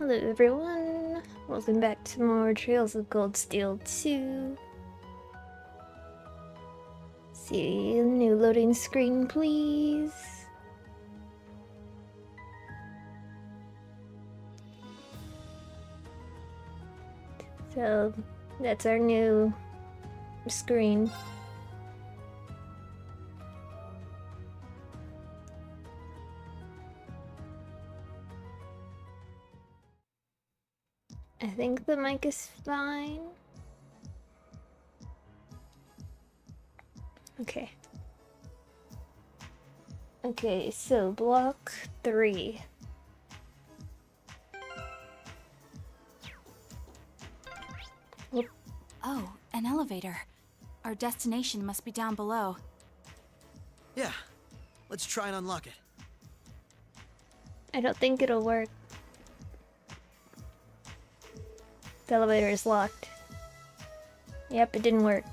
Hello everyone, welcome back to more Trails of Gold Steel 2. See a new loading screen, please. So, that's our new screen. I think the mic is fine. Okay. Okay, so block 3. Whoop. Oh, an elevator. Our destination must be down below. Yeah, let's try and unlock it. I don't think it'll work. The elevator is locked. Yep, it didn't work.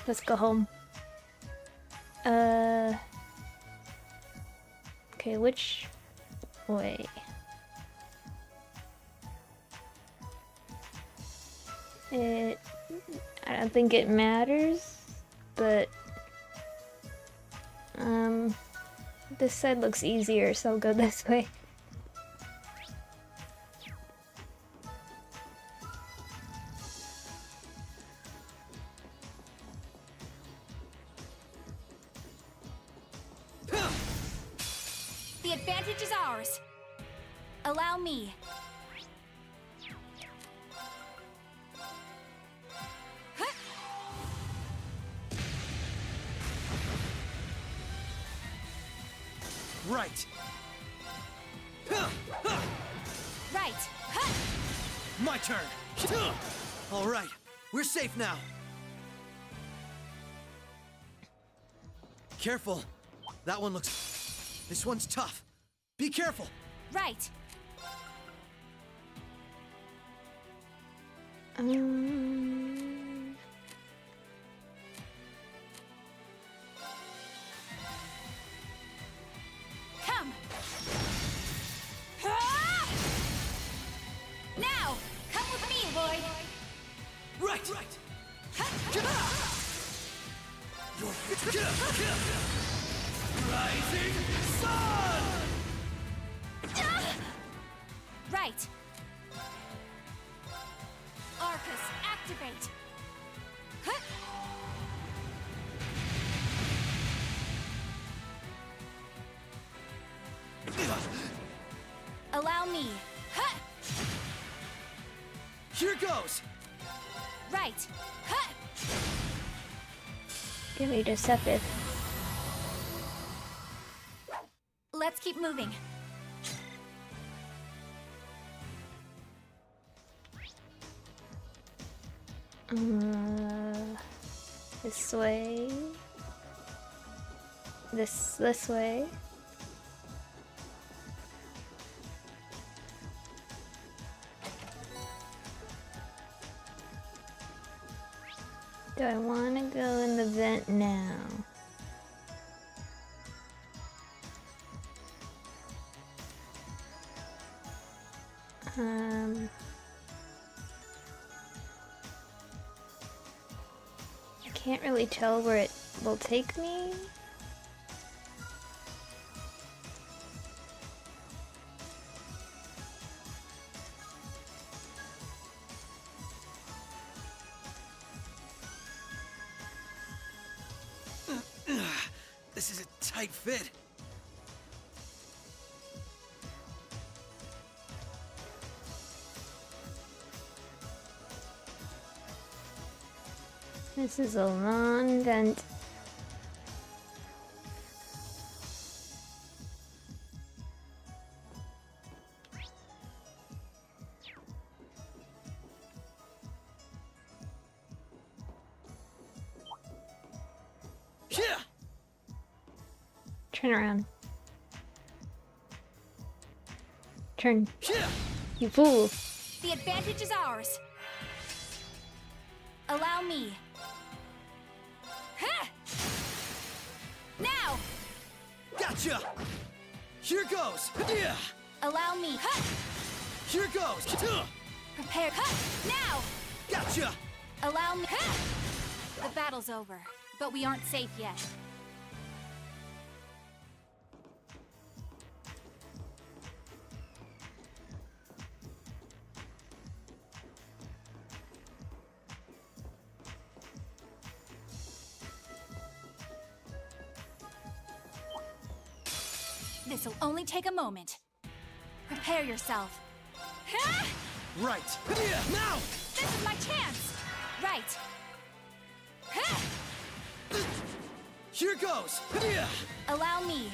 Let's go home. Okay, which way? I don't think it matters, but this side looks easier, so I'll go this way. The advantage is ours. Allow me. Right. Right. My turn. All right, we're safe now. Careful. That one looks... This one's tough. Be careful. Right. Come. Now, come with me, Lloyd. Right. Rising sun. Right. Arcus, activate. Allow me. Here goes. Right. Give me deceptive. Let's keep moving. This way. This way. Do I want to go in the vent now? I can't really tell where it will take me. This is a tight fit. This is a long vent. Yeah. Turn around. Turn. Yeah. You fool. The advantage is ours. Allow me. Now! Gotcha. Here goes. Yeah. Allow me. Here goes! Prepare. Now! Gotcha! Allow me. The battle's over, but we aren't safe yet. This'll only take a moment. Prepare yourself. Right! Now! This is my chance! Right! Here goes! Allow me.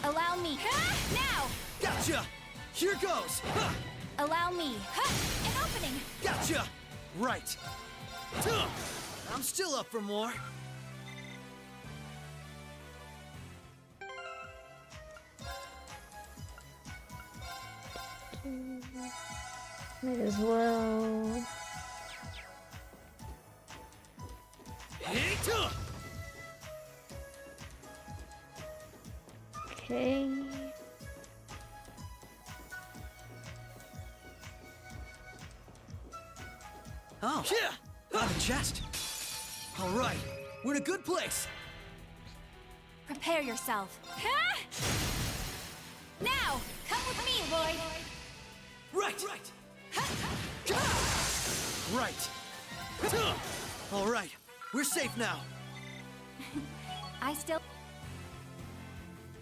Allow me. Now! Gotcha! Here goes! Allow me. An opening! Gotcha! Right! I'm still up for more. Might as well. Okay. Oh, yeah! Found a chest. All right, we're in a good place. Prepare yourself. Now! Come with me, Lloyd! Right! Right! All right, we're safe now. I still...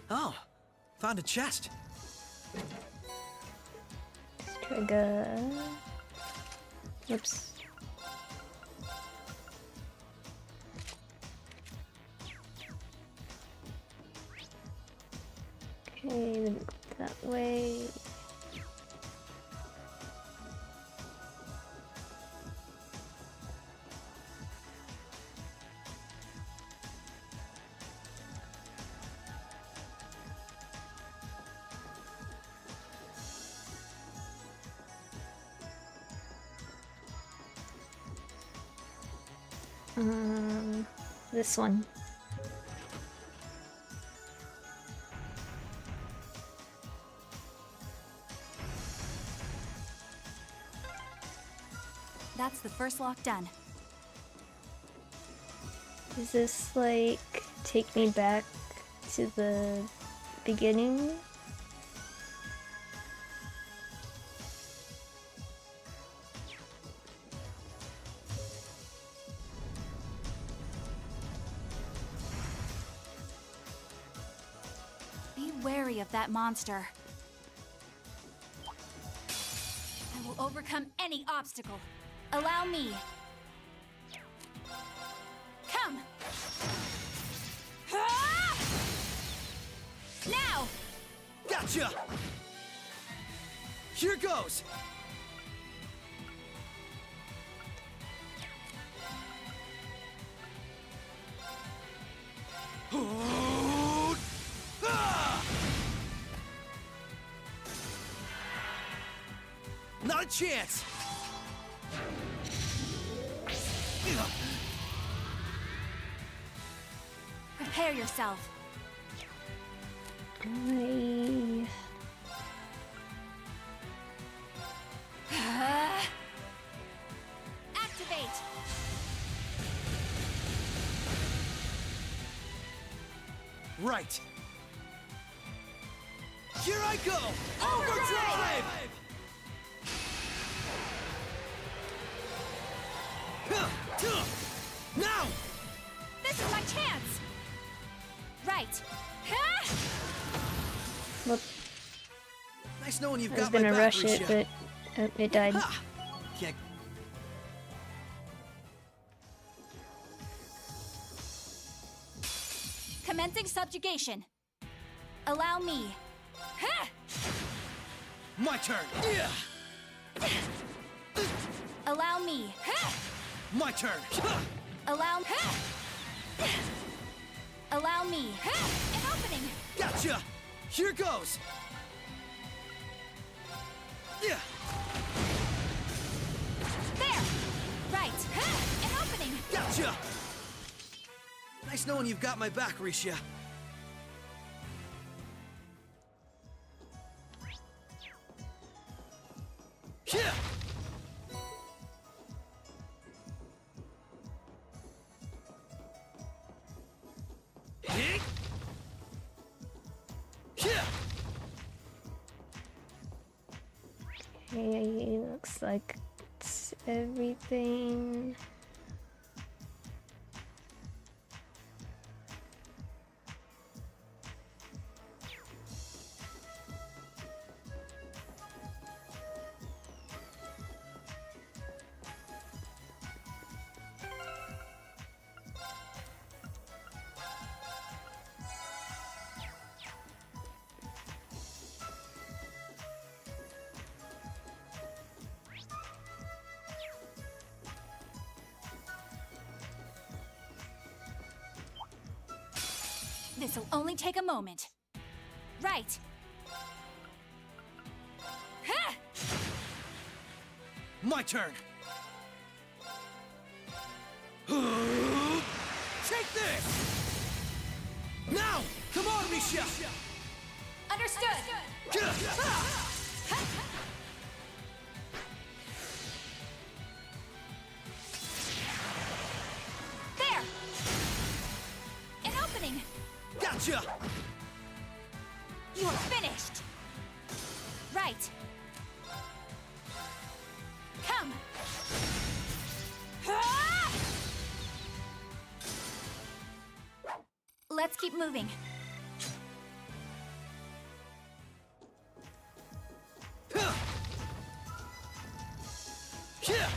Oh, found a chest. Trigger. Oops. Okay, then go that way. This one. That's the first lock done. Does this, like, take me back to the beginning? Be wary of that monster. I will overcome any obstacle. Allow me. Come! Ah! Now! Gotcha! Here goes! Not a chance! Prepare yourself. Activate! Right! Here I go! Overdrive! Now! This is my chance! Right! Whoop. Nice knowing you've I was got my gonna back, rush it, Rixia. but it died. Ha! Can't... Commencing subjugation. Allow me. My turn! Yeah! Allow me. My turn! Allow Allow me. An opening. Gotcha! Here goes! Yeah! There. Right. An opening. Gotcha! Nice knowing you've got my back, Rixia. Yeah. Hey. Yeah. Okay, looks like it's everything. This'll only take a moment. Right. Ha! My turn. Take this! Now! Come on, Rixia! Understood. There. An opening. Gotcha! You're finished. Right. Come. Ah! Let's keep moving. Yeah.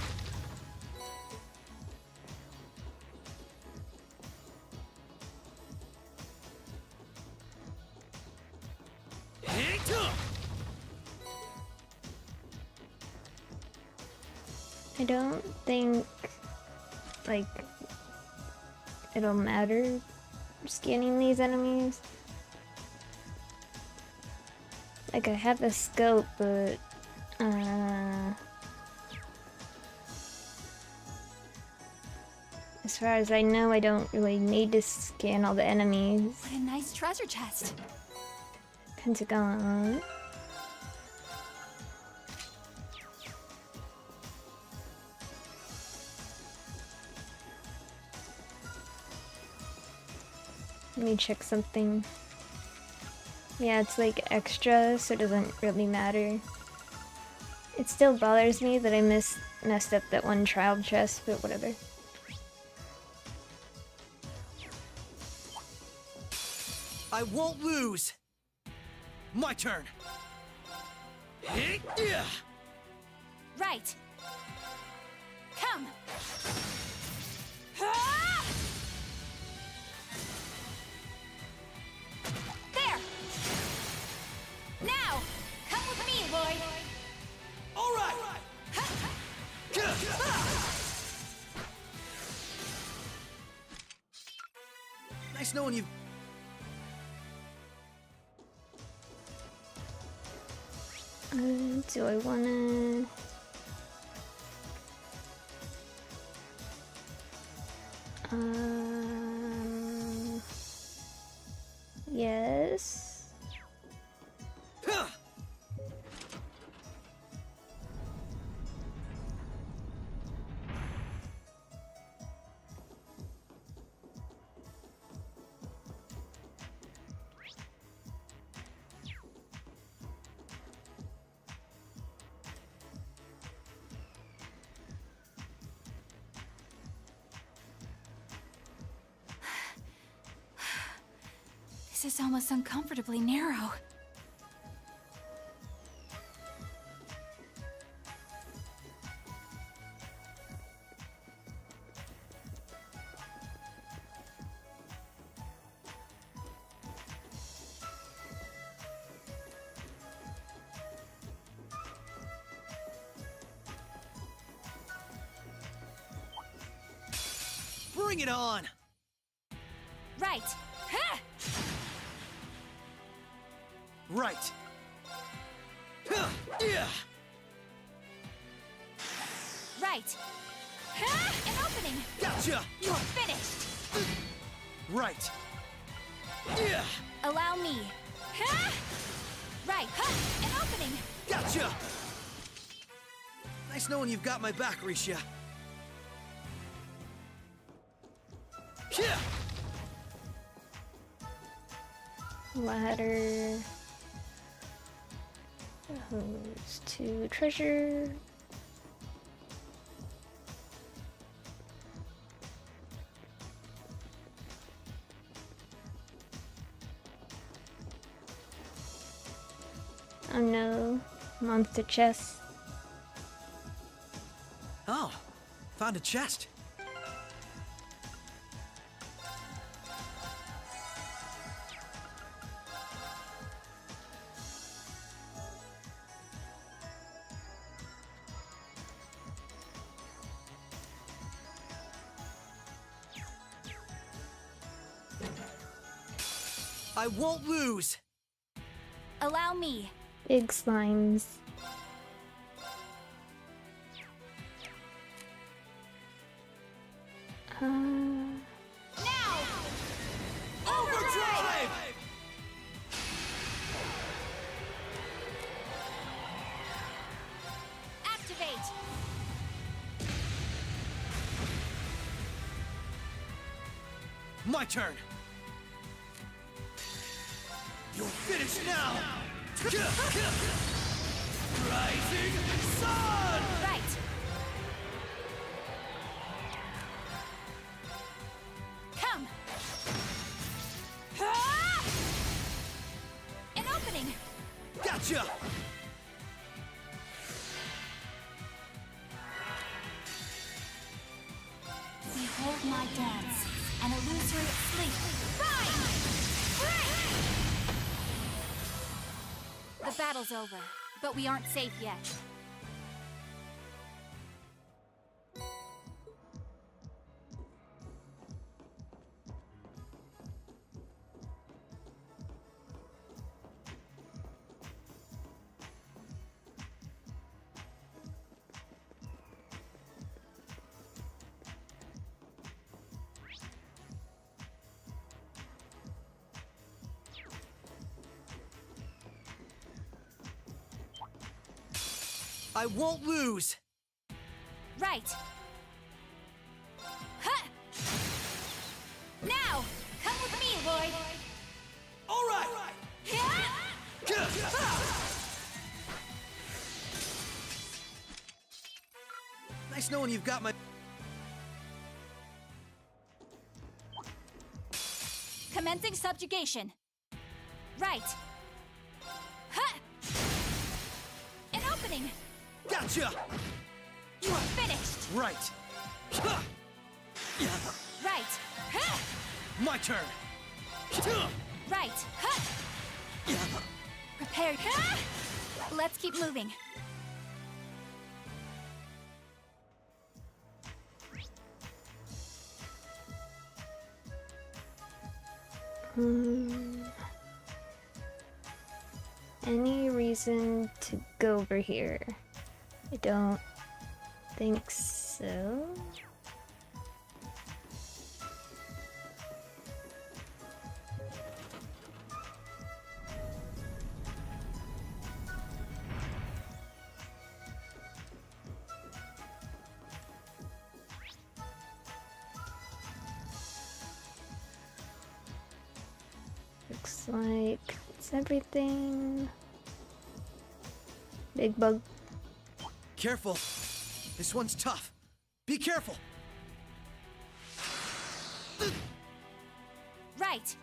I don't think, like, it'll matter scanning these enemies. Like, I have the scope, but, as far as I know, I don't really need to scan all the enemies. What a nice treasure chest. Pentagon. Let me check something. Yeah, it's like extra, so it doesn't really matter. It still bothers me that I messed up that one trial chest, but whatever. I won't lose. My turn. Yeah. Right. Come. Ah! There. Now, come with me, Lloyd. All right. Nice knowing you. Do I wanna... Yes. This is almost uncomfortably narrow. Bring it on. Right. Ha! Right. Yeah. Right. Ha! An opening. Gotcha. You're finished. Right. Yeah. Allow me. Ha! Right. Ha! An opening. Gotcha. Nice knowing you've got my back, Rixia. Ladder. Goes to treasure. Oh no, monster chest. Oh, found a chest. I won't lose. Allow me. Big slimes. Now! Overdrive! Activate! My turn. You're finished now. Rising sun! Right! Come! Ah! An opening! Gotcha! Behold my dance, an illusory sleep. Fine! Break! The battle's over, but we aren't safe yet. I won't lose. Right. Huh! Now, come with me, Lloyd. All right. Nice knowing you've got my... Commencing subjugation. Right. Huh! An opening. Gotcha! You are finished. Right. Right. Huh! My turn. Right. Huh! Prepare. Huh! Let's keep moving. Any reason to go over here? I don't think so. Looks like it's everything. Big bug. Careful. This one's tough. Be careful. Right.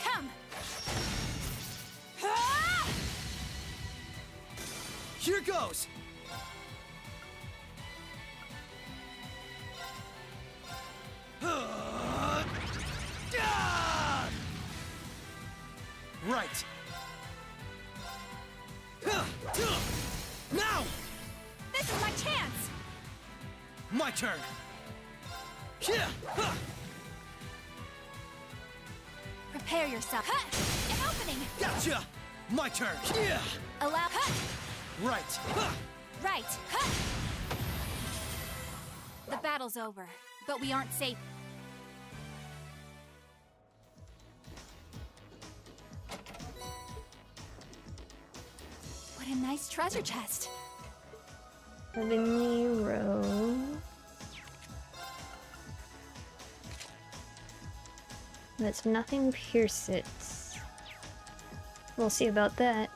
Come. Ah! Here goes. Right. Now! This is my chance. My turn. Prepare yourself. Huh! An opening. Gotcha! My turn. Allow. Huh! Right. Right. Huh! The battle's over, but we aren't safe. What am nice treasure chest. Heavenly Row. Let's nothing pierce it. We'll see about that.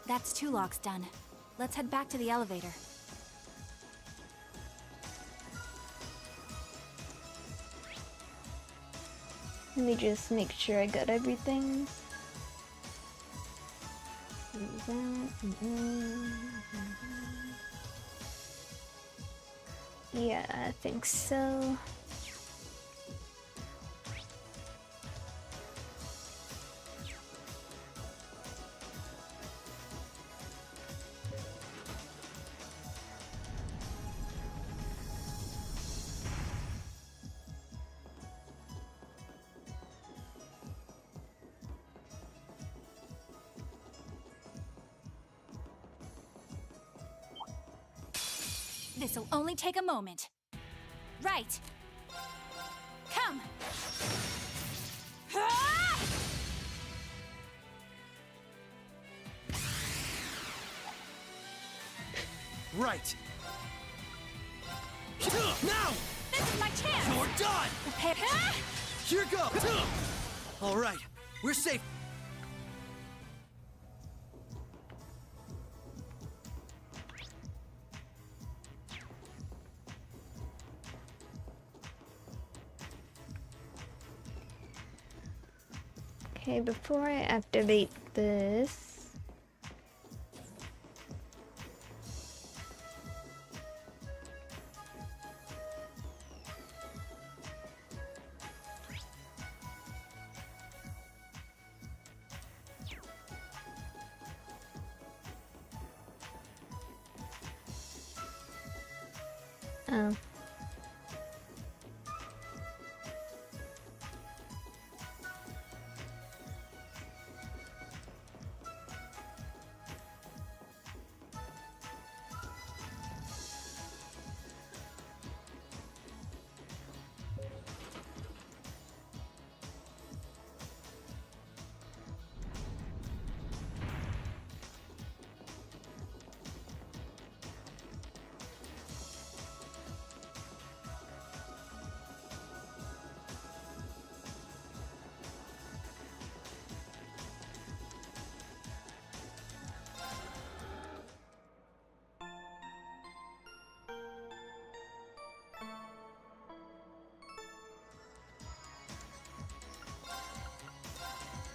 That's 2 locks done. Let's head back to the elevator. Let me just make sure I got everything. Yeah, I think so. This'll only take a moment. Right. Come. Ah! Right. Now! This is my chance! You're done! Prepare. Ah! Here goes! All right, we're safe. Okay, before I activate this... Oh.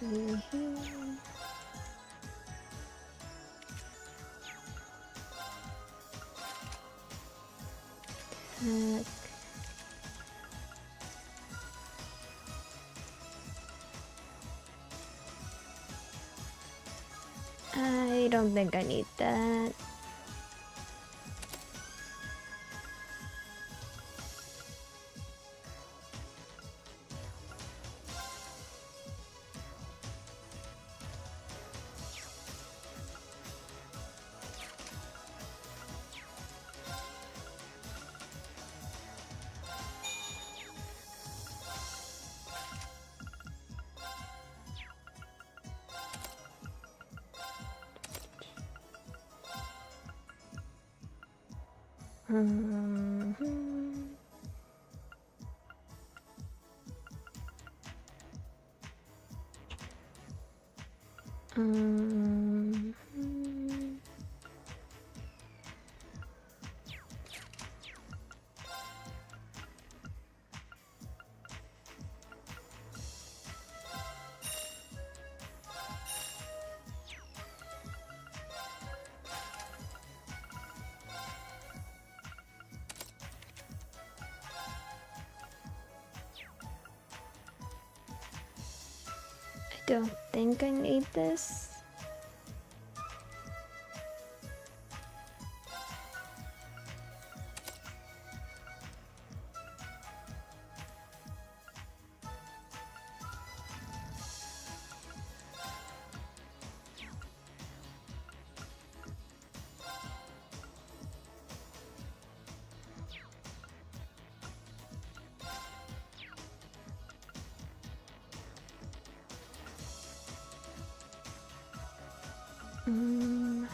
Attack. I don't think I need that. I don't think I need this. Mm.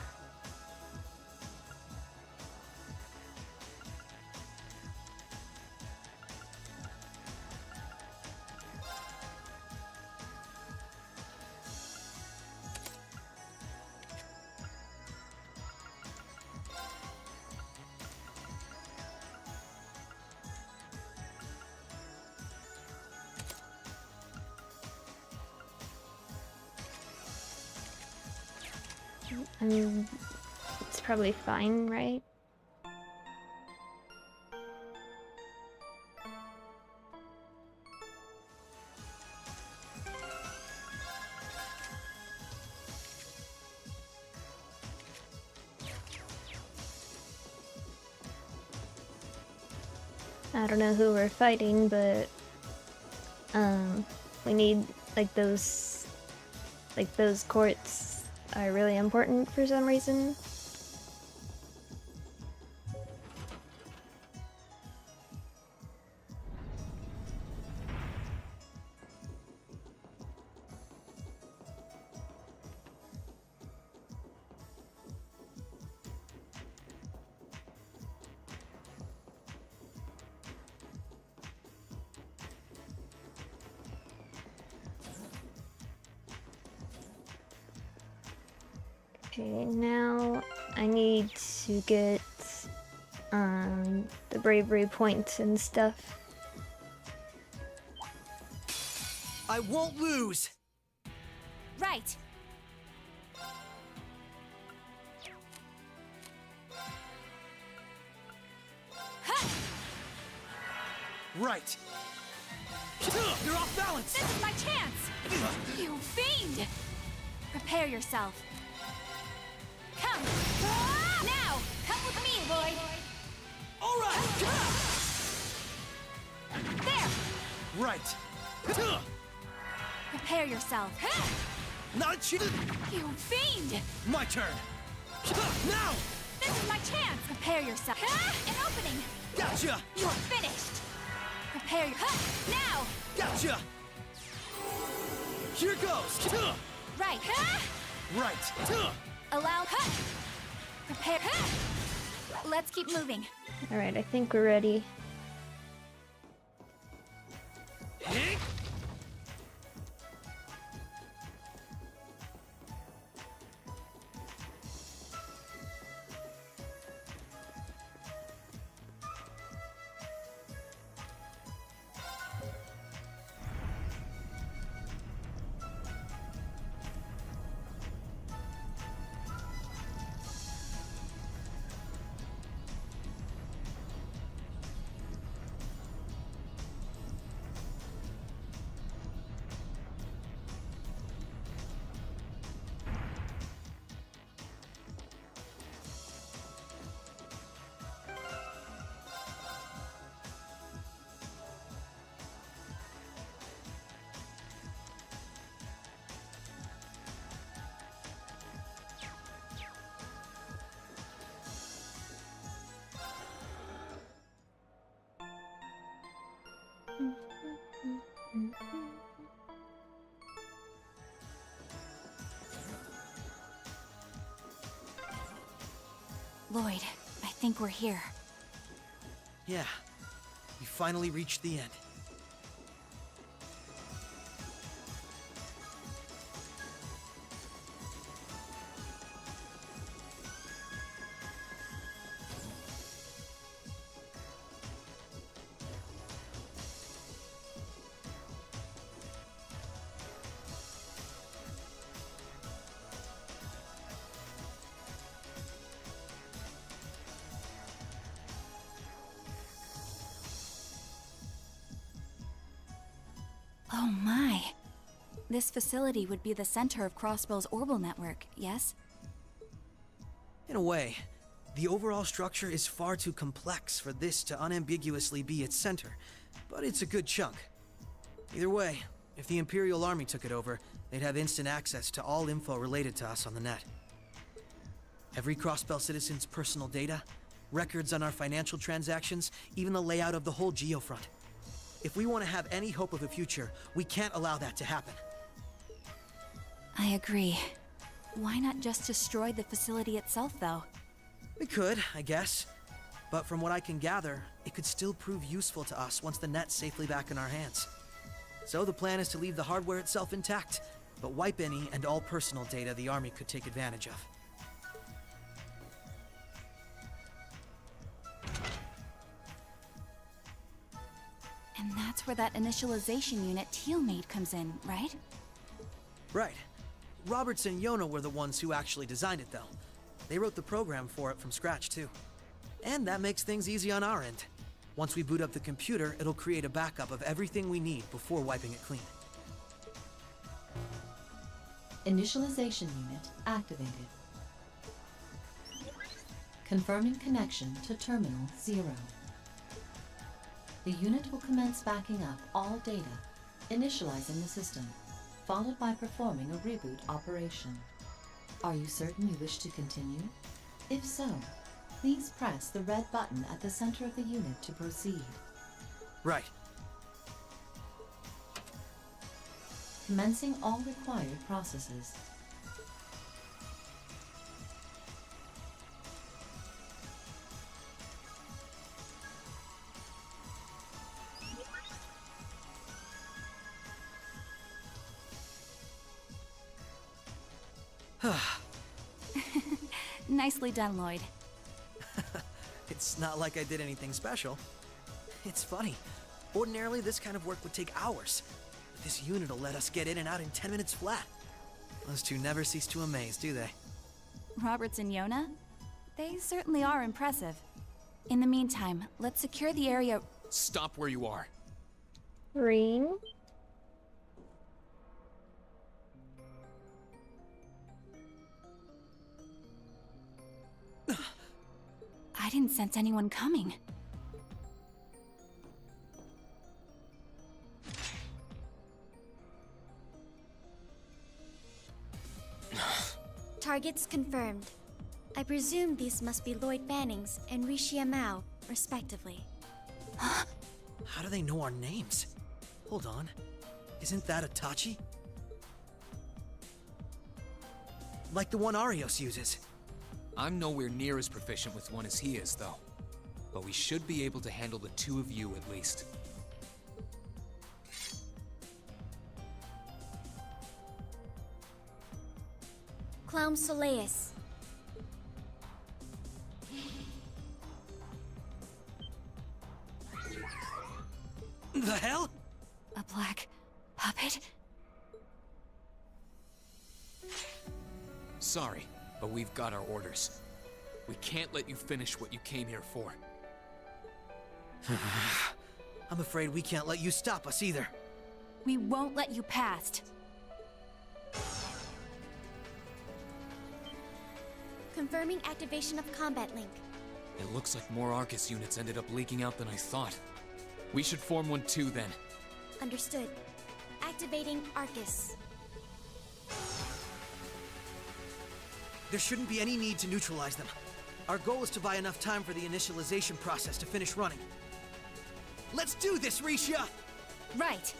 I mean, it's probably fine, right? I don't know who we're fighting, but we need those courts are really important for some reason. Okay, now I need to get the bravery points and stuff. I won't lose! Right. Right. You're off balance! This is my chance! You fiend! Prepare yourself. Come! Now! Come with me, Lloyd! Alright! There! Right. Prepare yourself. Not a chance! You fiend! My turn! Now! This is my chance! Prepare yourself. An opening! Gotcha! You're finished! Prepare your... Now! Gotcha! Here goes! Right. Right! Allow... Prepare... Let's keep moving. Alright, I think we're ready. Lloyd, I think we're here. Yeah. We finally reached the end. Oh my. This facility would be the center of Crossbell's orbital network, yes? In a way, the overall structure is far too complex for this to unambiguously be its center, but it's a good chunk. Either way, if the Imperial Army took it over, they'd have instant access to all info related to us on the net. Every Crossbell citizen's personal data, records on our financial transactions, even the layout of the whole geofront. If we want to have any hope of a future, we can't allow that to happen. I agree. Why not just destroy the facility itself, though? We could, I guess. But from what I can gather, it could still prove useful to us once the net's safely back in our hands. So the plan is to leave the hardware itself intact, but wipe any and all personal data the Army could take advantage of. And that's where that initialization unit Teal made comes in, right? Right. Roberts and Yona were the ones who actually designed it, though. They wrote the program for it from scratch, too. And that makes things easy on our end. Once we boot up the computer, it'll create a backup of everything we need before wiping it clean. Initialization unit activated. Confirming connection to Terminal 0. The unit will commence backing up all data, initializing the system, followed by performing a reboot operation. Are you certain you wish to continue? If so, please press the red button at the center of the unit to proceed. Right. Commencing all required processes. Nicely done, Lloyd. It's not like I did anything special. It's funny. Ordinarily, this kind of work would take hours. But this unit will let us get in and out in 10 minutes flat. Those two never cease to amaze, do they? Roberts and Yona? They certainly are impressive. In the meantime, let's secure the area. Stop where you are. Green? I didn't sense anyone coming. Targets confirmed. I presume these must be Lloyd Bannings and Rixia Mao, respectively. How do they know our names? Hold on. Isn't that Itachi? Like the one Arios uses. I'm nowhere near as proficient with one as he is, though. But we should be able to handle the two of you at least. Clown Soleus. The hell? A black puppet? Sorry, but we've got our orders. We can't let you finish what you came here for. I'm afraid we can't let you stop us either. We won't let you past. Confirming activation of combat link. It looks like more Arcus units ended up leaking out than I thought. We should form one too, then. Understood. Activating Arcus. There shouldn't be any need to neutralize them. Our goal is to buy enough time for the initialization process to finish running. Let's do this, Rixia! Right.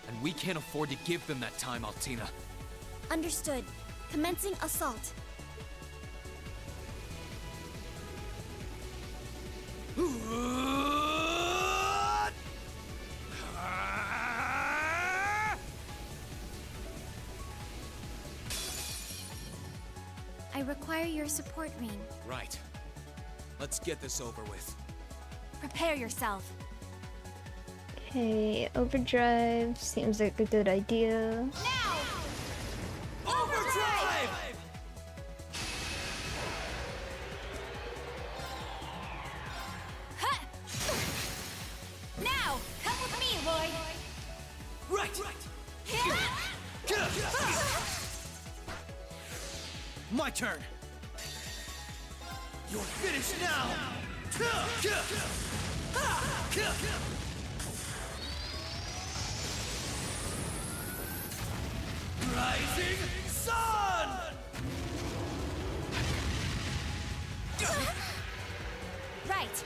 And we can't afford to give them that time, Altina. Understood. Commencing assault. I require your support, Rin. Right. Let's get this over with. Prepare yourself. Okay, overdrive seems like a good idea. Now! Overdrive! Ha! Now, come with me, Lloyd. Right! My turn! You're finished now! Rising Sun! Right.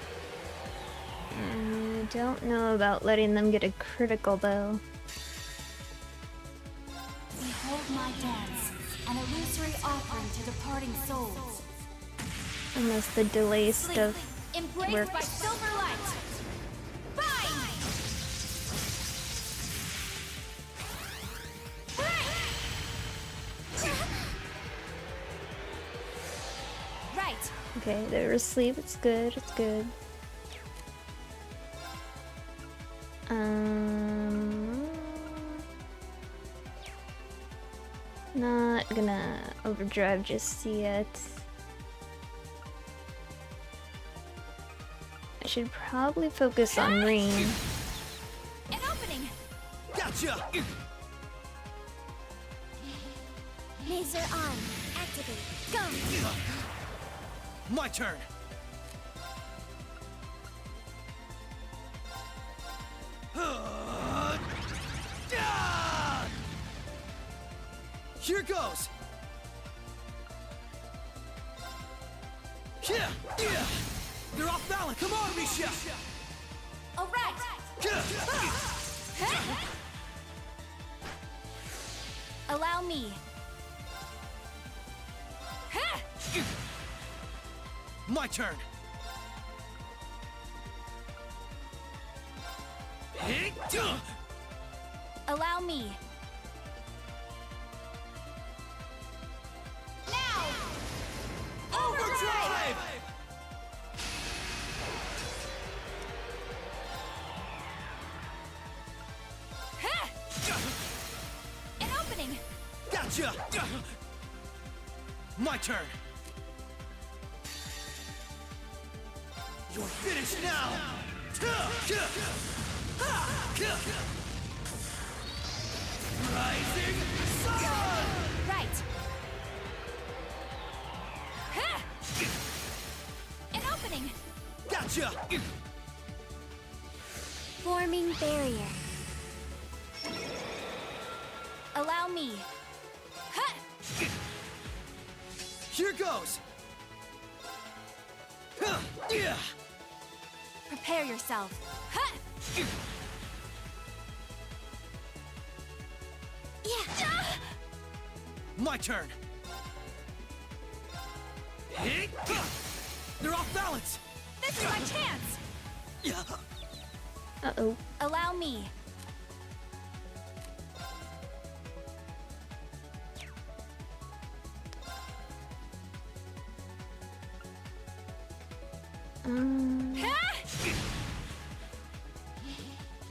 I don't know about letting them get a critical though. Behold my dance, an illusory offering to departing souls. Unless the delay stuff Embraced works. by silver light. Bind! Right. Okay, they're asleep. It's good. It's good. Not gonna overdrive just yet. I should probably focus on Rain. An opening. Gotcha! Laser on. Activate. Go! My turn! Here goes! Yeah! They're off balance! Come on, Rixia! All right. Allow me. My turn! Allow me. Now! Overdrive! An opening. Gotcha! My turn! You're finished now! Rising sun! Right. An opening. Gotcha! Forming barrier. Allow me. Here goes! Prepare yourself. Yeah. My turn! They're off balance! This is my chance. Uh-oh. Allow me.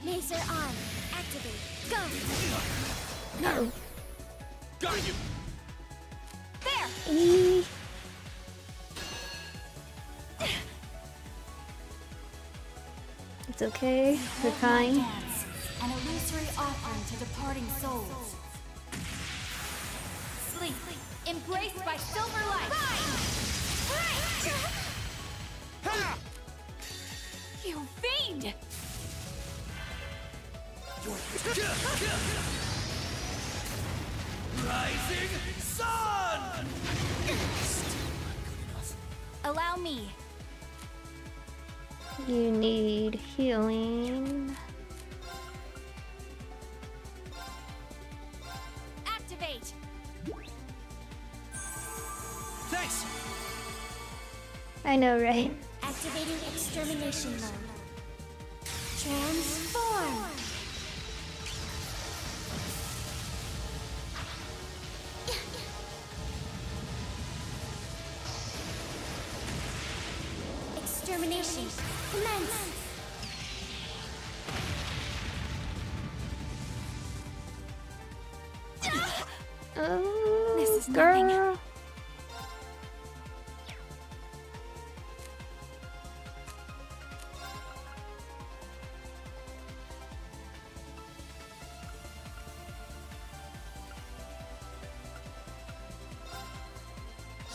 Laser on. Activate. Go! No. Got you! There. Eee. It's okay. We're fine. Dance, an illusory offering to departing souls. Sleep, embraced by silver light. Ha! You fiend! Rising sun! Allow me. You need healing. Activate. Thanks! I know, right? Activating extermination mode. Transform! Extermination. Commence! Oh, This is nothing. girl.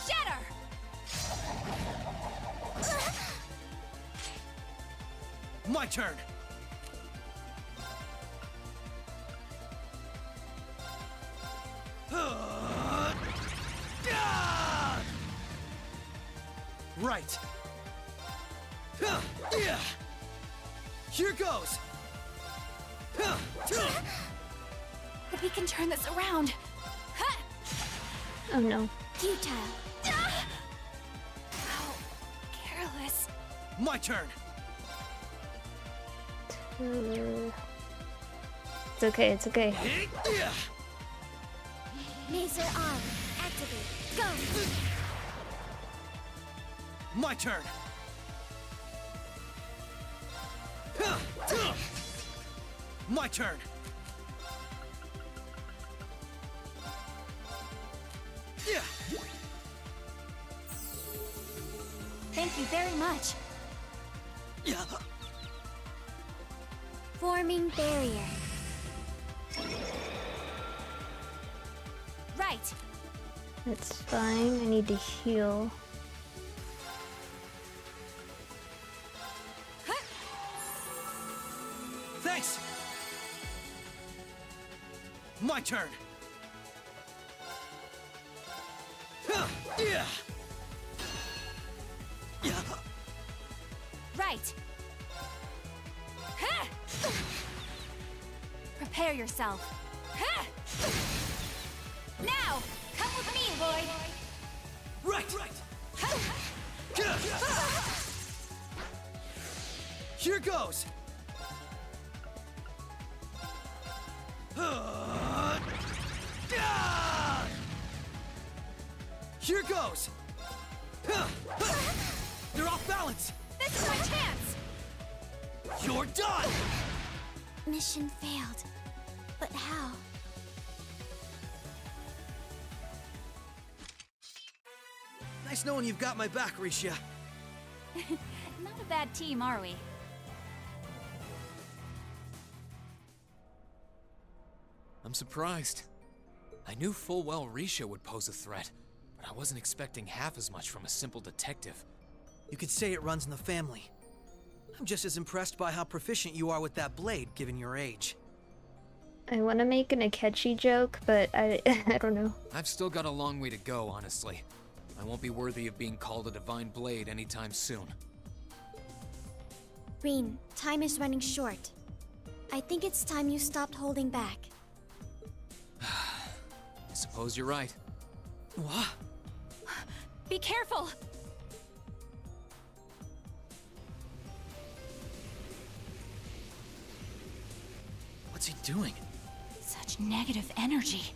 Shatter! My turn! Right. Here goes. But we can turn this around. Oh no. Futile. How careless. My turn! It's okay, it's okay. Laser arm. Activate. Go. My turn! My turn! Thank you very much. Forming barrier. Right. That's fine. I need to heal. Thanks! My turn! Right. Ha! Prepare yourself. Ha! Now, come with me, Lloyd. Right! Here goes! Here goes! You're off balance! This is my chance. You're done! Mission failed. But how? Nice knowing you've got my back, Rixia. Not a bad team, are we? I'm surprised. I knew full well Rixia would pose a threat, but I wasn't expecting half as much from a simple detective. You could say it runs in the family. I'm just as impressed by how proficient you are with that blade, given your age. I want to make an Akechi joke, but I don't know. I've still got a long way to go, honestly. I won't be worthy of being called a divine blade anytime soon. Green, time is running short. I think it's time you stopped holding back. I suppose you're right. What? Be careful. What's he doing? Such negative energy.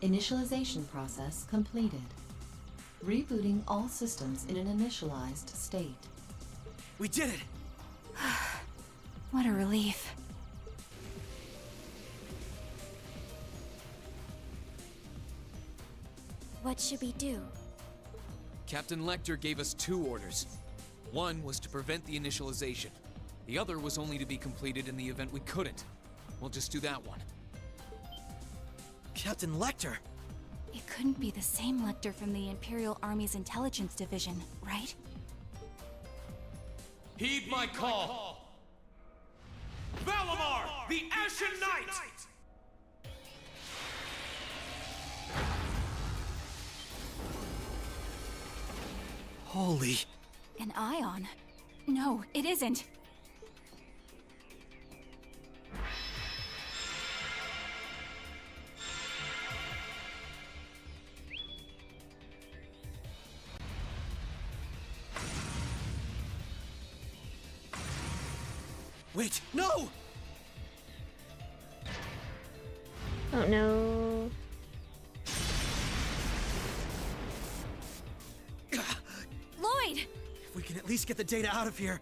Initialization process completed. Rebooting all systems in an initialized state. We did it! What a relief. What should we do? Captain Lecter gave us 2 orders. One was to prevent the initialization. The other was only to be completed in the event we couldn't. We'll just do that one. Captain Lecter! It couldn't be the same Lecter from the Imperial Army's Intelligence Division, right? Heed my call! Valimar, the Ashen Knight! Holy... An ion? No, it isn't. Wait, no! Oh no. Lloyd! If we can at least get the data out of here.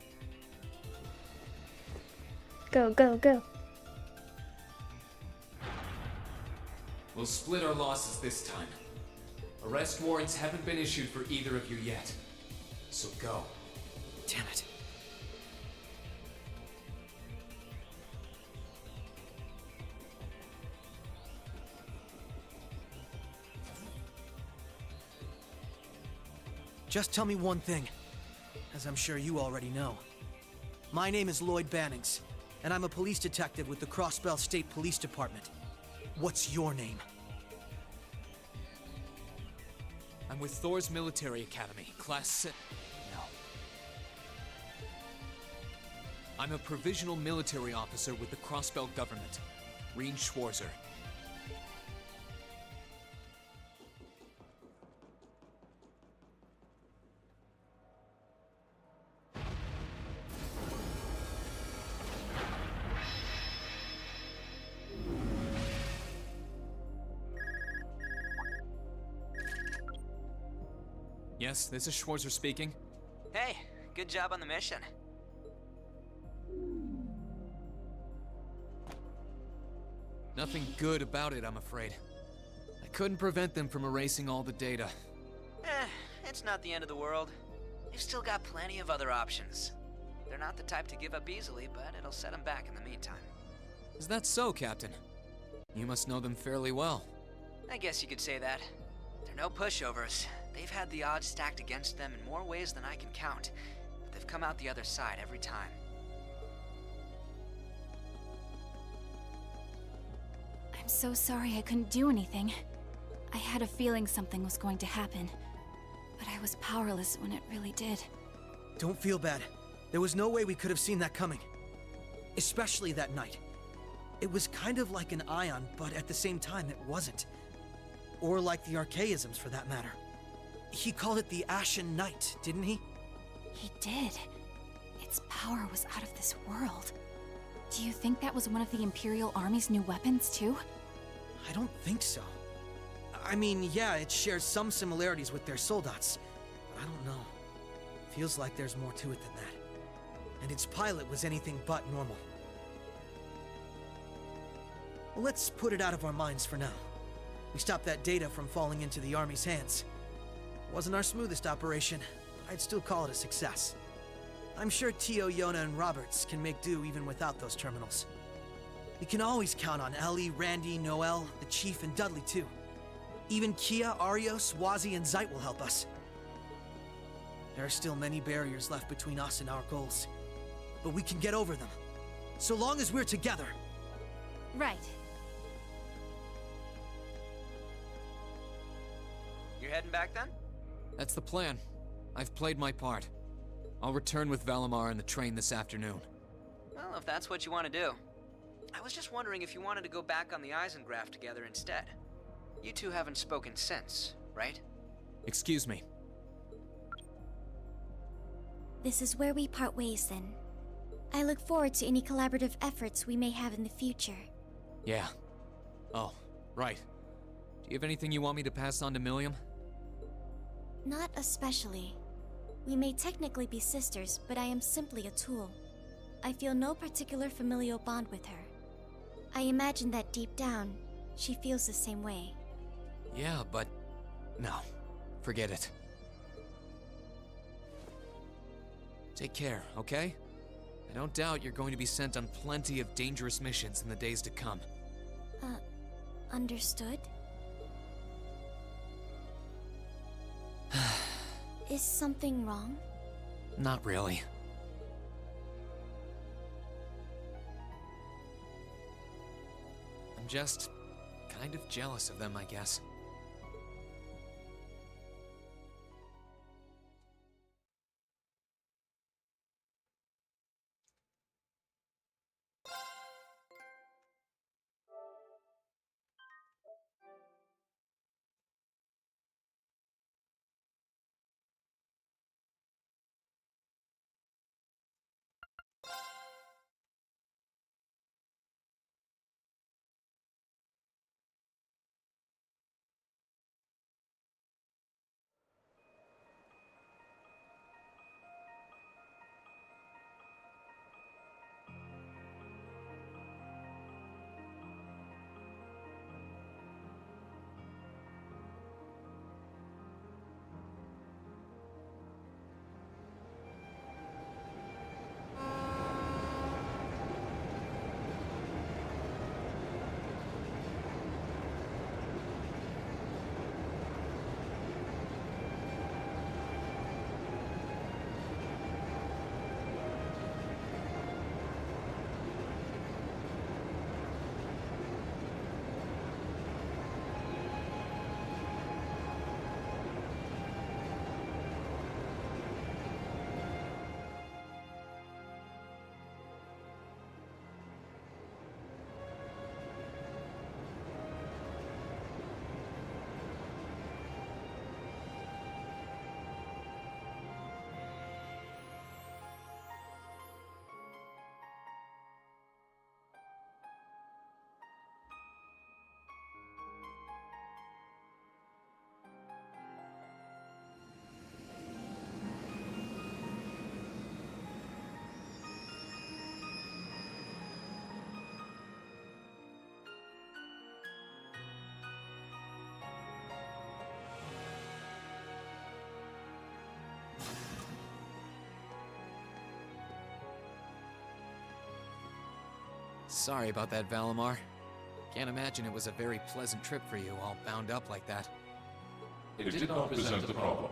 Go, go, go. We'll split our losses this time. Arrest warrants haven't been issued for either of you yet. So go. Damn it. Just tell me one thing, as I'm sure you already know. My name is Lloyd Bannings, and I'm a police detective with the Crossbell State Police Department. What's your name? I'm with Thor's military academy, No. I'm a provisional military officer with the Crossbelt government. Reen Schwarzer. Yes, this is Schwarzer speaking. Hey, good job on the mission. Nothing good about it, I'm afraid. I couldn't prevent them from erasing all the data. It's not the end of the world. They've still got plenty of other options. They're not the type to give up easily, but it'll set them back in the meantime. Is that so, Captain? You must know them fairly well. I guess you could say that. They're no pushovers. They've had the odds stacked against them in more ways than I can count, but they've come out the other side every time. I'm so sorry I couldn't do anything. I had a feeling something was going to happen, but I was powerless when it really did. Don't feel bad. There was no way we could have seen that coming. Especially that night. It was kind of like an ion, but at the same time it wasn't. Or like the archaisms, for that matter. He called it the Ashen Knight, didn't he? He did. Its power was out of this world. Do you think that was one of the Imperial Army's new weapons, too? I don't think so. I mean, yeah, it shares some similarities with their soldats, but I don't know. Feels like there's more to it than that. And its pilot was anything but normal. Well, let's put it out of our minds for now. We stopped that data from falling into the Army's hands. It wasn't our smoothest operation, but I'd still call it a success. I'm sure Tio, Yona, and Roberts can make do even without those terminals. We can always count on Ellie, Randy, Noel, the Chief, and Dudley, too. Even Kia, Arios, Wazi, and Zeit will help us. There are still many barriers left between us and our goals, but we can get over them, so long as we're together. Right. You're heading back then? That's the plan. I've played my part. I'll return with Valimar and the train this afternoon. Well, if that's what you want to do. I was just wondering if you wanted to go back on the Eisengraph together instead. You two haven't spoken since, right? Excuse me. This is where we part ways then. I look forward to any collaborative efforts we may have in the future. Yeah. Oh, right. Do you have anything you want me to pass on to Milliam? Not especially. We may technically be sisters, but I am simply a tool. I feel no particular familial bond with her. I imagine that deep down, she feels the same way. Yeah, but... no. Forget it. Take care, okay? I don't doubt you're going to be sent on plenty of dangerous missions in the days to come. Understood? Is something wrong? Not really. I'm just kind of jealous of them, I guess. Sorry about that, Valimar. Can't imagine it was a very pleasant trip for you, all bound up like that. It did not present a problem.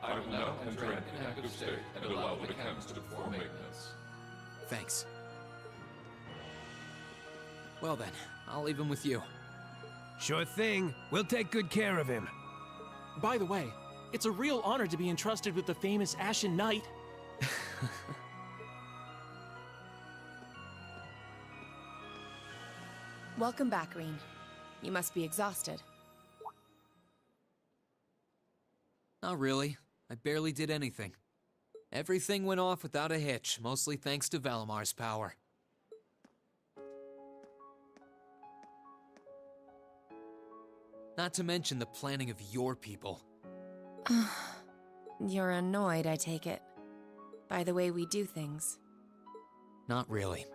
I will now enter an inactive state and allow the cams to perform maintenance. Thanks. Well then, I'll leave him with you. Sure thing. We'll take good care of him. By the way, it's a real honor to be entrusted with the famous Ashen Knight. Welcome back, Reen. You must be exhausted. Not really. I barely did anything. Everything went off without a hitch, mostly thanks to Valimar's power. Not to mention the planning of your people. You're annoyed, I take it, by the way we do things. Not really.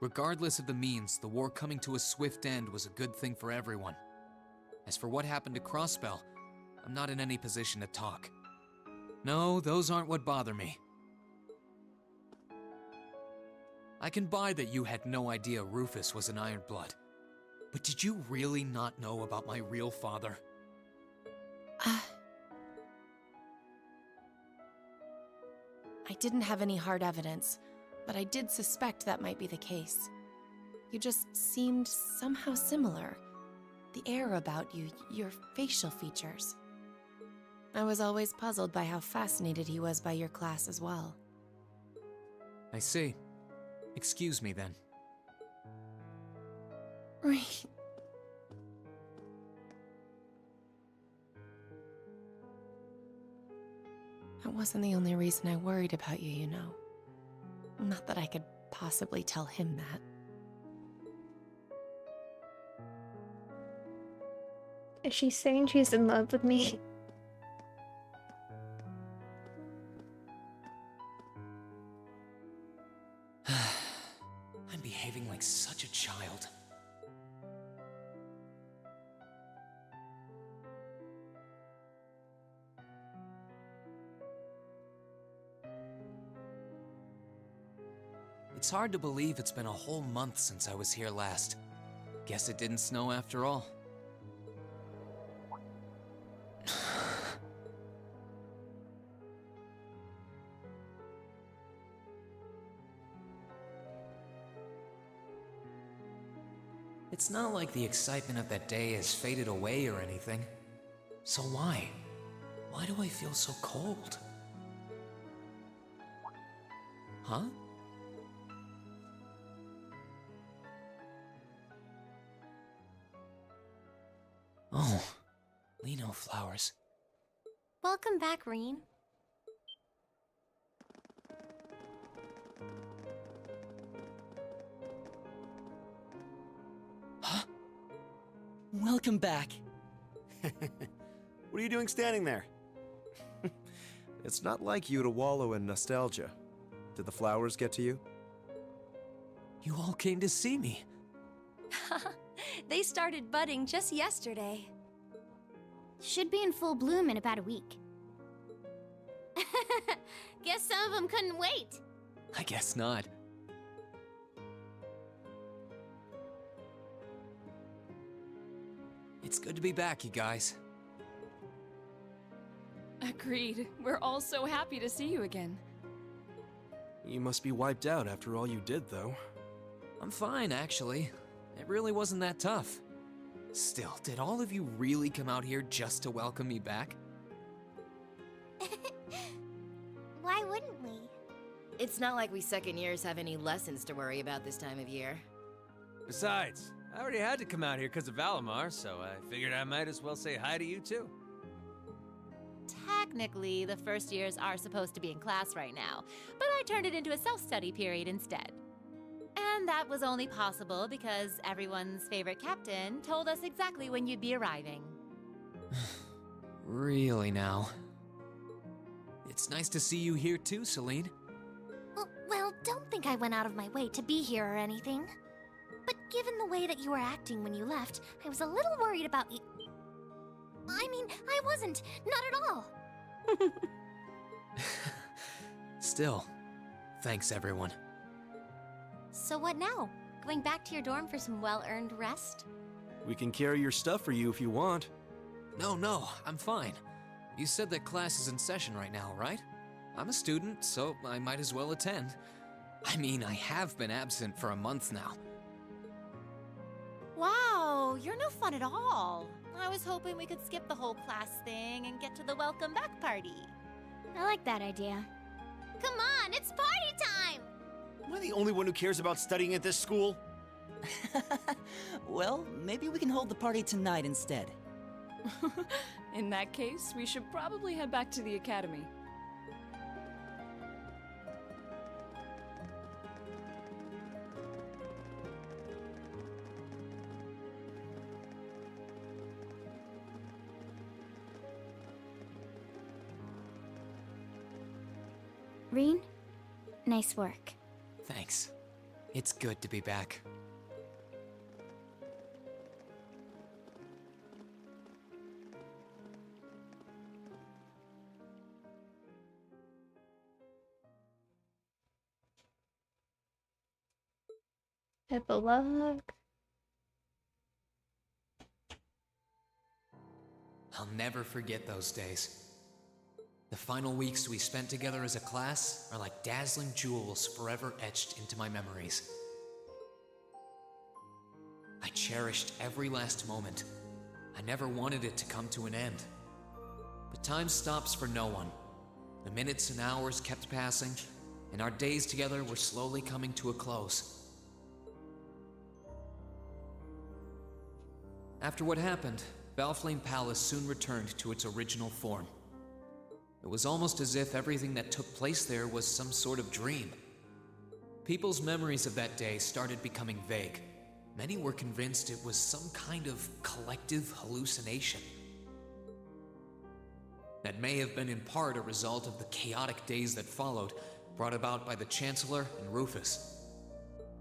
Regardless of the means, the war coming to a swift end was a good thing for everyone. As for what happened to Crossbell, I'm not in any position to talk. No, those aren't what bother me. I can buy that you had no idea Rufus was an Ironblood. But did you really not know about my real father? I didn't have any hard evidence, but I did suspect that might be the case. You just seemed somehow similar. The air about you, your facial features. I was always puzzled by how fascinated he was by your class as well. I see. Excuse me then. Right. That wasn't the only reason I worried about you, you know. Not that I could possibly tell him that. Is she saying she's in love with me? I'm behaving like such a child. It's hard to believe it's been a whole month since I was here last. Guess it didn't snow after all. It's not like the excitement of that day has faded away or anything. So why? Why do I feel so cold? Huh? Oh, Lino flowers. Welcome back, Reen. Huh? Welcome back. What are you doing standing there? It's not like you to wallow in nostalgia. Did the flowers get to you? You all came to see me. They started budding just yesterday. Should be in full bloom in about a week. Guess some of them couldn't wait. I guess not. It's good to be back, you guys. Agreed. We're all so happy to see you again. You must be wiped out after all you did, though. I'm fine, actually. It really wasn't that tough. Still, did all of you really come out here just to welcome me back? Why wouldn't we? It's not like we second years have any lessons to worry about this time of year. Besides, I already had to come out here because of Valimar, so I figured I might as well say hi to you too. Technically, the first years are supposed to be in class right now, but I turned it into a self-study period instead. And that was only possible because everyone's favorite captain told us exactly when you'd be arriving. Really now? It's nice to see you here too, Celine. Well, don't think I went out of my way to be here or anything. But given the way that you were acting when you left, I was a little worried about you. I mean, I wasn't. Not at all. Still, thanks everyone. So what now? Going back to your dorm for some well-earned rest? We can carry your stuff for you if you want. No, I'm fine. You said that class is in session right now, right? I'm a student, so I might as well attend. I mean, I have been absent for a month now. Wow, you're no fun at all. I was hoping we could skip the whole class thing and get to the welcome back party. I like that idea. Come on, it's party time! Am I the only one who cares about studying at this school? Well, maybe we can hold the party tonight instead. In that case, we should probably head back to the academy. Reen, nice work. Thanks. It's good to be back. Epilogue. I'll never forget those days. The final weeks we spent together as a class are like dazzling jewels forever etched into my memories. I cherished every last moment. I never wanted it to come to an end. But time stops for no one. The minutes and hours kept passing, and our days together were slowly coming to a close. After what happened, Valflame Palace soon returned to its original form. It was almost as if everything that took place there was some sort of dream. People's memories of that day started becoming vague. Many were convinced it was some kind of collective hallucination. That may have been in part a result of the chaotic days that followed, brought about by the Chancellor and Rufus.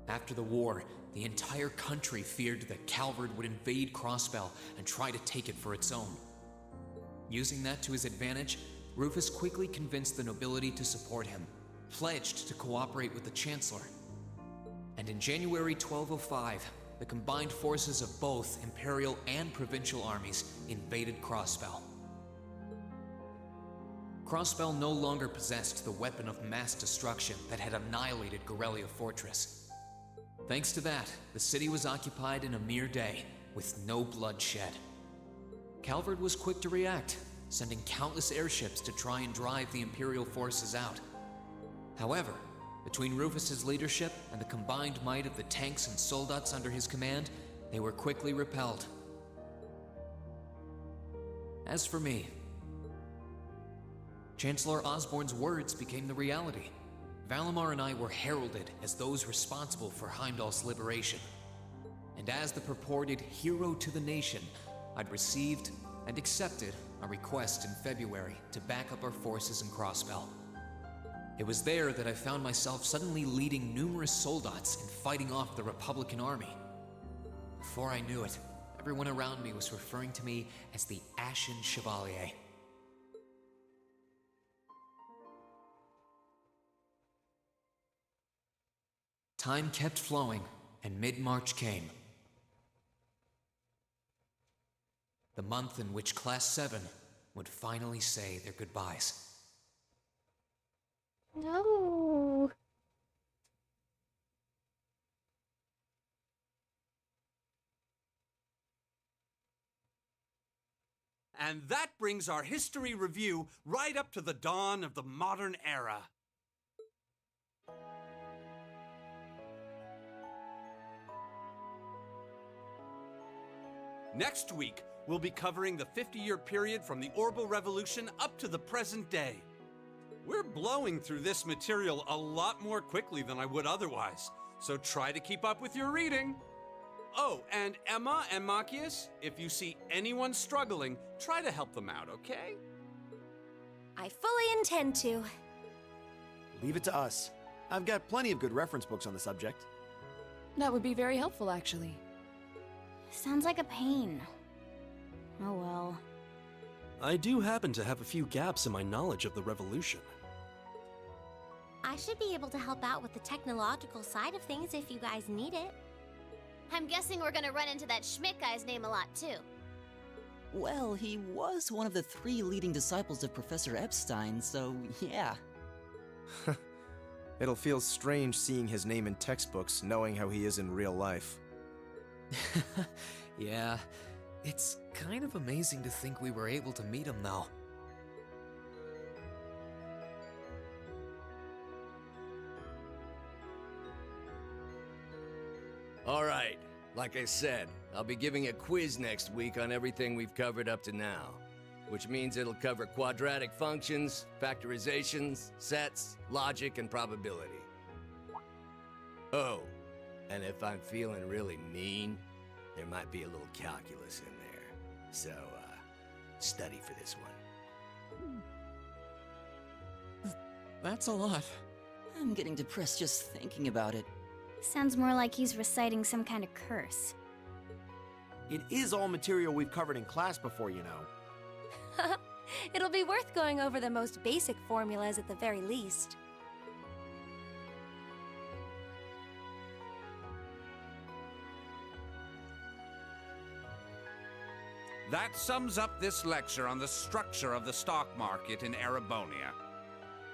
After the war, the entire country feared that Calvard would invade Crossbell and try to take it for its own. Using that to his advantage, Rufus quickly convinced the nobility to support him, pledged to cooperate with the Chancellor. And in January 1205, the combined forces of both Imperial and Provincial armies invaded Crossbell. Crossbell no longer possessed the weapon of mass destruction that had annihilated Gorelia Fortress. Thanks to that, the city was occupied in a mere day, with no blood shed. Calvard was quick to react, sending countless airships to try and drive the Imperial forces out. However, between Rufus's leadership and the combined might of the tanks and soldats under his command, they were quickly repelled. As for me, Chancellor Osborne's words became the reality. Valimar and I were heralded as those responsible for Heimdall's liberation. And as the purported hero to the nation, I'd received and accepted a request in February to back up our forces in Crossbell. It was there that I found myself suddenly leading numerous soldats and fighting off the Republican army. Before I knew it, everyone around me was referring to me as the Ashen Chevalier. Time kept flowing, and mid-March came. The month in which Class 7 would finally say their goodbyes. No. And that brings our history review right up to the dawn of the modern era. Next week, we'll be covering the 50-year period from the Orbital Revolution up to the present day. We're blowing through this material a lot more quickly than I would otherwise, so try to keep up with your reading. Oh, and Emma and Machias, if you see anyone struggling, try to help them out, okay? I fully intend to. Leave it to us. I've got plenty of good reference books on the subject. That would be very helpful, actually. Sounds like a pain. Oh well. I do happen to have a few gaps in my knowledge of the Revolution. I should be able to help out with the technological side of things if you guys need it. I'm guessing we're gonna run into that Schmidt guy's name a lot, too. Well, he was one of the 3 leading disciples of Professor Epstein, so yeah. It'll feel strange seeing his name in textbooks, knowing how he is in real life. Yeah, it's kind of amazing to think we were able to meet him, though. Alright, like I said, I'll be giving a quiz next week on everything we've covered up to now. Which means it'll cover quadratic functions, factorizations, sets, logic, and probability. Oh, and if I'm feeling really mean, there might be a little calculus in there. So, study for this one. That's a lot. I'm getting depressed just thinking about it. Sounds more like he's reciting some kind of curse. It is all material we've covered in class before, you know. It'll be worth going over the most basic formulas at the very least. That sums up this lecture on the structure of the stock market in Erebonia.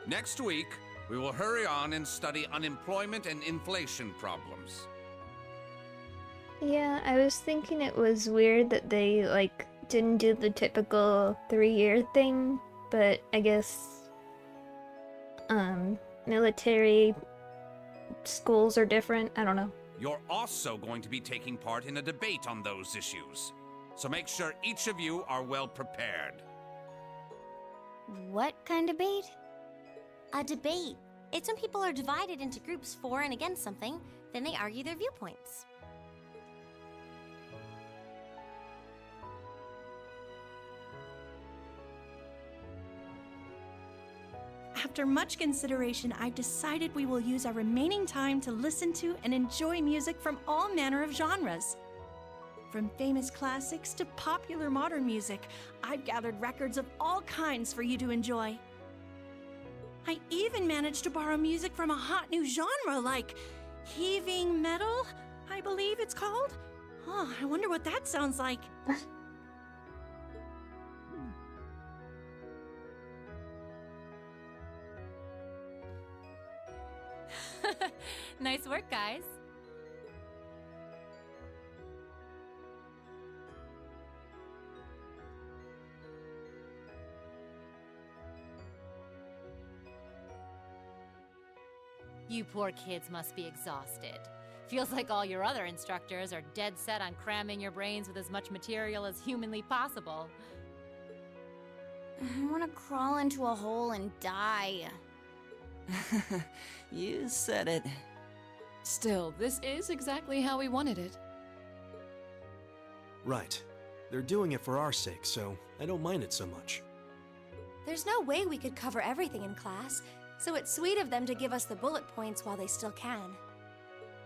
Next week, we will hurry on and study unemployment and inflation problems. Yeah, I was thinking it was weird that they, like, didn't do the typical 3-year thing, but I guess, military schools are different. I don't know. You're also going to be taking part in a debate on those issues. So make sure each of you are well prepared. What kind of debate? A debate. It's when people are divided into groups for and against something, then they argue their viewpoints. After much consideration, I've decided we will use our remaining time to listen to and enjoy music from all manner of genres. From famous classics to popular modern music, I've gathered records of all kinds for you to enjoy. I even managed to borrow music from a hot new genre like heaving metal, I believe it's called. Oh, I wonder what that sounds like. Nice work, guys. You poor kids must be exhausted. Feels like all your other instructors are dead set on cramming your brains with as much material as humanly possible. I want to crawl into a hole and die. You said it. Still, this is exactly how we wanted it. Right. They're doing it for our sake, so I don't mind it so much. There's no way we could cover everything in class, so it's sweet of them to give us the bullet points while they still can.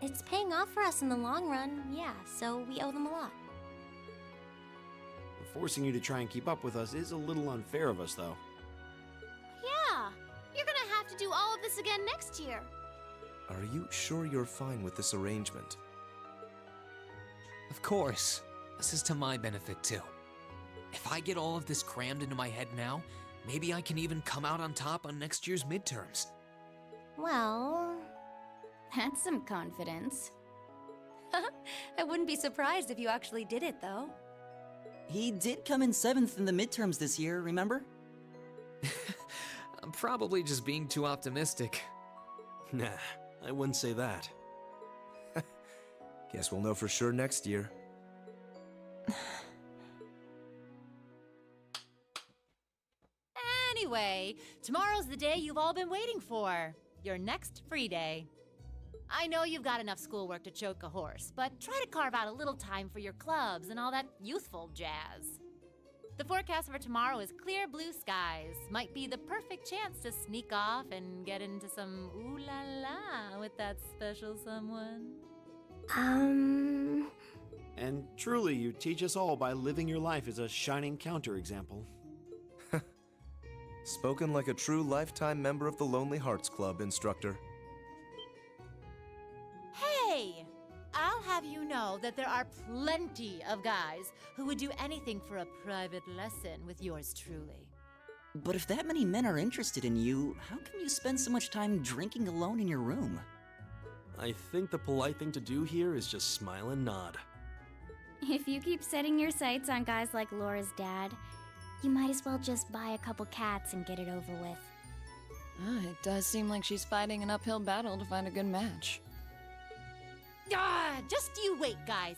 It's paying off for us in the long run, yeah, so we owe them a lot. Forcing you to try and keep up with us is a little unfair of us, though. Yeah, you're gonna have to do all of this again next year. Are you sure you're fine with this arrangement? Of course. This is to my benefit, too. If I get all of this crammed into my head now, maybe I can even come out on top on next year's midterms. Well, that's some confidence. I wouldn't be surprised if you actually did it, though. He did come in 7th in the midterms this year, remember? I'm probably just being too optimistic. Nah, I wouldn't say that. Guess we'll know for sure next year. Anyway, tomorrow's the day you've all been waiting for. Your next free day. I know you've got enough schoolwork to choke a horse, but try to carve out a little time for your clubs and all that youthful jazz. The forecast for tomorrow is clear blue skies. Might be the perfect chance to sneak off and get into some ooh la la with that special someone. And truly, you teach us all by living your life as a shining counterexample. Spoken like a true lifetime member of the Lonely Hearts Club, instructor. Hey! I'll have you know that there are plenty of guys who would do anything for a private lesson with yours truly. But if that many men are interested in you, how come you spend so much time drinking alone in your room? I think the polite thing to do here is just smile and nod. If you keep setting your sights on guys like Laura's dad, you might as well just buy a couple cats and get it over with. It does seem like she's fighting an uphill battle to find a good match. Just you wait, guys.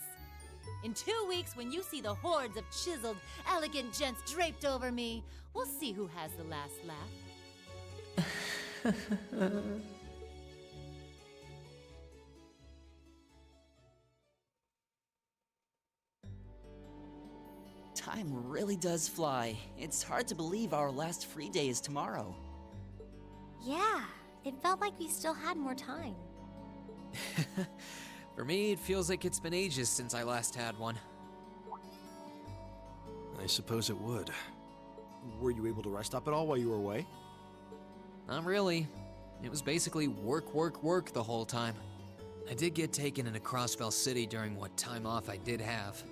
In 2 weeks, when you see the hordes of chiseled, elegant gents draped over me, we'll see who has the last laugh. Time really does fly. It's hard to believe our last free day is tomorrow. Yeah, it felt like we still had more time. For me, it feels like it's been ages since I last had one. I suppose it would. Were you able to rest up at all while you were away? Not really. It was basically work, work, work the whole time. I did get taken into Crossbell City during what time off I did have,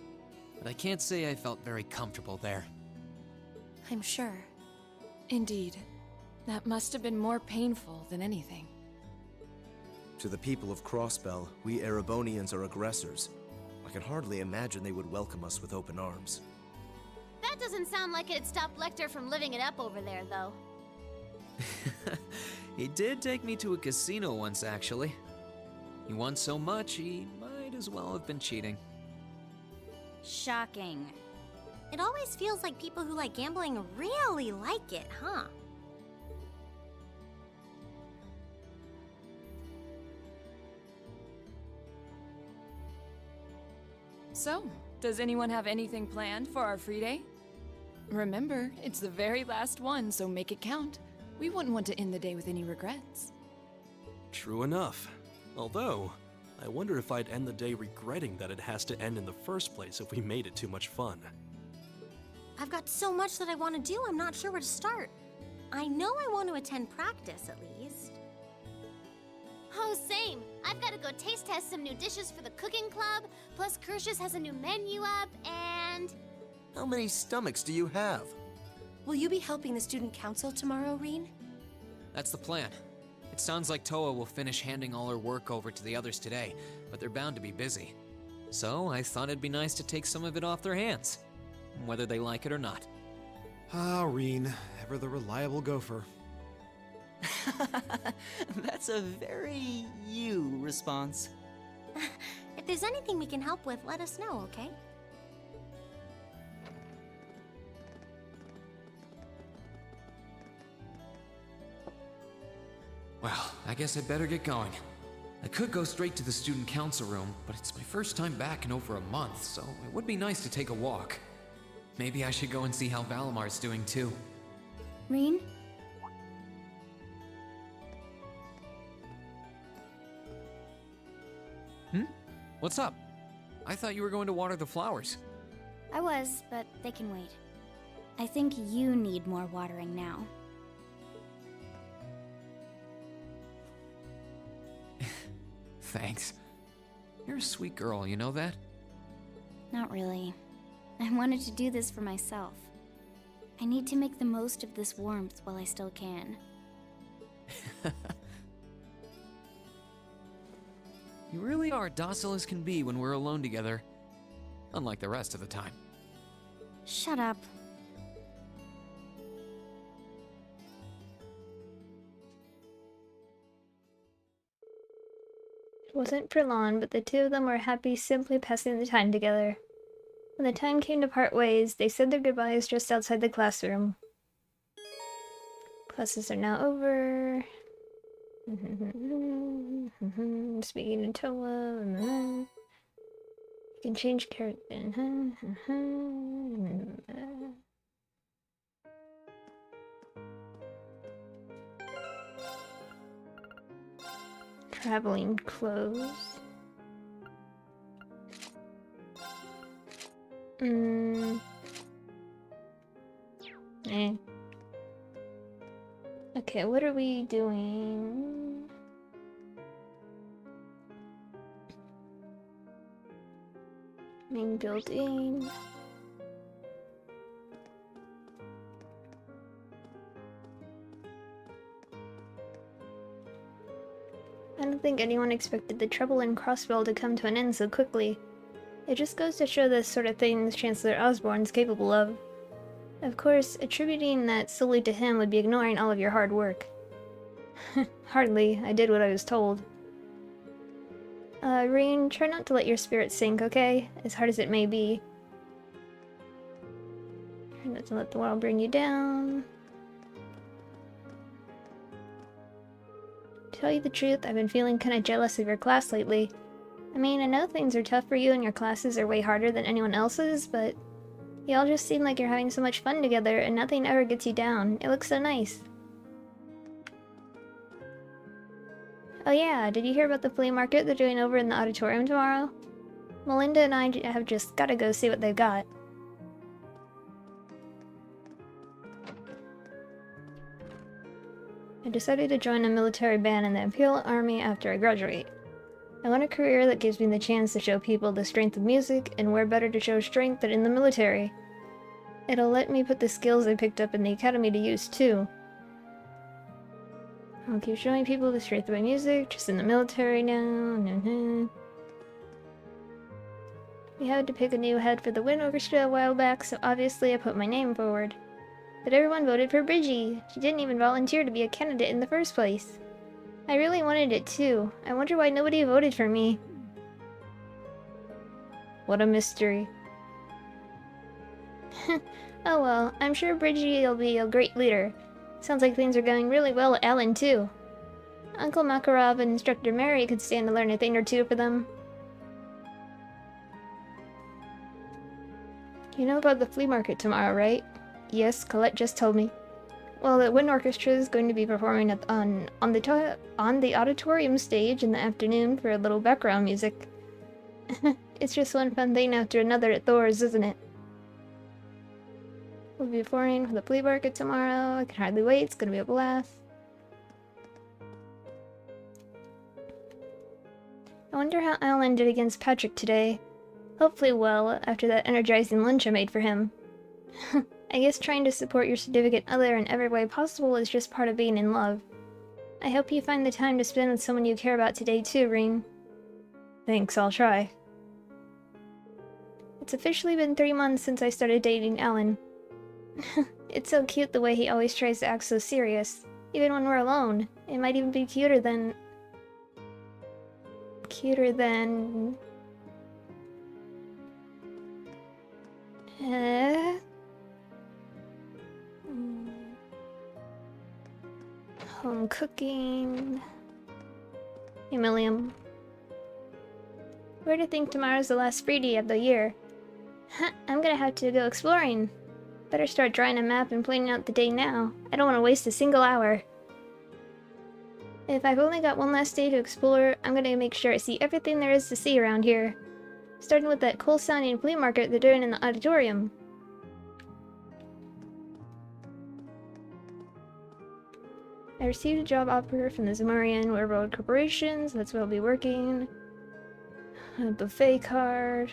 but I can't say I felt very comfortable there. I'm sure. Indeed. That must have been more painful than anything. To the people of Crossbell, we Erebonians are aggressors. I can hardly imagine they would welcome us with open arms. That doesn't sound like it'd stop Lecter from living it up over there, though. He did take me to a casino once, actually. He won so much, he might as well have been cheating. Shocking. It always feels like people who like gambling really like it, huh? So, does anyone have anything planned for our free day? Remember, it's the very last one, so make it count. We wouldn't want to end the day with any regrets. True enough. Although, I wonder if I'd end the day regretting that it has to end in the first place if we made it too much fun. I've got so much that I want to do, I'm not sure where to start. I know I want to attend practice, at least. Oh, same. I've got to go taste test some new dishes for the cooking club, plus Kershus has a new menu up, and... How many stomachs do you have? Will you be helping the student council tomorrow, Reen? That's the plan. It sounds like Toa will finish handing all her work over to the others today, but they're bound to be busy. So I thought it'd be nice to take some of it off their hands, whether they like it or not. Ah, Reen, ever the reliable gopher. That's a very you response. If there's anything we can help with, let us know, okay? Well, I guess I'd better get going. I could go straight to the student council room, but it's my first time back in over a month, so it would be nice to take a walk. Maybe I should go and see how Valamar's doing too. Reen? What's up? I thought you were going to water the flowers. I was, but they can wait. I think you need more watering now. Thanks. You're a sweet girl, you know that? Not really. I wanted to do this for myself. I need to make the most of this warmth while I still can. You really are docile as can be when we're alone together. Unlike the rest of the time. Shut up. It wasn't for long, but the two of them were happy simply passing the time together. When the time came to part ways, they said their goodbyes just outside the classroom. Classes are now over. Speaking to Toa. You can change character. Traveling clothes. Okay, what are we doing? Nothing built in. I don't think anyone expected the trouble in Crossbell to come to an end so quickly. It just goes to show the sort of things Chancellor Osborne's capable of. Of course, attributing that solely to him would be ignoring all of your hard work. Hardly. I did what I was told. Rain, try not to let your spirit sink, okay? As hard as it may be. Try not to let the world bring you down. To tell you the truth, I've been feeling kinda jealous of your class lately. I mean, I know things are tough for you and your classes are way harder than anyone else's, but you all just seem like you're having so much fun together and nothing ever gets you down. It looks so nice. Oh yeah, did you hear about the flea market they're doing over in the auditorium tomorrow? Melinda and I have just gotta go see what they've got. I decided to join a military band in the Imperial Army after I graduate. I want a career that gives me the chance to show people the strength of music, and where better to show strength than in the military. It'll let me put the skills I picked up in the academy to use too. I'll keep showing people the strength of my music, just in the military now. We had to pick a new head for the wind orchestra a while back, so obviously I put my name forward. But everyone voted for Bridgie. She didn't even volunteer to be a candidate in the first place. I really wanted it too. I wonder why nobody voted for me. What a mystery. Oh well, I'm sure Bridgie will be a great leader. Sounds like things are going really well at Allen too. Uncle Makarov and Instructor Mary could stand to learn a thing or two for them. You know about the flea market tomorrow, right? Yes, Colette just told me. Well, the wind orchestra is going to be performing on the auditorium stage in the afternoon for a little background music. It's just one fun thing after another at Thor's, isn't it? We'll be performing for the flea market tomorrow. I can hardly wait. It's gonna be a blast. I wonder how Alan did against Patrick today. Hopefully well, after that energizing lunch I made for him. I guess trying to support your significant other in every way possible is just part of being in love. I hope you find the time to spend with someone you care about today too, Ring. Thanks, I'll try. It's officially been 3 months since I started dating Alan. It's so cute the way he always tries to act so serious, even when we're alone. It might even be cuter than... Home cooking... Emilium. Where to think tomorrow's the last free day of the year? I'm gonna have to go exploring. Better start drawing a map and planning out the day now. I don't want to waste a single hour. If I've only got one last day to explore, I'm gonna make sure I see everything there is to see around here. Starting with that cool-sounding flea market they're doing in the auditorium. I received a job offer from the Zamurian Railroad Corporation, so that's where I'll be working. A buffet card.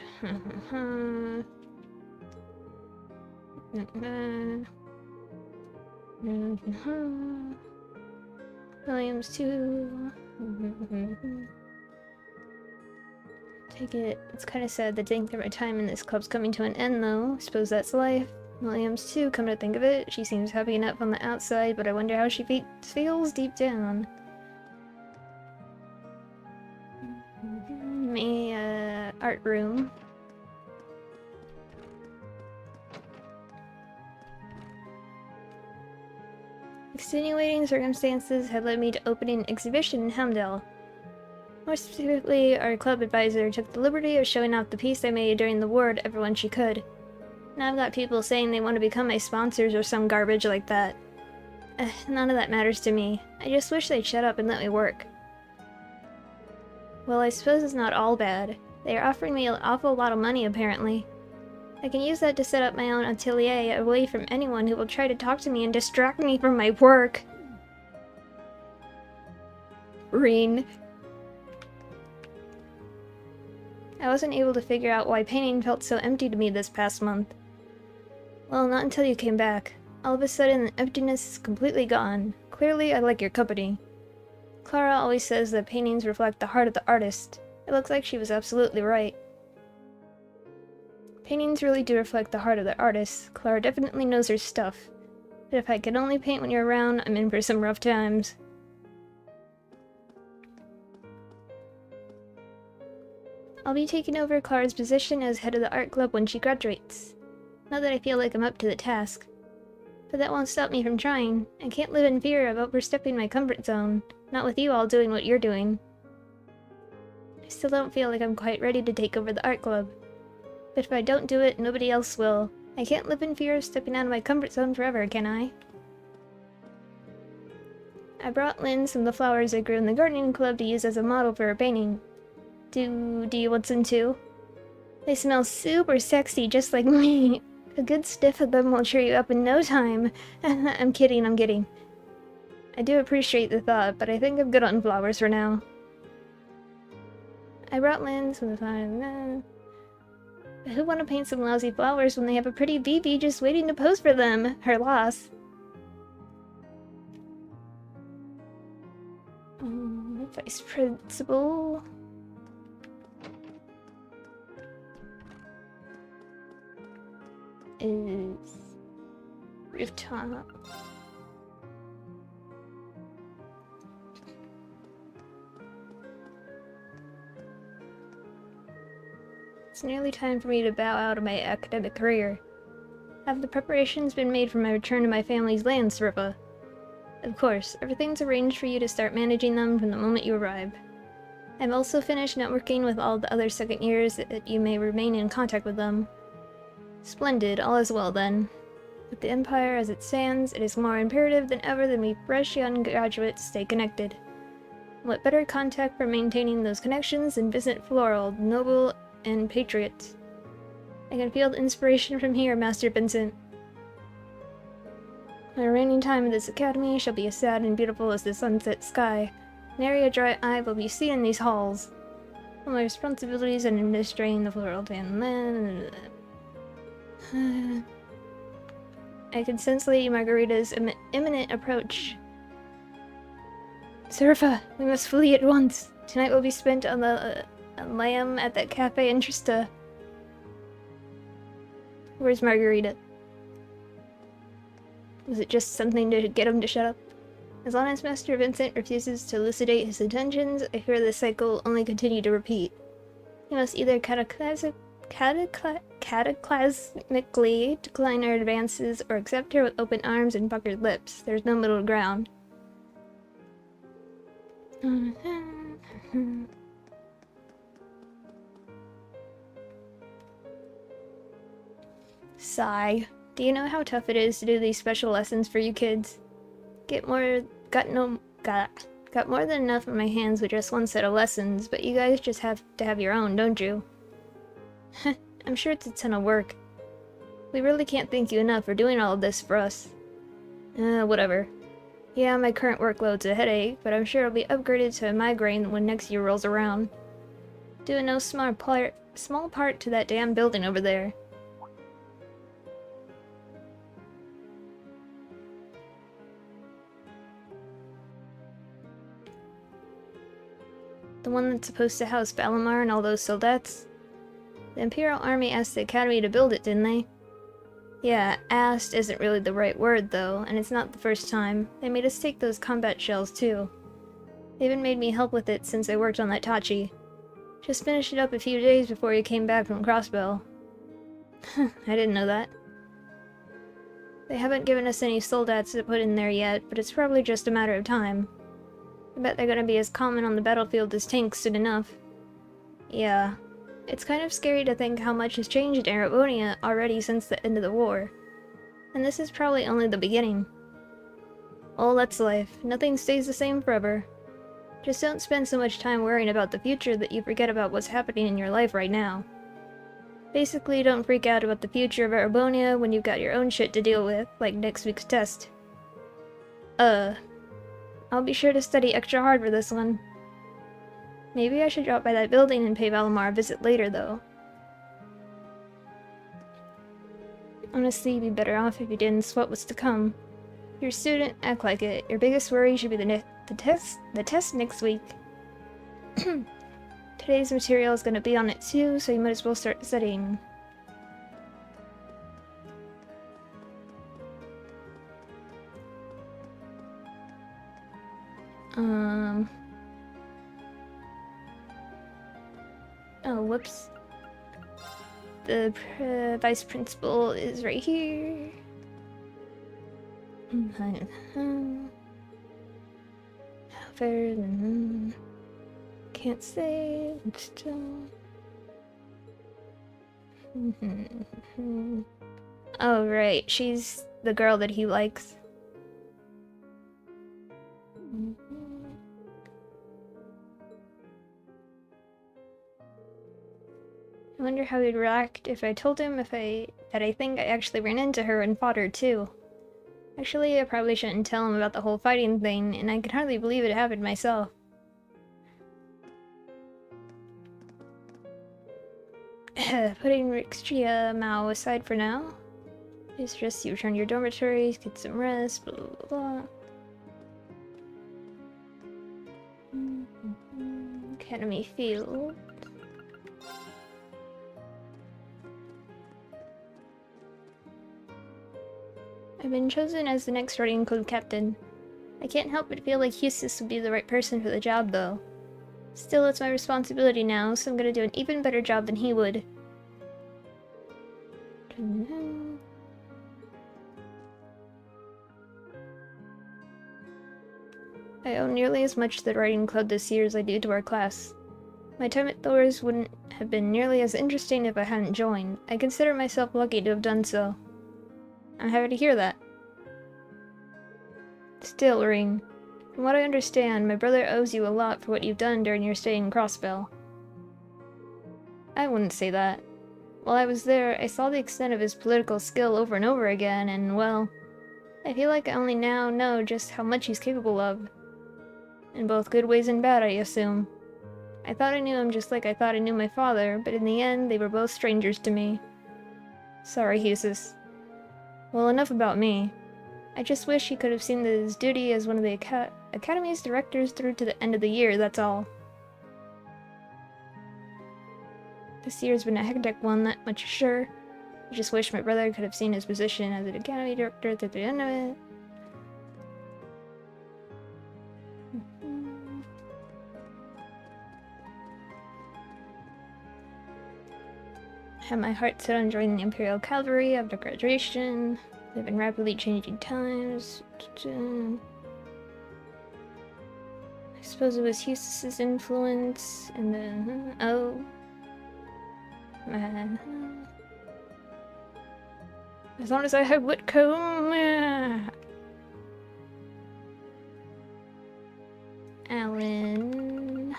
Williams too. Take it. It's kind of sad to think that my time in this club's coming to an end, though. I suppose that's life. Williams too, come to think of it. She seems happy enough on the outside, but I wonder how she feels deep down. Art room. Extenuating circumstances had led me to opening an exhibition in Hamdell. More specifically, our club advisor took the liberty of showing off the piece I made during the war to everyone she could. Now I've got people saying they want to become my sponsors or some garbage like that. None of that matters to me. I just wish they'd shut up and let me work. Well, I suppose it's not all bad. They are offering me an awful lot of money, apparently. I can use that to set up my own atelier away from anyone who will try to talk to me and distract me from my work. Reen. I wasn't able to figure out why painting felt so empty to me this past month. Well, not until you came back. All of a sudden, the emptiness is completely gone. Clearly, I like your company. Clara always says that paintings reflect the heart of the artist. It looks like she was absolutely right. Paintings really do reflect the heart of the artist. Clara definitely knows her stuff. But if I could only paint when you're around, I'm in for some rough times. I'll be taking over Clara's position as head of the art club when she graduates. Not that I feel like I'm up to the task. But that won't stop me from trying. I can't live in fear of overstepping my comfort zone. Not with you all doing what you're doing. I still don't feel like I'm quite ready to take over the art club. But if I don't do it, nobody else will. I can't live in fear of stepping out of my comfort zone forever, can I? I brought Lynn some of the flowers I grew in the gardening club to use as a model for her painting. Do you want some too? They smell super sexy, just like me. A good sniff of them will cheer you up in no time. I'm kidding, I'm kidding. I do appreciate the thought, but I think I'm good on flowers for now. I brought Lynn some of the flowers. But who want to paint some lousy flowers when they have a pretty BB just waiting to pose for them? Her loss. Vice Principal. Is rooftop. It's nearly time for me to bow out of my academic career. Have the preparations been made for my return to my family's lands, Riva? Of course, everything's arranged for you to start managing them from the moment you arrive. I've also finished networking with all the other second years that you may remain in contact with them. Splendid, all is well then. With the Empire as it stands, it is more imperative than ever that we fresh young graduates stay connected. What better contact for maintaining those connections than Vincent Floral, noble and patriot? I can feel the inspiration from here, Master Vincent. My remaining time in this academy shall be as sad and beautiful as the sunset sky. Nary a dry eye will be seen in these halls. All my responsibilities and administering the floral land. I can sense Lady Margarita's imminent approach. Zerfa, we must flee at once. Tonight will be spent on the lamb at that cafe in Trista. Where's Margarita? Was it just something to get him to shut up? As long as Master Vincent refuses to elucidate his intentions, I fear this cycle will only continue to repeat. He must either cataclysmically decline our advances, or accept her with open arms and puckered lips. There's no middle ground. Sigh. Do you know how tough it is to do these special lessons for you kids? Got more than enough on my hands with just one set of lessons, but you guys just have to have your own, don't you? I'm sure it's a ton of work. We really can't thank you enough for doing all of this for us. Whatever. Yeah, my current workload's a headache, but I'm sure it'll be upgraded to a migraine when next year rolls around. Doing no small part to that damn building over there. The one that's supposed to house Valimar and all those soldats? The Imperial Army asked the Academy to build it, didn't they? Yeah, asked isn't really the right word though, and it's not the first time. They made us take those combat shells too. They even made me help with it since I worked on that Tachi. Just finished it up a few days before you came back from Crossbell. I didn't know that. They haven't given us any soldats to put in there yet, but it's probably just a matter of time. I bet they're gonna be as common on the battlefield as tanks soon enough. Yeah. It's kind of scary to think how much has changed in Erebonia already since the end of the war. And this is probably only the beginning. Oh, that's life. Nothing stays the same forever. Just don't spend so much time worrying about the future that you forget about what's happening in your life right now. Basically, don't freak out about the future of Erebonia when you've got your own shit to deal with, like next week's test. I'll be sure to study extra hard for this one. Maybe I should drop by that building and pay Valimar a visit later, though. Honestly, you'd be better off if you didn't sweat what's to come. You're a student, act like it. Your biggest worry should be the test next week. Today's material is going to be on it too, so you might as well start studying. Oh, whoops. The vice principal is right here. However, can't say. Oh, right. She's the girl that he likes. I wonder how he'd react if I told him that I think I actually ran into her and fought her too. Actually, I probably shouldn't tell him about the whole fighting thing, and I can hardly believe it happened myself. Putting Rixia Mao aside for now. It's just you return to your dormitories, get some rest, blah blah blah. Academy Field. I've been chosen as the next Riding Club captain. I can't help but feel like Eustace would be the right person for the job, though. Still, it's my responsibility now, so I'm gonna do an even better job than he would. I owe nearly as much to the Riding Club this year as I do to our class. My time at Thor's wouldn't have been nearly as interesting if I hadn't joined. I consider myself lucky to have done so. I'm happy to hear that. Still, Ring, from what I understand, my brother owes you a lot for what you've done during your stay in Crossbell. I wouldn't say that. While I was there, I saw the extent of his political skill over and over again, and, well, I feel like I only now know just how much he's capable of. In both good ways and bad, I assume. I thought I knew him just like I thought I knew my father, but in the end, they were both strangers to me. Sorry, Eustace. Well, enough about me. I just wish he could have seen his duty as one of the Academy's directors through to the end of the year, that's all. This year's been a hectic one, that much is sure. I just wish my brother could have seen his position as an Academy director through the end of it. I had my heart set on joining the Imperial Cavalry after graduation. They've been rapidly changing times. I suppose it was Eustace's influence, and then, oh. Man. As long as I have Whitcomb. Alan.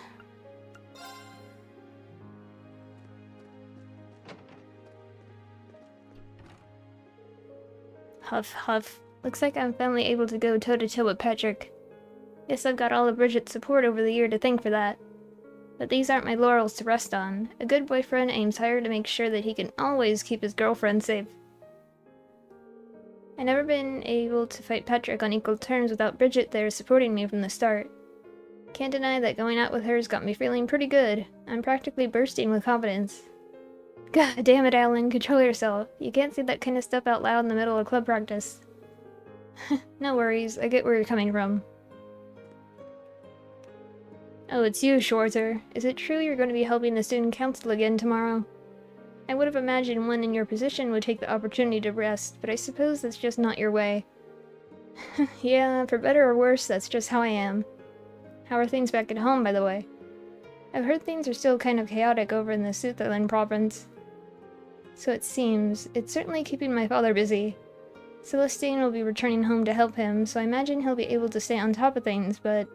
Huff, huff. Looks like I'm finally able to go toe-to-toe with Patrick. Guess I've got all of Bridget's support over the year to thank for that. But these aren't my laurels to rest on. A good boyfriend aims higher to make sure that he can always keep his girlfriend safe. I've never been able to fight Patrick on equal terms without Bridget there supporting me from the start. Can't deny that going out with her's got me feeling pretty good. I'm practically bursting with confidence. God damn it, Alan, control yourself. You can't say that kind of stuff out loud in the middle of club practice. No worries, I get where you're coming from. Oh, it's you, Schwarzer. Is it true you're going to be helping the student council again tomorrow? I would have imagined one in your position would take the opportunity to rest, but I suppose that's just not your way. Yeah, for better or worse, that's just how I am. How are things back at home, by the way? I've heard things are still kind of chaotic over in the Sutherland province. So it seems. It's certainly keeping my father busy. Celestine will be returning home to help him, so I imagine he'll be able to stay on top of things, but...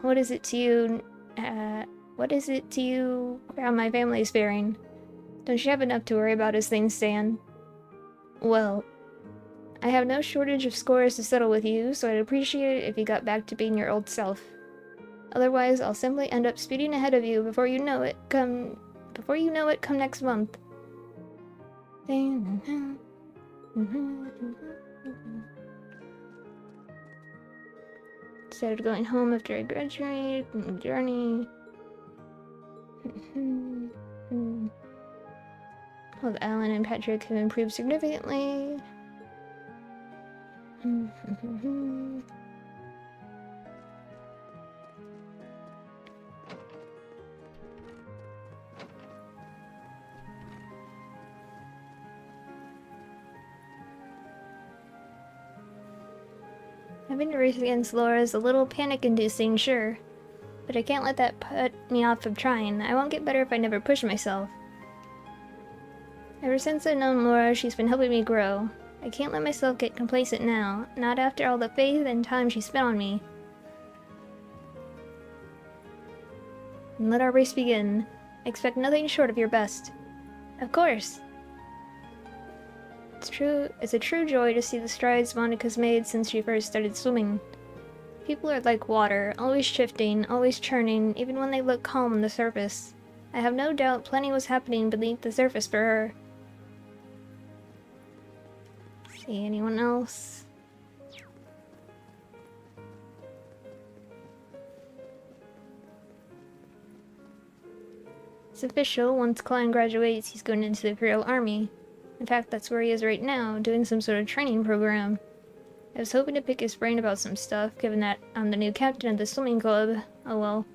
what is it to you how my family is faring? Don't you have enough to worry about as things stand? Well, I have no shortage of scores to settle with you, so I'd appreciate it if you got back to being your old self. Otherwise, I'll simply end up speeding ahead of you before you know it come next month. Instead of going home after I graduate, journey. Both Alan and Patrick have improved significantly. Having to race against Laura is a little panic-inducing, sure. But I can't let that put me off of trying. I won't get better if I never push myself. Ever since I've known Laura, she's been helping me grow. I can't let myself get complacent now, not after all the faith and time she spent on me. And let our race begin. I expect nothing short of your best. Of course! It's a true joy to see the strides Monica's made since she first started swimming. People are like water, always shifting, always churning, even when they look calm on the surface. I have no doubt plenty was happening beneath the surface for her. See anyone else? It's official, once Klein graduates, he's going into the Imperial Army. In fact, that's where he is right now, doing some sort of training program. I was hoping to pick his brain about some stuff, given that I'm the new captain of the swimming club. Oh well.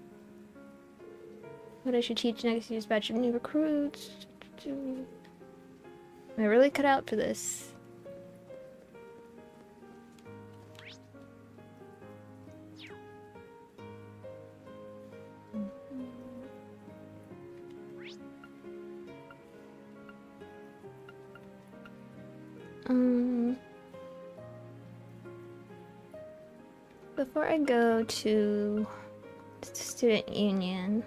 What I should teach next year's batch of new recruits. Am I really cut out for this? Before I go to student union,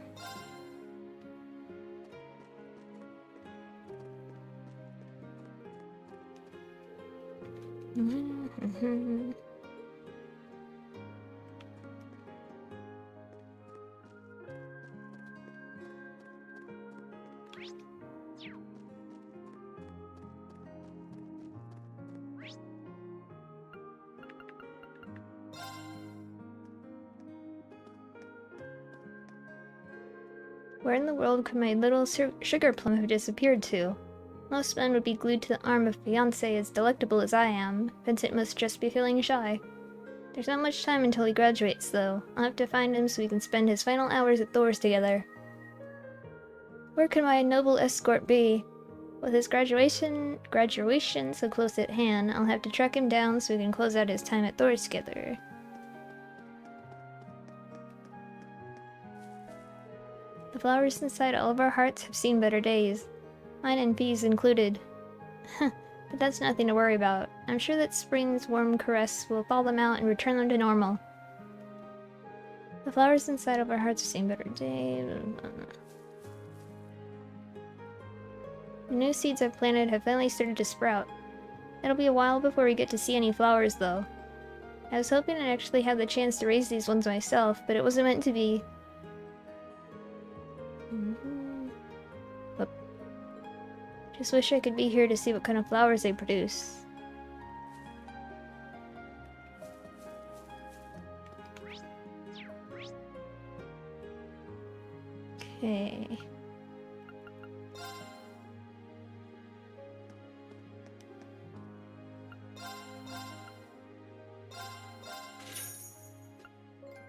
where in the world could my little sugar plum have disappeared to? Most men would be glued to the arm of a fiancé as delectable as I am. Vincent must just be feeling shy. There's not much time until he graduates, though. I'll have to find him so we can spend his final hours at Thor's together. Where could my noble escort be? With his graduation so close at hand, I'll have to track him down so we can close out his time at Thor's together. The flowers inside all of our hearts have seen better days. Mine and V's included. But that's nothing to worry about. I'm sure that spring's warm caress will thaw them out and return them to normal. The flowers inside of our hearts have seen better days. The new seeds I've planted have finally started to sprout. It'll be a while before we get to see any flowers, though. I was hoping I'd actually have the chance to raise these ones myself, but it wasn't meant to be. Just wish I could be here to see what kind of flowers they produce. Okay.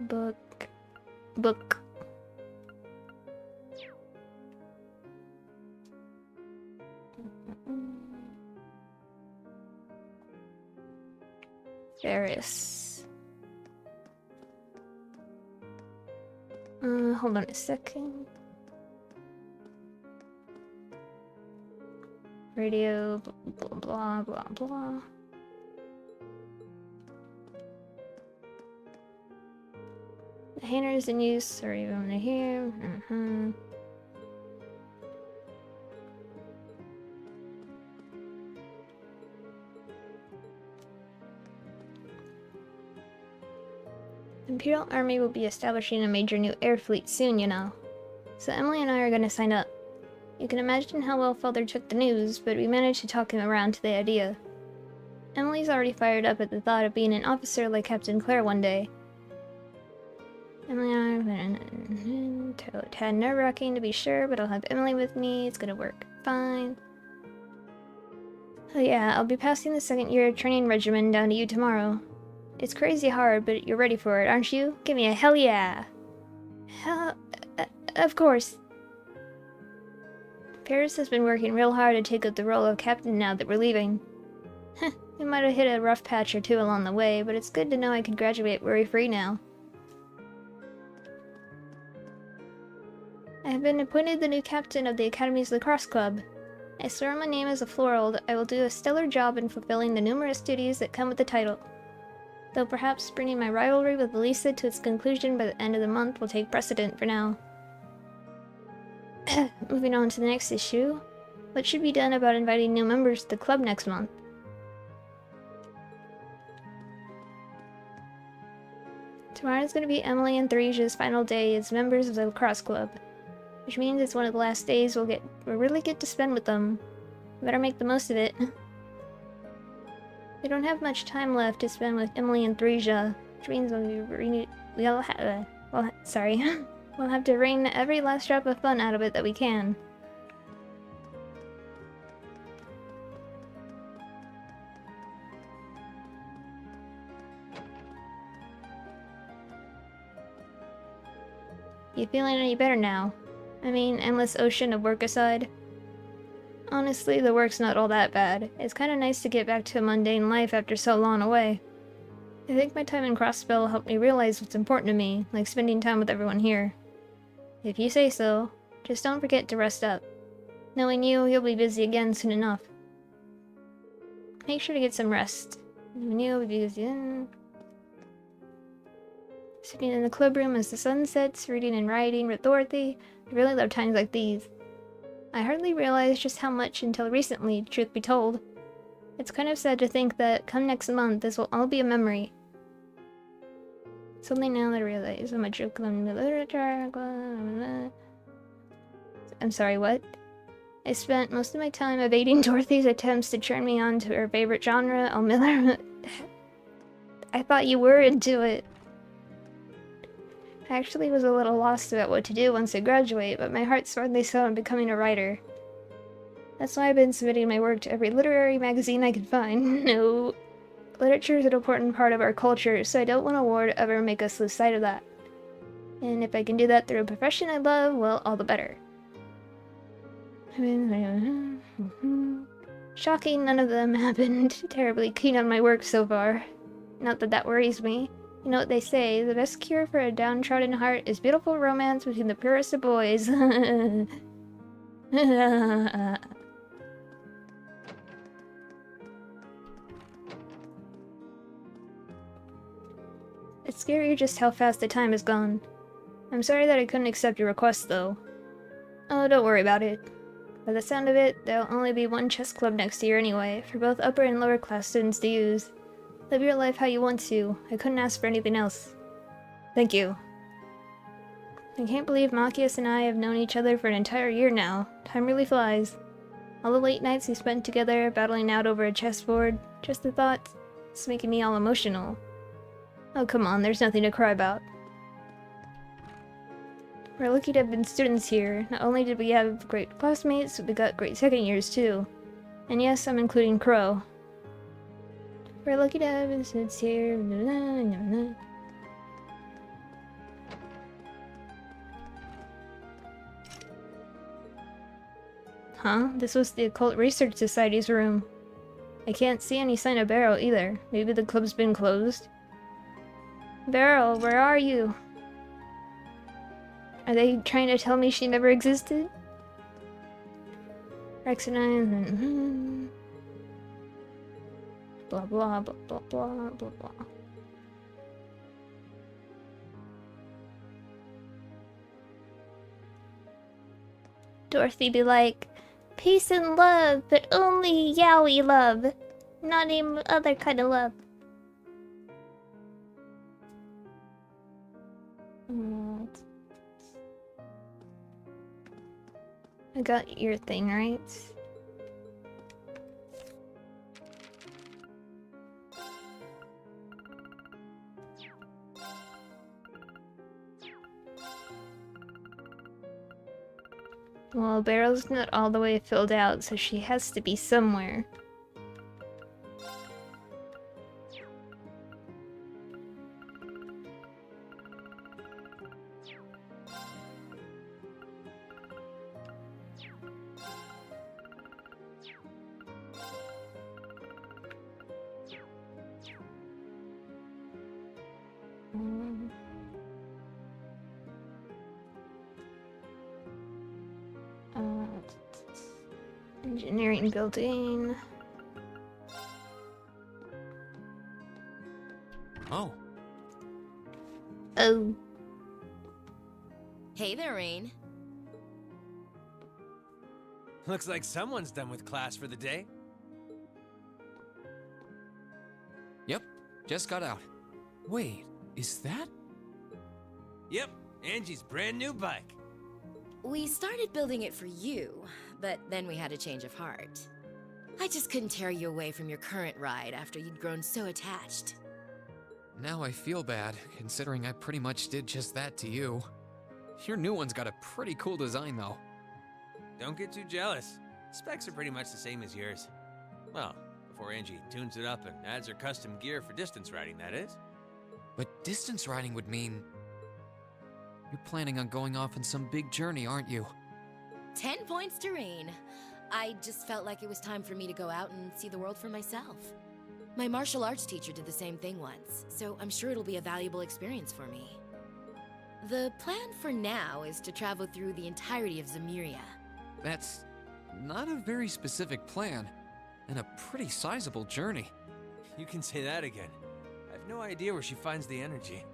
Book. Ferris. Hold on a second. Radio, blah blah blah blah. The hangers in use are even here. The Imperial Army will be establishing a major new air fleet soon, you know. So Emily and I are gonna sign up. You can imagine how well Father took the news, but we managed to talk him around to the idea. Emily's already fired up at the thought of being an officer like Captain Claire one day. Emily and I are tad nerve-wracking to be sure, but I'll have Emily with me. It's gonna work fine. Oh yeah, I'll be passing the 2nd year training regimen down to you tomorrow. It's crazy hard, but you're ready for it, aren't you? Give me a hell yeah! Hell... of course. Paris has been working real hard to take up the role of captain now that we're leaving. We might have hit a rough patch or two along the way, but it's good to know I can graduate worry-free now. I have been appointed the new captain of the Academy's lacrosse club. I swear on my name as a floral, I will do a stellar job in fulfilling the numerous duties that come with the title. Though perhaps bringing my rivalry with Elisa to its conclusion by the end of the month will take precedent for now. Moving on to the next issue. What should be done about inviting new members to the club next month? Tomorrow's gonna be Emily and Theresia's final day as members of the lacrosse club. Which means it's one of the last days we'll really get to spend with them. Better make the most of it. We don't have much time left to spend with Emily and Theresia, which means we'll have to wring every last drop of fun out of it that we can. You feeling any better now? I mean, endless ocean of work aside. Honestly, the work's not all that bad. It's kinda nice to get back to a mundane life after so long away. I think my time in Crossbell helped me realize what's important to me, like spending time with everyone here. If you say so, just don't forget to rest up. Knowing you, you'll be busy again soon enough. Make sure to get some rest. Knowing you'll be busy. Sitting in the club room as the sun sets, reading and writing with Dorothy. I really love times like these. I hardly realized just how much until recently, truth be told. It's kind of sad to think that come next month, this will all be a memory. It's only now that I realize how much of Columbia literature. I'm sorry, what? I spent most of my time evading Dorothy's attempts to turn me on to her favorite genre, Miller. I thought you were into it. I actually was a little lost about what to do once I graduate, but my heart's finally set on becoming a writer. That's why I've been submitting my work to every literary magazine I could find. No, literature is an important part of our culture, so I don't want a war to ever make us lose sight of that. And if I can do that through a profession I love, well, all the better. Shocking, none of them have been terribly keen on my work so far. Not that that worries me. You know what they say, the best cure for a downtrodden heart is beautiful romance between the purest of boys. It's scary just how fast the time has gone. I'm sorry that I couldn't accept your request, though. Oh, don't worry about it. By the sound of it, there'll only be one chess club next year anyway, for both upper and lower class students to use. Live your life how you want to. I couldn't ask for anything else. Thank you. I can't believe Machias and I have known each other for an entire year now. Time really flies. All the late nights we spent together, battling out over a chessboard. Just the thought, it's making me all emotional. Oh, come on, there's nothing to cry about. We're lucky to have been students here. Not only did we have great classmates, but we got great second years too. And yes, I'm including Crow. We're lucky to have been students here. Huh? This was the Occult Research Society's room. I can't see any sign of Beryl either. Maybe the club's been closed. Beryl, where are you? Are they trying to tell me she never existed? Rex and I... Blah blah blah blah blah blah blah. Dorothy be like, peace and love, but only yaoi love. Not any other kind of love. I got your thing, right? Well, barrel's not all the way filled out, so she has to be somewhere. Engineering building. Oh. Oh. Hey there, Rain. Looks like someone's done with class for the day. Yep, just got out. Wait, is that? Yep, Angie's brand new bike. We started building it for you, but then we had a change of heart. I just couldn't tear you away from your current ride after you'd grown so attached. Now I feel bad, considering I pretty much did just that to you. Your new one's got a pretty cool design, though. Don't get too jealous. Specs are pretty much the same as yours. Well, before Angie tunes it up and adds her custom gear for distance riding, that is. But distance riding would mean... You're planning on going off on some big journey, aren't you? 10 points to Rain. I just felt like it was time for me to go out and see the world for myself. My martial arts teacher did the same thing once, so I'm sure it'll be a valuable experience for me. The plan for now is to travel through the entirety of Zemuria. That's not a very specific plan, and a pretty sizable journey. You can say that again. I have no idea where she finds the energy.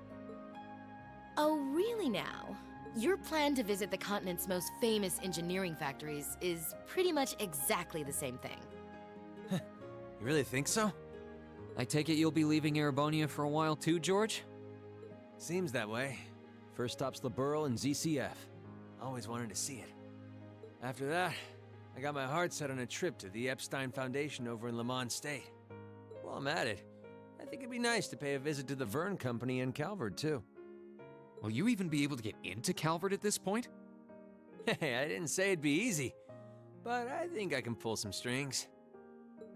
Oh, really now? Your plan to visit the continent's most famous engineering factories is pretty much exactly the same thing. You really think so? I take it you'll be leaving Erebonia for a while too, George? Seems that way. First stop's the Burl and ZCF. Always wanted to see it. After that, I got my heart set on a trip to the Epstein Foundation over in Lemon State. While I'm at it, I think it'd be nice to pay a visit to the Vern Company in Calvert, too. Will you even be able to get into Calvert at this point? Hey, I didn't say it'd be easy, but I think I can pull some strings.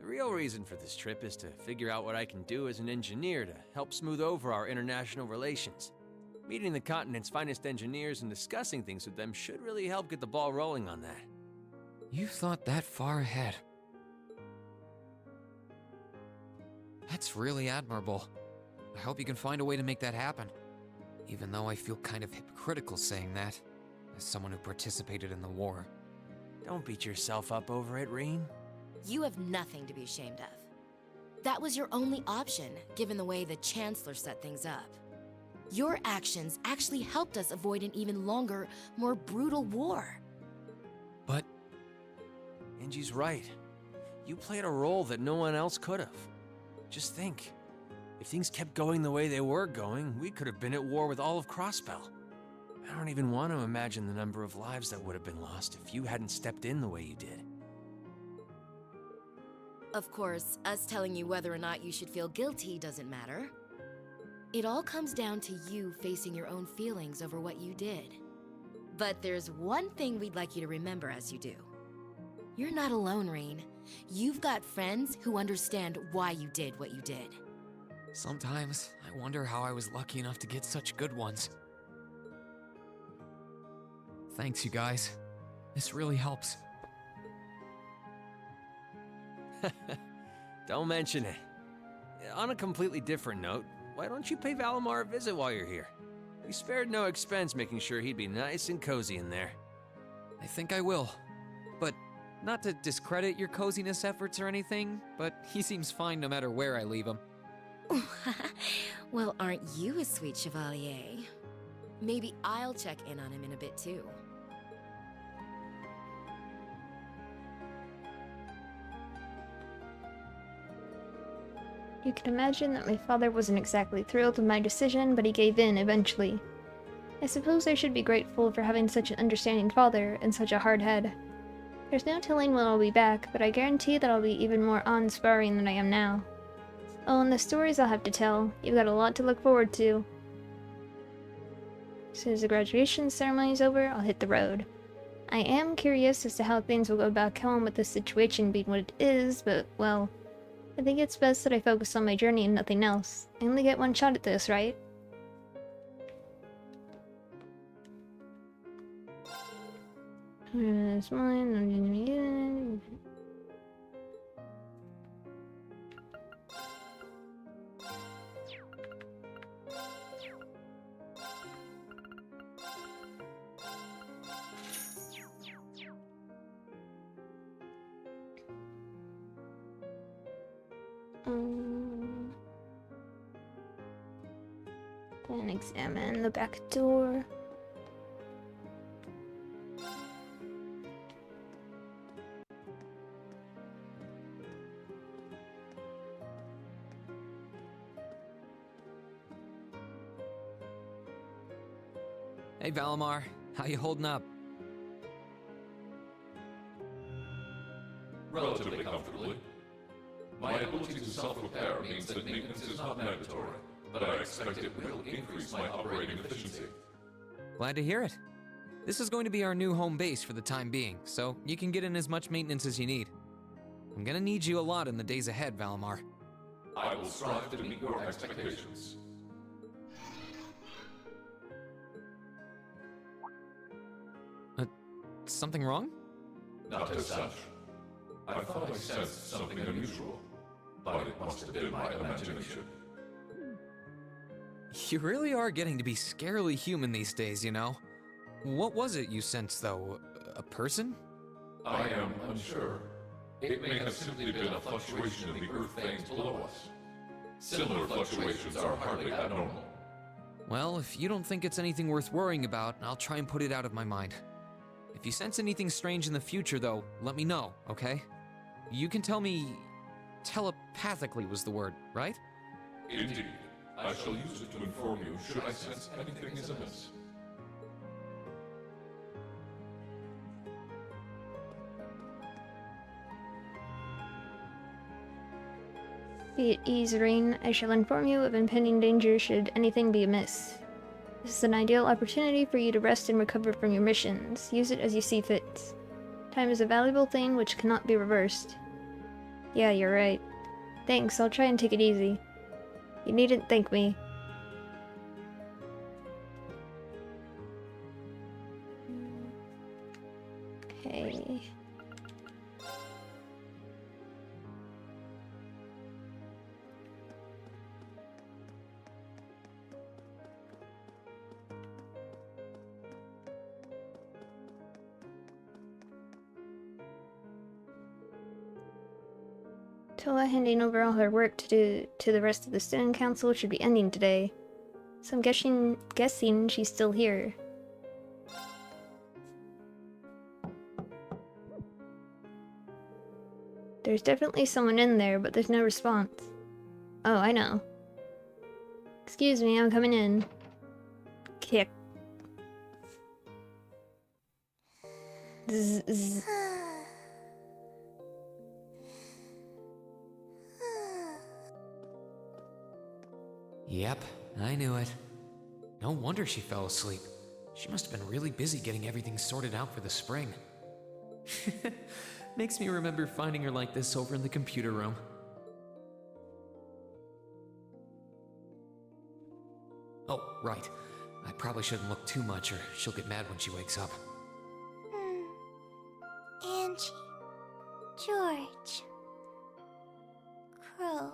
The real reason for this trip is to figure out what I can do as an engineer to help smooth over our international relations. Meeting the continent's finest engineers and discussing things with them should really help get the ball rolling on that. You've thought that far ahead. That's really admirable. I hope you can find a way to make that happen. Even though I feel kind of hypocritical saying that, as someone who participated in the war. Don't beat yourself up over it, Reen. You have nothing to be ashamed of. That was your only option, given the way the Chancellor set things up. Your actions actually helped us avoid an even longer, more brutal war. But... Angie's right. You played a role that no one else could have. Just think. If things kept going the way they were going, we could have been at war with all of Crossbell. I don't even want to imagine the number of lives that would have been lost if you hadn't stepped in the way you did. Of course, us telling you whether or not you should feel guilty doesn't matter. It all comes down to you facing your own feelings over what you did. But there's one thing we'd like you to remember as you do. You're not alone, Rain. You've got friends who understand why you did what you did. Sometimes, I wonder how I was lucky enough to get such good ones. Thanks, you guys. This really helps. Don't mention it. On a completely different note, why don't you pay Valimar a visit while you're here? We spared no expense making sure he'd be nice and cozy in there. I think I will. But not to discredit your coziness efforts or anything, but he seems fine no matter where I leave him. Well, aren't you a sweet chevalier? Maybe I'll check in on him in a bit too. You can imagine that my father wasn't exactly thrilled with my decision, but he gave in eventually. I suppose I should be grateful for having such an understanding father and such a hard head. There's no telling when I'll be back, but I guarantee that I'll be even more awe-inspiring than I am now. Oh, and the stories I'll have to tell. You've got a lot to look forward to. As soon as the graduation ceremony is over, I'll hit the road. I am curious as to how things will go back home with the situation being what it is, but, well, I think it's best that I focus on my journey and nothing else. I only get one shot at this, right? It's mine. Then examine the back door. Hey Valimar, how you holding up? Relatively comfortably. My ability to self-repair means that maintenance is not mandatory, but I expect it will increase my operating efficiency. Glad to hear it. This is going to be our new home base for the time being, so you can get in as much maintenance as you need. I'm gonna need you a lot in the days ahead, Valimar. I will strive to meet your expectations. Something wrong? Not as such. I thought I sensed something unusual, but it must have been my imagination. You really are getting to be scarily human these days, you know? What was it you sensed, though? A person? I am unsure. It may have simply been a fluctuation in the earth veins below us. Similar fluctuations are hardly abnormal. Well, if you don't think it's anything worth worrying about, I'll try and put it out of my mind. If you sense anything strange in the future, though, let me know, okay? You can tell me... telepathically was the word, right? Indeed. I shall use it to inform you should I sense anything is amiss. Be at ease, Rain. I shall inform you of impending danger should anything be amiss. This is an ideal opportunity for you to rest and recover from your missions. Use it as you see fit. Time is a valuable thing which cannot be reversed. Yeah, you're right. Thanks, I'll try and take it easy. You needn't thank me. Okay. Toa handing over all her work to the rest of the student council should be ending today. So I'm guessing she's still here. There's definitely someone in there, but there's no response. Oh, I know. Excuse me, I'm coming in. Kick. Zzz. Yep, I knew it. No wonder she fell asleep. She must have been really busy getting everything sorted out for the spring. Makes me remember finding her like this over in the computer room. Oh, right. I probably shouldn't look too much or she'll get mad when she wakes up. Angie. George. Crow.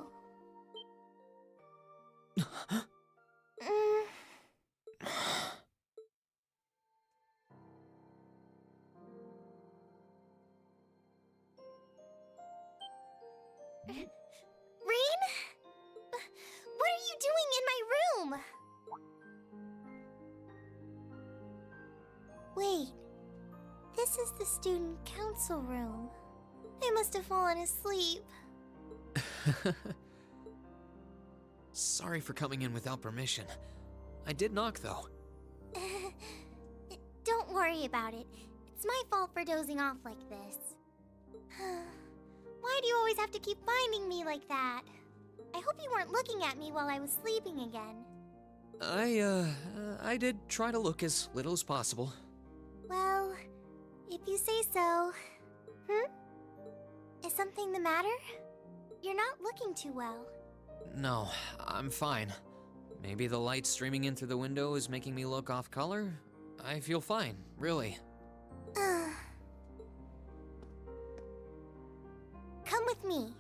Rain? What are you doing in my room? Wait, this is the student council room. I must have fallen asleep. Sorry for coming in without permission. I did knock, though. Don't worry about it. It's my fault for dozing off like this. Why do you always have to keep finding me like that? I hope you weren't looking at me while I was sleeping again. I did try to look as little as possible. Well, if you say so. Is something the matter? You're not looking too well. No, I'm fine. Maybe the light streaming in through the window is making me look off color? I feel fine, really. Come with me.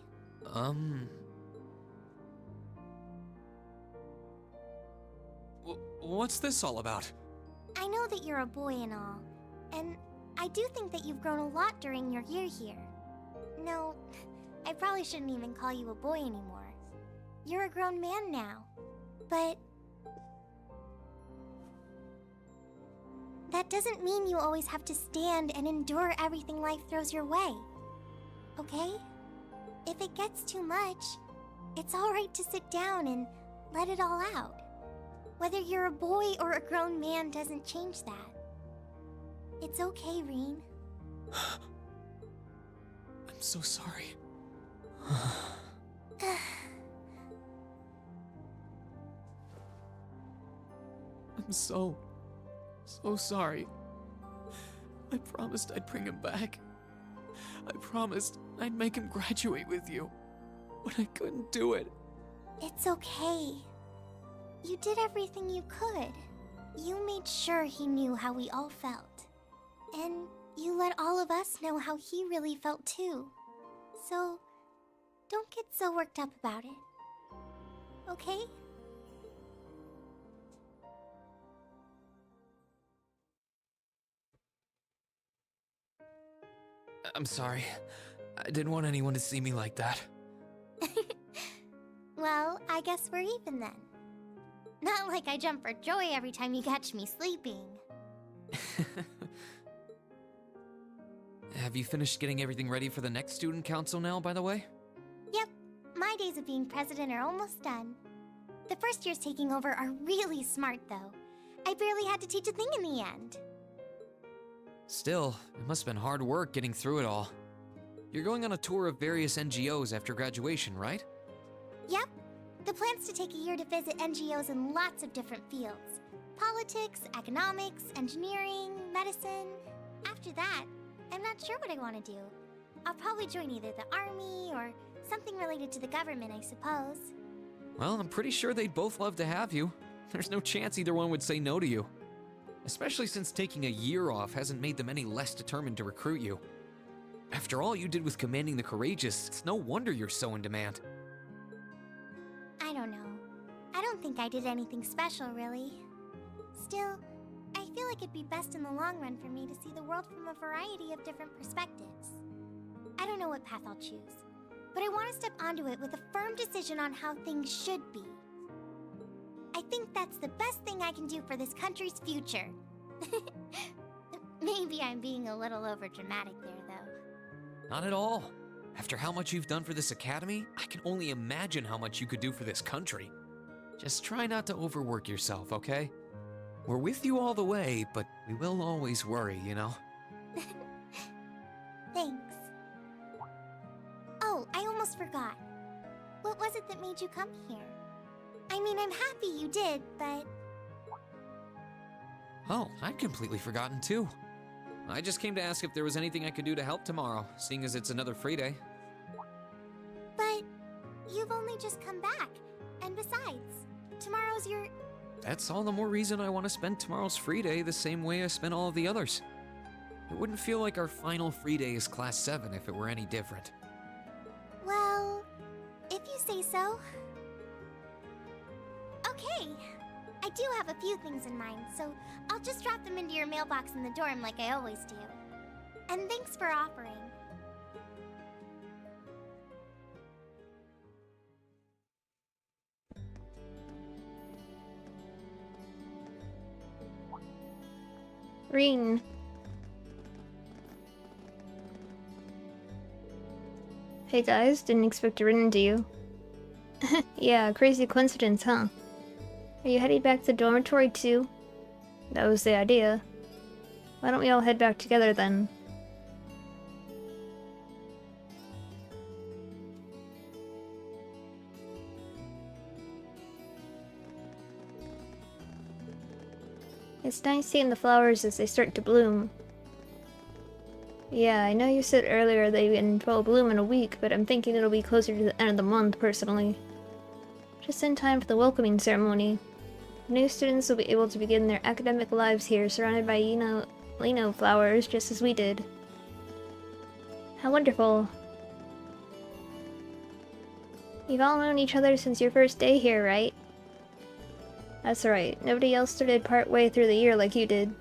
What's this all about? I know that you're a boy and all, and I do think that you've grown a lot during your year here. No, I probably shouldn't even call you a boy anymore. You're a grown man now, but that doesn't mean you always have to stand and endure everything life throws your way. Okay? If it gets too much, it's alright to sit down and let it all out. Whether you're a boy or a grown man doesn't change that. It's okay, Reen. I'm so sorry. I'm so sorry. I promised I'd bring him back. I promised I'd make him graduate with you. But I couldn't do it. It's okay. You did everything you could. You made sure he knew how we all felt. And you let all of us know how he really felt too. So, don't get so worked up about it. Okay? I'm sorry. I didn't want anyone to see me like that. Well, I guess we're even then. Not like I jump for joy every time you catch me sleeping. Have you finished getting everything ready for the next student council now, by the way? Yep, my days of being president are almost done. The first years taking over are really smart, though. I barely had to teach a thing in the end. Still, it must have been hard work getting through it all. You're going on a tour of various NGOs after graduation, right? Yep. The plan's to take a year to visit NGOs in lots of different fields. Politics, economics, engineering, medicine. After that, I'm not sure what I want to do. I'll probably join either the army or something related to the government, I suppose. Well, I'm pretty sure they'd both love to have you. There's no chance either one would say no to you. Especially since taking a year off hasn't made them any less determined to recruit you. After all you did with commanding the courageous, it's no wonder you're so in demand. I don't know. I don't think I did anything special, really. Still, I feel like it'd be best in the long run for me to see the world from a variety of different perspectives. I don't know what path I'll choose, but I want to step onto it with a firm decision on how things should be. I think that's the best thing I can do for this country's future. Maybe I'm being a little overdramatic there, though. Not at all. After how much you've done for this academy, I can only imagine how much you could do for this country. Just try not to overwork yourself, okay? We're with you all the way, but we will always worry, you know? Thanks. Oh, I almost forgot. What was it that made you come here? I mean, I'm happy you did, but... Oh, I'd completely forgotten too. I just came to ask if there was anything I could do to help tomorrow, seeing as it's another free day. But you've only just come back. And besides, tomorrow's your... That's all the more reason I want to spend tomorrow's free day the same way I spent all of the others. It wouldn't feel like our final free day is Class 7 if it were any different. Well, if you say so. Okay. I do have a few things in mind, so I'll just drop them into your mailbox in the dorm like I always do. And thanks for offering. Reen. Hey guys, didn't expect to run into you. Yeah, crazy coincidence, huh? Are you heading back to the dormitory too? That was the idea. Why don't we all head back together then? It's nice seeing the flowers as they start to bloom. Yeah, I know you said earlier they get in full bloom in a week, but I'm thinking it'll be closer to the end of the month, personally. Just in time for the welcoming ceremony. The new students will be able to begin their academic lives here, surrounded by Lino flowers, just as we did. How wonderful. You've all known each other since your first day here, right? That's right, nobody else started part way through the year like you did.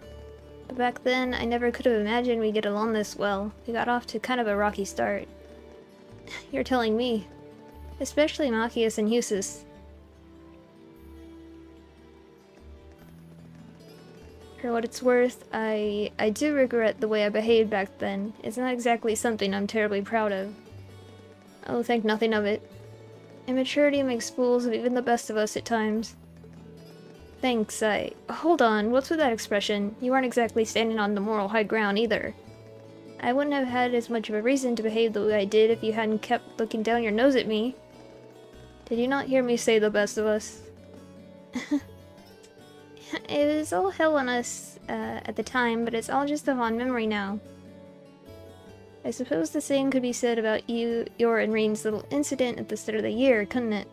But back then, I never could have imagined we'd get along this well. We got off to kind of a rocky start. You're telling me. Especially Machias and Husis. For what it's worth, I do regret the way I behaved back then. It's not exactly something I'm terribly proud of. Oh, think nothing of it. Immaturity makes fools of even the best of us at times. Thanks, Hold on, what's with that expression? You aren't exactly standing on the moral high ground either. I wouldn't have had as much of a reason to behave the way I did if you hadn't kept looking down your nose at me. Did you not hear me say the best of us? It was all hell on us, at the time, but it's all just a fond memory now. I suppose the same could be said about your and Reen's little incident at the start of the year, couldn't it?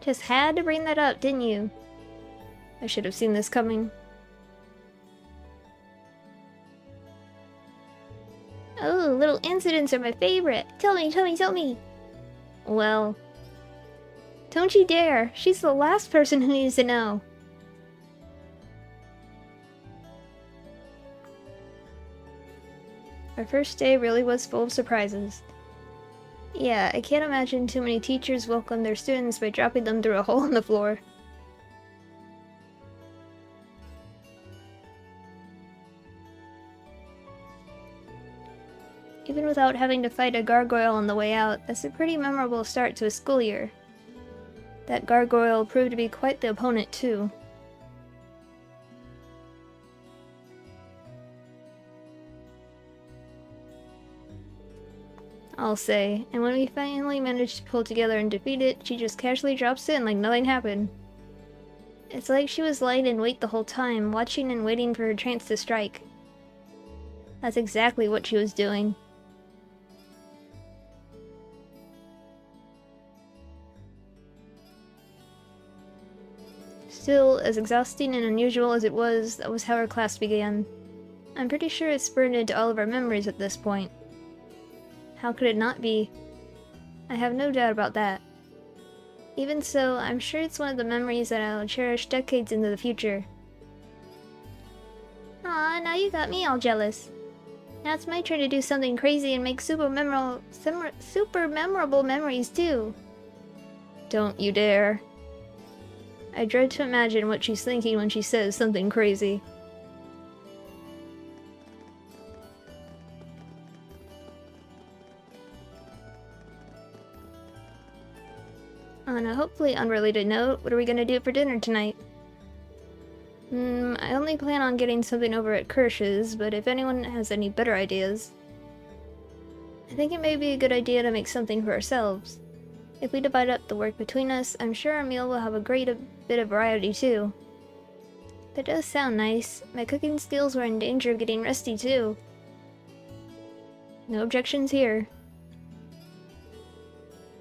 Just had to bring that up, didn't you? I should have seen this coming. Oh, little incidents are my favorite. Tell me, tell me, tell me. Well, don't you dare. She's the last person who needs to know. Our first day really was full of surprises. Yeah, I can't imagine too many teachers welcome their students by dropping them through a hole in the floor. Even without having to fight a gargoyle on the way out, that's a pretty memorable start to a school year. That gargoyle proved to be quite the opponent, too. I'll say, and when we finally managed to pull together and defeat it, she just casually drops in like nothing happened. It's like she was lying in wait the whole time, watching and waiting for her chance to strike. That's exactly what she was doing. Still, as exhausting and unusual as it was, that was how our class began. I'm pretty sure it's burned into all of our memories at this point. How could it not be? I have no doubt about that. Even so, I'm sure it's one of the memories that I'll cherish decades into the future. Aw, now you got me all jealous. Now it's my turn to do something crazy and make super memorable memories too. Don't you dare. I dread to imagine what she's thinking when she says something crazy. On a hopefully unrelated note, what are we gonna do for dinner tonight? I only plan on getting something over at Kirsch's, but if anyone has any better ideas... I think it may be a good idea to make something for ourselves. If we divide up the work between us, I'm sure our meal will have a great bit of variety too. That does sound nice. My cooking skills were in danger of getting rusty too. No objections here.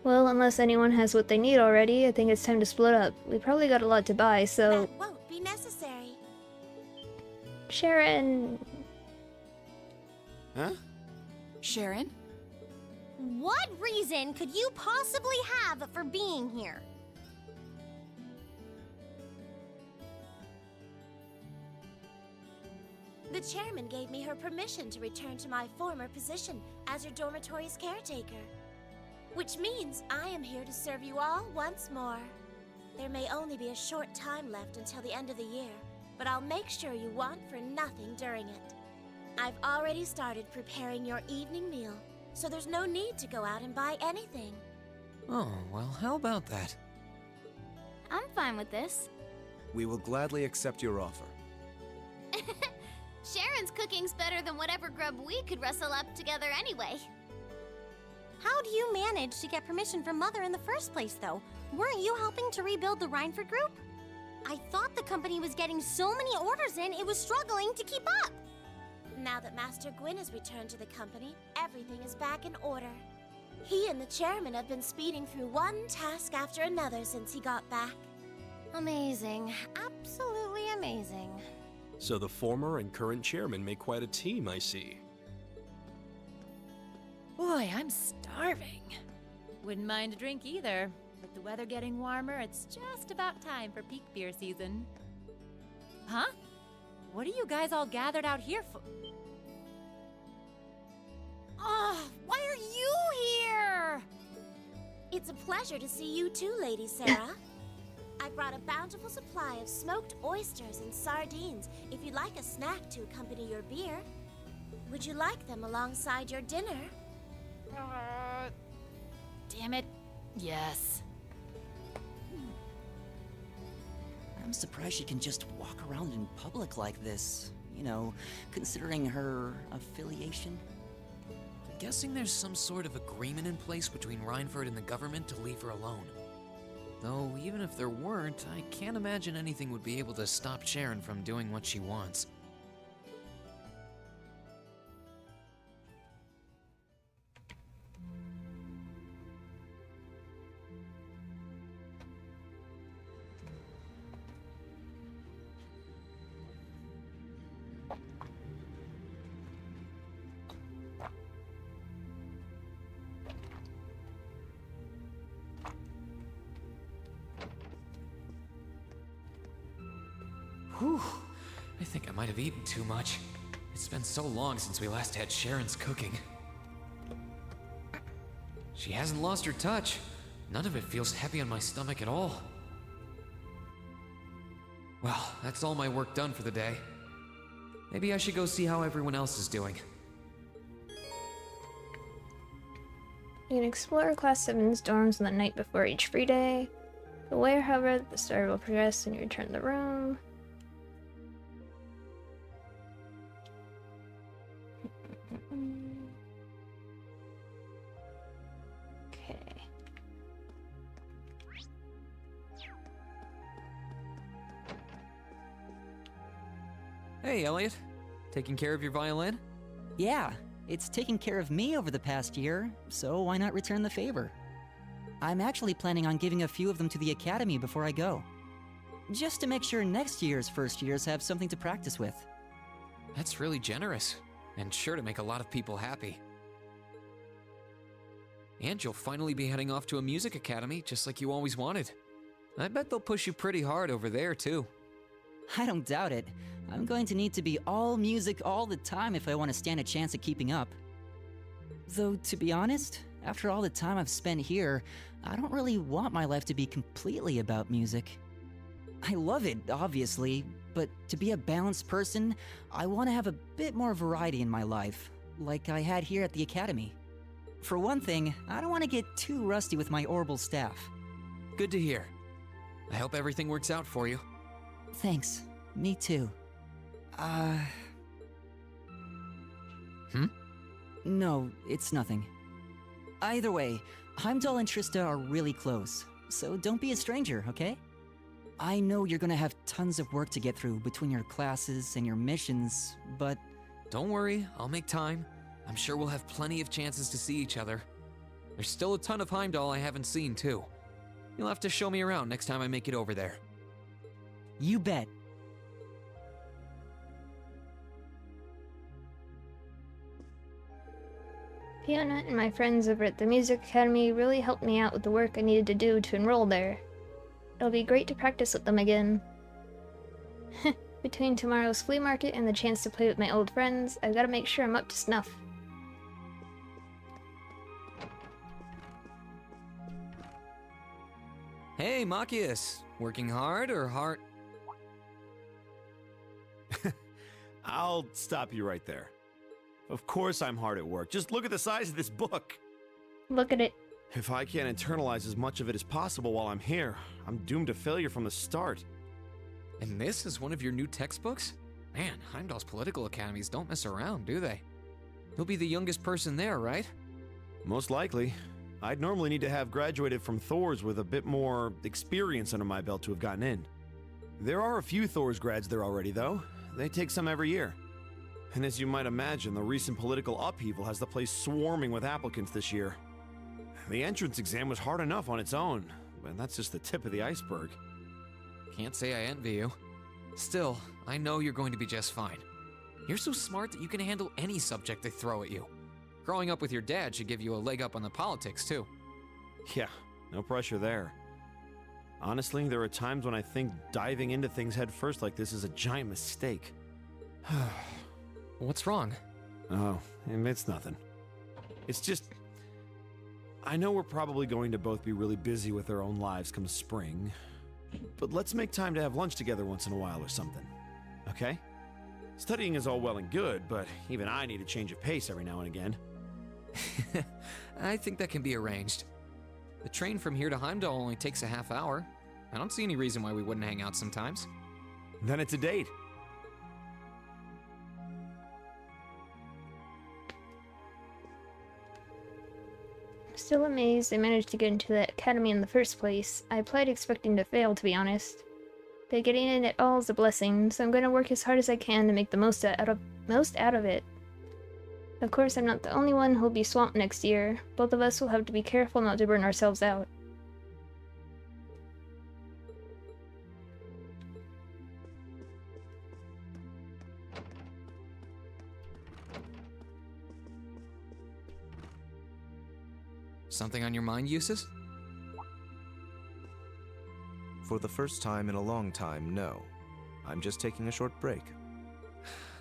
Well, unless anyone has what they need already, I think it's time to split up. We probably got a lot to buy, so... That won't be necessary. Sharon... Huh? Sharon? What reason could you possibly have for being here? The chairman gave me her permission to return to my former position as your dormitory's caretaker. Which means I am here to serve you all once more. There may only be a short time left until the end of the year, but I'll make sure you want for nothing during it. I've already started preparing your evening meal, so there's no need to go out and buy anything. Oh, well, how about that? I'm fine with this. We will gladly accept your offer. Sharon's cooking's better than whatever grub we could rustle up together anyway. How do you manage to get permission from Mother in the first place, though? Weren't you helping to rebuild the Reinford group? I thought the company was getting so many orders in, it was struggling to keep up. Now that Master Gwyn has returned to the company, everything is back in order. He and the chairman have been speeding through one task after another since he got back. Amazing. Absolutely amazing. So the former and current chairman make quite a team, I see. Boy, I'm starving. Wouldn't mind a drink either. With the weather getting warmer, it's just about time for peak beer season. Huh? What are you guys all gathered out here for? Oh, why are you here? It's a pleasure to see you too, Lady Sarah. I brought a bountiful supply of smoked oysters and sardines if you'd like a snack to accompany your beer. Would you like them alongside your dinner? Damn it. Yes. I'm surprised she can just walk around in public like this. You know, considering her affiliation. I'm guessing there's some sort of agreement in place between Reinford and the government to leave her alone. Though, even if there weren't, I can't imagine anything would be able to stop Sharon from doing what she wants. Whew, I think I might have eaten too much. It's been so long since we last had Sharon's cooking. She hasn't lost her touch. None of it feels heavy on my stomach at all. Well, that's all my work done for the day. Maybe I should go see how everyone else is doing. You can explore Class 7's dorms on the night before each free day. Beware, however, that the story will progress when you return to the room. Okay. Hey, Elliot. Taking care of your violin? Yeah, it's taken care of me over the past year, so why not return the favor? I'm actually planning on giving a few of them to the Academy before I go. Just to make sure next year's first years have something to practice with. That's really generous, and sure to make a lot of people happy. And you'll finally be heading off to a music academy, just like you always wanted. I bet they'll push you pretty hard over there, too. I don't doubt it. I'm going to need to be all music all the time if I want to stand a chance at keeping up. Though, to be honest, after all the time I've spent here, I don't really want my life to be completely about music. I love it, obviously, but to be a balanced person, I want to have a bit more variety in my life, like I had here at the Academy. For one thing, I don't want to get too rusty with my orbital staff. Good to hear. I hope everything works out for you. Thanks. Me too. No, it's nothing. Either way, Heimdall and Trista are really close, so don't be a stranger, okay? I know you're gonna have tons of work to get through between your classes and your missions, but... Don't worry, I'll make time. I'm sure we'll have plenty of chances to see each other. There's still a ton of Heimdall I haven't seen, too. You'll have to show me around next time I make it over there. You bet. Fiona and my friends over at the Music Academy really helped me out with the work I needed to do to enroll there. It'll be great to practice with them again. Between tomorrow's flea market and the chance to play with my old friends, I've got to make sure I'm up to snuff. Hey, Machias. Working hard or hard? I'll stop you right there. Of course I'm hard at work. Just look at the size of this book. Look at it. If I can't internalize as much of it as possible while I'm here, I'm doomed to failure from the start. And this is one of your new textbooks? Man, Heimdall's political academies don't mess around, do they? You'll be the youngest person there, right? Most likely. I'd normally need to have graduated from Thor's with a bit more experience under my belt to have gotten in. There are a few Thor's grads there already, though. They take some every year. And as you might imagine, the recent political upheaval has the place swarming with applicants this year. The entrance exam was hard enough on its own, but that's just the tip of the iceberg. Can't say I envy you. Still, I know you're going to be just fine. You're so smart that you can handle any subject they throw at you. Growing up with your dad should give you a leg up on the politics, too. Yeah, no pressure there. Honestly, there are times when I think diving into things head first like this is a giant mistake. What's wrong? Oh, it's nothing. It's just... I know we're probably going to both be really busy with our own lives come spring, but let's make time to have lunch together once in a while or something, okay? Studying is all well and good, but even I need a change of pace every now and again. I think that can be arranged. The train from here to Heimdall only takes a half hour. I don't see any reason why we wouldn't hang out sometimes. Then it's a date. Still amazed I managed to get into that academy in the first place. I applied expecting to fail, to be honest. But getting in at all is a blessing, so I'm going to work as hard as I can to make the most out of it. Of course, I'm not the only one who'll be swamped next year. Both of us will have to be careful not to burn ourselves out. Something on your mind, Eustace? For the first time in a long time, no. I'm just taking a short break.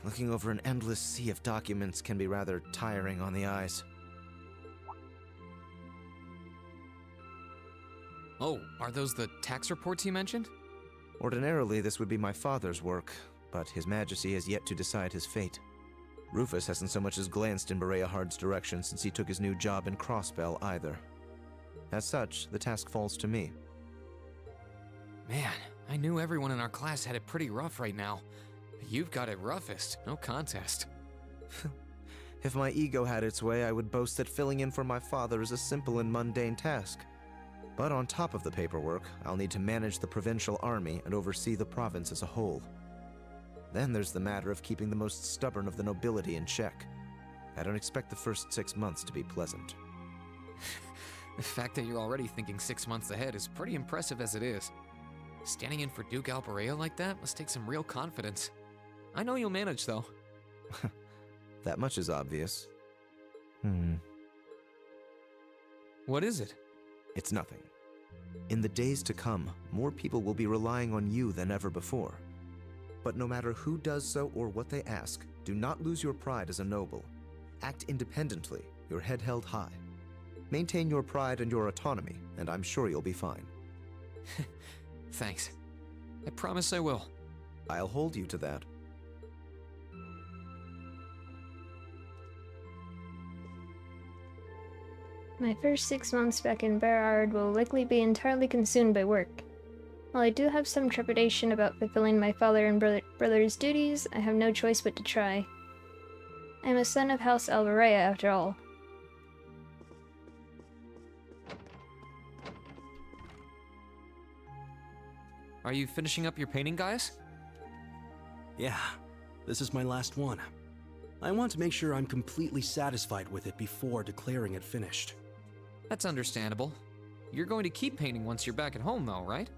Looking over an endless sea of documents can be rather tiring on the eyes. Oh, are those the tax reports you mentioned? Ordinarily, this would be my father's work, but His Majesty has yet to decide his fate. Rufus hasn't so much as glanced in Berea Hard's direction since he took his new job in Crossbell either. As such, the task falls to me. Man, I knew everyone in our class had it pretty rough right now. You've got it roughest, no contest. If my ego had its way, I would boast that filling in for my father is a simple and mundane task. But on top of the paperwork, I'll need to manage the provincial army and oversee the province as a whole. Then there's the matter of keeping the most stubborn of the nobility in check. I don't expect the first 6 months to be pleasant. The fact that you're already thinking 6 months ahead is pretty impressive as it is. Standing in for Duke Alberea like that must take some real confidence. I know you'll manage, though. That much is obvious. What is it? It's nothing. In the days to come, more people will be relying on you than ever before. But no matter who does so or what they ask, do not lose your pride as a noble. Act independently, your head held high. Maintain your pride and your autonomy, and I'm sure you'll be fine. Thanks. I promise I will. I'll hold you to that. My first 6 months back in Berard will likely be entirely consumed by work. While I do have some trepidation about fulfilling my father and brother's duties, I have no choice but to try. I am a son of House Alberea, after all. Are you finishing up your painting, guys? Yeah, this is my last one. I want to make sure I'm completely satisfied with it before declaring it finished. That's understandable. You're going to keep painting once you're back at home, though, right?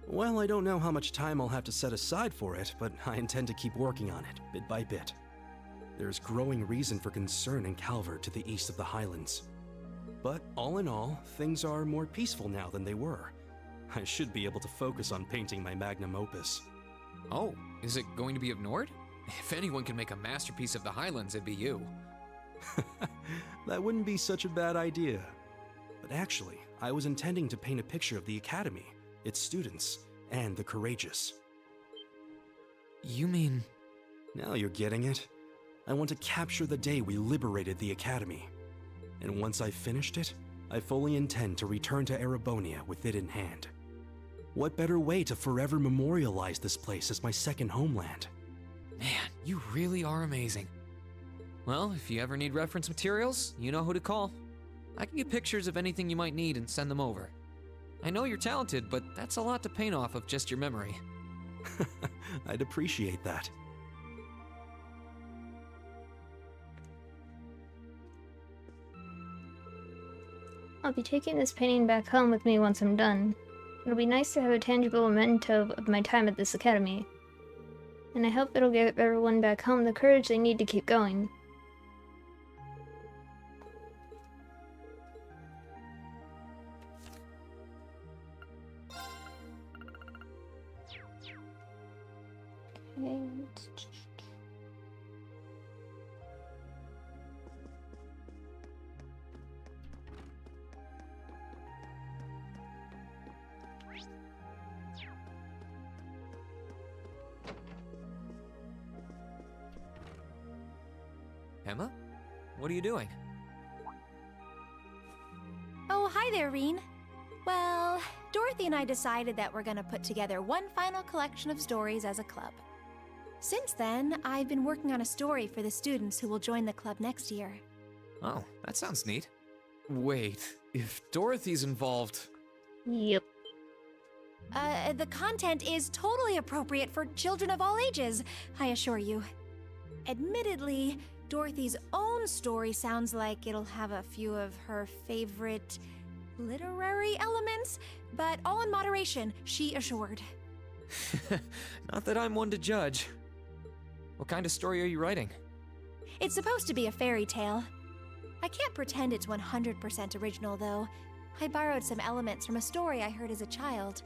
Well, I don't know how much time I'll have to set aside for it, but I intend to keep working on it, bit by bit. There's growing reason for concern in Calvert to the east of the Highlands. But all in all, things are more peaceful now than they were. I should be able to focus on painting my magnum opus. Oh, is it going to be of Nord? If anyone can make a masterpiece of the Highlands, it'd be you. That wouldn't be such a bad idea. But actually, I was intending to paint a picture of the Academy, its students, and the courageous. You mean... Now you're getting it. I want to capture the day we liberated the Academy. And once I've finished it, I fully intend to return to Erebonia with it in hand. What better way to forever memorialize this place as my second homeland? Man, you really are amazing. Well, if you ever need reference materials, you know who to call. I can get pictures of anything you might need and send them over. I know you're talented, but that's a lot to paint off of just your memory. I'd appreciate that. I'll be taking this painting back home with me once I'm done. It'll be nice to have a tangible memento of my time at this academy. And I hope it'll give everyone back home the courage they need to keep going. Okay. Emma? What are you doing? Oh, hi there, Reen. Well, Dorothy and I decided that we're gonna put together one final collection of stories as a club. Since then, I've been working on a story for the students who will join the club next year. Oh, that sounds neat. Wait, if Dorothy's involved... Yep. The content is totally appropriate for children of all ages, I assure you. Admittedly, Dorothy's own story sounds like it'll have a few of her favorite literary elements, but all in moderation, she assured. Not that I'm one to judge. What kind of story are you writing? It's supposed to be a fairy tale. I can't pretend it's 100% original, though. I borrowed some elements from a story I heard as a child.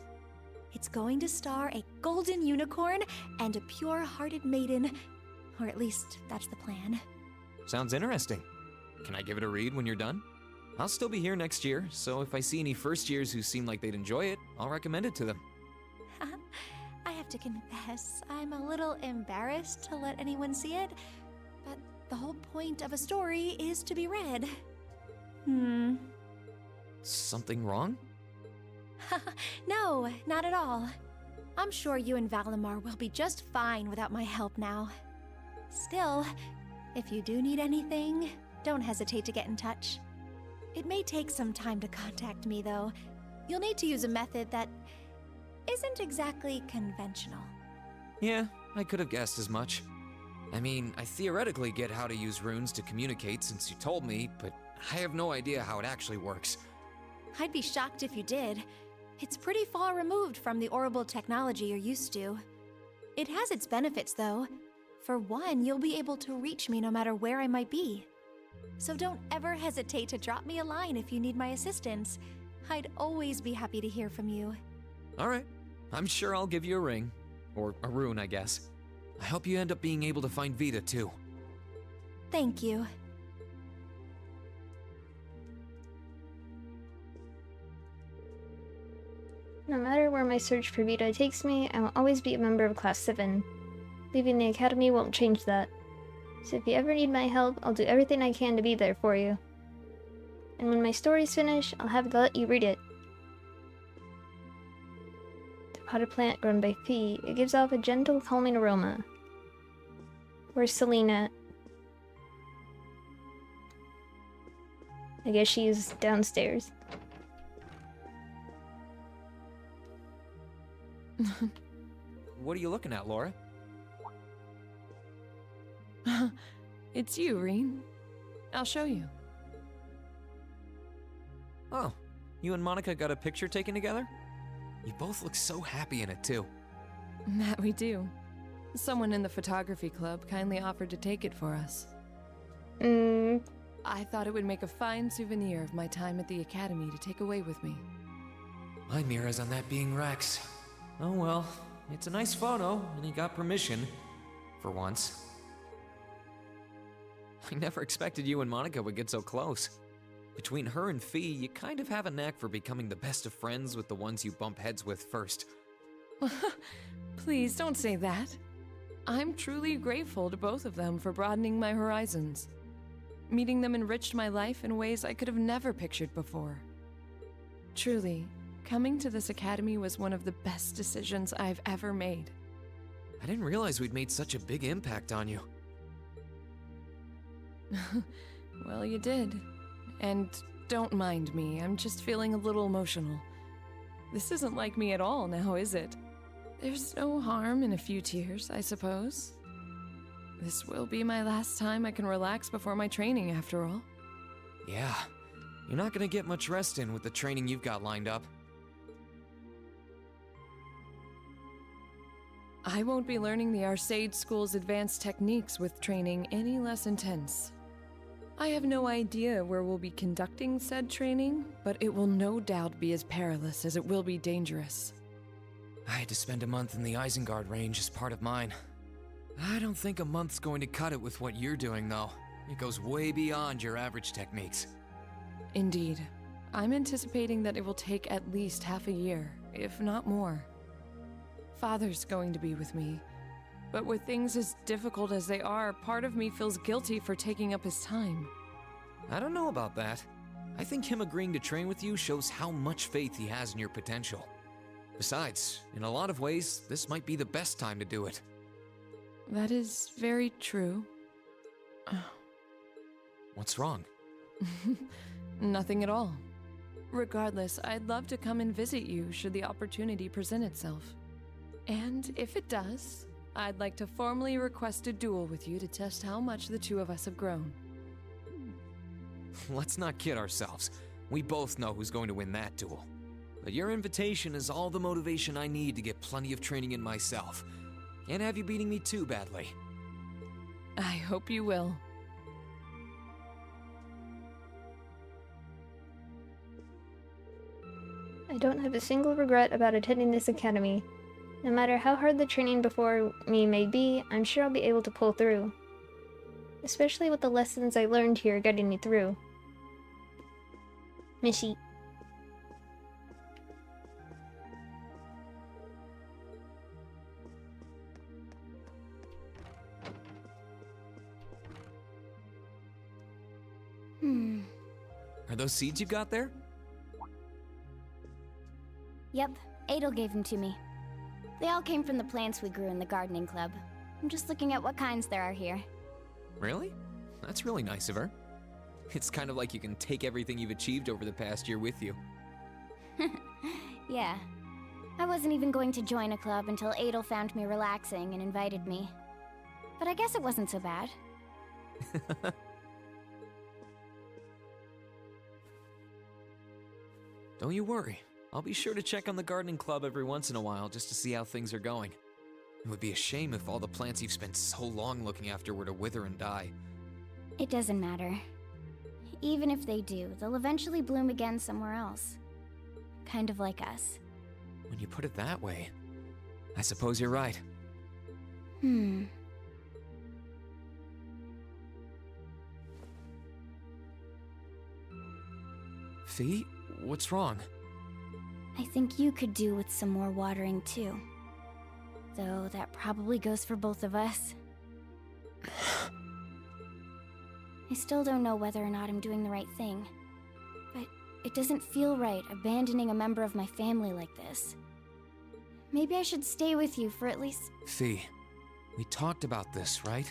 It's going to star a golden unicorn and a pure-hearted maiden, or at least that's the plan. Sounds interesting. Can I give it a read when you're done? I'll still be here next year, so if I see any first years who seem like they'd enjoy it, I'll recommend it to them. I have to confess, I'm a little embarrassed to let anyone see it, but the whole point of a story is to be read. Something wrong? No, not at all. I'm sure you and Valimar will be just fine without my help now. Still, if you do need anything, don't hesitate to get in touch. It may take some time to contact me, though. You'll need to use a method that isn't exactly conventional. Yeah, I could have guessed as much. I mean, I theoretically get how to use runes to communicate since you told me, but I have no idea how it actually works. I'd be shocked if you did. It's pretty far removed from the orbital technology you're used to. It has its benefits, though. For one, you'll be able to reach me no matter where I might be. So don't ever hesitate to drop me a line if you need my assistance. I'd always be happy to hear from you. Alright, I'm sure I'll give you a ring. Or a rune, I guess. I hope you end up being able to find Vita, too. Thank you. No matter where my search for Vita takes me, I will always be a member of Class 7. Leaving the academy won't change that. So if you ever need my help, I'll do everything I can to be there for you. And when my story's finished, I'll have to let you read it. The potted plant grown by Fee, it gives off a gentle, calming aroma. Where's Celine at? I guess she's downstairs. What are you looking at, Laura? It's you, Reen. I'll show you. Oh, you and Monica got a picture taken together? You both look so happy in it, too. That we do. Someone in the photography club kindly offered to take it for us. I thought it would make a fine souvenir of my time at the academy to take away with me. My mirror's on that being Rex. Oh well, it's a nice photo, and he got permission. For once. I never expected you and Monica would get so close. Between her and Fee, you kind of have a knack for becoming the best of friends with the ones you bump heads with first. Please don't say that. I'm truly grateful to both of them for broadening my horizons. Meeting them enriched my life in ways I could have never pictured before. Truly, Coming to this academy was one of the best decisions I've ever made. I didn't realize we'd made such a big impact on you. Well, you did. And don't mind me, I'm just feeling a little emotional. This isn't like me at all now, is it? There's no harm in a few tears, I suppose. This will be my last time I can relax before my training, after all. Yeah, you're not gonna get much rest in with the training you've got lined up. I won't be learning the Arcade School's advanced techniques with training any less intense. I have no idea where we'll be conducting said training, but it will no doubt be as perilous as it will be dangerous. I had to spend a month in the Isengard range as part of mine. I don't think a month's going to cut it with what you're doing, though. It goes way beyond your average techniques. Indeed. I'm anticipating that it will take at least half a year, if not more. Father's going to be with me, but with things as difficult as they are, part of me feels guilty for taking up his time. I don't know about that. I think him agreeing to train with you shows how much faith he has in your potential. Besides, in a lot of ways, this might be the best time to do it. That is very true. What's wrong? Nothing at all. Regardless, I'd love to come and visit you should the opportunity present itself. And if it does, I'd like to formally request a duel with you to test how much the two of us have grown. Let's not kid ourselves. We both know who's going to win that duel. But your invitation is all the motivation I need to get plenty of training in myself. Can't have you beating me too badly. I hope you will. I don't have a single regret about attending this academy. No matter how hard the training before me may be, I'm sure I'll be able to pull through. Especially with the lessons I learned here getting me through. Mishi. Are those seeds you got there? Yep, Adel gave them to me. They all came from the plants we grew in the gardening club. I'm just looking at what kinds there are here. Really? That's really nice of her. It's kind of like you can take everything you've achieved over the past year with you. Yeah. I wasn't even going to join a club until Adel found me relaxing and invited me. But I guess it wasn't so bad. Don't you worry. I'll be sure to check on the gardening club every once in a while just to see how things are going. It would be a shame if all the plants you've spent so long looking after were to wither and die. It doesn't matter. Even if they do, they'll eventually bloom again somewhere else. Kind of like us. When you put it that way, I suppose you're right. Fee, what's wrong? I think you could do with some more watering too. Though that probably goes for both of us. I still don't know whether or not I'm doing the right thing. But it doesn't feel right abandoning a member of my family like this. Maybe I should stay with you for at least... Fee, we talked about this, right?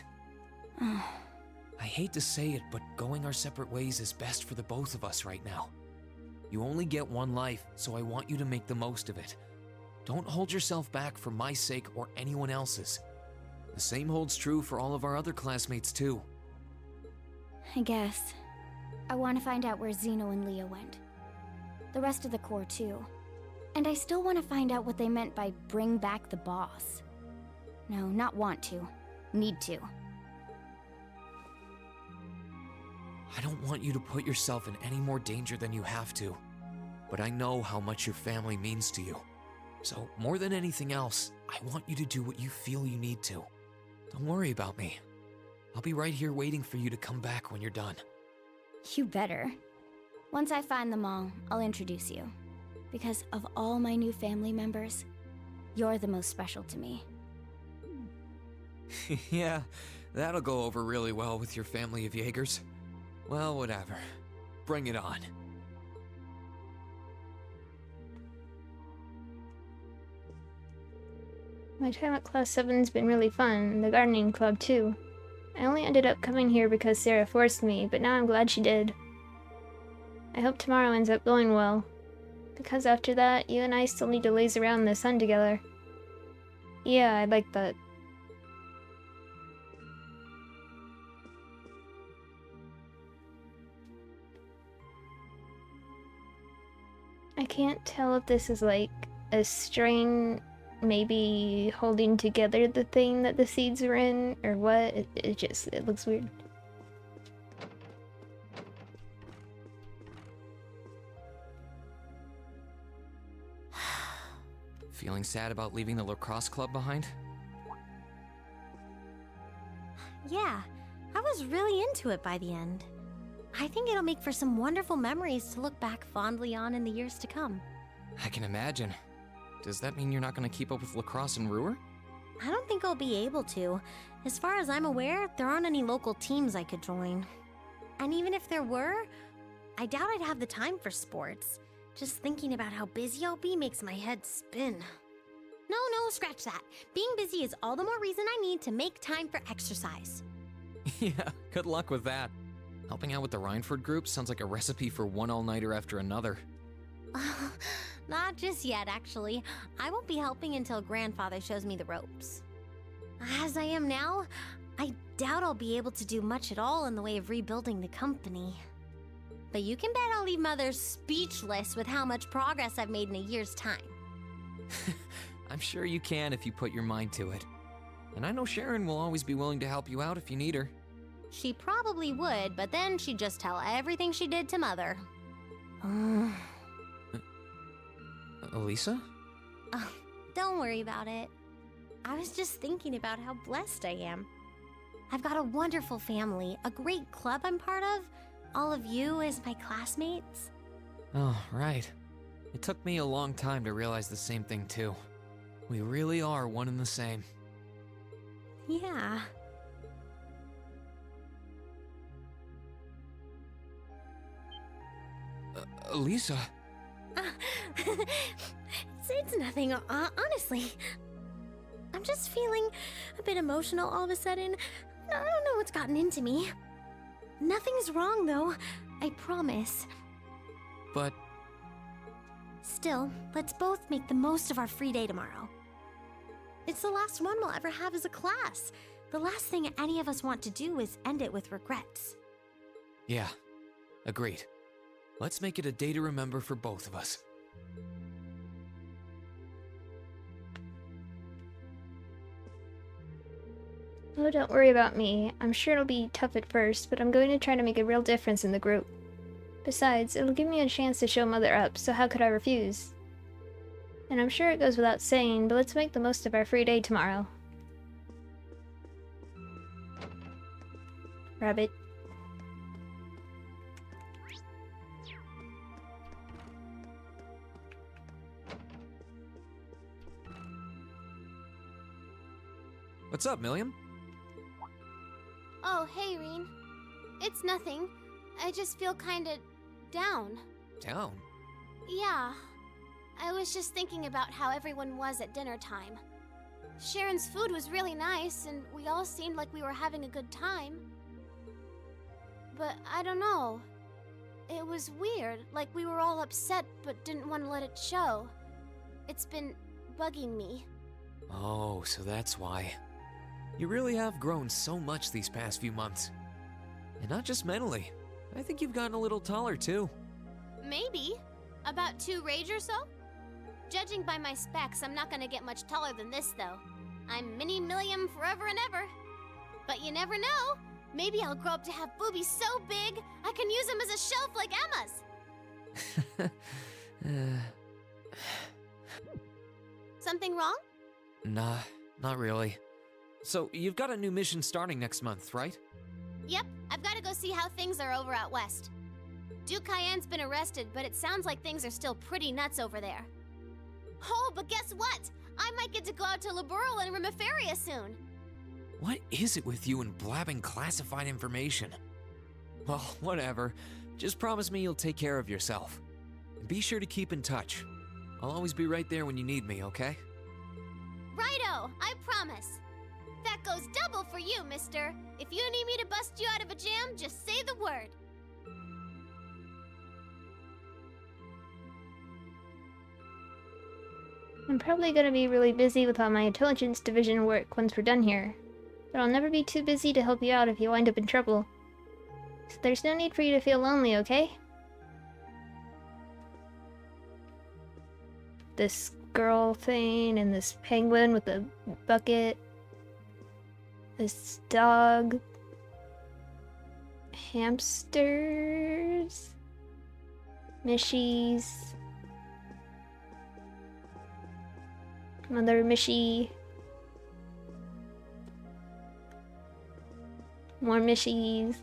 I hate to say it, but going our separate ways is best for the both of us right now. You only get one life, so I want you to make the most of it. Don't hold yourself back for my sake or anyone else's. The same holds true for all of our other classmates too. I guess. I want to find out where Zeno and Leah went. The rest of the Corps too. And I still want to find out what they meant by bring back the boss. No, not want to. Need to. I don't want you to put yourself in any more danger than you have to. But I know how much your family means to you. So, more than anything else, I want you to do what you feel you need to. Don't worry about me. I'll be right here waiting for you to come back when you're done. You better. Once I find them all, I'll introduce you. Because of all my new family members, you're the most special to me. Yeah, that'll go over really well with your family of Jaegers. Well, whatever. Bring it on. My time at Class 7's been really fun, and the gardening club too. I only ended up coming here because Sarah forced me, but now I'm glad she did. I hope tomorrow ends up going well, because after that, you and I still need to laze around in the sun together. Yeah, I'd like that. I can't tell if this is like a string maybe holding together the thing that the seeds were in, or what. It looks weird. Feeling sad about leaving the lacrosse club behind? Yeah, I was really into it by the end. I think it'll make for some wonderful memories to look back fondly on in the years to come. I can imagine. Does that mean you're not going to keep up with lacrosse and Ruhr? I don't think I'll be able to. As far as I'm aware, there aren't any local teams I could join. And even if there were, I doubt I'd have the time for sports. Just thinking about how busy I'll be makes my head spin. No, scratch that. Being busy is all the more reason I need to make time for exercise. Yeah, good luck with that. Helping out with the Rhineford group sounds like a recipe for one all-nighter after another. Not just yet, actually. I won't be helping until Grandfather shows me the ropes. As I am now, I doubt I'll be able to do much at all in the way of rebuilding the company. But you can bet I'll leave Mother speechless with how much progress I've made in a year's time. I'm sure you can if you put your mind to it. And I know Sharon will always be willing to help you out if you need her. She probably would, but then she'd just tell everything she did to Mother. Elisa? Oh, don't worry about it. I was just thinking about how blessed I am. I've got a wonderful family, a great club I'm part of, all of you as my classmates. Oh, right. It took me a long time to realize the same thing too. We really are one and the same. Yeah. Elisa? It's nothing, honestly. I'm just feeling a bit emotional all of a sudden. I don't know what's gotten into me. Nothing's wrong, though. I promise. But... Still, let's both make the most of our free day tomorrow. It's the last one we'll ever have as a class. The last thing any of us want to do is end it with regrets. Yeah, agreed. Let's make it a day to remember for both of us. Oh, don't worry about me. I'm sure it'll be tough at first, but I'm going to try to make a real difference in the group. Besides, it'll give me a chance to show Mother up, so how could I refuse? And I'm sure it goes without saying, but let's make the most of our free day tomorrow. Rabbit. What's up, Milliam? Oh, hey, Reen. It's nothing. I just feel kinda down. Down? Yeah. I was just thinking about how everyone was at dinner time. Sharon's food was really nice, and we all seemed like we were having a good time. But I don't know. It was weird, like we were all upset but didn't want to let it show. It's been bugging me. Oh, so that's why. You really have grown so much these past few months. And not just mentally. I think you've gotten a little taller, too. Maybe. About 2 rage or so? Judging by my specs, I'm not gonna get much taller than this, though. I'm Mini Milliam forever and ever. But you never know. Maybe I'll grow up to have boobies so big, I can use them as a shelf like Emma's. Something wrong? Nah, not really. So, you've got a new mission starting next month, right? Yep, I've gotta go see how things are over out west. Duke Cayenne's been arrested, but it sounds like things are still pretty nuts over there. Oh, but guess what? I might get to go out to Laboral and Rimiferia soon. What is it with you and blabbing classified information? Well, whatever. Just promise me you'll take care of yourself. And be sure to keep in touch. I'll always be right there when you need me, okay? Righto! go, I promise. That goes double for you, mister. If you need me to bust you out of a jam, just say the word. I'm probably gonna be really busy with all my intelligence division work once we're done here. But I'll never be too busy to help you out if you wind up in trouble. So there's no need for you to feel lonely, okay? This girl thing and this penguin with the bucket. This dog. Hamsters. Mishies. Mother Mishy. More Mishies.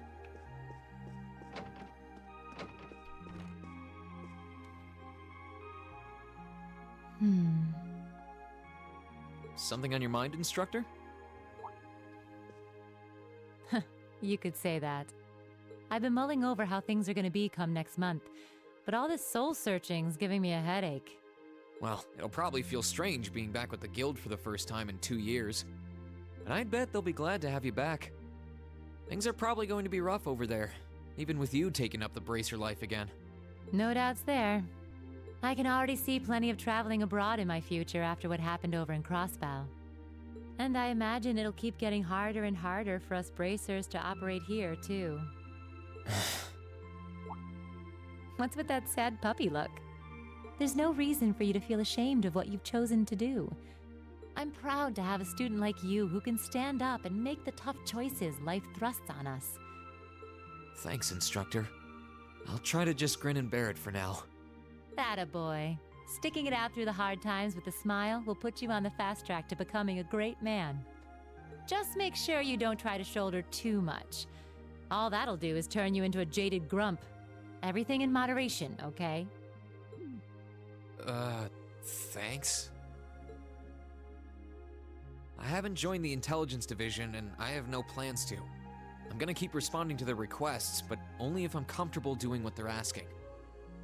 Something on your mind, instructor? You could say that. I've been mulling over how things are going to be come next month, but all this soul searching's giving me a headache. Well, it'll probably feel strange being back with the guild for the first time in 2 years. And I'd bet they'll be glad to have you back. Things are probably going to be rough over there, even with you taking up the bracer life again. No doubts there. I can already see plenty of traveling abroad in my future after what happened over in Crossbow. And I imagine it'll keep getting harder and harder for us bracers to operate here, too. What's with that sad puppy look? There's no reason for you to feel ashamed of what you've chosen to do. I'm proud to have a student like you who can stand up and make the tough choices life thrusts on us. Thanks, instructor. I'll try to just grin and bear it for now. Attaboy. Sticking it out through the hard times with a smile will put you on the fast track to becoming a great man. Just make sure you don't try to shoulder too much. All that'll do is turn you into a jaded grump. Everything in moderation, okay? Thanks? I haven't joined the intelligence division, and I have no plans to. I'm gonna keep responding to their requests, but only if I'm comfortable doing what they're asking.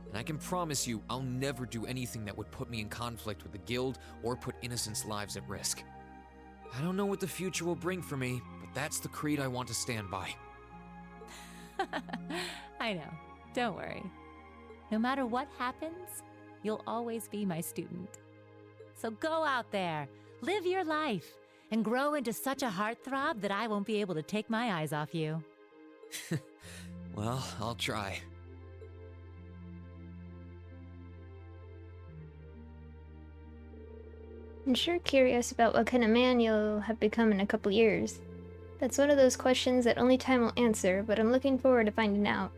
And I can promise you, I'll never do anything that would put me in conflict with the guild or put innocents' lives at risk. I don't know what the future will bring for me, but that's the creed I want to stand by. I know. Don't worry. No matter what happens, you'll always be my student. So go out there, live your life, and grow into such a heartthrob that I won't be able to take my eyes off you. Well, I'll try. I'm sure curious about what kind of man you'll have become in a couple years. That's one of those questions that only time will answer, but I'm looking forward to finding out.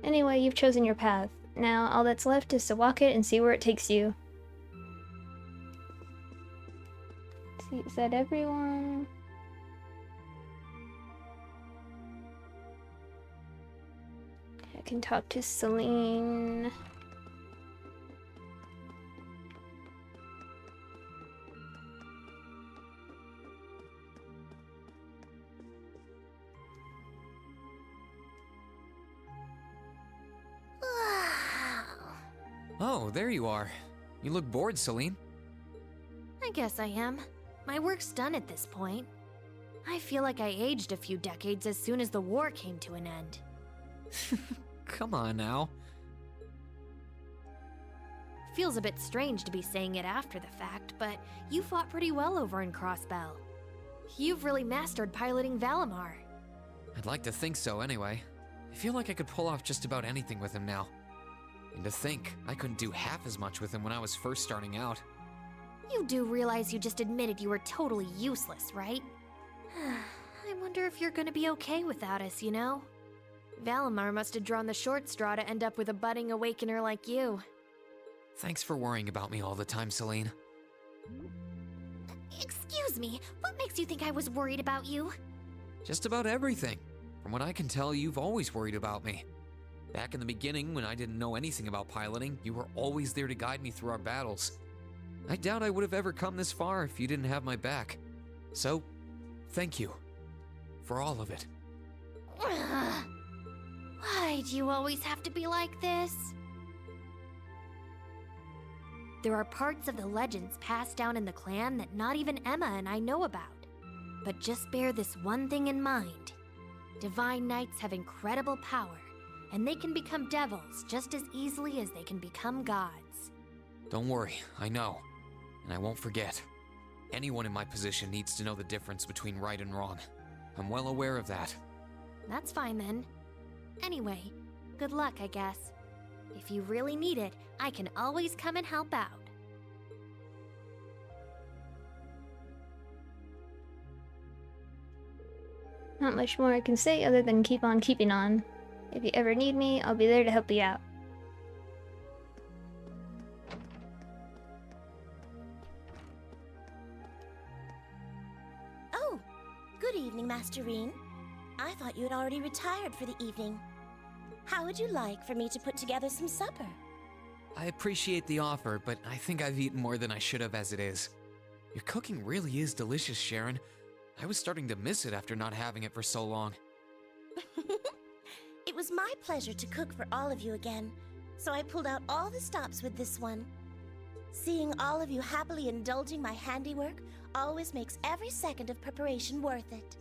Anyway, you've chosen your path. Now, all that's left is to walk it and see where it takes you. Let's see, is that everyone? I can talk to Celine. Oh, there you are. You look bored, Celine. I guess I am. My work's done at this point. I feel like I aged a few decades as soon as the war came to an end. Come on now. Feels a bit strange to be saying it after the fact, but you fought pretty well over in Crossbell. You've really mastered piloting Valimar. I'd like to think so anyway. I feel like I could pull off just about anything with him now. And to think, I couldn't do half as much with him when I was first starting out. You do realize you just admitted you were totally useless, right? I wonder if you're gonna be okay without us, you know? Valimar must have drawn the short straw to end up with a budding awakener like you. Thanks for worrying about me all the time, Celine. Excuse me, what makes you think I was worried about you? Just about everything. From what I can tell, you've always worried about me. Back in the beginning, when I didn't know anything about piloting, you were always there to guide me through our battles. I doubt I would have ever come this far if you didn't have my back. So, thank you. For all of it. Why do you always have to be like this? There are parts of the legends passed down in the clan that not even Emma and I know about. But just bear this one thing in mind. Divine Knights have incredible power, and they can become devils just as easily as they can become gods. Don't worry, I know. And I won't forget. Anyone in my position needs to know the difference between right and wrong. I'm well aware of that. That's fine then. Anyway, good luck, I guess. If you really need it, I can always come and help out. Not much more I can say other than keep on keeping on. If you ever need me, I'll be there to help you out. Oh, good evening, Masterine. I thought you had already retired for the evening. How would you like for me to put together some supper? I appreciate the offer, but I think I've eaten more than I should have as it is. Your cooking really is delicious, Sharon. I was starting to miss it after not having it for so long. It was my pleasure to cook for all of you again, so I pulled out all the stops with this one. Seeing all of you happily indulging my handiwork always makes every second of preparation worth it.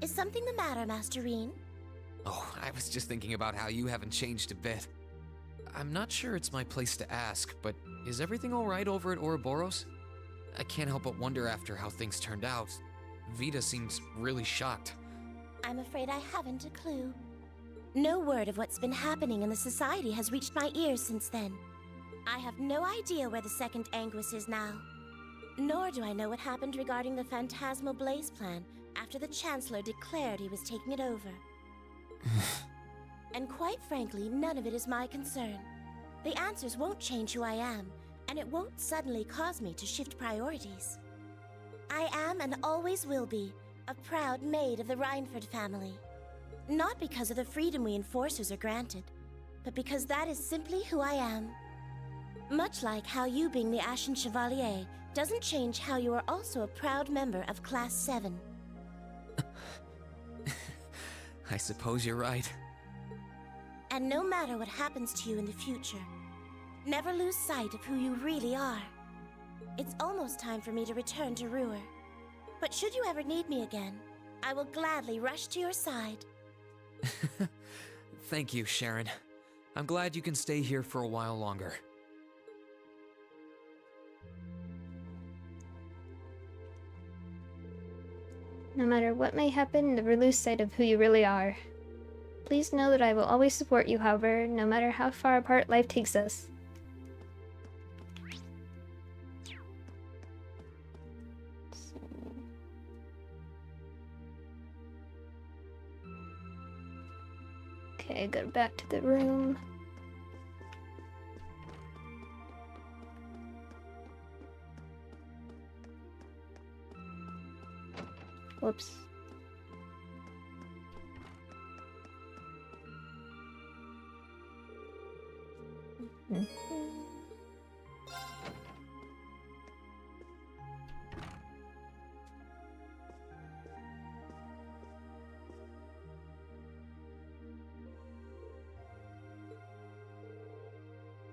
Is something the matter, Masterine? Oh, I was just thinking about how you haven't changed a bit. I'm not sure it's my place to ask, but is everything alright over at Ouroboros? I can't help but wonder after how things turned out. Vita seems really shocked. I'm afraid I haven't a clue. No word of what's been happening in the society has reached my ears since then. I have no idea where the second Anguis is now. Nor do I know what happened regarding the Phantasmal Blaze plan after the Chancellor declared he was taking it over. And quite frankly, none of it is my concern. The answers won't change who I am, and it won't suddenly cause me to shift priorities. I am and always will be a proud maid of the Reinford family. Not because of the freedom we enforcers are granted, but because that is simply who I am. Much like how you being the Ashen Chevalier doesn't change how you are also a proud member of Class 7. I suppose you're right. And no matter what happens to you in the future, never lose sight of who you really are. It's almost time for me to return to Ruhr. But should you ever need me again, I will gladly rush to your side. Thank you, Sharon. I'm glad you can stay here for a while longer. No matter what may happen, never lose sight of who you really are. Please know that I will always support you, however, no matter how far apart life takes us. Okay, go back to the room. Whoops.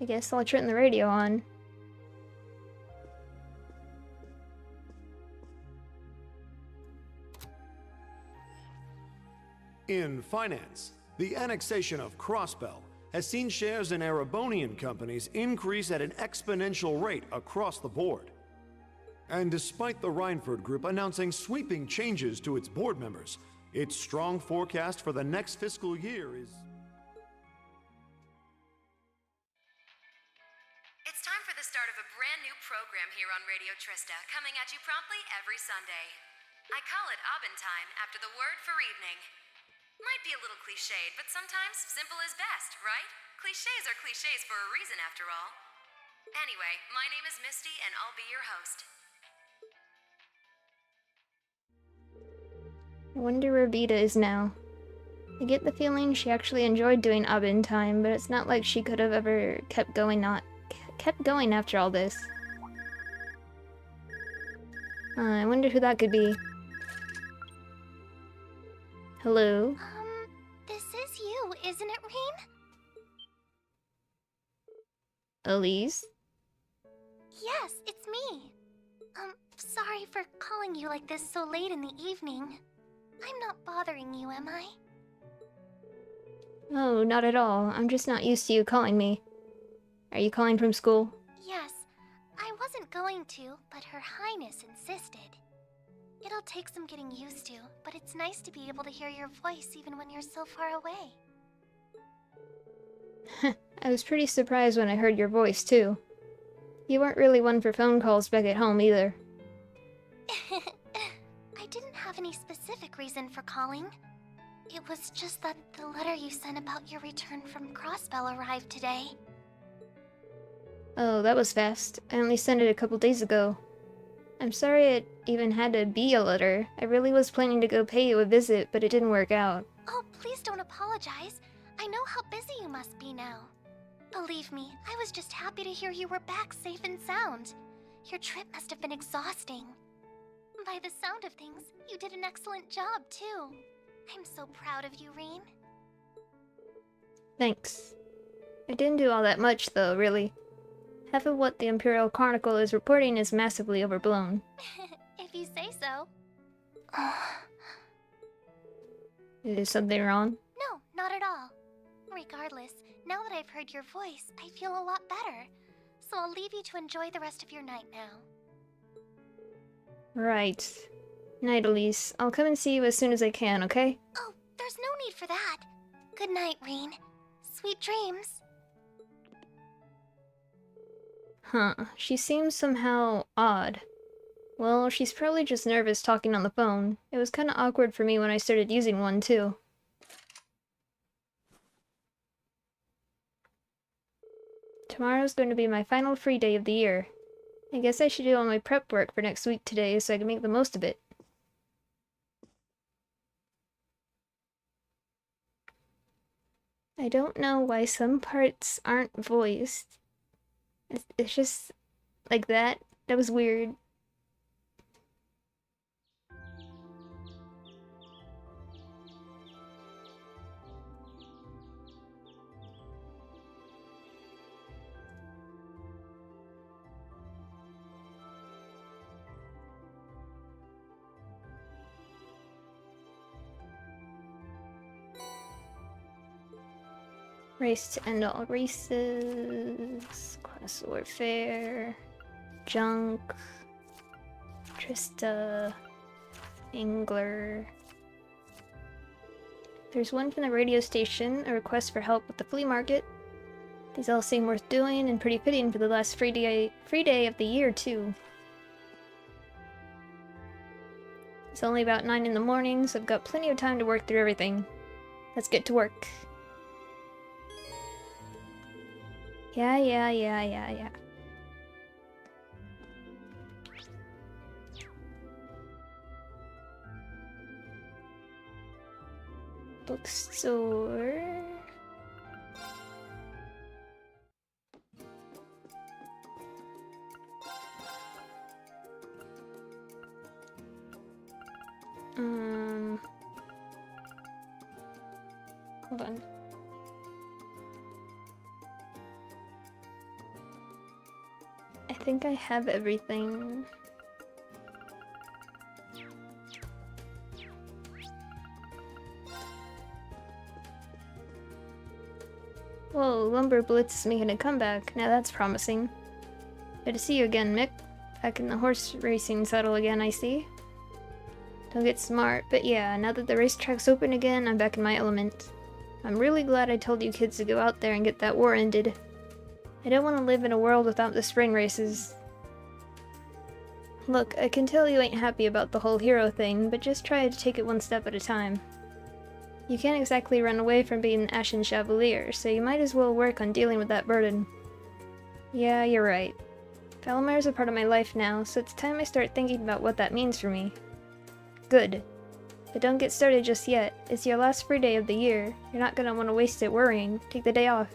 I guess I'll turn the radio on. In finance, the annexation of Crossbell has seen shares in Erebonian companies increase at an exponential rate across the board. And despite the Reinford Group announcing sweeping changes to its board members, its strong forecast for the next fiscal year is... It's time for the start of a brand new program here on Radio Trista, coming at you promptly every Sunday. I call it Abend Time after the word for evening. Might be a little cliched, but sometimes simple is best, right? Clichés are clichés for a reason, after all. Anyway, my name is Misty, and I'll be your host. I wonder where Vita is now. I get the feeling she actually enjoyed doing Abend Time, but it's not like she could have ever kept going after all this. I wonder who that could be. Hello? This is you, isn't it, Reem? Elise? Yes, it's me. Sorry for calling you like this so late in the evening. I'm not bothering you, am I? Oh, not at all. I'm just not used to you calling me. Are you calling from school? Yes, I wasn't going to, but Her Highness insisted. It'll take some getting used to, but it's nice to be able to hear your voice even when you're so far away. I was pretty surprised when I heard your voice, too. You weren't really one for phone calls back at home, either. I didn't have any specific reason for calling. It was just that the letter you sent about your return from Crossbell arrived today. Oh, that was fast. I only sent it a couple days ago. I'm sorry it even had to be a letter. I really was planning to go pay you a visit, but it didn't work out. Oh, please don't apologize. I know how busy you must be now. Believe me, I was just happy to hear you were back safe and sound. Your trip must have been exhausting. By the sound of things, you did an excellent job, too. I'm so proud of you, Reen. Thanks. I didn't do all that much, though, really. Half of what the Imperial Chronicle is reporting is massively overblown. If you say so. Is something wrong? No, not at all. Regardless, now that I've heard your voice, I feel a lot better. So I'll leave you to enjoy the rest of your night now. Right. Night, Elise. I'll come and see you as soon as I can, okay? Oh, there's no need for that. Good night, Reen. Sweet dreams. Huh. She seems somehow odd. Well, she's probably just nervous talking on the phone. It was kinda awkward for me when I started using one, too. Tomorrow's going to be my final free day of the year. I guess I should do all my prep work for next week today so I can make the most of it. I don't know why some parts aren't voiced. It's just like that. That was weird. Race to end all races, class warfare, junk, Trista, Angler. There's one from the radio station, a request for help with the flea market. These all seem worth doing and pretty fitting for the last free day of the year, too. It's only about 9 in the morning, so I've got plenty of time to work through everything. Let's get to work. Yeah. Bookstore. Hold on. I think I have everything. Whoa, Lumber Blitz is making a comeback. Now that's promising. Good to see you again, Mick. Back in the horse racing saddle again, I see. Don't get smart, but yeah, now that the racetrack's open again, I'm back in my element. I'm really glad I told you kids to go out there and get that war ended. I don't want to live in a world without the spring races. Look, I can tell you ain't happy about the whole hero thing, but just try to take it one step at a time. You can't exactly run away from being an Ashen Chevalier, so you might as well work on dealing with that burden. Yeah, you're right. Falmer's a part of my life now, so it's time I start thinking about what that means for me. Good. But don't get started just yet. It's your last free day of the year. You're not gonna want to waste it worrying. Take the day off.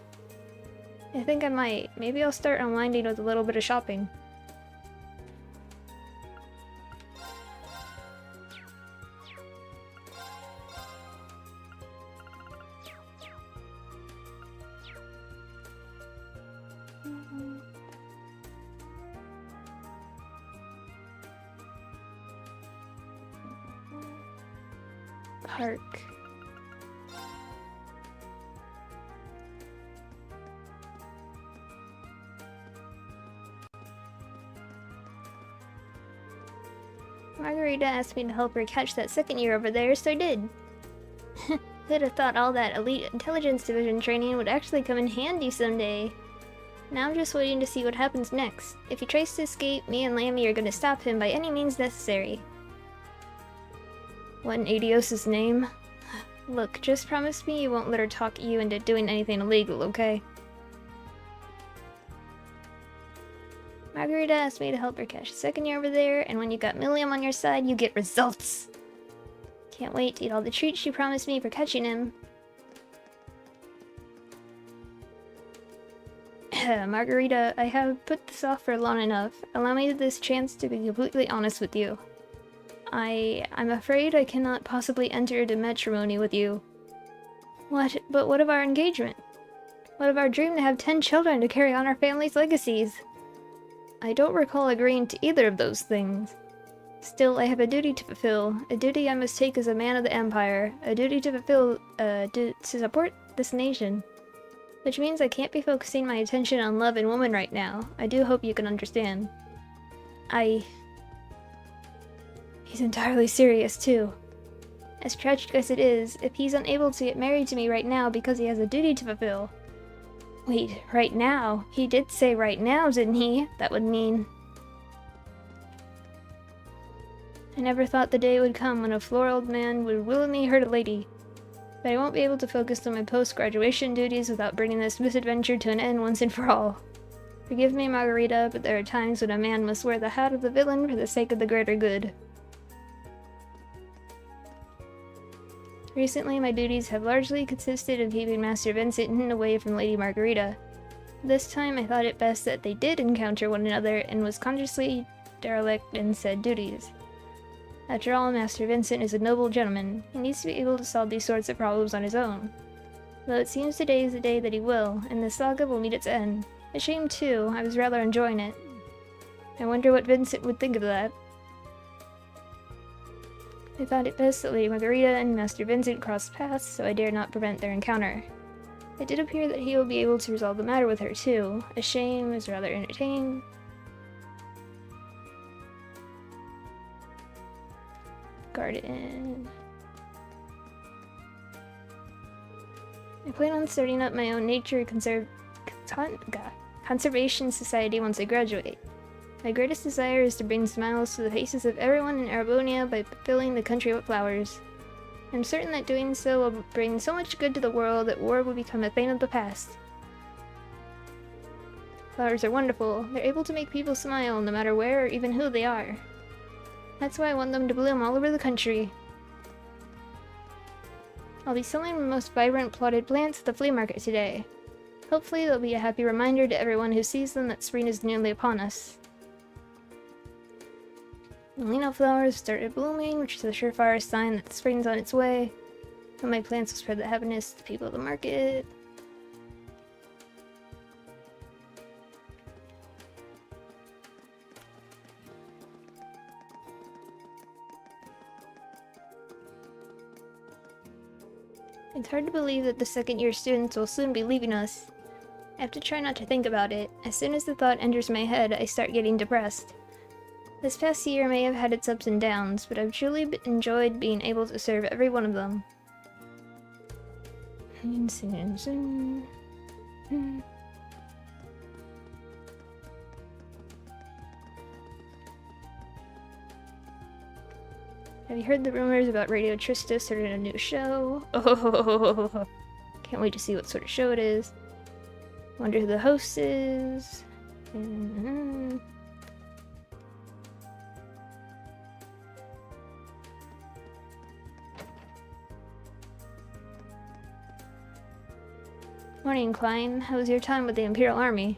I think I might. Maybe I'll start unwinding with a little bit of shopping. Park. Margarita asked me to help her catch that second year over there, so I did. Who'd have thought all that elite intelligence division training would actually come in handy someday? Now I'm just waiting to see what happens next. If he tries to escape, me and Lammy are going to stop him by any means necessary. What in Adios' name? Look, just promise me you won't let her talk you into doing anything illegal, okay? Margarita asked me to help her catch a second year over there, and when you got Milliam on your side, you get results! Can't wait to eat all the treats she promised me for catching him. Margarita, I have put this off for long enough. Allow me this chance to be completely honest with you. I'm afraid I cannot possibly enter into matrimony with you. What? But what of our engagement? What of our dream to have 10 children to carry on our family's legacies? I don't recall agreeing to either of those things. Still, I have a duty to fulfill, a duty I must take as a man of the Empire, a duty to fulfill, to support this nation. Which means I can't be focusing my attention on love and woman right now. I do hope you can understand. He's entirely serious, too. As tragic as it is, if he's unable to get married to me right now because he has a duty to fulfill. Wait, right now? He did say right now, didn't he? That would mean... I never thought the day would come when a floral man would willingly hurt a lady. But I won't be able to focus on my post-graduation duties without bringing this misadventure to an end once and for all. Forgive me, Margarita, but there are times when a man must wear the hat of the villain for the sake of the greater good. Recently, my duties have largely consisted of keeping Master Vincent away from Lady Margarita. This time, I thought it best that they did encounter one another and was consciously derelict in said duties. After all, Master Vincent is a noble gentleman. He needs to be able to solve these sorts of problems on his own. Though it seems today is the day that he will, and the saga will meet its end. A shame too, I was rather enjoying it. I wonder what Vincent would think of that. I thought it best that Lady Margarita and Master Vincent crossed paths, so I dared not prevent their encounter. It did appear that he will be able to resolve the matter with her too. A shame, is rather entertaining. Garden. I plan on starting up my own nature conservation society once I graduate. My greatest desire is to bring smiles to the faces of everyone in Arabonia by filling the country with flowers. I'm certain that doing so will bring so much good to the world that war will become a thing of the past. Flowers are wonderful. They're able to make people smile no matter where or even who they are. That's why I want them to bloom all over the country. I'll be selling my most vibrant plotted plants at the flea market today. Hopefully they'll be a happy reminder to everyone who sees them that spring is nearly upon us. The Lino flowers started blooming, which is a surefire sign that spring's on its way. And my plants will spread the happiness to the people of the market. It's hard to believe that the second-year students will soon be leaving us. I have to try not to think about it. As soon as the thought enters my head, I start getting depressed. This past year may have had its ups and downs, but I've truly enjoyed being able to serve every one of them. Have you heard the rumors about Radio Trista starting a new show? Oh, can't wait to see what sort of show it is. Wonder who the host is. Morning, Klein. How was your time with the Imperial Army?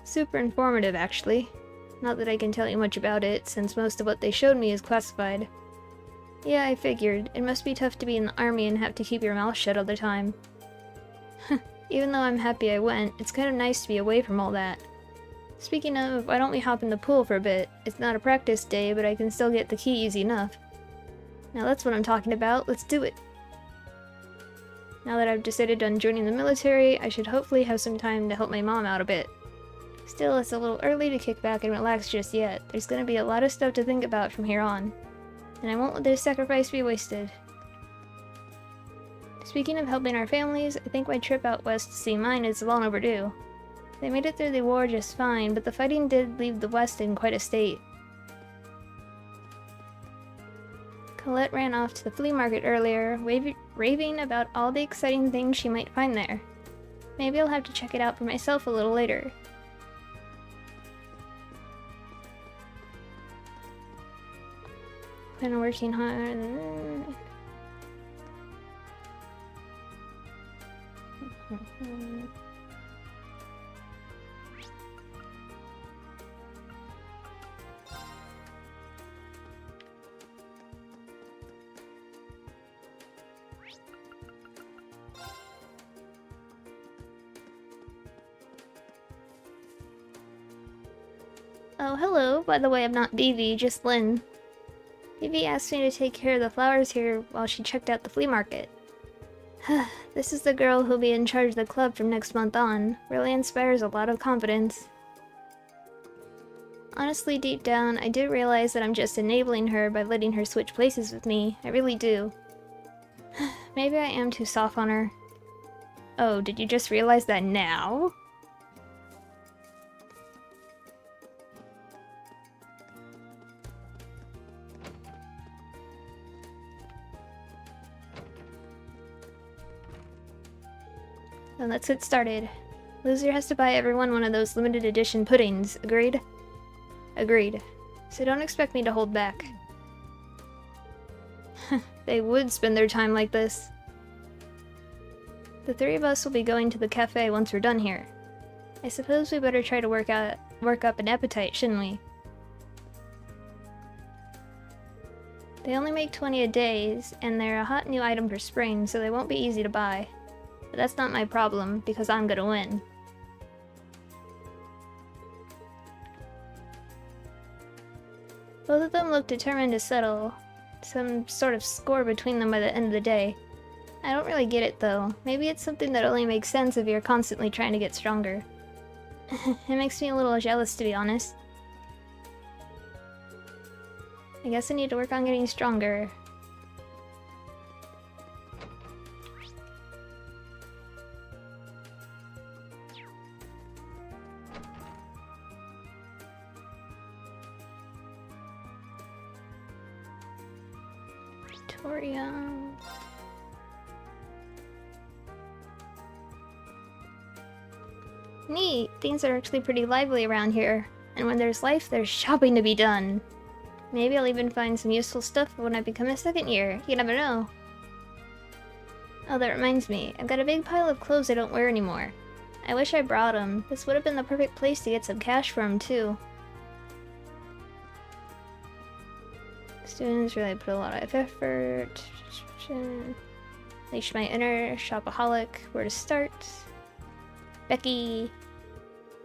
Super informative, actually. Not that I can tell you much about it, since most of what they showed me is classified. Yeah, I figured. It must be tough to be in the army and have to keep your mouth shut all the time. Even though I'm happy I went, it's kind of nice to be away from all that. Speaking of, why don't we hop in the pool for a bit? It's not a practice day, but I can still get the key easy enough. Now that's what I'm talking about. Let's do it. Now that I've decided on joining the military, I should hopefully have some time to help my mom out a bit. Still, it's a little early to kick back and relax just yet. There's gonna be a lot of stuff to think about from here on. And I won't let this sacrifice be wasted. Speaking of helping our families, I think my trip out west to see mine is long overdue. They made it through the war just fine, but the fighting did leave the west in quite a state. Colette ran off to the flea market earlier, raving about all the exciting things she might find there. Maybe I'll have to check it out for myself a little later. Plan on working hard. Oh, hello. By the way, I'm not Vivi, just Lynn. Vivi asked me to take care of the flowers here while she checked out the flea market. This is the girl who'll be in charge of the club from next month on. Really inspires a lot of confidence. Honestly, deep down, I do realize that I'm just enabling her by letting her switch places with me. I really do. Maybe I am too soft on her. Oh, did you just realize that now? Then let's get started. Loser has to buy everyone one of those limited edition puddings. Agreed? Agreed. So don't expect me to hold back. They would spend their time like this. The three of us will be going to the cafe once we're done here. I suppose we better try to work up an appetite, shouldn't we? They only make 20 a day, and they're a hot new item for spring, so they won't be easy to buy. But that's not my problem, because I'm gonna win. Both of them look determined to settle some sort of score between them by the end of the day. I don't really get it though. Maybe it's something that only makes sense if you're constantly trying to get stronger. It makes me a little jealous, to be honest. I guess I need to work on getting stronger. Victoria. Neat! Things are actually pretty lively around here. And when there's life, there's shopping to be done. Maybe I'll even find some useful stuff when I become a second year. You never know. Oh, that reminds me. I've got a big pile of clothes I don't wear anymore. I wish I brought them. This would have been the perfect place to get some cash from, too. Students really put a lot of effort. Leash my inner shopaholic. Where to start? Becky.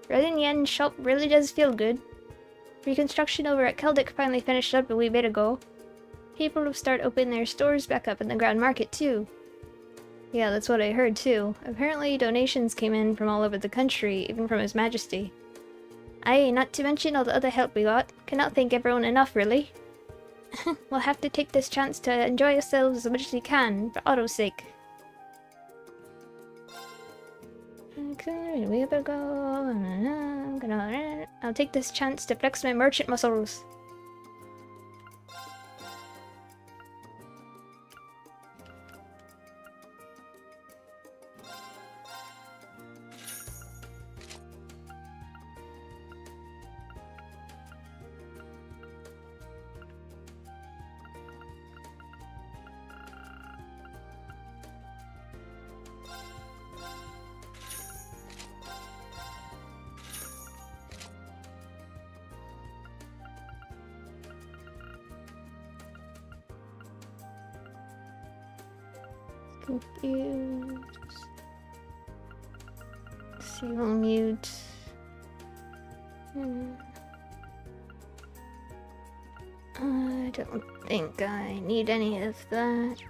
Red and Yen shop really does feel good. Reconstruction over at Keldic finally finished up a wee bit ago. People will start opening their stores back up in the ground market too. Yeah, that's what I heard too. Apparently donations came in from all over the country, even from His Majesty. Aye, not to mention all the other help we got. Cannot thank everyone enough, really. We'll have to take this chance to enjoy ourselves as much as we can, for Otto's sake. Okay, we better go. I'll take this chance to flex my merchant muscles. Confused. Seal mute. don't think I need any of that.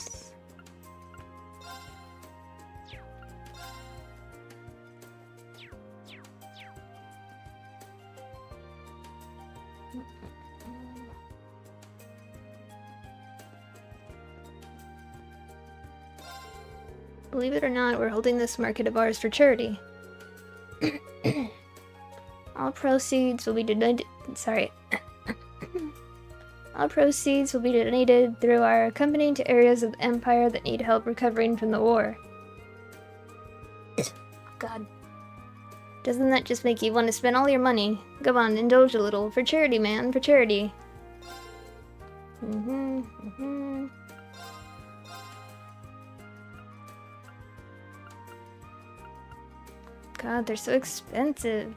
Believe it or not, we're holding this market of ours for charity. All proceeds will be donated. Sorry. All proceeds will be donated through our company to areas of the Empire that need help recovering from the war. God. Doesn't that just make you want to spend all your money? Come on, indulge a little. For charity, man. For charity. God, they're so expensive.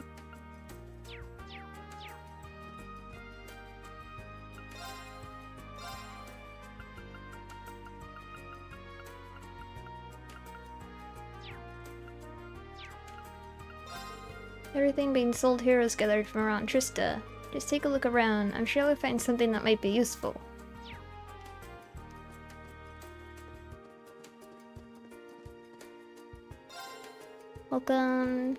Everything being sold here is gathered from around Trista. Just take a look around. I'm sure you'll find something that might be useful. Welcome.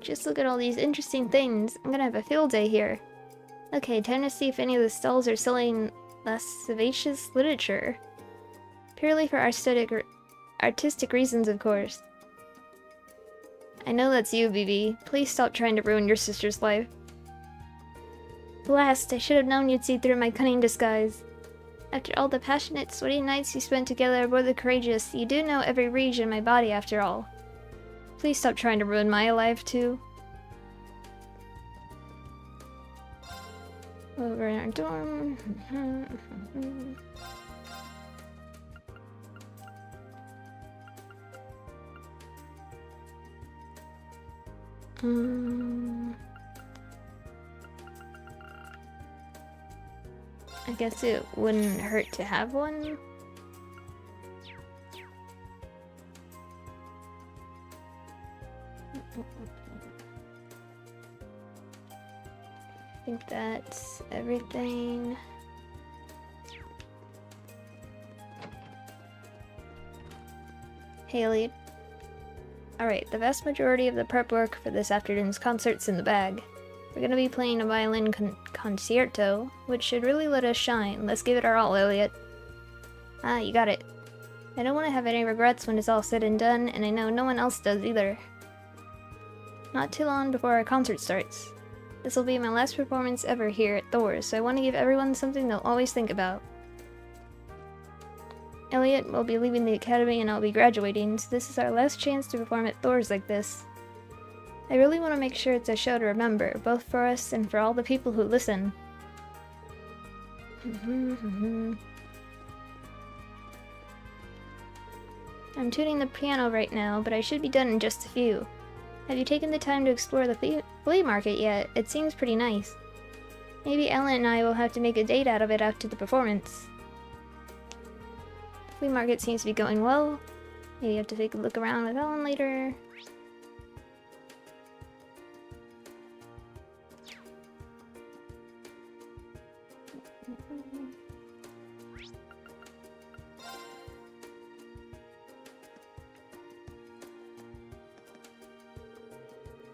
Just look at all these interesting things. I'm gonna have a field day here. Okay, time to see if any of the stalls are selling lascivious literature. Purely for artistic reasons, of course. I know that's you, BB. Please stop trying to ruin your sister's life. Blast, I should have known you'd see through my cunning disguise. After all the passionate, sweaty nights you spent together aboard the Courageous, you do know every region in my body after all. Please stop trying to ruin my life, too. Over in our dorm. I guess it wouldn't hurt to have one. I think that's everything. Hey, Lloyd. Alright, the vast majority of the prep work for this afternoon's concert's in the bag. We're gonna be playing a violin concerto, which should really let us shine. Let's give it our all, Elliot. Ah, you got it. I don't want to have any regrets when it's all said and done, and I know no one else does either. Not too long before our concert starts. This will be my last performance ever here at Thor's, so I want to give everyone something they'll always think about. Elliot will be leaving the academy and I'll be graduating, so this is our last chance to perform at Thor's like this. I really want to make sure it's a show to remember, both for us and for all the people who listen. I'm tuning the piano right now, but I should be done in just a few. Have you taken the time to explore the flea market yet? It seems pretty nice. Maybe Ellen and I will have to make a date out of it after the performance. The flea market seems to be going well. Maybe you have to take a look around with Ellen later.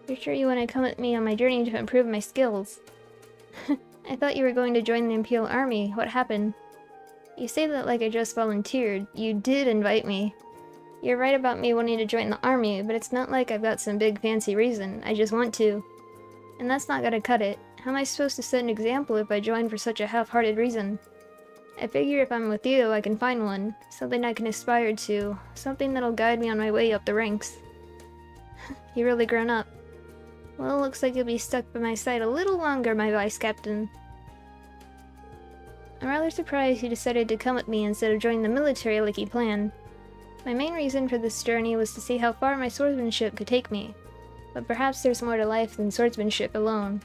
You're sure you want to come with me on my journey to improve my skills? I thought you were going to join the Imperial Army. What happened? You say that like I just volunteered. You did invite me. You're right about me wanting to join the army, but it's not like I've got some big fancy reason. I just want to. And that's not gonna cut it. How am I supposed to set an example if I join for such a half-hearted reason? I figure if I'm with you, I can find one. Something I can aspire to. Something that'll guide me on my way up the ranks. You're really grown up. Well, looks like you'll be stuck by my side a little longer, my vice captain. I'm rather surprised you decided to come with me instead of joining the military like you planned. My main reason for this journey was to see how far my swordsmanship could take me, but perhaps there's more to life than swordsmanship alone.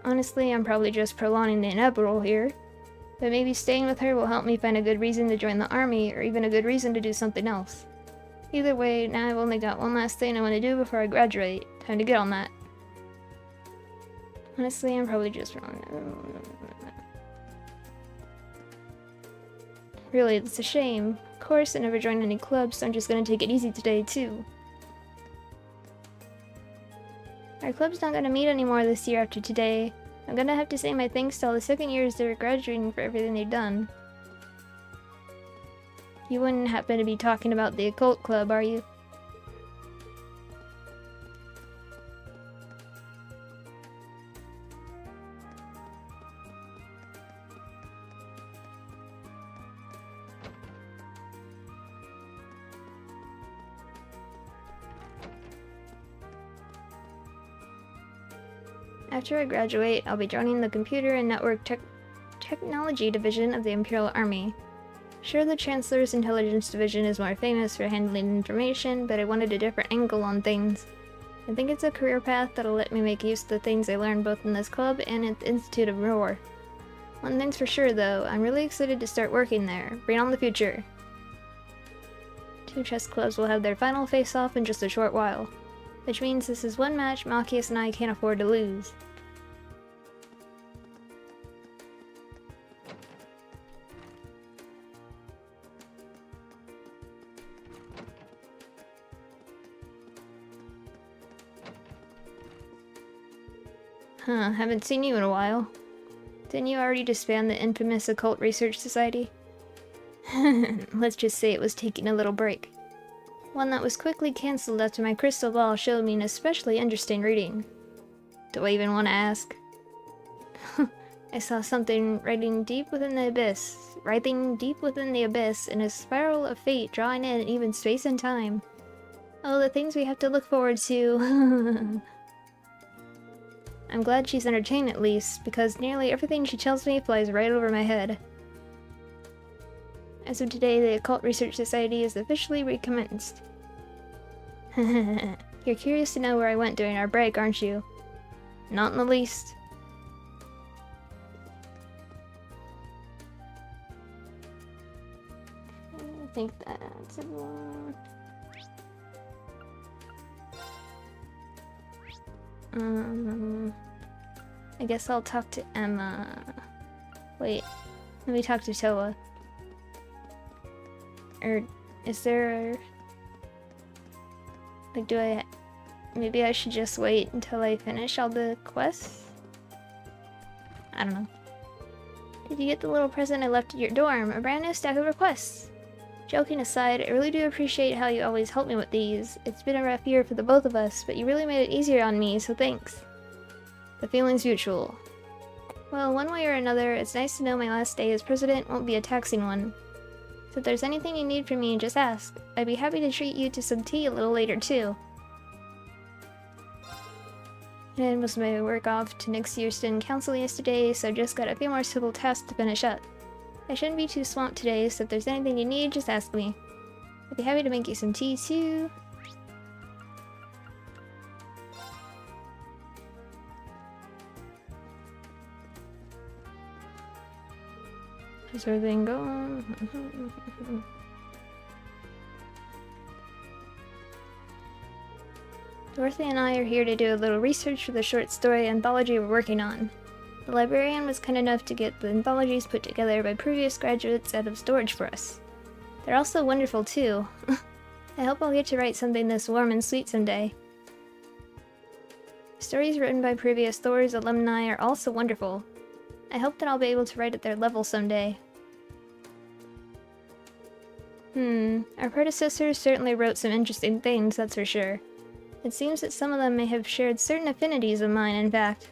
Honestly, I'm probably just prolonging the inevitable here, but maybe staying with her will help me find a good reason to join the army, or even a good reason to do something else. Either way, now I've only got one last thing I want to do before I graduate. Time to get on that. Honestly, I'm probably just Really, it's a shame. Of course, I never joined any clubs, so I'm just gonna take it easy today, too. Our club's not gonna meet anymore this year after today. I'm gonna have to say my thanks to all the second years that are graduating for everything they've done. You wouldn't happen to be talking about the occult club, are you? After I graduate, I'll be joining the Computer and Network Technology Division of the Imperial Army. Sure, the Chancellor's Intelligence Division is more famous for handling information, but I wanted a different angle on things. I think it's a career path that'll let me make use of the things I learned both in this club and at the Institute of War. One thing's for sure though, I'm really excited to start working there. Bring on the future. 2 chess clubs will have their final face-off in just a short while, which means this is one match Machias and I can't afford to lose. Huh, haven't seen you in a while. Didn't you already disband the infamous Occult Research Society? Let's just say it was taking a little break. One that was quickly cancelled after my crystal ball showed me an especially interesting reading. Do I even want to ask? I saw something writing deep within the abyss in a spiral of fate drawing in even space and time. Oh, the things we have to look forward to. I'm glad she's entertained at least, because nearly everything she tells me flies right over my head. As of today, the Occult Research Society is officially recommenced. You're curious to know where I went during our break, aren't you? Not in the least. I think that's it. I guess I'll talk to Emma. Wait, let me talk to Toa. Or is there... Like, maybe I should just wait until I finish all the quests? I don't know. Did you get the little present I left at your dorm? A brand new stack of requests. Joking aside, I really do appreciate how you always help me with these. It's been a rough year for the both of us, but you really made it easier on me, so thanks. The feeling's mutual. Well, one way or another, it's nice to know my last day as president won't be a taxing one. So if there's anything you need from me, just ask. I'd be happy to treat you to some tea a little later, too. And was my work off to next year's student council yesterday, so I've just got a few more civil tasks to finish up. I shouldn't be too swamped today, so if there's anything you need, just ask me. I'd be happy to make you some tea, too. How's everything going? Dorothy and I are here to do a little research for the short story anthology we're working on. The librarian was kind enough to get the anthologies put together by previous graduates out of storage for us. They're also wonderful too. I hope I'll get to write something this warm and sweet someday. Stories written by previous Thor's alumni are also wonderful. I hope that I'll be able to write at their level someday. Our predecessors certainly wrote some interesting things, that's for sure. It seems that some of them may have shared certain affinities of mine, in fact.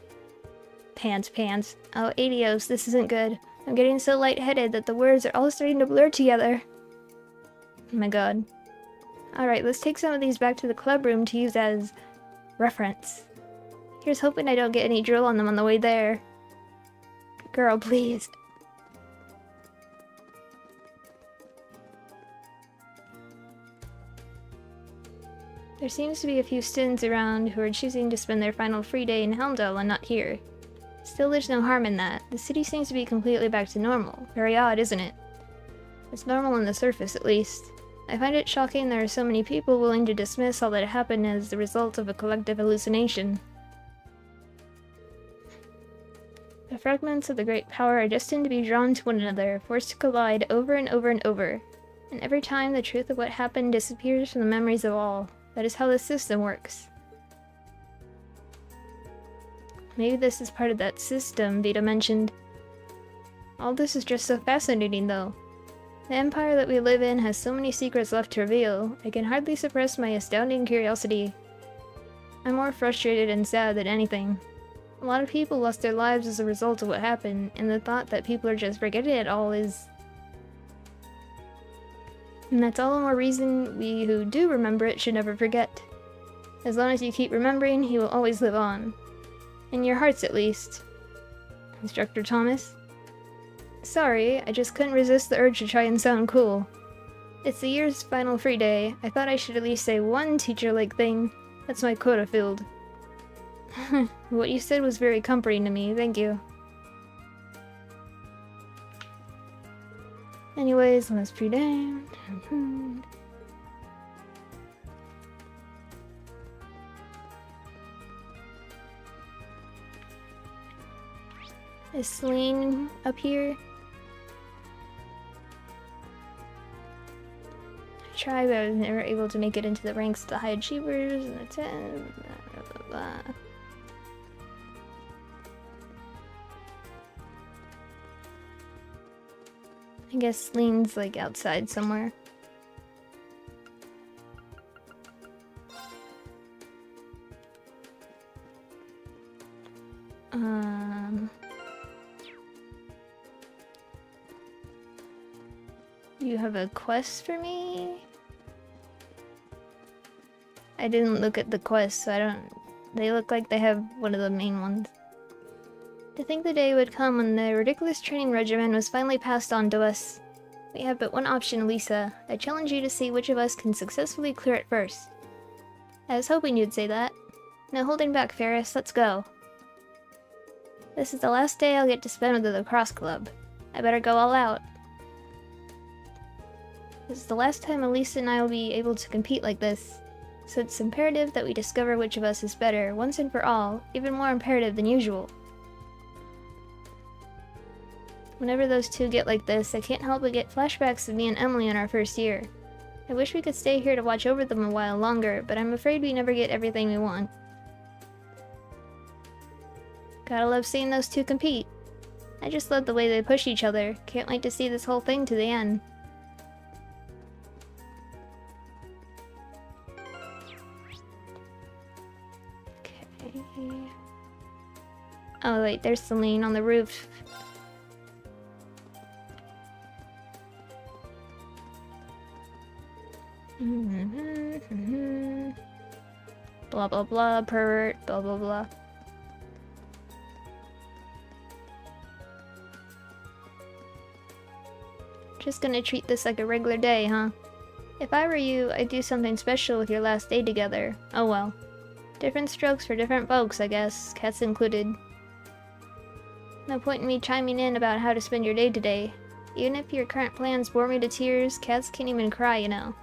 Pants. Oh, adios, this isn't good. I'm getting so lightheaded that the words are all starting to blur together. Oh my god. Alright, let's take some of these back to the club room to use as... reference. Here's hoping I don't get any drool on them on the way there. Girl, please. There seems to be a few students around who are choosing to spend their final free day in Helmdale and not here. Still, there's no harm in that. The city seems to be completely back to normal. Very odd, isn't it? It's normal on the surface, at least. I find it shocking there are so many people willing to dismiss all that happened as the result of a collective hallucination. The fragments of the great power are destined to be drawn to one another, forced to collide over and over and over. And every time the truth of what happened disappears from the memories of all. That is how the system works. Maybe this is part of that system Vita mentioned. All this is just so fascinating, though. The empire that we live in has so many secrets left to reveal, I can hardly suppress my astounding curiosity. I'm more frustrated and sad than anything. A lot of people lost their lives as a result of what happened, and the thought that people are just forgetting it all is... And that's all the more reason we who do remember it should never forget. As long as you keep remembering, he will always live on. In your hearts, at least. Instructor Thomas? Sorry, I just couldn't resist the urge to try and sound cool. It's the year's final free day. I thought I should at least say one teacher-like thing. That's my quota filled. What you said was very comforting to me, thank you. Anyways, last free day. Is Celine up here? I tried, but I was never able to make it into the ranks of the high achievers and the 10. Blah, blah, blah. I guess Celine's like outside somewhere. You have a quest for me? I didn't look at the quest, so I don't... They look like they have one of the main ones. To think the day would come when the ridiculous training regimen was finally passed on to us. We have but one option, Lisa. I challenge you to see which of us can successfully clear it first. I was hoping you'd say that. No holding back, Ferris. Let's go. This is the last day I'll get to spend with the lacrosse club. I better go all out. This is the last time Elisa and I will be able to compete like this. So it's imperative that we discover which of us is better, once and for all, even more imperative than usual. Whenever those two get like this, I can't help but get flashbacks of me and Emily in our first year. I wish we could stay here to watch over them a while longer, but I'm afraid we never get everything we want. Gotta love seeing those two compete. I just love the way they push each other. Can't wait to see this whole thing to the end. Okay. Oh wait, there's Celine on the roof. Blah blah blah, pervert, blah blah blah. Just gonna treat this like a regular day, huh? If I were you, I'd do something special with your last day together. Oh well. Different strokes for different folks, I guess, cats included. No point in me chiming in about how to spend your day today. Even if your current plans bore me to tears, cats can't even cry, you know.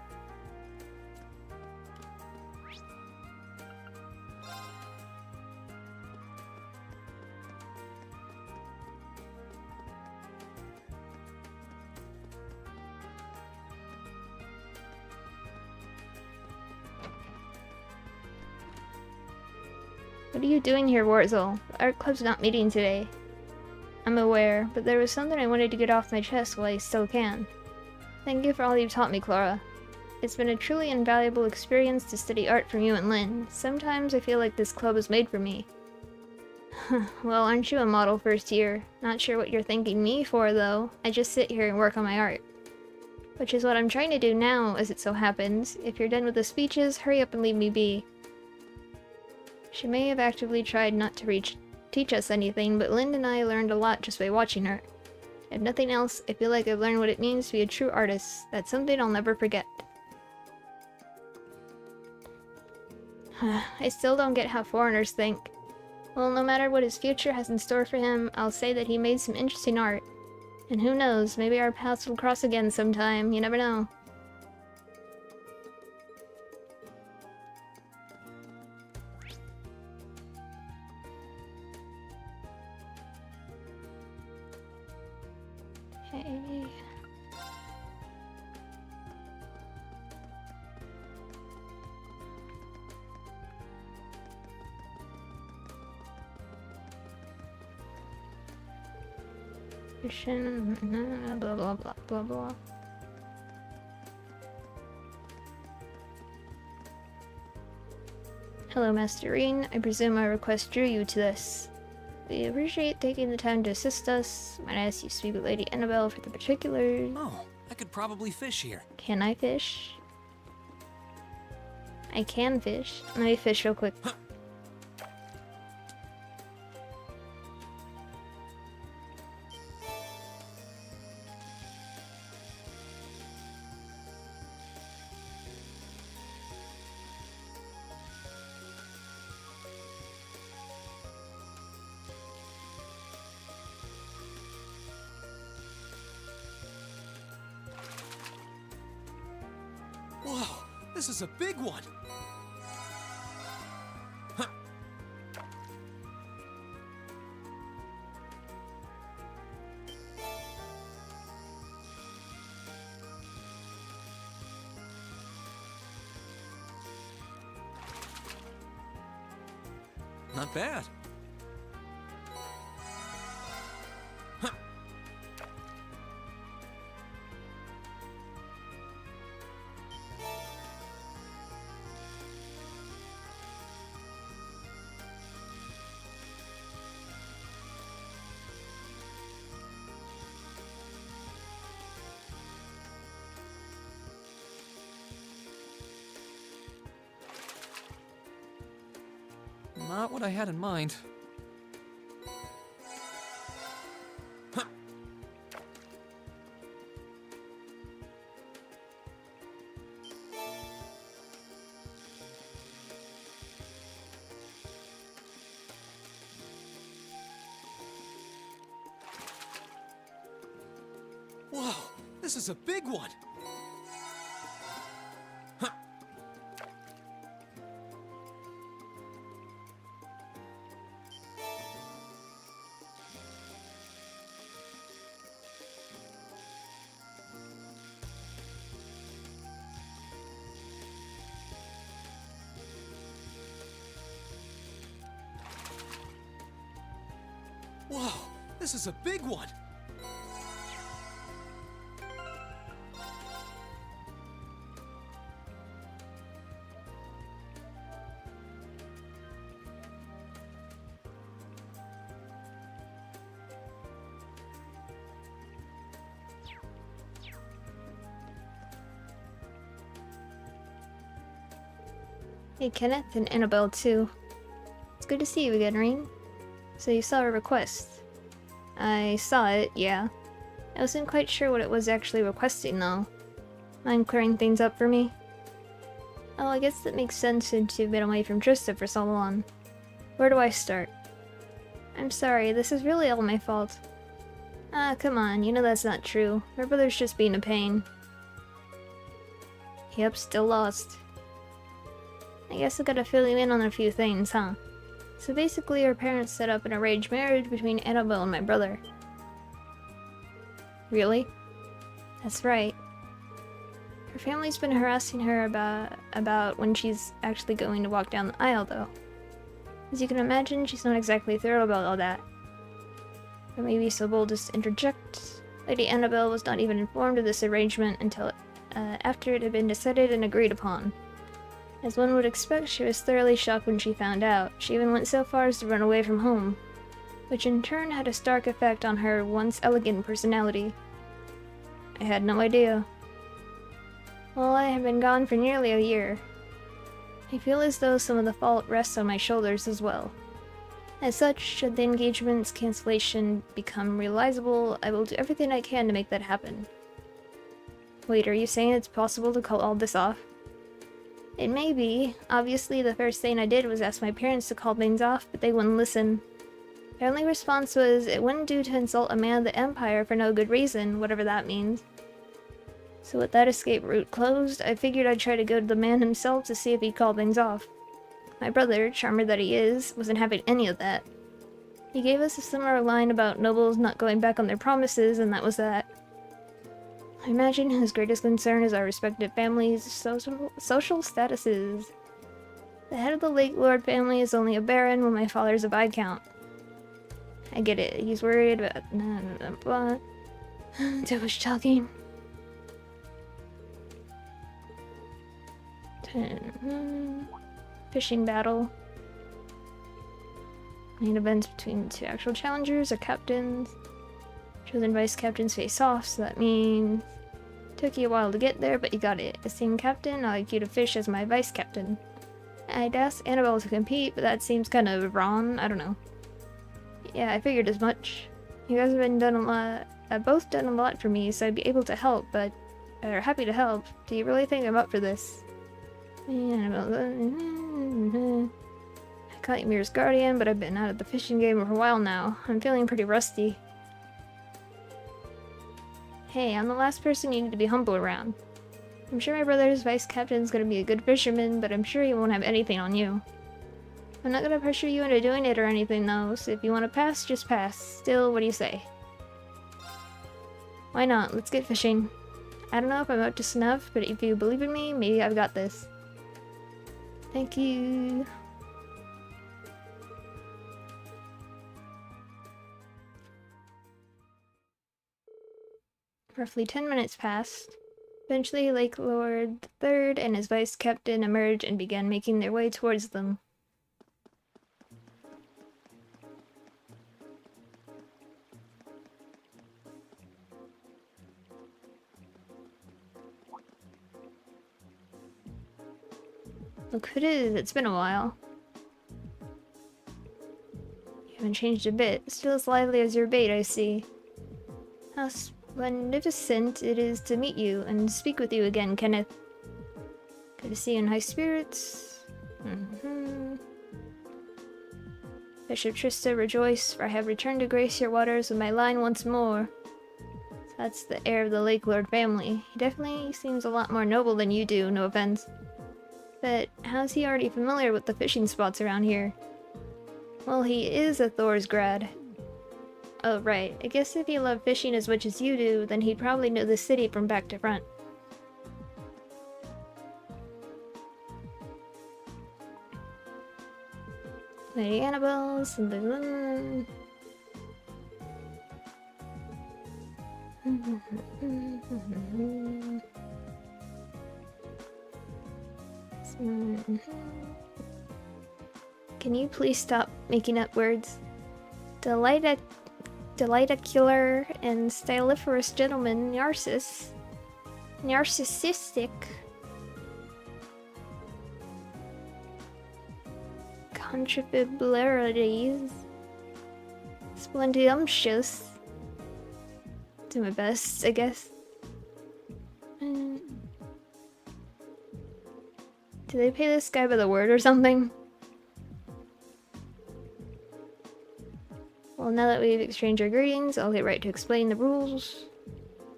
What are you doing here, Warzel? The art club's not meeting today. I'm aware, but there was something I wanted to get off my chest while I still can. Thank you for all you've taught me, Clara. It's been a truly invaluable experience to study art from you and Lynn. Sometimes I feel like this club is made for me. Well, aren't you a model first year? Not sure what you're thanking me for, though. I just sit here and work on my art. Which is what I'm trying to do now, as it so happens. If you're done with the speeches, hurry up and leave me be. She may have actively tried not to teach us anything, but Lynn and I learned a lot just by watching her. If nothing else, I feel like I've learned what it means to be a true artist. That's something I'll never forget. I still don't get how foreigners think. Well, no matter what his future has in store for him, I'll say that he made some interesting art. And who knows, maybe our paths will cross again sometime, you never know. Okay. Blah blah blah blah blah. Hello, Master Reen. I presume my request drew you to this. We appreciate taking the time to assist us. Might I ask you to speak with Lady Annabelle for the particulars? Oh, I could probably fish here. Can I fish? I can fish. Let me fish real quick. Whoa, this is a big one! Huh. Not bad. Huh. Not what I had in mind. Huh. Whoa, this is a big one! Huh. Whoa, this is a big one! Hey, Kenneth and Annabelle too. It's good to see you again, Reen. So you saw a request. I saw it, yeah. I wasn't quite sure what it was actually requesting, though. Mind clearing things up for me? Oh, I guess that makes sense since you've been away from Trista for so long. Where do I start? I'm sorry, this is really all my fault. Ah, come on, you know that's not true. My brother's just being a pain. Yep, still lost. I guess I gotta fill you in on a few things, huh? So basically, her parents set up an arranged marriage between Annabelle and my brother. Really? That's right. Her family's been harassing her about when she's actually going to walk down the aisle, though. As you can imagine, she's not exactly thrilled about all that. But maybe so bold as to interject, Lady Annabelle was not even informed of this arrangement until after it had been decided and agreed upon. As one would expect, she was thoroughly shocked when she found out. She even went so far as to run away from home, which in turn had a stark effect on her once elegant personality. I had no idea. Well, I have been gone for nearly a year. I feel as though some of the fault rests on my shoulders as well. As such, should the engagement's cancellation become realizable, I will do everything I can to make that happen. Wait, are you saying it's possible to call all this off? It may be. Obviously, the first thing I did was ask my parents to call things off, but they wouldn't listen. Their only response was, it wouldn't do to insult a man of the Empire for no good reason, whatever that means. So with that escape route closed, I figured I'd try to go to the man himself to see if he'd call things off. My brother, charmer that he is, wasn't having any of that. He gave us a similar line about nobles not going back on their promises, and that was that. I imagine his greatest concern is our respective families' social statuses. The head of the Lake Lord family is only a baron, while my father's a viscount. I get it. He's worried about blah. Too much talking. Fishing battle. Main events between two actual challengers or captains. Chosen vice captains face off, so that means took you a while to get there, but you got it. As team captain, I'd like you to fish as my vice captain. I'd ask Annabelle to compete, but that seems kind of wrong. I don't know. Yeah, I figured as much. You guys have both done a lot for me, so I'd be able to help, but happy to help. Do you really think I'm up for this? I caught Ymir's guardian, but I've been out of the fishing game for a while now. I'm feeling pretty rusty. Hey, I'm the last person you need to be humble around. I'm sure my brother's vice captain's gonna be a good fisherman, but I'm sure he won't have anything on you. I'm not gonna pressure you into doing it or anything though, so if you want to pass, just pass. Still, what do you say? Why not? Let's get fishing. I don't know if I'm up to snuff, but if you believe in me, maybe I've got this. Thank you. Roughly 10 minutes passed. Eventually, Lake Lord III and his vice captain emerged and began making their way towards them. Look who it is, it's been a while. You haven't changed a bit, still as lively as your bait, I see. How magnificent it is to meet you and speak with you again, Kenneth. Good to see you in high spirits. Bishop Trista, rejoice, for I have returned to grace your waters with my line once more. So that's the heir of the Lake Lord family. He definitely seems a lot more noble than you do, no offense. But how's he already familiar with the fishing spots around here? Well, he is a Thor's grad. Oh, right. I guess if he loved fishing as much as you do, then he'd probably know the city from back to front. Lady Annabelle, something. Can you please stop making up words? Delightful and styliferous gentleman, narcissistic, contribularities, splendiumptious. Do my best, I guess. Do they pay this guy by the word or something? Well, now that we've exchanged our greetings, I'll get right to explain the rules.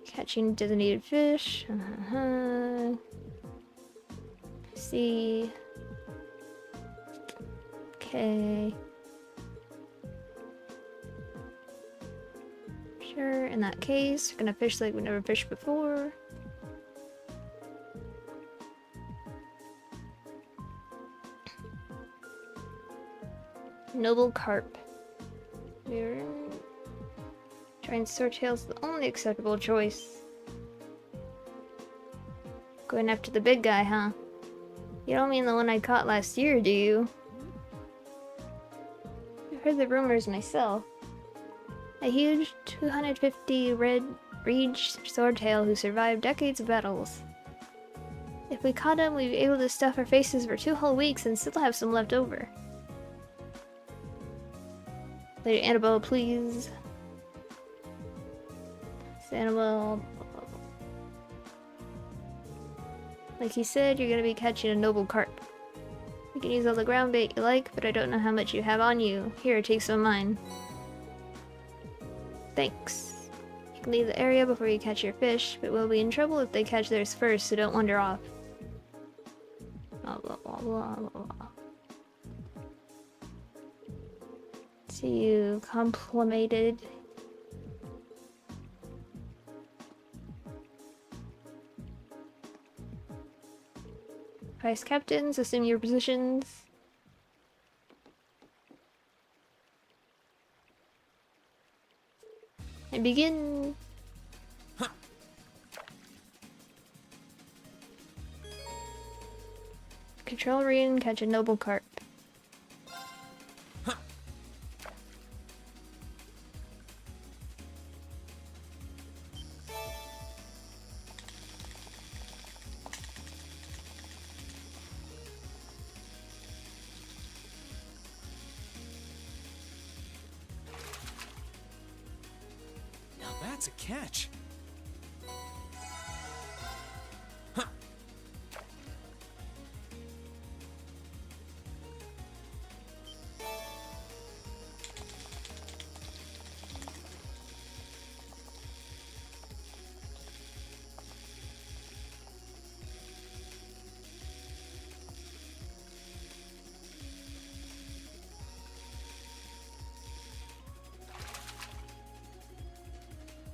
Catching designated fish. See. Okay. Sure, in that case, we're gonna fish like we never fished before. Noble carp. We're trying swordtail's the only acceptable choice. Going after the big guy, huh? You don't mean the one I caught last year, do you? I've heard the rumors myself. A huge 250 red reed swordtail who survived decades of battles. If we caught him, we'd be able to stuff our faces for 2 whole weeks and still have some left over. Lady Annabelle, please. Annabelle. Like he said, you're gonna be catching a noble carp. You can use all the ground bait you like, but I don't know how much you have on you. Here, take some of mine. Thanks. You can leave the area before you catch your fish, but we'll be in trouble if they catch theirs first, so don't wander off. Blah blah blah blah blah. See you complimented. Vice captains, assume your positions. And begin. Control Reen, catch a noble carp. Now that's a catch.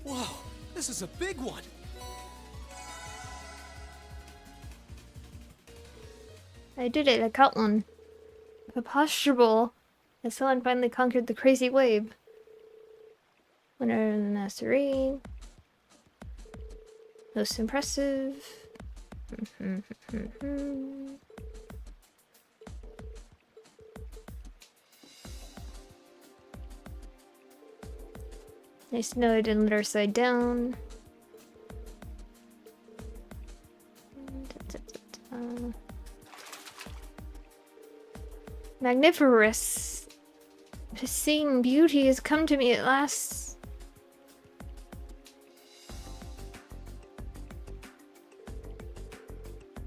Whoa, this is a big one! I did it, I caught one. Preposterable! As someone finally conquered the crazy wave. Winner of the Mastery. Most impressive. Nice to know I didn't let her side down. Magniferous! Seeing beauty has come to me at last.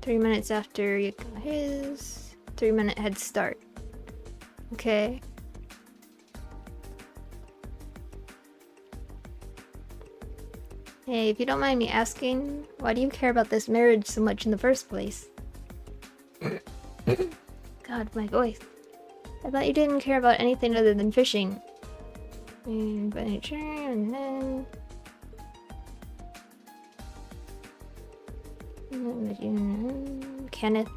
Three minutes after you got his. 3-minute head start. Okay. Hey, if you don't mind me asking, why do you care about this marriage so much in the first place? God, my voice. I thought you didn't care about anything other than fishing. And then... Kenneth.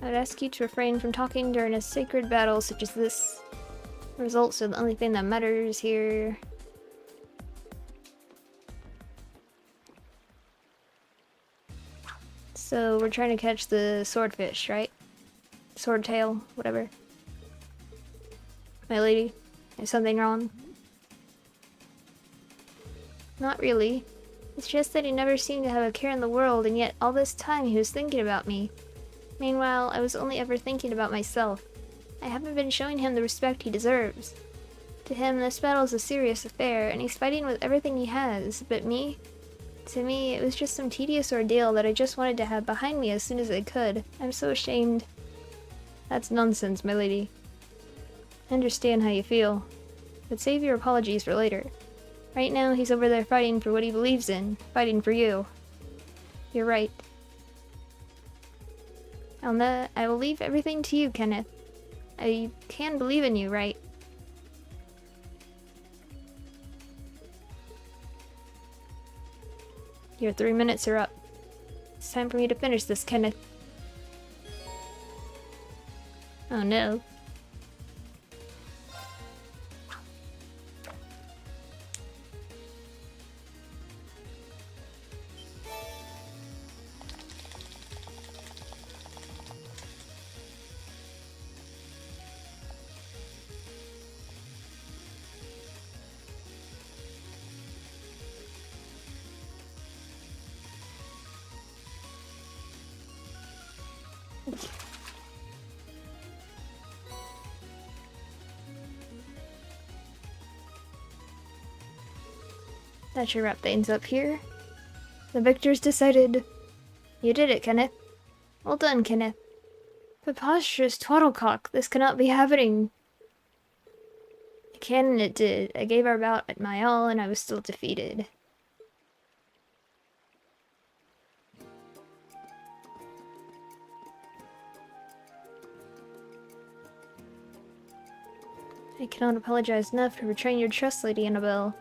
I would ask you to refrain from talking during a sacred battle such as this. Results are the only thing that matters here. So we're trying to catch the swordfish, right? Swordtail, whatever. My lady, is something wrong? Not really. It's just that he never seemed to have a care in the world, and yet all this time he was thinking about me. Meanwhile, I was only ever thinking about myself. I haven't been showing him the respect he deserves. To him, this battle is a serious affair, and he's fighting with everything he has, but me? To me, it was just some tedious ordeal that I just wanted to have behind me as soon as I could. I'm so ashamed. That's nonsense, my lady. I understand how you feel, but save your apologies for later. Right now, he's over there fighting for what he believes in, fighting for you. You're right. I will leave everything to you, Kenneth. I can believe in you, right? Your 3 minutes are up. It's time for me to finish this, Kenneth. Oh no. That should wrap things up here. The victors decided. You did it, Kenneth. Well done, Kenneth. Preposterous twaddlecock, this cannot be happening. Canon it did. I gave our bout at my all, and I was still defeated. I cannot apologize enough for betraying your trust, Lady Annabelle.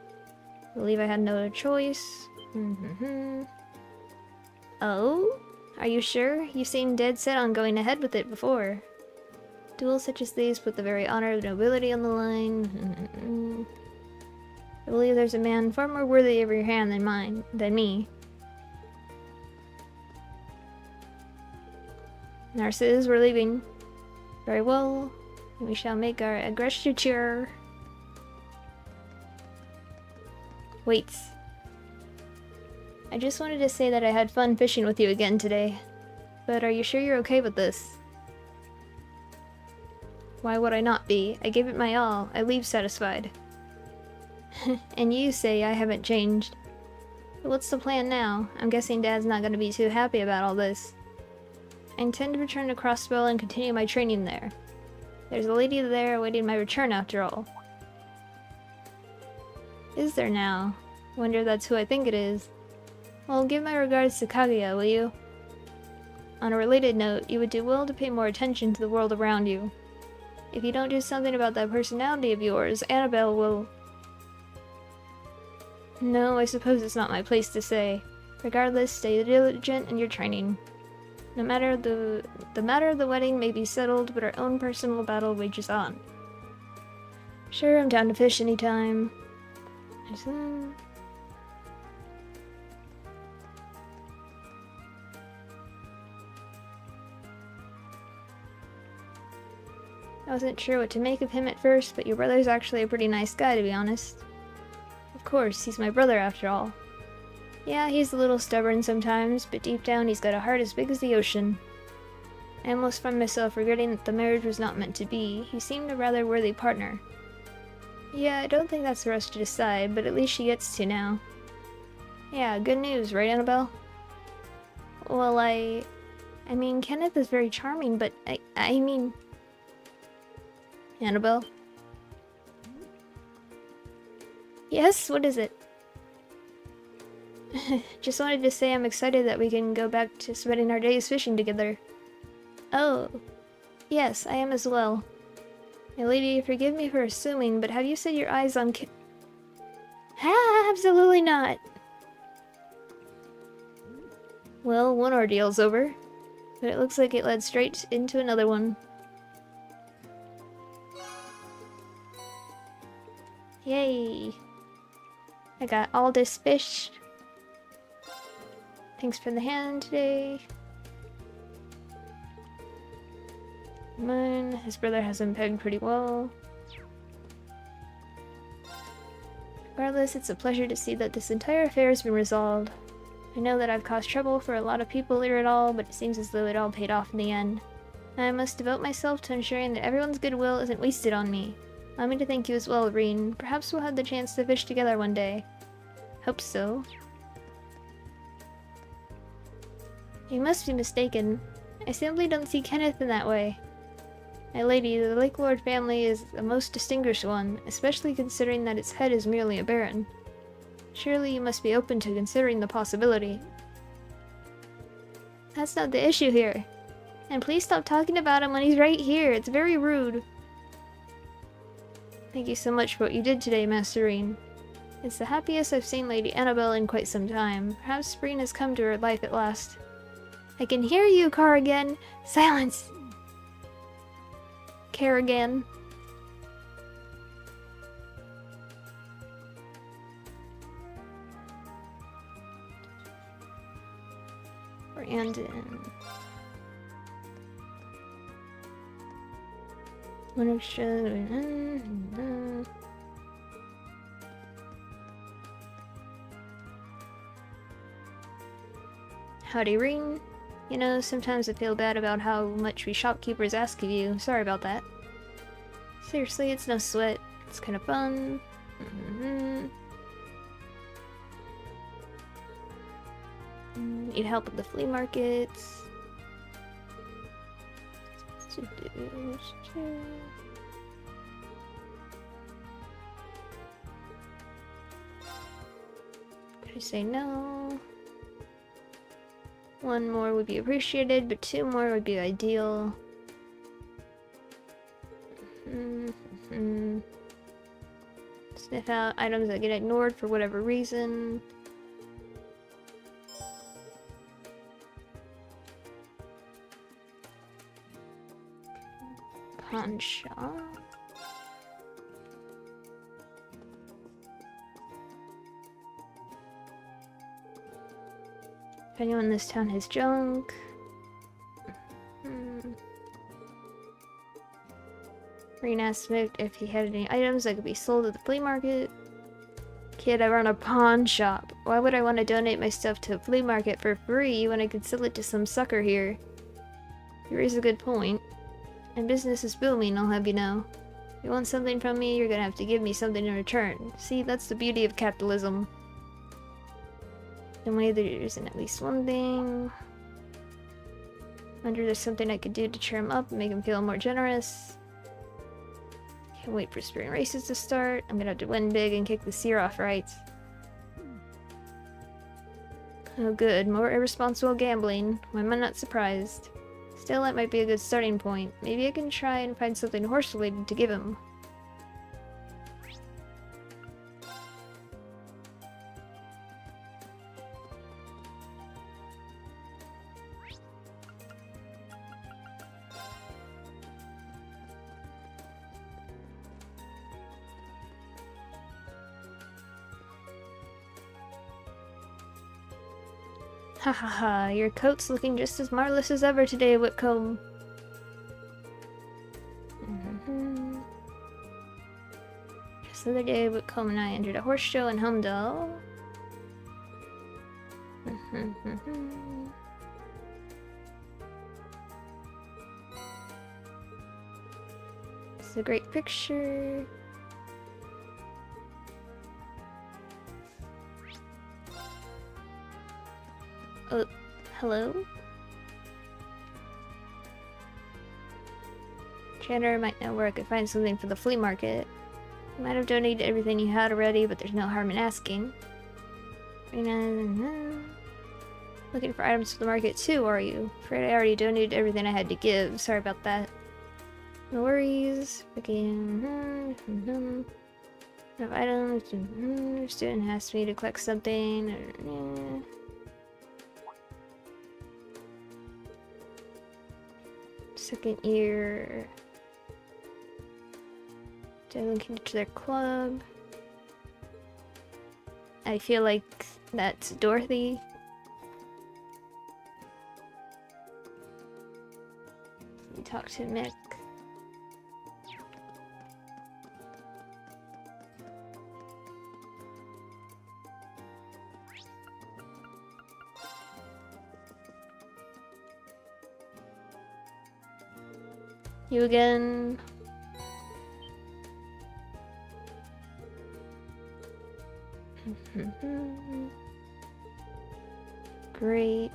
I believe I had no choice. Oh? Are you sure? You seemed dead set on going ahead with it before. Duels such as these put the very honor of nobility on the line. I believe there's a man far more worthy of your hand than me. Nurses, we're leaving. Very well. We shall make our aggressure. Wait. I just wanted to say that I had fun fishing with you again today. But are you sure you're okay with this? Why would I not be? I gave it my all. I leave satisfied. And you say I haven't changed. But what's the plan now? I'm guessing Dad's not going to be too happy about all this. I intend to return to Crossbell and continue my training there. There's a lady there awaiting my return after all. Is there now? Wonder if that's who I think it is. Well, give my regards to Kaguya, will you? On a related note, you would do well to pay more attention to the world around you. If you don't do something about that personality of yours, Annabelle will... No, I suppose it's not my place to say. Regardless, stay diligent in your training. No matter the matter of the wedding may be settled, but our own personal battle wages on. Sure, I'm down to fish anytime. I wasn't sure what to make of him at first, but your brother's actually a pretty nice guy, to be honest. Of course, he's my brother after all. Yeah, he's a little stubborn sometimes, but deep down he's got a heart as big as the ocean. I almost find myself regretting that the marriage was not meant to be. He seemed a rather worthy partner. Yeah, I don't think that's for us to decide, but at least she gets to now. Yeah, good news, right, Annabelle? Well, I mean, Kenneth is very charming, but I mean... Annabelle? Yes, what is it? Just wanted to say I'm excited that we can go back to spending our days fishing together. Oh, yes, I am as well. My lady, forgive me for assuming, but have you set your eyes on Absolutely not! Well, one ordeal's over, but it looks like it led straight into another one. Yay! I got all this fish. Thanks for the hand today. Mine. His brother has him pegged pretty well. Regardless, it's a pleasure to see that this entire affair has been resolved. I know that I've caused trouble for a lot of people through it all, but it seems as though it all paid off in the end. I must devote myself to ensuring that everyone's goodwill isn't wasted on me. Allow me to thank you as well, Reen. Perhaps we'll have the chance to fish together one day. Hope so. You must be mistaken. I simply don't see Kenneth in that way. My lady, the Lake Lord family is a most distinguished one, especially considering that its head is merely a baron. Surely you must be open to considering the possibility. That's not the issue here. And please stop talking about him when he's right here. It's very rude. Thank you so much for what you did today, Master Reen. It's the happiest I've seen Lady Annabelle in quite some time. Perhaps spring has come to her life at last. I can hear you, Carrigan! Silence! Carrigan. Brandon. What Howdy, Ring. You know, sometimes I feel bad about how much we shopkeepers ask of you. Sorry about that. Seriously, it's no sweat. It's kind of fun. Need help at the flea markets. Could I say no? One more would be appreciated, but 2 more would be ideal. Sniff out items that get ignored for whatever reason. Pawn shop. If anyone in this town has junk. Green asked Mick if he had any items that could be sold at the flea market. Kid, I run a pawn shop. Why would I want to donate my stuff to a flea market for free when I could sell it to some sucker here? You raise a good point. And business is booming, I'll have you know. If you want something from me, you're gonna have to give me something in return. See, that's the beauty of capitalism. And whether there isn't at least one thing. Wonder if there's something I could do to cheer him up and make him feel more generous. Can't wait for spring races to start. I'm gonna have to win big and kick the seer off right. Oh good, more irresponsible gambling. Why am I not surprised? Still, that might be a good starting point. Maybe I can try and find something horse-related to give him. Ha ha ha, your coat's looking just as marvelous as ever today, Whitcomb. Just the other day, Whitcomb and I entered a horse show in Humdell. It's a great picture. Oh, hello? Janitor might know where I could find something for the flea market. You might have donated everything you had already, but there's no harm in asking. Looking for items for the market too, are you? Afraid I already donated everything I had to give. Sorry about that. No worries. Picking enough items. Student asked me to collect something. Second year. They're looking to their club. I feel like that's Dorothy. Talk to Mick. You again. Great.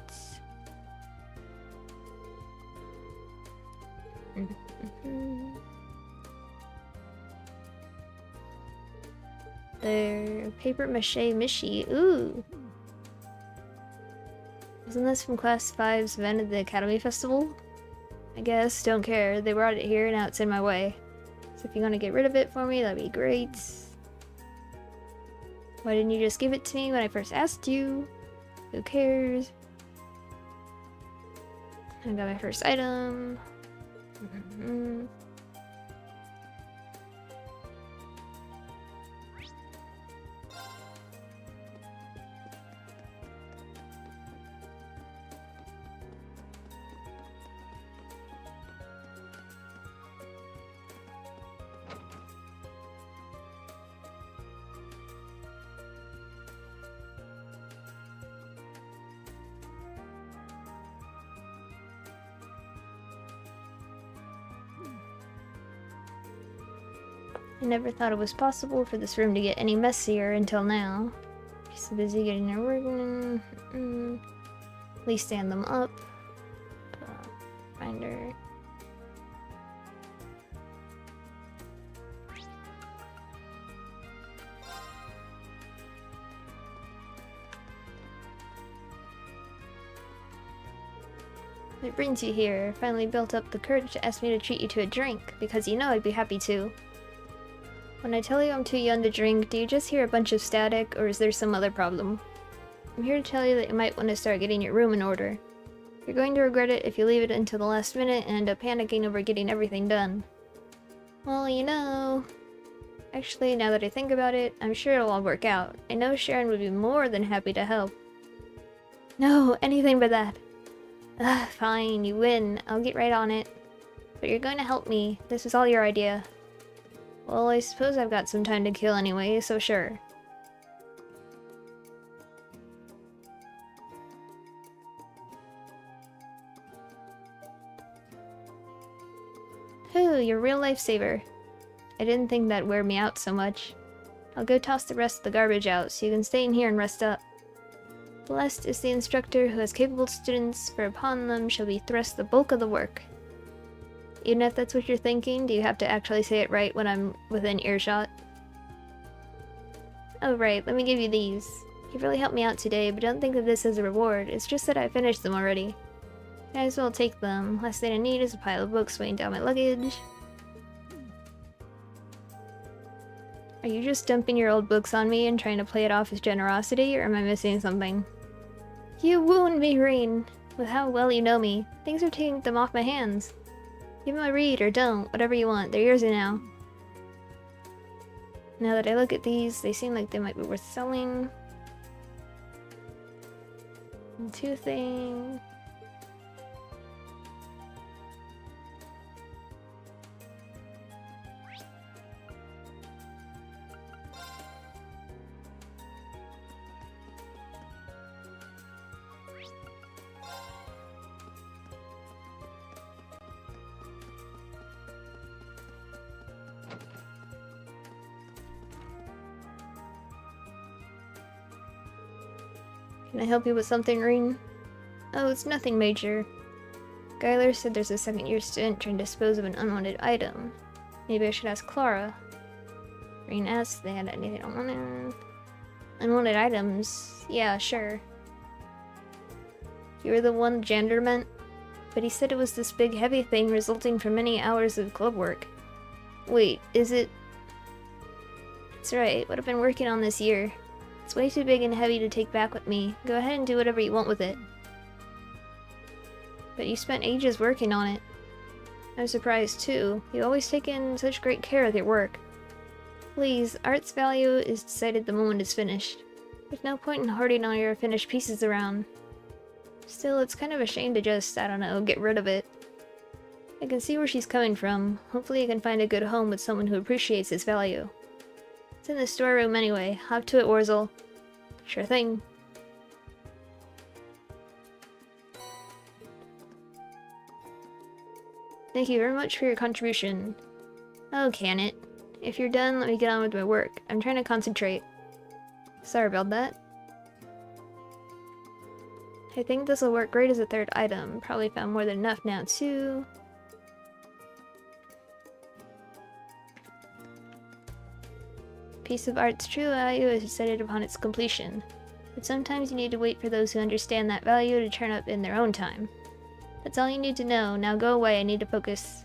Their paper mache Mishi. Ooh. Wasn't this from Class 5's event at the Academy Festival? I guess, don't care. They brought it here, now it's in my way. So if you want to get rid of it for me, that'd be great. Why didn't you just give it to me when I first asked you? Who cares? I got my first item. I never thought it was possible for this room to get any messier until now. She's so busy getting her work. At least stand them up. Finder. It brings you here. Finally built up the courage to ask me to treat you to a drink, because you know I'd be happy to. When I tell you I'm too young to drink, do you just hear a bunch of static, or is there some other problem? I'm here to tell you that you might want to start getting your room in order. You're going to regret it if you leave it until the last minute and end up panicking over getting everything done. Well, you know... Actually, now that I think about it, I'm sure it'll all work out. I know Sharon would be more than happy to help. No, anything but that. Ugh, fine, you win. I'll get right on it. But you're going to help me. This is all your idea. Well, I suppose I've got some time to kill anyway, so sure. Whew, you're a real lifesaver. I didn't think that'd wear me out so much. I'll go toss the rest of the garbage out, so you can stay in here and rest up. Blessed is the instructor who has capable students, for upon them shall be thrust the bulk of the work. Even if that's what you're thinking, do you have to actually say it right when I'm within earshot? Oh right, let me give you these. You've really helped me out today, but don't think of this as a reward. It's just that I finished them already. Might as well take them. Last thing I need is a pile of books weighing down my luggage. Are you just dumping your old books on me and trying to play it off as generosity, or am I missing something? You wound me, Rain. With how well you know me, things are taking them off my hands. Give them a read or don't, whatever you want. They're yours now. Now that I look at these, they seem like they might be worth selling. And two things. Can I help you with something, Ring? Oh, it's nothing major. Skylar said there's a second-year student trying to dispose of an unwanted item. Maybe I should ask Clara. Ring asked if they had anything unwanted. Unwanted items? Yeah, sure. You were the one the janitor meant? But he said it was this big heavy thing resulting from many hours of club work. Wait, is it? That's right, what I've been working on this year. It's way too big and heavy to take back with me. Go ahead and do whatever you want with it. But you spent ages working on it. I'm surprised too. You always taken such great care of your work. Please, art's value is decided the moment it's finished. There's no point in hoarding all your finished pieces around. Still, it's kind of a shame to just, I don't know, get rid of it. I can see where she's coming from. Hopefully you can find a good home with someone who appreciates its value. It's in the storeroom anyway. Hop to it, Wurzel. Sure thing. Thank you very much for your contribution. Oh, can it? If you're done, let me get on with my work. I'm trying to concentrate. Sorry about that. I think this will work great as a third item. Probably found more than enough now, too. Piece of art's true value is decided upon its completion, but sometimes you need to wait for those who understand that value to turn up in their own time. That's all you need to know. Now go away, I need to focus.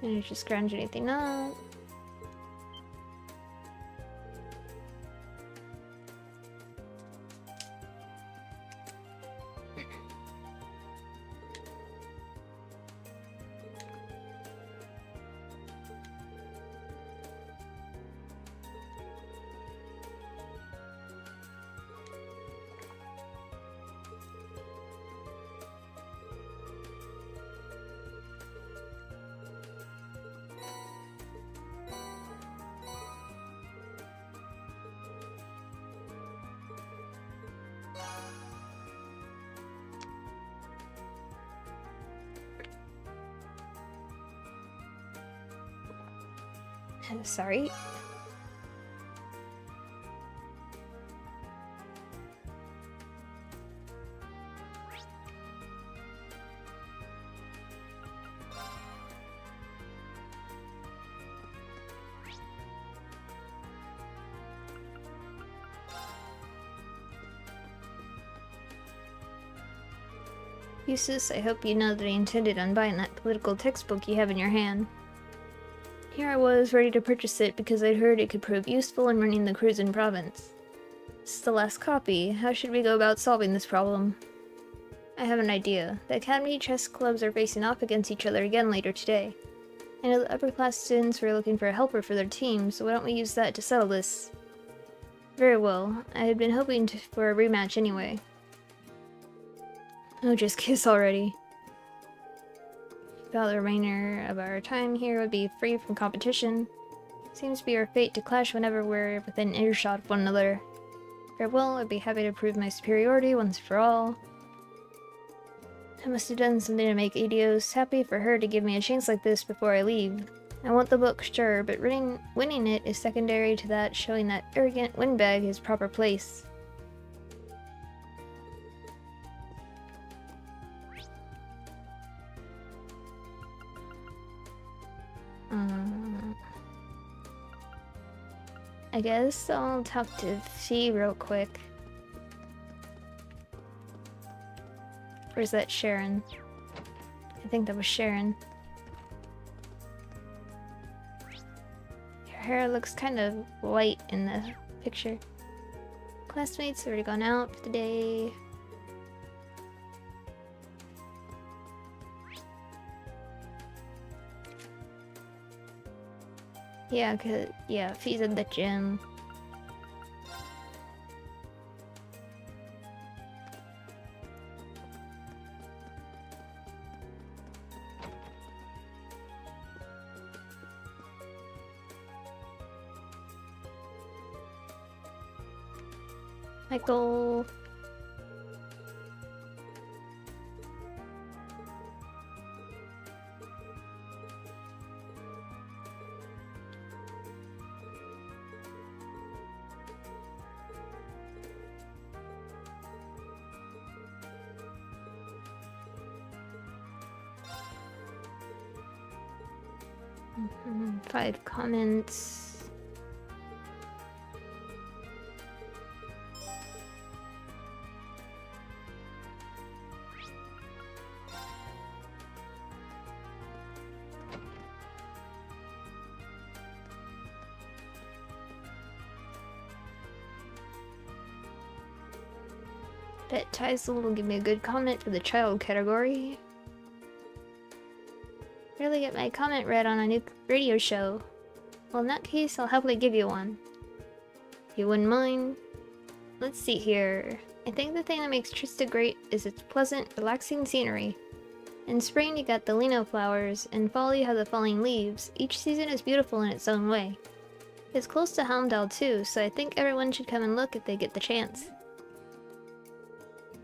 And just scrounge anything up. Sorry. Eustace, I hope you know that I intended on buying that political textbook you have in your hand. Here I was, ready to purchase it because I'd heard it could prove useful in running the Cruisin' province. This is the last copy. How should we go about solving this problem? I have an idea. The Academy chess clubs are facing off against each other again later today. I know the upper-class students were looking for a helper for their team, so why don't we use that to settle this? Very well. I had been hoping for a rematch anyway. Oh, just kiss already. Thought the remainder of our time here would be free from competition. Seems to be our fate to clash whenever we're within earshot of one another. Farewell, I'd be happy to prove my superiority once for all. I must have done something to make Eidos happy for her to give me a chance like this before I leave. I want the book, sure, but winning it is secondary to that, showing that arrogant windbag his proper place. I guess I'll talk to Fee real quick. Or is that Sharon? I think that was Sharon. Her hair looks kind of light in the picture. Classmates already gone out for the day. Yeah, Fee's at the gym. Michael. Mm-hmm. 5 comments. Bet Tyzel will give me a good comment for the child category. Really get my comment read on a new radio show. Well, in that case, I'll happily give you one. If you wouldn't mind. Let's see here. I think the thing that makes Trista great is its pleasant, relaxing scenery. In spring, you got the lino flowers. In fall, you have the falling leaves. Each season is beautiful in its own way. It's close to Houndal too, so I think everyone should come and look if they get the chance.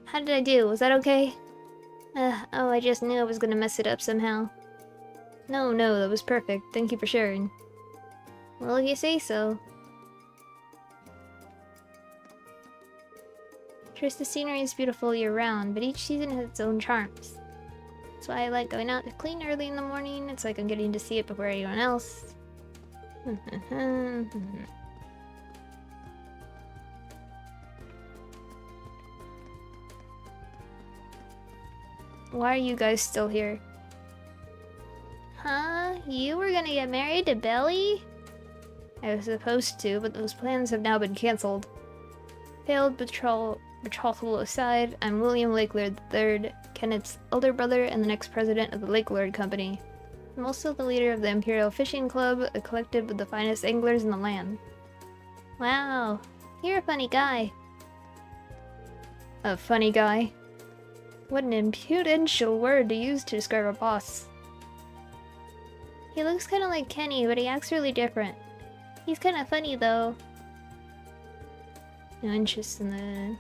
How did I do? Was that okay? Oh, I just knew I was gonna mess it up somehow. No, that was perfect. Thank you for sharing. Well, if you say so. Trista scenery is beautiful year-round, but each season has its own charms. That's why I like going out to clean early in the morning. It's like I'm getting to see it before anyone else. Why are you guys still here? Huh? You were gonna get married to Belly? I was supposed to, but those plans have now been cancelled. Failed betrothal aside, I'm William Lakelord III, Kenneth's elder brother and the next president of the Lakelord Company. I'm also the leader of the Imperial Fishing Club, a collective of the finest anglers in the land. Wow, you're a funny guy. A funny guy? What an impudential word to use to describe a boss. He looks kinda like Kenny, but he acts really different. He's kinda funny though. No interest in the...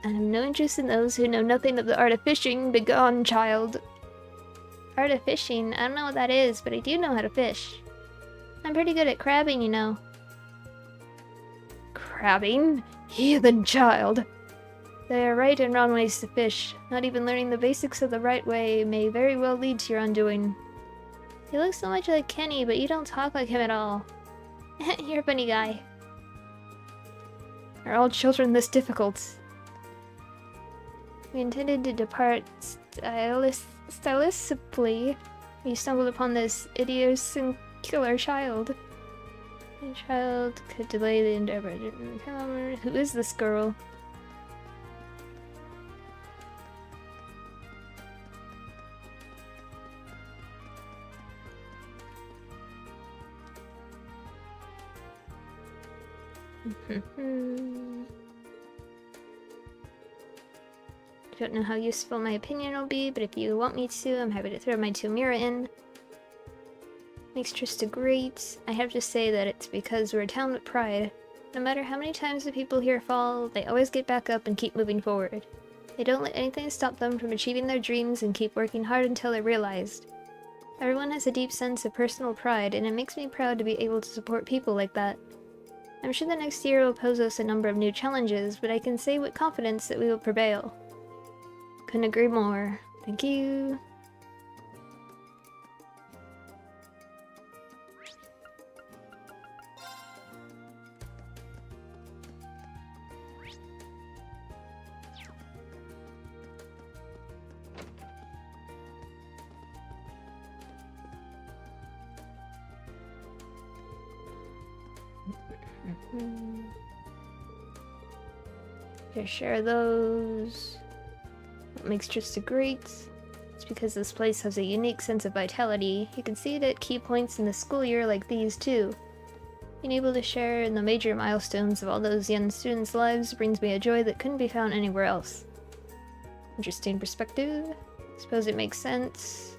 I have no interest in those who know nothing of the art of fishing. Begone, child. Art of fishing? I don't know what that is, but I do know how to fish. I'm pretty good at crabbing, you know. Crabbing? Heathen child! There are right and wrong ways to fish. Not even learning the basics of the right way may very well lead to your undoing. You look so much like Kenny, but you don't talk like him at all. You're a funny guy. Are all children this difficult? We intended to depart stylistically. We stumbled upon this idiosyncratic child. The child could delay the endeavor. Who is this girl? Don't know how useful my opinion will be, but if you want me to, I'm happy to throw my Tumira in. Makes Trista great. I have to say that it's because we're a town with pride. No matter how many times the people here fall, they always get back up and keep moving forward. They don't let anything stop them from achieving their dreams and keep working hard until they're realized. Everyone has a deep sense of personal pride, and it makes me proud to be able to support people like that. I'm sure the next year will pose us a number of new challenges, but I can say with confidence that we will prevail. Couldn't agree more. Thank you. Just share those. What makes Trista great? It's because this place has a unique sense of vitality. You can see it at key points in the school year like these too. Being able to share in the major milestones of all those young students' lives brings me a joy that couldn't be found anywhere else. Interesting perspective. Suppose it makes sense.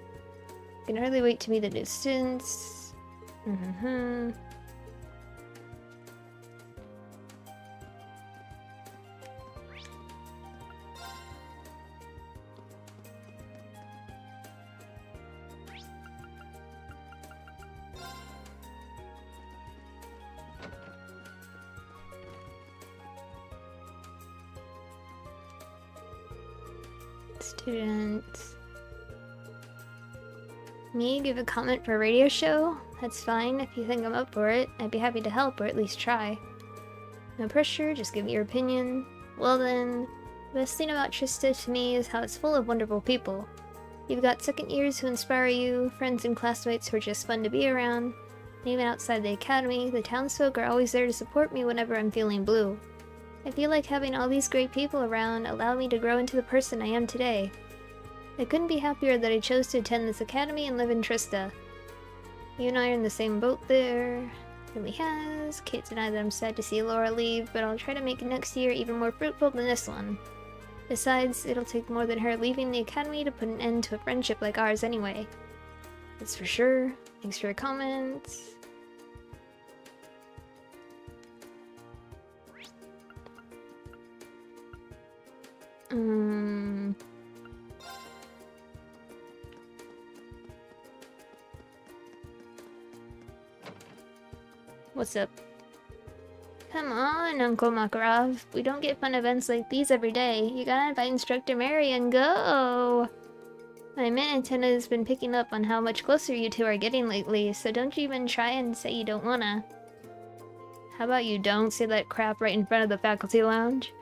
Can hardly wait to meet the new students. Students. Me give a comment for a radio show? That's fine, if you think I'm up for it. I'd be happy to help, or at least try. No pressure, just give me your opinion. Well then, the best thing about Trista to me is how it's full of wonderful people. You've got second years who inspire you, friends and classmates who are just fun to be around, and even outside the academy, the townsfolk are always there to support me whenever I'm feeling blue. I feel like having all these great people around allowed me to grow into the person I am today. I couldn't be happier that I chose to attend this academy and live in Trista. You and I are in the same boat there. Really has. Can't deny that I'm sad to see Laura leave, but I'll try to make next year even more fruitful than this one. Besides, it'll take more than her leaving the academy to put an end to a friendship like ours anyway. That's for sure. Thanks for your comments. What's up? Come on, Uncle Makarov. We don't get fun events like these every day. You gotta invite Instructor Mary and go! My antenna has been picking up on how much closer you two are getting lately, so don't you even try and say you don't wanna. How about you don't say that crap right in front of the faculty lounge?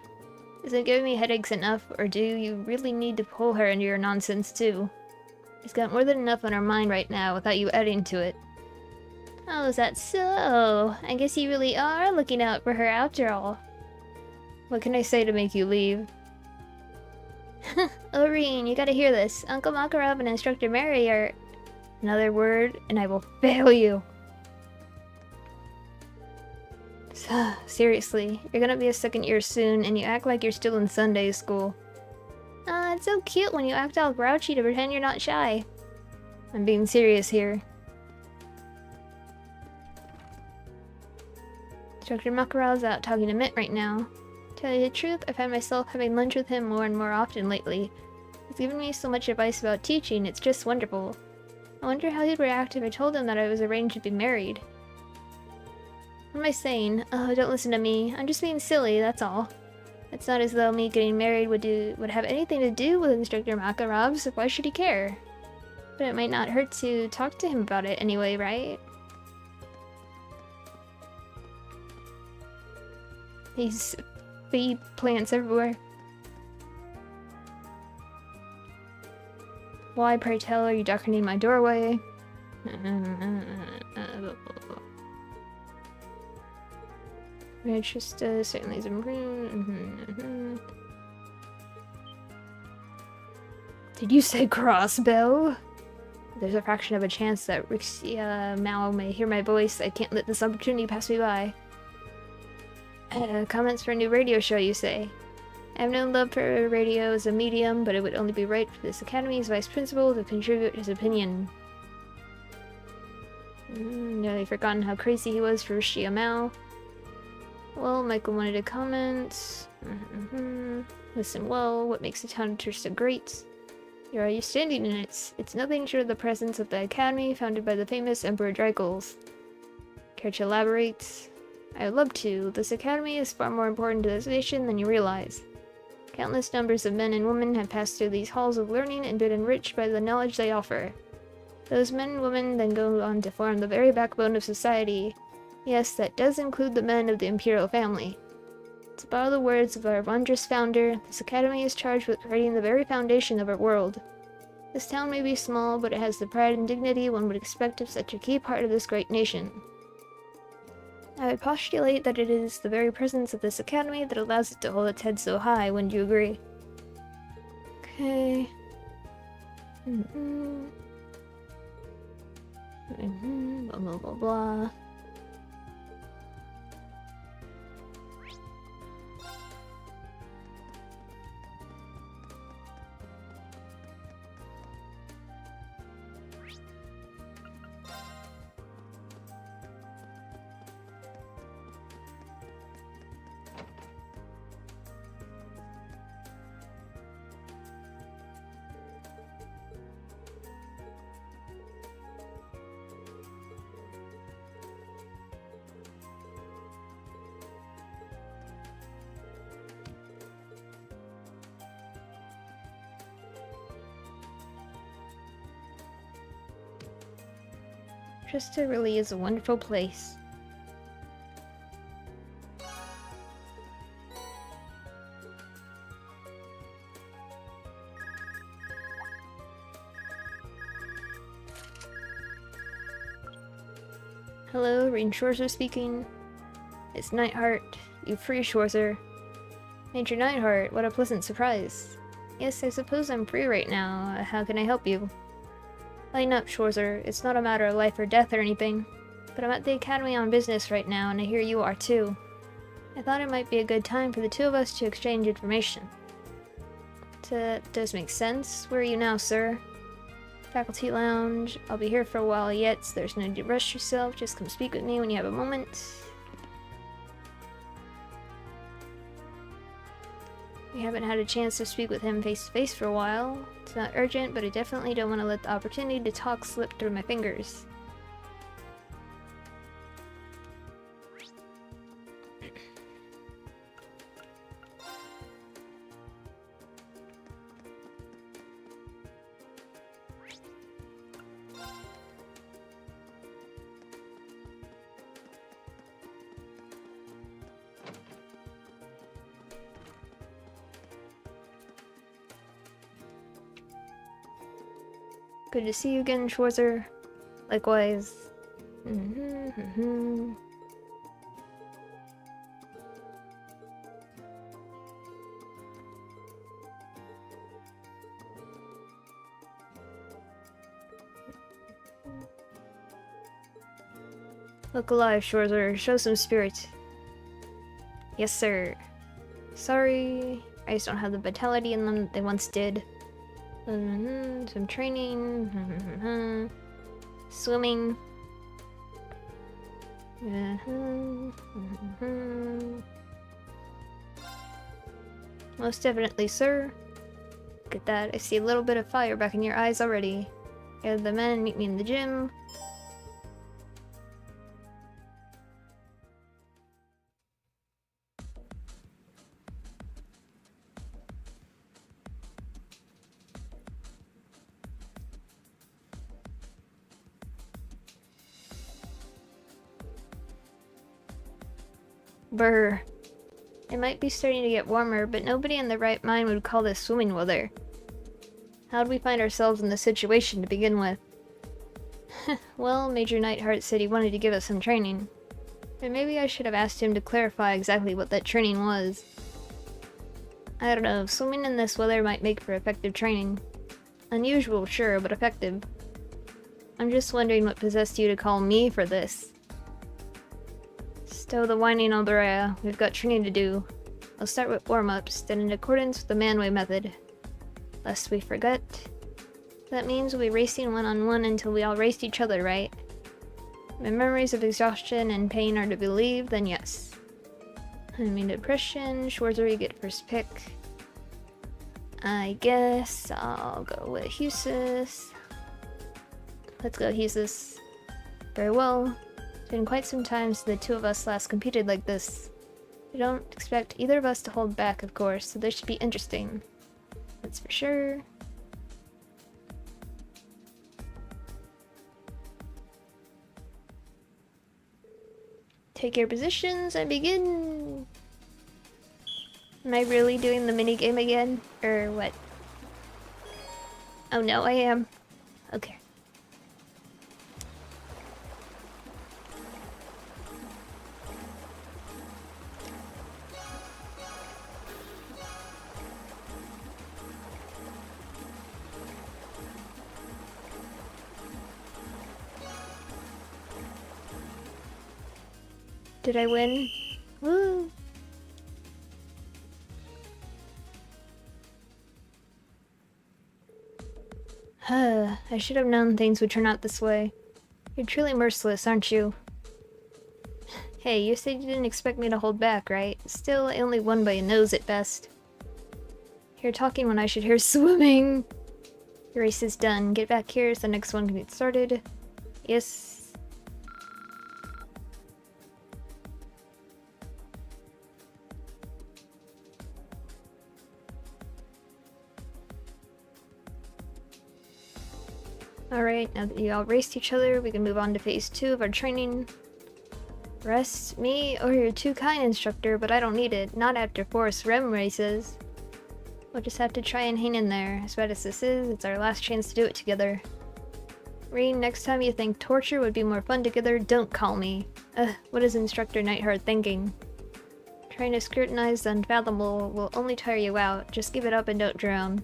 Is it giving me headaches enough, or do you really need to pull her into your nonsense too? She's got more than enough on her mind right now without you adding to it. Oh, is that so? I guess you really are looking out for her after all. What can I say to make you leave? Oreen, you gotta hear this. Uncle Makarov and Instructor Mary are... Another word, and I will fail you. Seriously, you're gonna be a second year soon, and you act like you're still in Sunday school. It's so cute when you act all grouchy to pretend you're not shy. I'm being serious here. Instructor Makarov's out talking to Mitt right now. To tell you the truth, I find myself having lunch with him more and more often lately. He's given me so much advice about teaching, it's just wonderful. I wonder how he'd react if I told him that I was arranged to be married. What am I saying? Oh, don't listen to me. I'm just being silly, that's all. It's not as though me getting married would have anything to do with Instructor Makarov, so why should he care? But it might not hurt to talk to him about it anyway, right? These feed plants everywhere. Why, pray tell, are you darkening my doorway? Manchester certainly is improved. Did you say crossbow? There's a fraction of a chance that Rixia Mao may hear my voice. I can't let this opportunity pass me by. Comments for a new radio show, you say? I have no love for radio as a medium, but it would only be right for this academy's vice principal to contribute his opinion. Nearly forgotten how crazy he was for Rixia Mao. Well, Michael wanted to comment. Listen well, what makes the town so great? You're already standing in it. It's nothing short of the presence of the academy founded by the famous Emperor Dreigels. Care to elaborate? I would love to. This academy is far more important to this nation than you realize. Countless numbers of men and women have passed through these halls of learning and been enriched by the knowledge they offer. Those men and women then go on to form the very backbone of society. Yes, that does include the men of the imperial family. To borrow the words of our wondrous founder, this academy is charged with creating the very foundation of our world. This town may be small, but it has the pride and dignity one would expect of such a key part of this great nation. I would postulate that it is the very presence of this academy that allows it to hold its head so high, wouldn't you agree? Okay. Blah blah blah blah. Trista really is a wonderful place. Hello, Rain Schwarzer speaking. It's Nightheart. You free, Schwarzer. Major Nightheart, what a pleasant surprise. Yes, I suppose I'm free right now. How can I help you? Lighten up, Schwarzer. It's not a matter of life or death or anything. But I'm at the academy on business right now, and I hear you are too. I thought it might be a good time for the two of us to exchange information. That does make sense. Where are you now, sir? Faculty lounge. I'll be here for a while yet, so there's no need to rush yourself. Just come speak with me when you have a moment. We haven't had a chance to speak with him face to face for a while. It's not urgent, but I definitely don't want to let the opportunity to talk slip through my fingers. Good to see you again, Schwarzer. Likewise. Look alive, Schwarzer. Show some spirit. Yes, sir. Sorry, I just don't have the vitality in them that they once did. Some training. Swimming. Most definitely, sir. Look at that. I see a little bit of fire back in your eyes already. Gather the men and meet me in the gym. Brr. It might be starting to get warmer, but nobody in their right mind would call this swimming weather. How'd we find ourselves in this situation to begin with? Well, Major Nightheart said he wanted to give us some training. But maybe I should have asked him to clarify exactly what that training was. I don't know, swimming in this weather might make for effective training. Unusual, sure, but effective. I'm just wondering what possessed you to call me for this. Stow the whining, Alberea. We've got training to do. I'll start with warm-ups, then in accordance with the Manway method. Lest we forget. That means we'll be racing one-on-one until we all race each other, right? My memories of exhaustion and pain are to believe, then yes. I mean depression, Schwarzer, you get first pick. I guess I'll go with Husis. Let's go, Husis. Very well. It's been quite some time since the two of us last competed like this. I don't expect either of us to hold back, of course, so this should be interesting. That's for sure. Take your positions and begin! Am I really doing the minigame again? Or what? Oh no, I am. Okay. Did I win? Woo! I should have known things would turn out this way. You're truly merciless, aren't you? Hey, you said you didn't expect me to hold back, right? Still, I only won by a nose at best. You're talking when I should hear swimming! Your race is done. Get back here so the next one can get started. Yes. Alright, now that you all raced each other, we can move on to phase 2 of our training. Rest me? Oh, you're too kind, instructor, but I don't need it. Not after Forest Rem races. We'll just have to try and hang in there. As bad as this is, it's our last chance to do it together. Rean, next time you think torture would be more fun together, don't call me. What is Instructor Nightheart thinking? Trying to scrutinize the unfathomable will only tire you out. Just give it up and don't drown.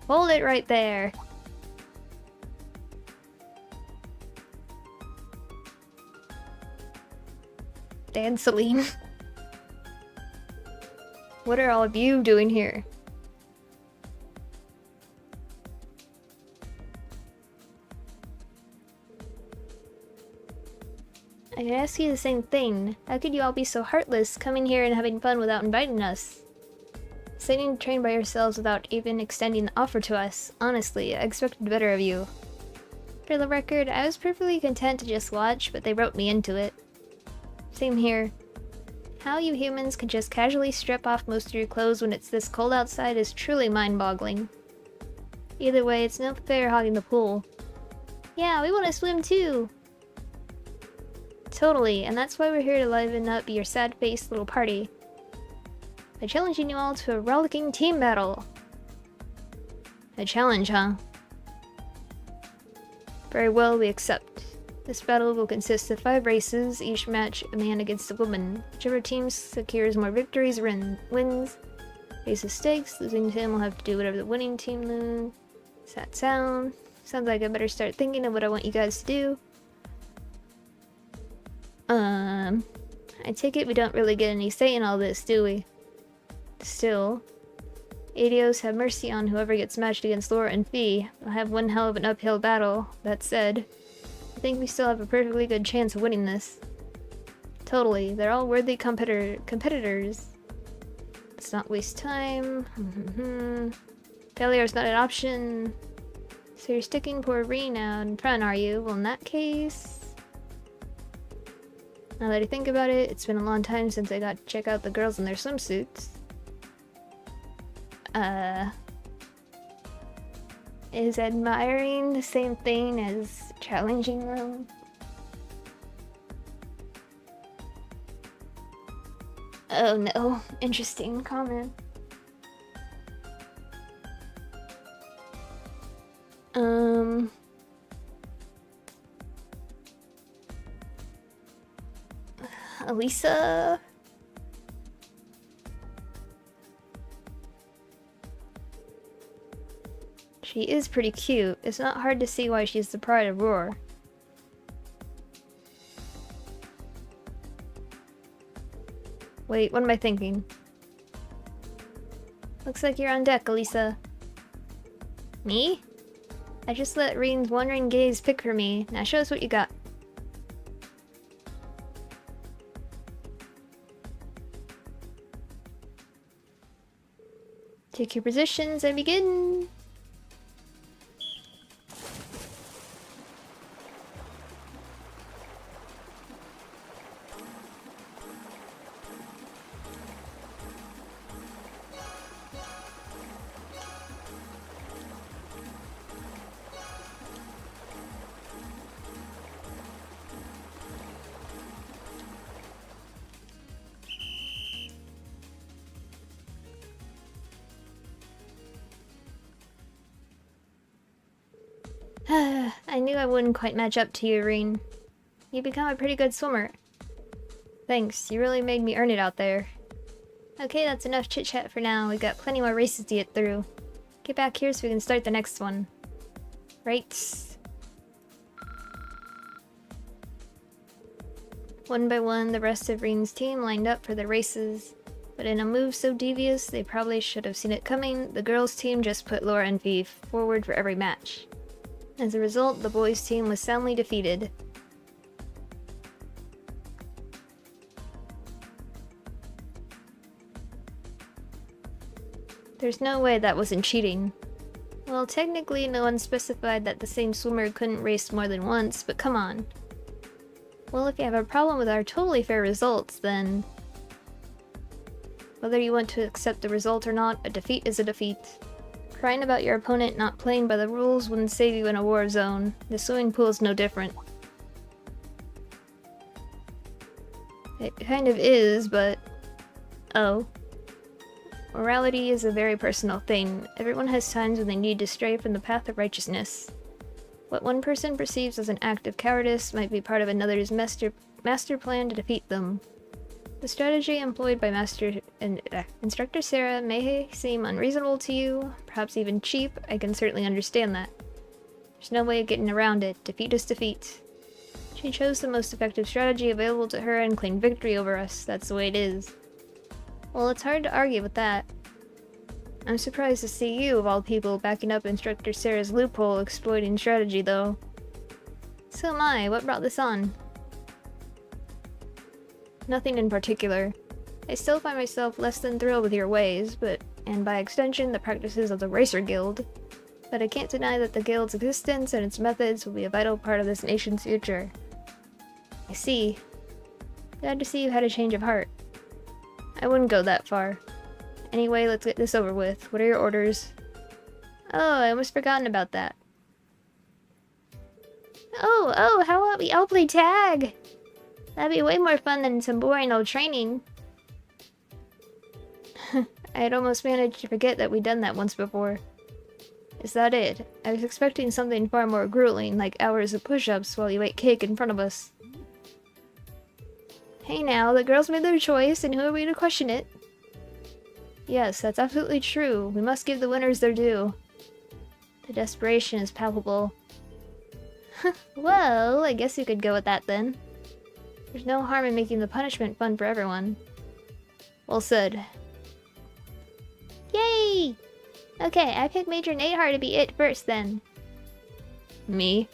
Hold it right there. Dan Celine. What are all of you doing here? I could ask you the same thing. How could you all be so heartless, coming here and having fun without inviting us? Sitting to train by yourselves without even extending the offer to us. Honestly, I expected better of you. For the record, I was perfectly content to just watch, but they roped me into it. Same here. How you humans could just casually strip off most of your clothes when it's this cold outside is truly mind-boggling. Either way, it's no fair hogging the pool. Yeah, we want to swim too! Totally, and that's why we're here to liven up your sad-faced little party. By challenging you all to a rollicking team battle. A challenge, huh? Very well, we accept. This battle will consist of 5 races, each match a man against a woman. Whichever team secures more victories wins. Face of stakes, losing team will have to do whatever the winning team loses. Does that sound? Sounds like I better start thinking of what I want you guys to do. I take it we don't really get any say in all this, do we? Still, Adios, have mercy on whoever gets matched against Laura and Fee. I'll have one hell of an uphill battle. That said, I think we still have a perfectly good chance of winning this. Totally, they're all worthy competitors. Let's not waste time. Failure is not an option. So you're sticking poor Reen out in front, are you? Well, in that case... Now that I think about it, it's been a long time since I got to check out the girls in their swimsuits. Is admiring the same thing as challenging them? Oh no, interesting comment. Elisa? She is pretty cute. It's not hard to see why she's the pride of Roar. Wait, what am I thinking? Looks like you're on deck, Elisa. Me? I just let Reen's wandering gaze pick for me. Now show us what you got. Take your positions and begin! I knew I wouldn't quite match up to you, Reen. You become a pretty good swimmer. Thanks, you really made me earn it out there. Okay, that's enough chit-chat for now. We've got plenty more races to get through. Get back here so we can start the next one. Right. One by one, the rest of Reen's team lined up for the races. But in a move so devious, they probably should have seen it coming, the girls' team just put Laura and V forward for every match. As a result, the boys' team was soundly defeated. There's no way that wasn't cheating. Well, technically no one specified that the same swimmer couldn't race more than once, but come on. Well, if you have a problem with our totally fair results, then... whether you want to accept the result or not, a defeat is a defeat. Crying about your opponent not playing by the rules wouldn't save you in a war zone. The swimming pool is no different. It kind of is, but... oh. Morality is a very personal thing. Everyone has times when they need to stray from the path of righteousness. What one person perceives as an act of cowardice might be part of another's master plan to defeat them. The strategy employed by Instructor Sarah may seem unreasonable to you, perhaps even cheap. I can certainly understand that. There's no way of getting around it. Defeat is defeat. She chose the most effective strategy available to her and claimed victory over us. That's the way it is. Well, it's hard to argue with that. I'm surprised to see you, of all people, backing up Instructor Sarah's loophole exploiting strategy, though. So am I. What brought this on? Nothing in particular. I still find myself less than thrilled with your ways, and by extension, the practices of the Racer Guild. But I can't deny that the Guild's existence and its methods will be a vital part of this nation's future. I see. Glad to see you had a change of heart. I wouldn't go that far. Anyway, let's get this over with. What are your orders? Oh, I almost forgotten about that. Oh, how about we all play tag? That'd be way more fun than some boring old training. I had almost managed to forget that we'd done that once before. Is that it? I was expecting something far more grueling, like hours of push-ups while you ate cake in front of us. Hey now, the girls made their choice, and who are we to question it? Yes, that's absolutely true. We must give the winners their due. The desperation is palpable. Well, I guess you could go with that then. There's no harm in making the punishment fun for everyone. Well said. Yay! Okay, I picked Major Nahar to be it first then. Me?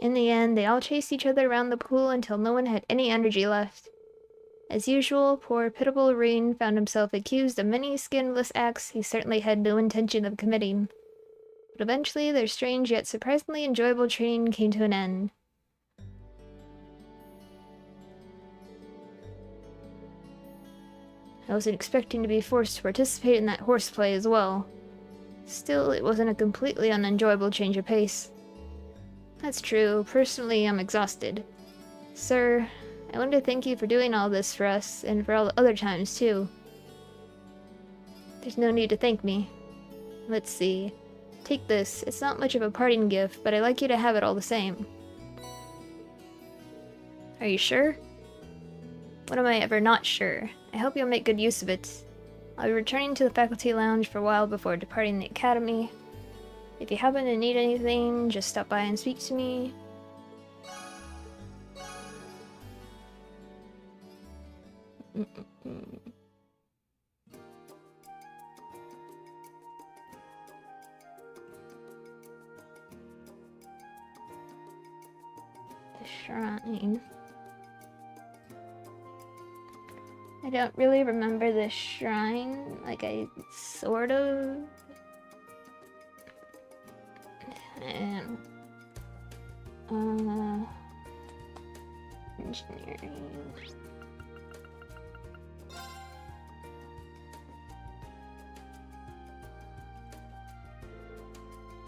In the end, they all chased each other around the pool until no one had any energy left. As usual, poor pitiable Reen found himself accused of many scandalous acts he certainly had no intention of committing. But eventually, their strange yet surprisingly enjoyable training came to an end. I wasn't expecting to be forced to participate in that horseplay as well. Still, it wasn't a completely unenjoyable change of pace. That's true. Personally, I'm exhausted. Sir, I want to thank you for doing all this for us, and for all the other times, too. There's no need to thank me. Let's see. Take this. It's not much of a parting gift, but I'd like you to have it all the same. Are you sure? When am I ever not sure? I hope you'll make good use of it. I'll be returning to the faculty lounge for a while before departing the academy. If you happen to need anything, just stop by and speak to me. The shrine. I don't really remember the shrine. Like, I sort of... And... Engineering...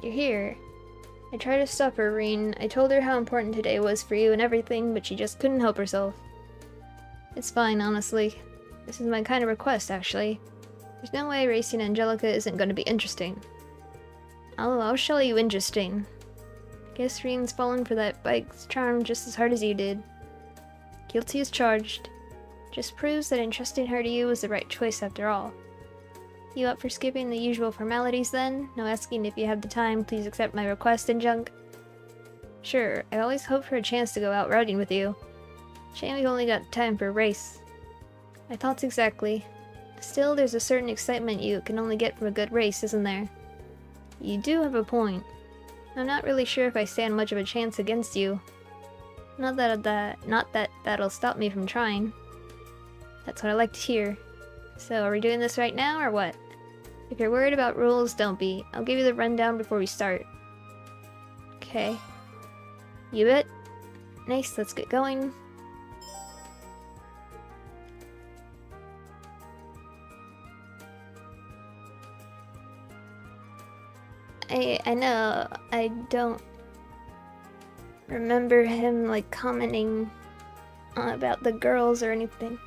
You're here. I tried to stop her, Reen. I told her how important today was for you and everything, but she just couldn't help herself. It's fine, honestly. This is my kind of request, actually. There's no way racing Angelica isn't going to be interesting. I'll show you interesting. Guess Reen's fallen for that bike's charm just as hard as you did. Guilty as charged. Just proves that entrusting her to you was the right choice after all. You up for skipping the usual formalities then? No asking if you have the time, please accept my request and junk? Sure, I always hoped for a chance to go out riding with you. Shame we've only got time for a race. My thoughts exactly. Still, there's a certain excitement you can only get from a good race, isn't there? You do have a point. I'm not really sure if I stand much of a chance against you. Not that that'll stop me from trying. That's what I like to hear. So, are we doing this right now, or what? If you're worried about rules, don't be. I'll give you the rundown before we start. Okay. You bet. Nice, let's get going. I know, I don't remember him, like, commenting about the girls or anything.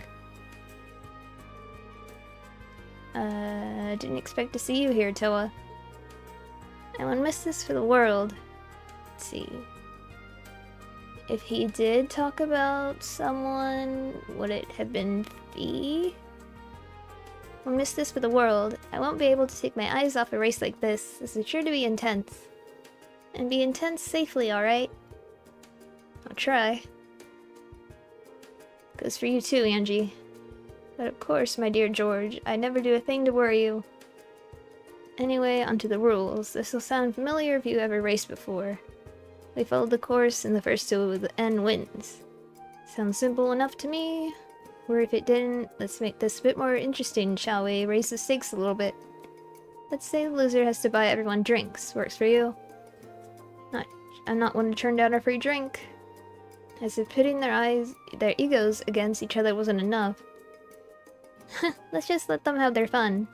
Didn't expect to see you here, Toa. I wouldn't miss this for the world. Let's see. If he did talk about someone, would it have been Fee? Won't miss this for the world. I won't be able to take my eyes off a race like this. This is sure to be intense. And be intense safely, alright? I'll try. Goes for you too, Angie. But of course, my dear George, I never do a thing to worry you. Anyway, onto the rules. This will sound familiar if you ever raced before. We followed the course, and the first to the end wins. Sounds simple enough to me. Or if it didn't, let's make this a bit more interesting, shall we? Raise the stakes a little bit. Let's say the loser has to buy everyone drinks. Works for you? I'm not one to turn down a free drink. As if pitting their egos against each other wasn't enough. Let's just let them have their fun.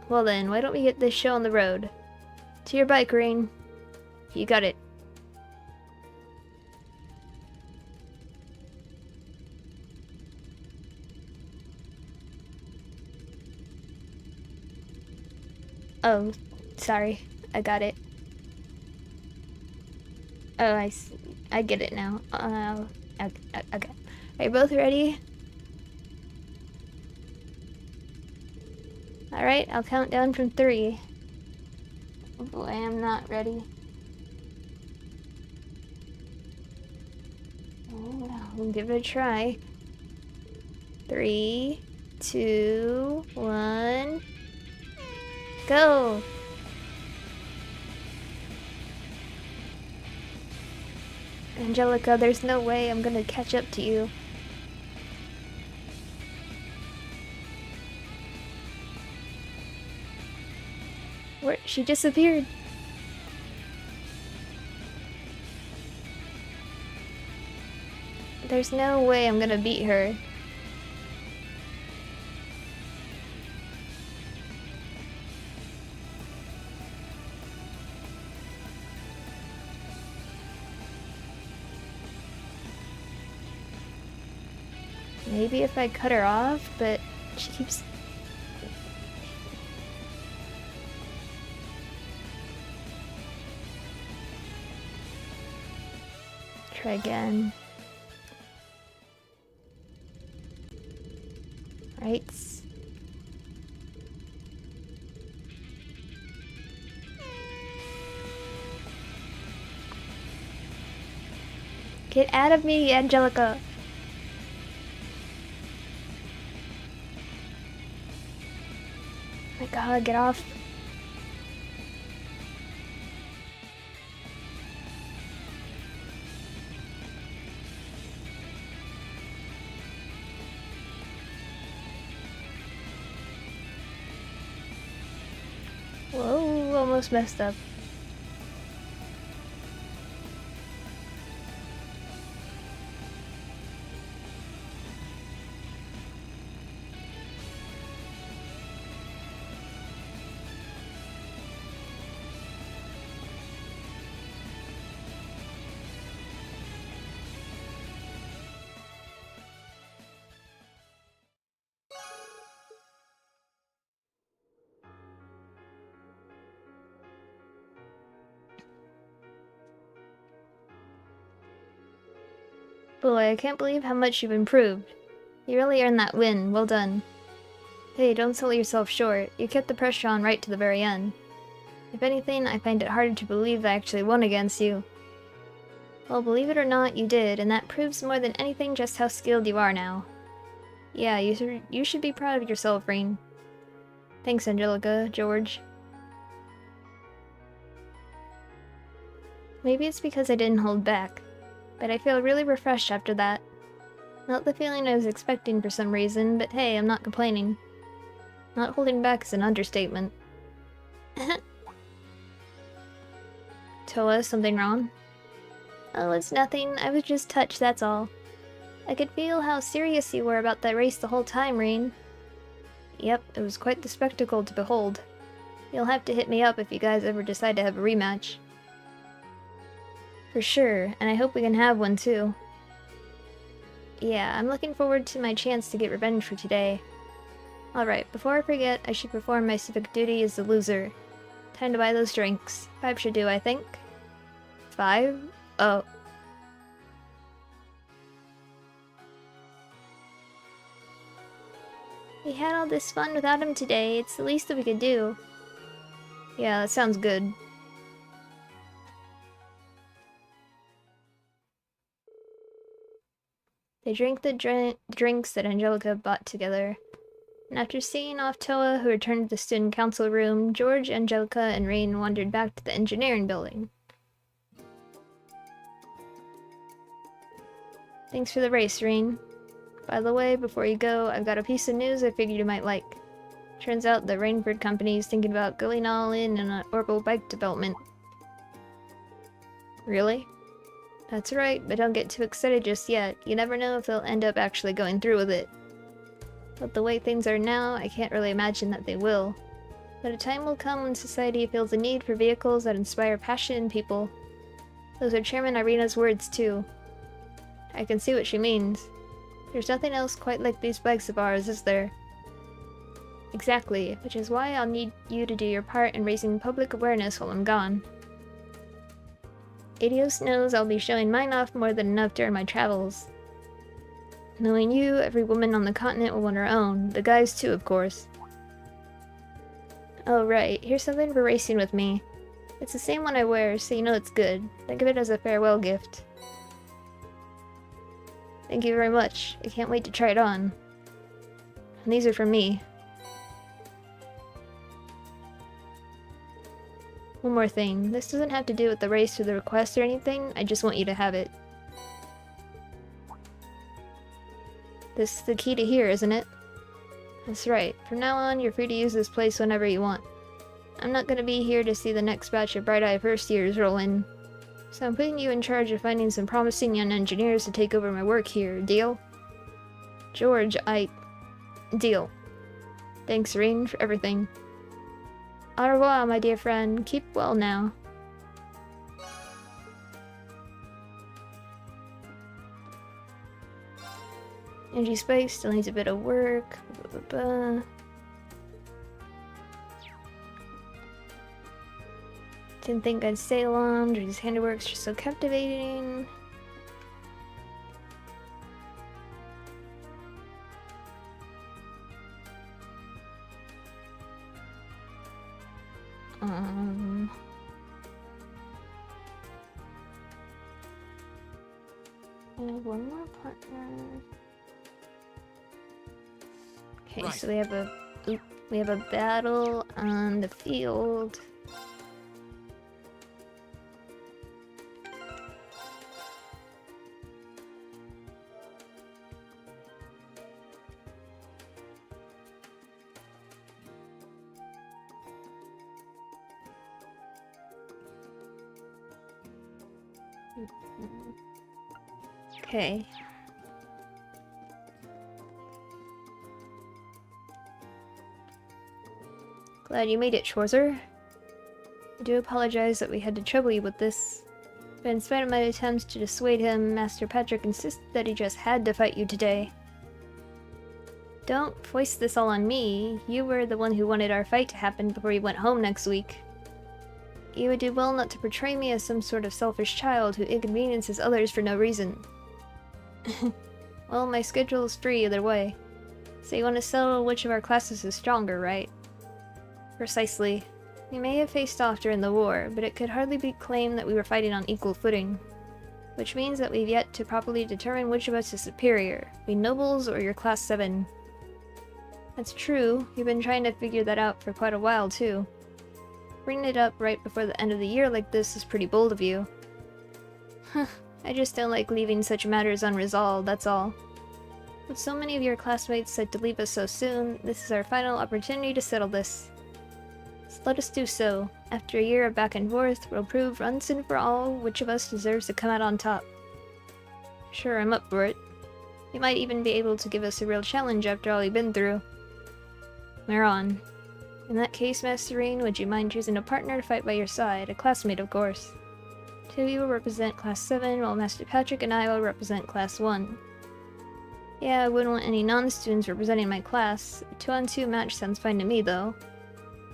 Well then, why don't we get this show on the road? To your bike, Rain. You got it. Oh, sorry. I got it. Oh, I get it now. Okay. Are you both ready? Alright, I'll count down from 3. Oh boy, I'm not ready. We'll give it a try. 3, 2, 1... Go! Angelica, there's no way I'm gonna catch up to you. Where? She disappeared. There's no way I'm gonna beat her. Maybe if I cut her off, but she keeps... Try again. Right. Get out of me, Angelica! Oh my god, get off. Whoa, almost messed up. Boy, I can't believe how much you've improved. You really earned that win, well done. Hey, don't sell yourself short. You kept the pressure on right to the very end. If anything, I find it harder to believe I actually won against you. Well, believe it or not, you did, and that proves more than anything just how skilled you are now. Yeah, you should be proud of yourself, Rain. Thanks, Angelica, George. Maybe it's because I didn't hold back, but I feel really refreshed after that. Not the feeling I was expecting for some reason, but hey, I'm not complaining. Not holding back is an understatement. Toa, something wrong? Oh, it's nothing. I was just touched, that's all. I could feel how serious you were about that race the whole time, Rain. Yep, it was quite the spectacle to behold. You'll have to hit me up if you guys ever decide to have a rematch. For sure, and I hope we can have one too. Yeah, I'm looking forward to my chance to get revenge for today. Alright, before I forget, I should perform my civic duty as the loser. Time to buy those drinks. 5 should do, I think. 5? Oh. We had all this fun without him today. It's the least that we could do. Yeah, that sounds good. They drank the drinks that Angelica bought together. And after seeing off Toa, who returned to the student council room, George, Angelica, and Rain wandered back to the engineering building. Thanks for the race, Rain. By the way, before you go, I've got a piece of news I figured you might like. Turns out the Rainford Company is thinking about going all in on an orbital bike development. Really? That's right, but don't get too excited just yet. You never know if they'll end up actually going through with it. But the way things are now, I can't really imagine that they will. But a time will come when society feels a need for vehicles that inspire passion in people. Those are Chairman Irina's words, too. I can see what she means. There's nothing else quite like these bikes of ours, is there? Exactly, which is why I'll need you to do your part in raising public awareness while I'm gone. Adios knows I'll be showing mine off more than enough during my travels. Knowing you, every woman on the continent will want her own. The guys too, of course. Oh right, here's something for racing with me. It's the same one I wear, so you know it's good. Think of it as a farewell gift. Thank you very much. I can't wait to try it on. And these are from me. One more thing. This doesn't have to do with the race or the request or anything. I just want you to have it. This is the key to here, isn't it? That's right. From now on, you're free to use this place whenever you want. I'm not gonna be here to see the next batch of bright-eyed first years roll in. So I'm putting you in charge of finding some promising young engineers to take over my work here. Deal? George, Deal. Thanks, Rain, for everything. Au revoir, my dear friend. Keep well now. Energy spike still needs a bit of work. Blah, blah, blah. Didn't think I'd stay long. His handiwork's just so captivating. I have one more partner. Okay, Right. so we have a battle on the field. Okay. Glad you made it, Schwarzer. I do apologize that we had to trouble you with this, but in spite of my attempts to dissuade him, Master Patrick insisted that he just had to fight you today. Don't foist this all on me. You were the one who wanted our fight to happen before you went home next week. You would do well not to portray me as some sort of selfish child who inconveniences others for no reason. Well, my schedule is free either way. So you want to settle which of our classes is stronger, right? Precisely. We may have faced off during the war, but it could hardly be claimed that we were fighting on equal footing. Which means that we've yet to properly determine which of us is superior, we nobles or your class 7. That's true, you've been trying to figure that out for quite a while too. Bringing it up right before the end of the year like this is pretty bold of you. I just don't like leaving such matters unresolved, that's all. With so many of your classmates set to leave us so soon, this is our final opportunity to settle this. So let us do so. After a year of back and forth, we'll prove once and for all which of us deserves to come out on top. Sure, I'm up for it. You might even be able to give us a real challenge after all you've been through. We're on. In that case, Masterine, would you mind choosing a partner to fight by your side? A classmate, of course. Two of you will represent Class 7, while Master Patrick and I will represent Class 1. Yeah, I wouldn't want any non-students representing my class. A 2-on-2 match sounds fine to me, though.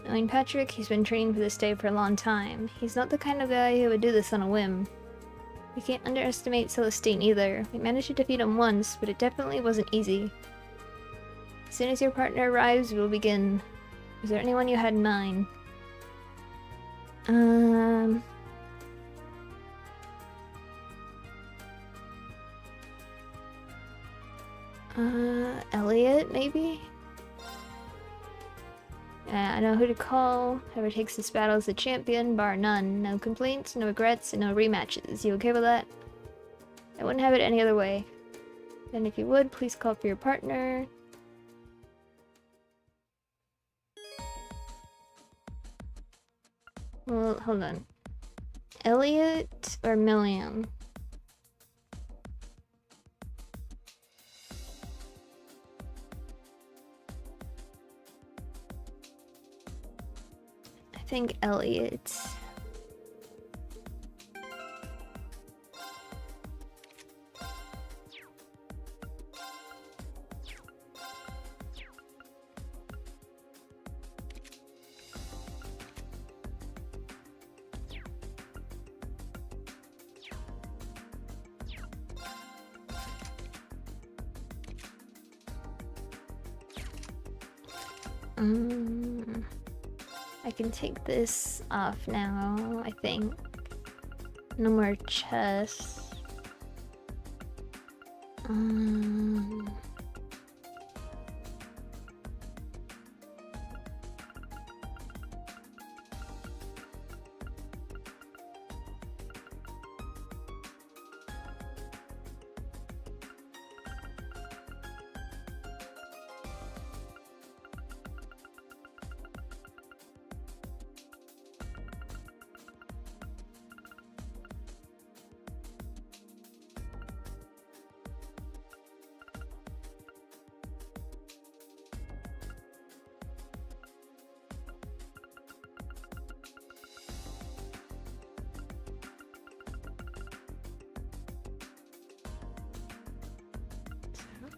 Knowing Patrick, he's been training for this day for a long time. He's not the kind of guy who would do this on a whim. We can't underestimate Celestine either. We managed to defeat him once, but it definitely wasn't easy. As soon as your partner arrives, we will begin. Is there anyone you had in mind? Elliot, maybe? I know who to call. Whoever takes this battle is the champion, bar none. No complaints, no regrets, and no rematches. You okay with that? I wouldn't have it any other way. Then if you would, please call for your partner. Well, hold on. Elliot or Milliam? I think Elliot. I can take this off now, I think. No more chess.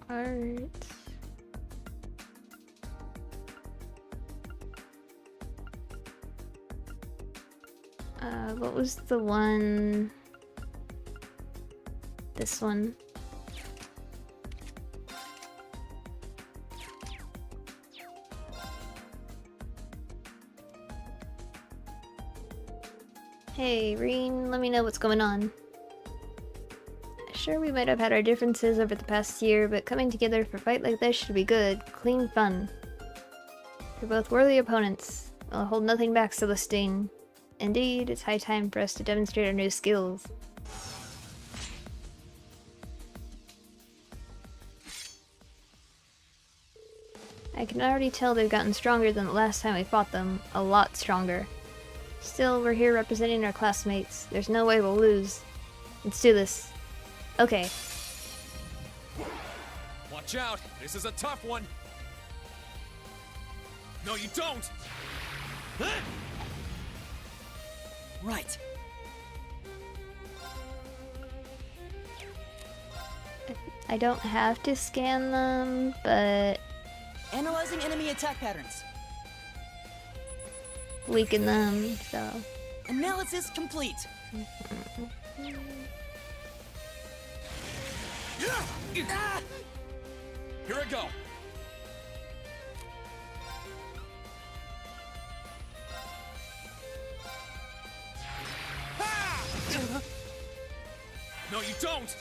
art. What was the one? This one. Hey, Reen, let me know what's going on. Sure, we might have had our differences over the past year, but coming together for a fight like this should be good. Clean fun. You're both worthy opponents. I'll hold nothing back, Celestine. Indeed, it's high time for us to demonstrate our new skills. I can already tell they've gotten stronger than the last time we fought them. A lot stronger. Still, we're here representing our classmates. There's no way we'll lose. Let's do this. Okay. Watch out! This is a tough one! No, you don't! Right. I don't have to scan them, but Analyzing enemy attack patterns. weaken them, so. Analysis complete. Here I go! No, you don't!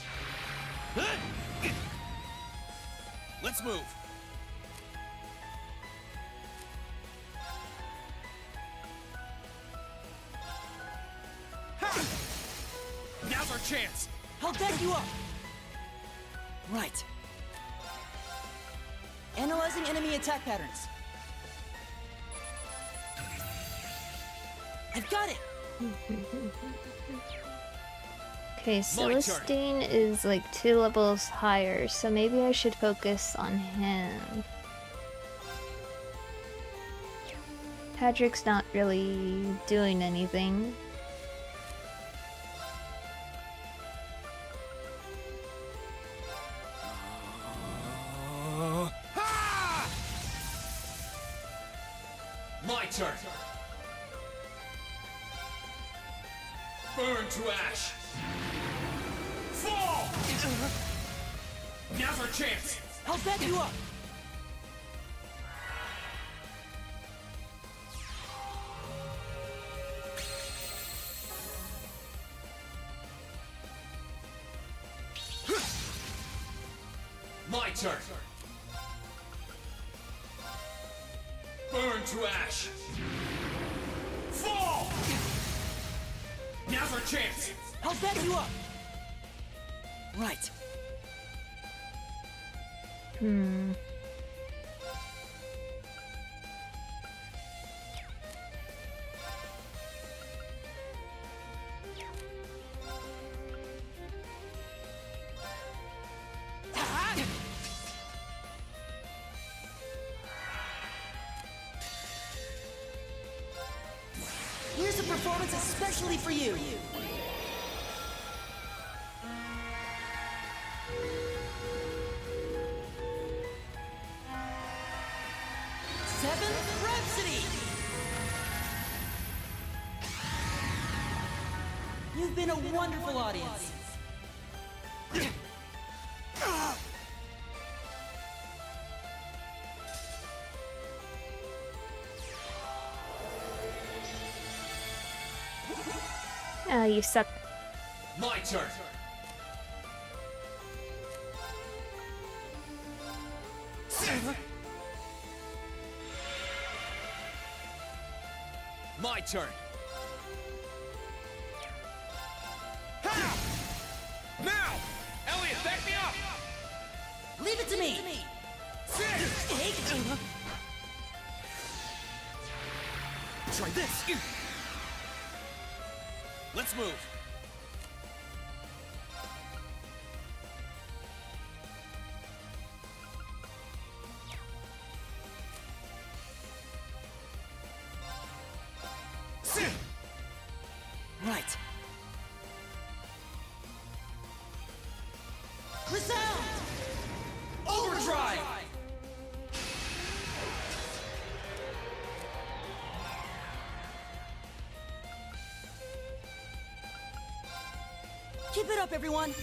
Let's move! Now's our chance! I'll back you up. Right. Analyzing enemy attack patterns. I've got it. Okay, Celestine is like 2 levels higher, so maybe I should focus on him. Patrick's not really doing anything. My turn! Burn to ash! Fall! Now's our chance! I'll back you up. My turn! Burn to ash! Fall! Now's our chance! I'll back you up. Right. Here's a performance especially for you. Seventh Rhapsody! You've been a wonderful audience. Ah, you suck. My turn! My turn! Ha! Now! Elliot, back me up! Leave it to me! Try this! Let's move! Right. Resound! Keep it up, everyone!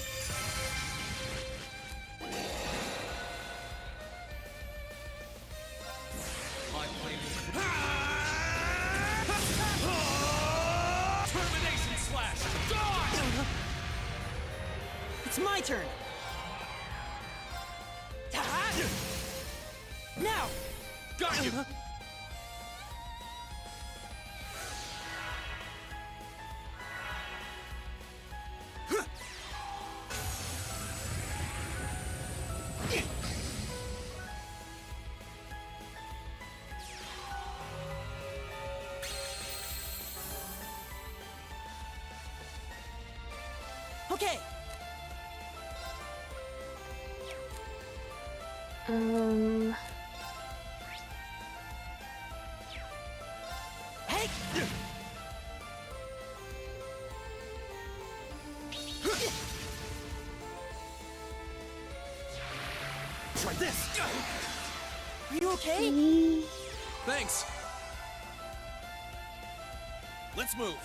Termination slash! Gone! It's my turn! Now! Got you! Okay! Hey! Try this! Are you okay? Thanks! Let's move!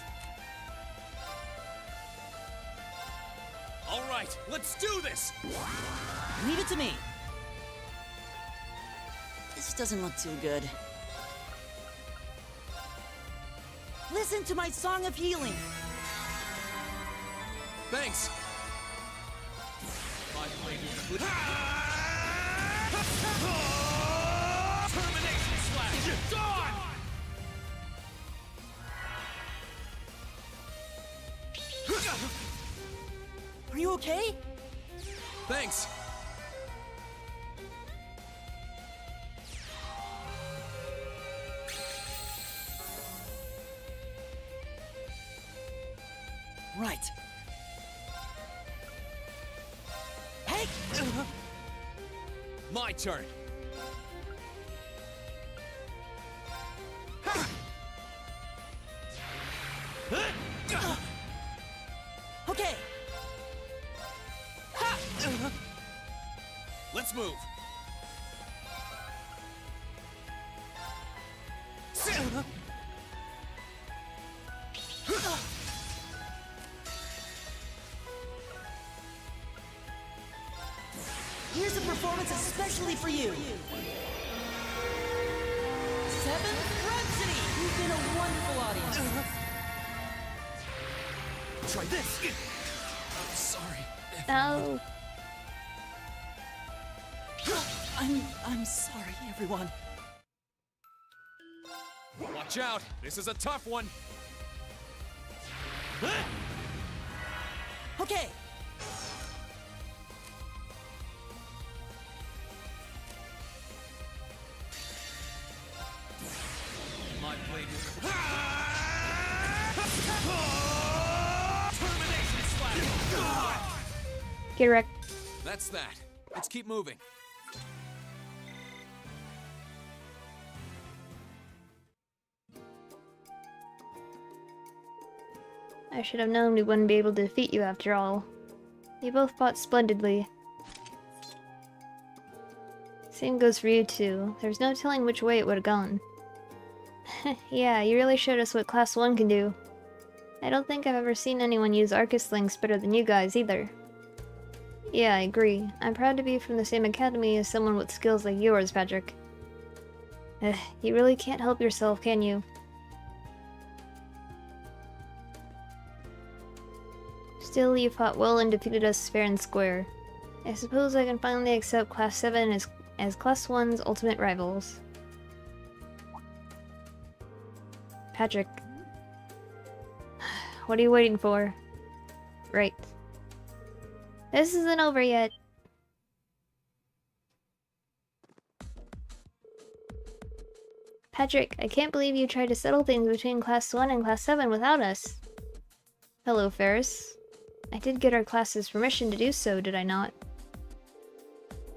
Alright, let's do this! Leave it to me. This doesn't look too good. Listen to my song of healing. Thanks! My blade is termination slash! Gone! Are you okay? Thanks! Right. Hey! My turn! Okay. Let's move! Here's a performance especially for you. 7th Rhapsody! You've been a wonderful audience. Try this! I'm sorry. Oh. I'm sorry, everyone. Watch out! This is a tough one! Okay. My blade is... Termination slash! Get wrecked. That's that. Let's keep moving. I should have known we wouldn't be able to defeat you after all. You both fought splendidly. Same goes for you two. There's no telling which way it would have gone. Yeah, you really showed us what Class 1 can do. I don't think I've ever seen anyone use Arcus Links better than you guys either. Yeah, I agree. I'm proud to be from the same academy as someone with skills like yours, Patrick. You really can't help yourself, can you? Still, you fought well and defeated us fair and square. I suppose I can finally accept Class 7 as Class 1's ultimate rivals. Patrick. What are you waiting for? Right. This isn't over yet. Patrick, I can't believe you tried to settle things between Class 1 and Class 7 without us. Hello, Ferris. I did get our class's permission to do so, did I not?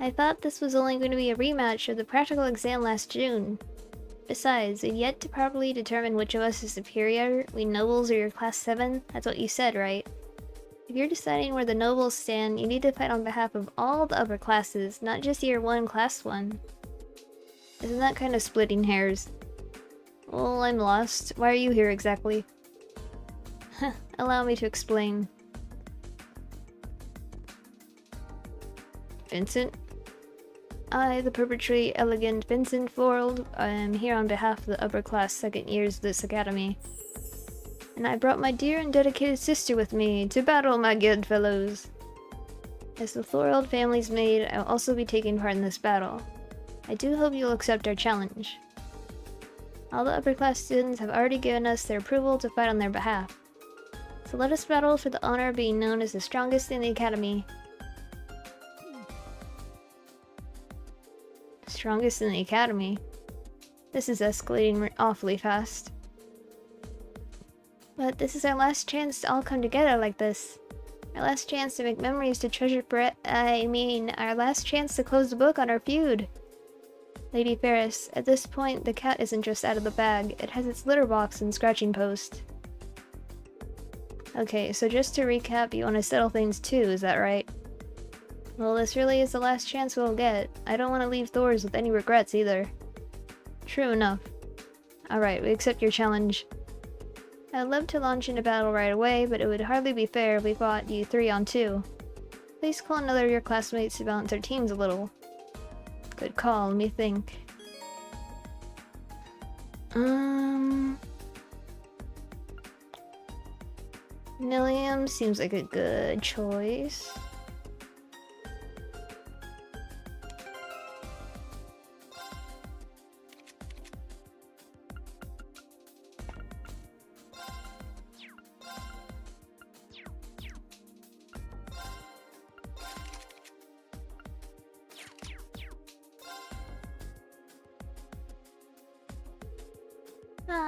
I thought this was only going to be a rematch of the practical exam last June. Besides, we've yet to properly determine which of us is superior, we nobles or your Class 7, that's what you said, right? If you're deciding where the nobles stand, you need to fight on behalf of all the upper classes, not just your one Class 1. Isn't that kind of splitting hairs? Well, I'm lost. Why are you here exactly? Allow me to explain. Vincent. I, the perpetually elegant Vincent Floral, am here on behalf of the upper-class second years of this academy. And I brought my dear and dedicated sister with me to battle, my good fellows. As the Floral family's maid, I will also be taking part in this battle. I do hope you'll accept our challenge. All the upper-class students have already given us their approval to fight on their behalf. So let us battle for the honor of being known as the strongest in the academy. Strongest in the academy? This is escalating awfully fast. But this is our last chance to all come together like this. Our last chance to make memories to treasure our last chance to close the book on our feud. Lady Ferris, at this point, the cat isn't just out of the bag, it has its litter box and scratching post. Okay, so just to recap, you want to settle things too, is that right? Well, this really is the last chance we'll get. I don't want to leave Thors with any regrets either. True enough. Alright, we accept your challenge. I'd love to launch into battle right away, but it would hardly be fair if we fought you 3-on-2. Please call another of your classmates to balance our teams a little. Good call, let me think. Milliam seems like a good choice.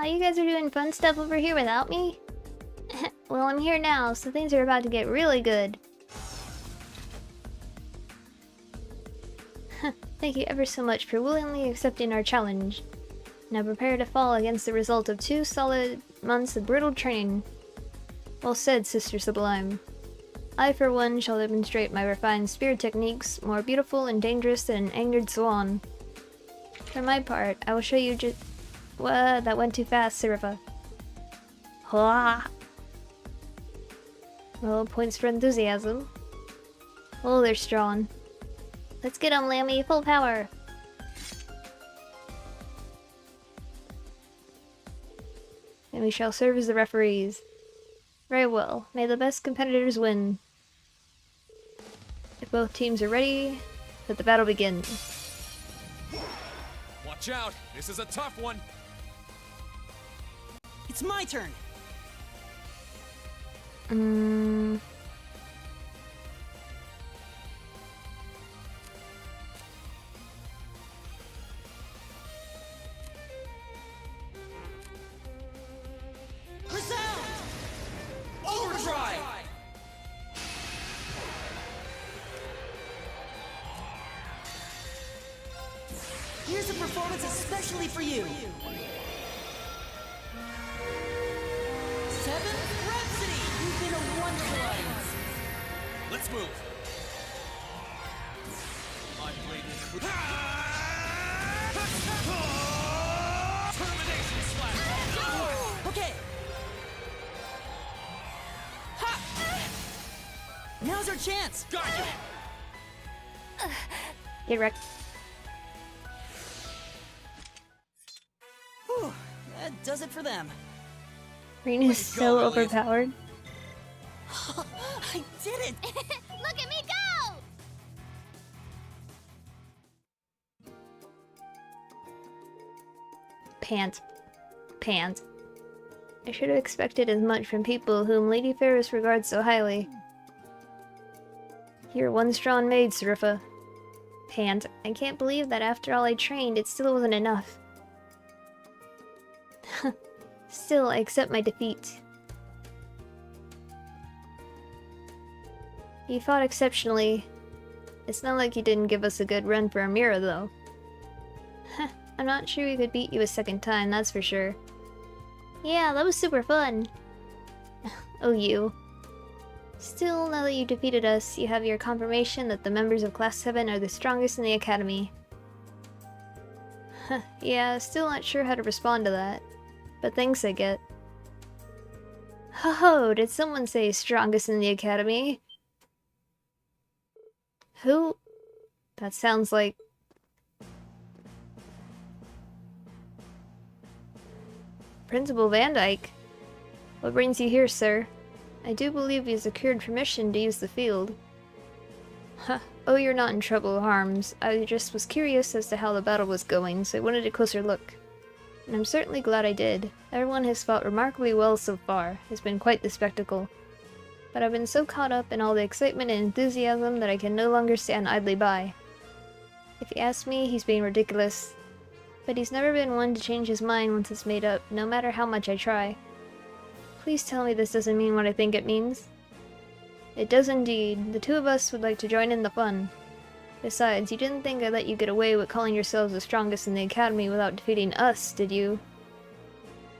You guys are doing fun stuff over here without me? Well, I'm here now, so things are about to get really good. Thank you ever so much for willingly accepting our challenge. Now prepare to fall against the result of 2 solid months of brutal training. Well said, Sister Sublime. I, for one, shall demonstrate my refined spirit techniques, more beautiful and dangerous than an angered swan. For my part, I will show you just... Whoa, that went too fast, Sirifa. Hua! Well, points for enthusiasm. Oh, they're strong. Let's get 'em, Lammy, full power! And we shall serve as the referees. Very well, may the best competitors win. If both teams are ready, let the battle begin. Watch out, this is a tough one! It's my turn! Resound! Overdrive! Here's a performance especially for you! 7th Rhapsody! You've been a wonderful audience! Let's move! My blade will... Termination slash! Okay! Ha! Now's our chance! Got you! Get wrecked. Whew, that does it for them. Rena is so overpowered. I did it! Look at me go! Pants. Pants. I should have expected as much from people whom Lady Ferris regards so highly. You're one strong maid, Sirifa. Pant. I can't believe that after all I trained, it still wasn't enough. Still, I accept my defeat. You fought exceptionally. It's not like you didn't give us a good run for Amira, though. I'm not sure we could beat you a second time, that's for sure. Yeah, that was super fun. Oh, you. Still, now that you defeated us, you have your confirmation that the members of Class 7 are the strongest in the Academy. Yeah, still not sure how to respond to that. But thanks I get. Ho-ho, did someone say strongest in the Academy? Who? That sounds like... Principal Van Dyke? What brings you here, sir? I do believe you secured permission to use the field. Huh. Oh, you're not in trouble, Harms. I just was curious as to how the battle was going, so I wanted a closer look. And I'm certainly glad I did. Everyone has fought remarkably well so far. It's been quite the spectacle. But I've been so caught up in all the excitement and enthusiasm that I can no longer stand idly by. If you ask me, he's being ridiculous. But he's never been one to change his mind once it's made up, no matter how much I try. Please tell me this doesn't mean what I think it means. It does indeed. The two of us would like to join in the fun. Besides, you didn't think I'd let you get away with calling yourselves the strongest in the academy without defeating us, did you?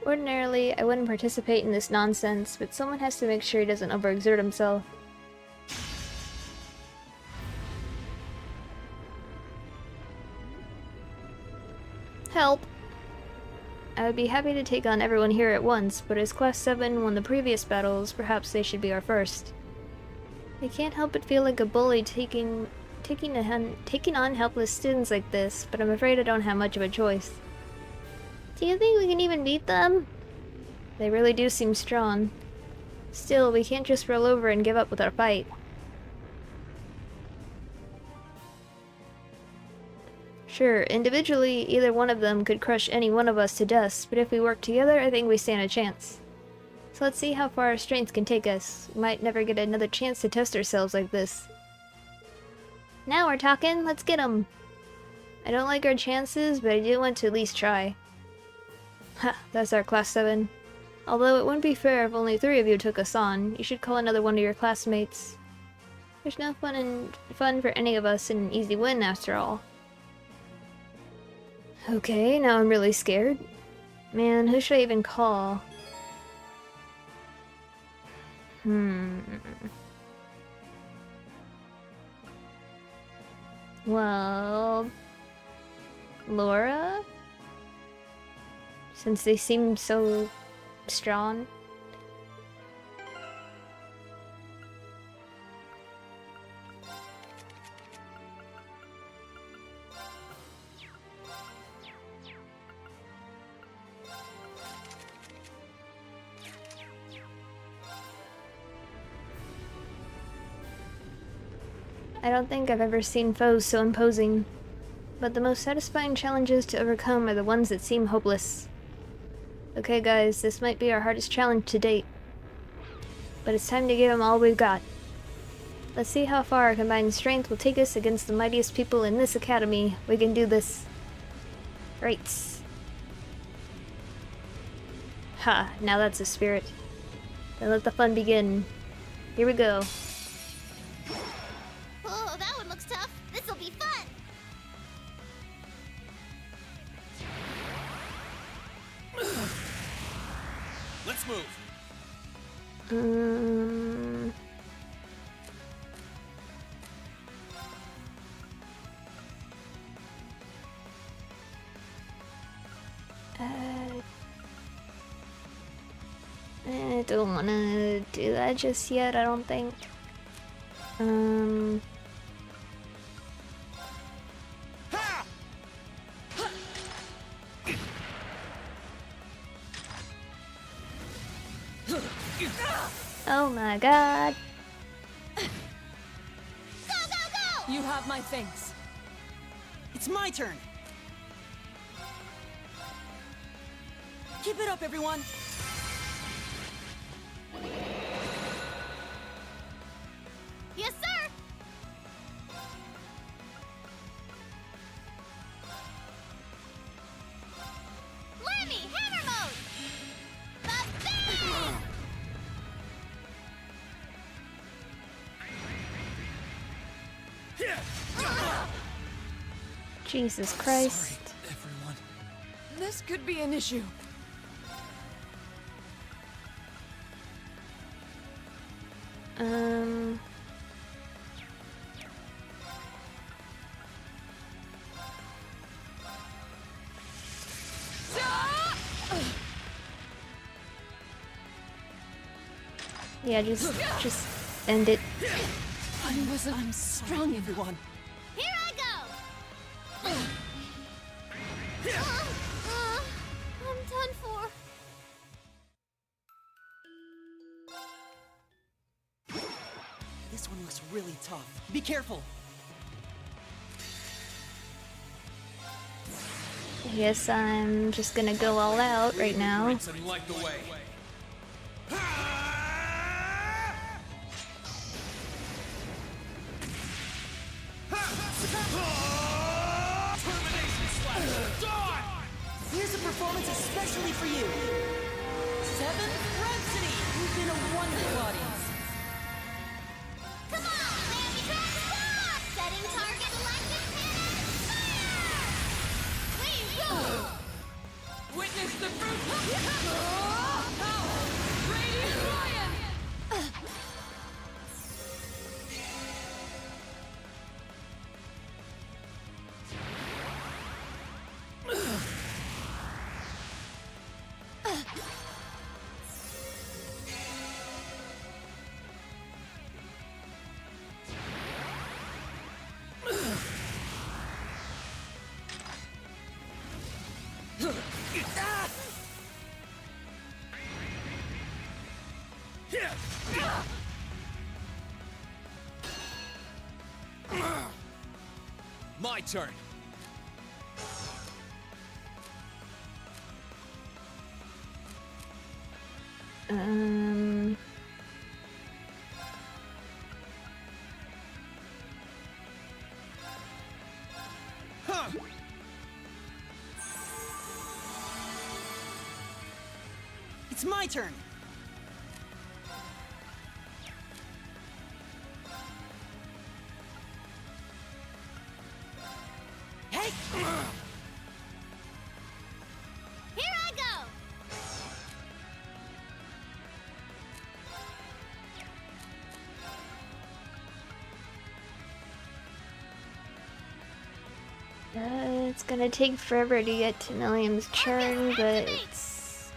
Ordinarily, I wouldn't participate in this nonsense, but someone has to make sure he doesn't overexert himself. Help! I would be happy to take on everyone here at once, but as Class 7 won the previous battles, perhaps they should be our first. I can't help but feel like a bully taking on helpless students like this, but I'm afraid I don't have much of a choice. Do you think we can even beat them? They really do seem strong. Still, we can't just roll over and give up with our fight. Sure, individually, either one of them could crush any one of us to dust, but if we work together, I think we stand a chance. So let's see how far our strength can take us. We might never get another chance to test ourselves like this. Now we're talking, let's get 'em! I don't like our chances, but I do want to at least try. Ha, that's our Class 7. Although it wouldn't be fair if only 3 of you took us on, you should call another one of your classmates. There's no fun for any of us in an easy win after all. Okay, now I'm really scared. Man, who should I even call? Well... Laura? Since they seem so strong. I don't think I've ever seen foes so imposing. But the most satisfying challenges to overcome are the ones that seem hopeless. Okay guys, this might be our hardest challenge to date. But it's time to give them all we've got. Let's see how far our combined strength will take us against the mightiest people in this academy. We can do this. Right. Ha, now that's a spirit. Then let the fun begin. Here we go. Oh, that one looks tough. This'll be fun. Let's move. I don't want to do that just yet, I don't think. Oh my god. Go, go, go! You have my thanks. It's my turn. Keep it up, everyone. Yes, sir! Lammy, hammer mode! Ba-bam! Jesus Christ. Sorry, everyone. This could be an issue. Yeah, just end it. I'm strong, everyone. Here I go! I'm done for. This one looks really tough. Be careful. I guess I'm just gonna go all out right now. And light the way. Here's a performance especially for you. 7th Rhapsody! You've been a wonderful audience. Come on, Lammy Transform! Setting target, electric cannon, fire! Wait, roll! Witness the fruit of power! Radiant Lion! My turn. Um... Huh. It's my turn. Hey! Here I go! It's gonna take forever to get to Milliam's turn, but it's...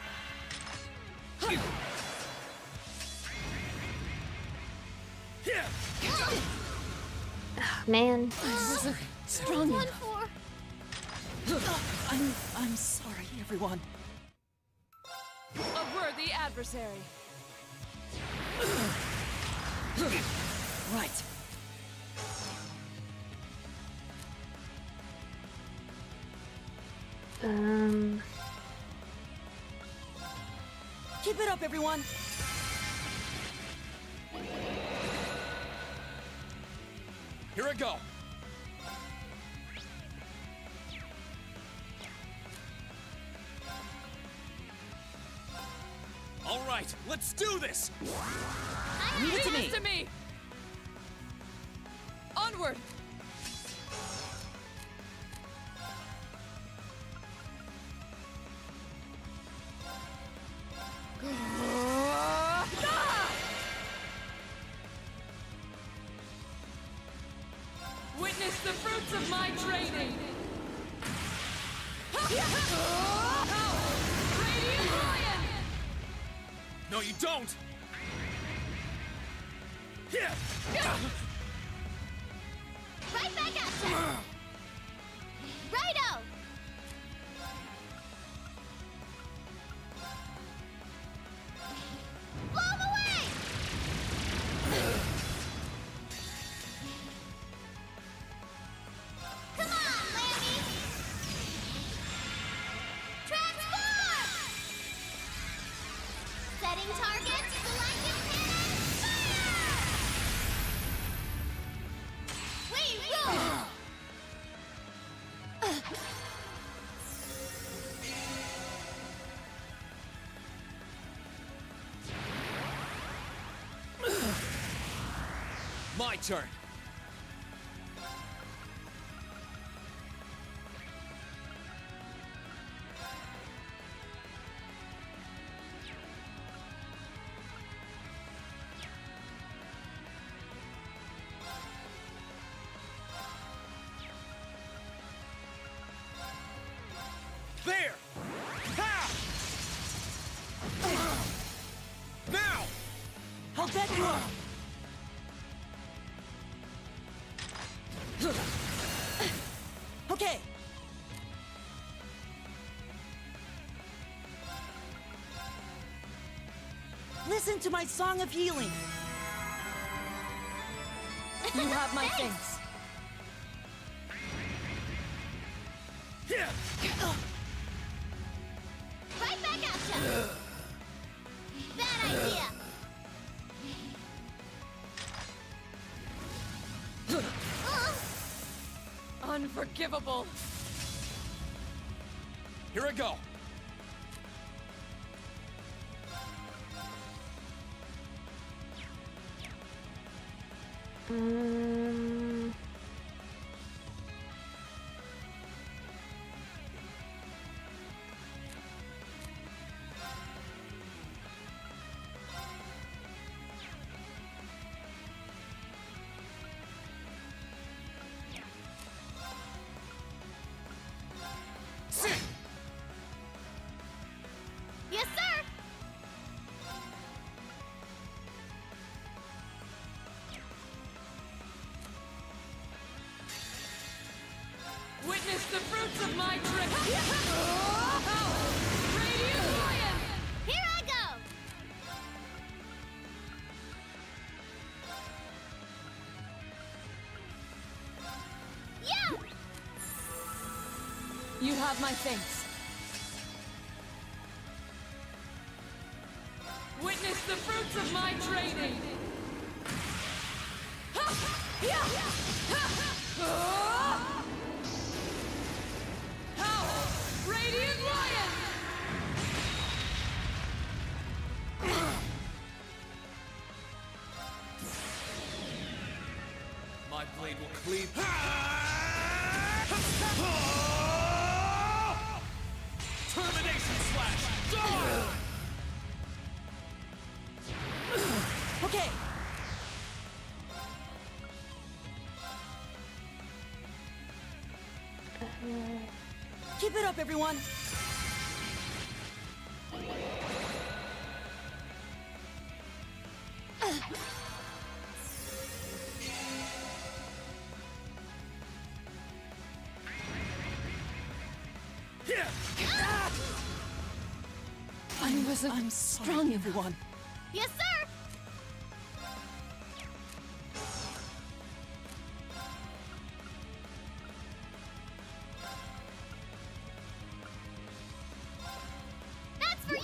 Oh, man. Strong Done enough. for. I'm sorry, everyone. A worthy adversary. Right. Keep it up, everyone. Here I go. All right, let's do this. Leave it to me. Leave it to me. Onward. Witness the fruits of my training. Radiant Lion! No, you don't. Right back at you! Righto! Blow him away! Come on, Lammy! Transform! Setting target, selective cannon, fire! Wait, roll! My turn. There! Ha! Now! I'll bet you up. Okay. Listen to my song of healing. You have my thanks. Right back at ya! Bad idea! Unforgivable. Here I go. Yes, sir! Witness the fruits of my trick. Radiant Lion! Here I go! Yeah! You have my thanks. Witness the fruits of my training. Howl! Radiant Lion! My blade will cleave. Termination slash! Okay. Keep it up, everyone. I'm strong, everyone. Yes, sir! That's for you!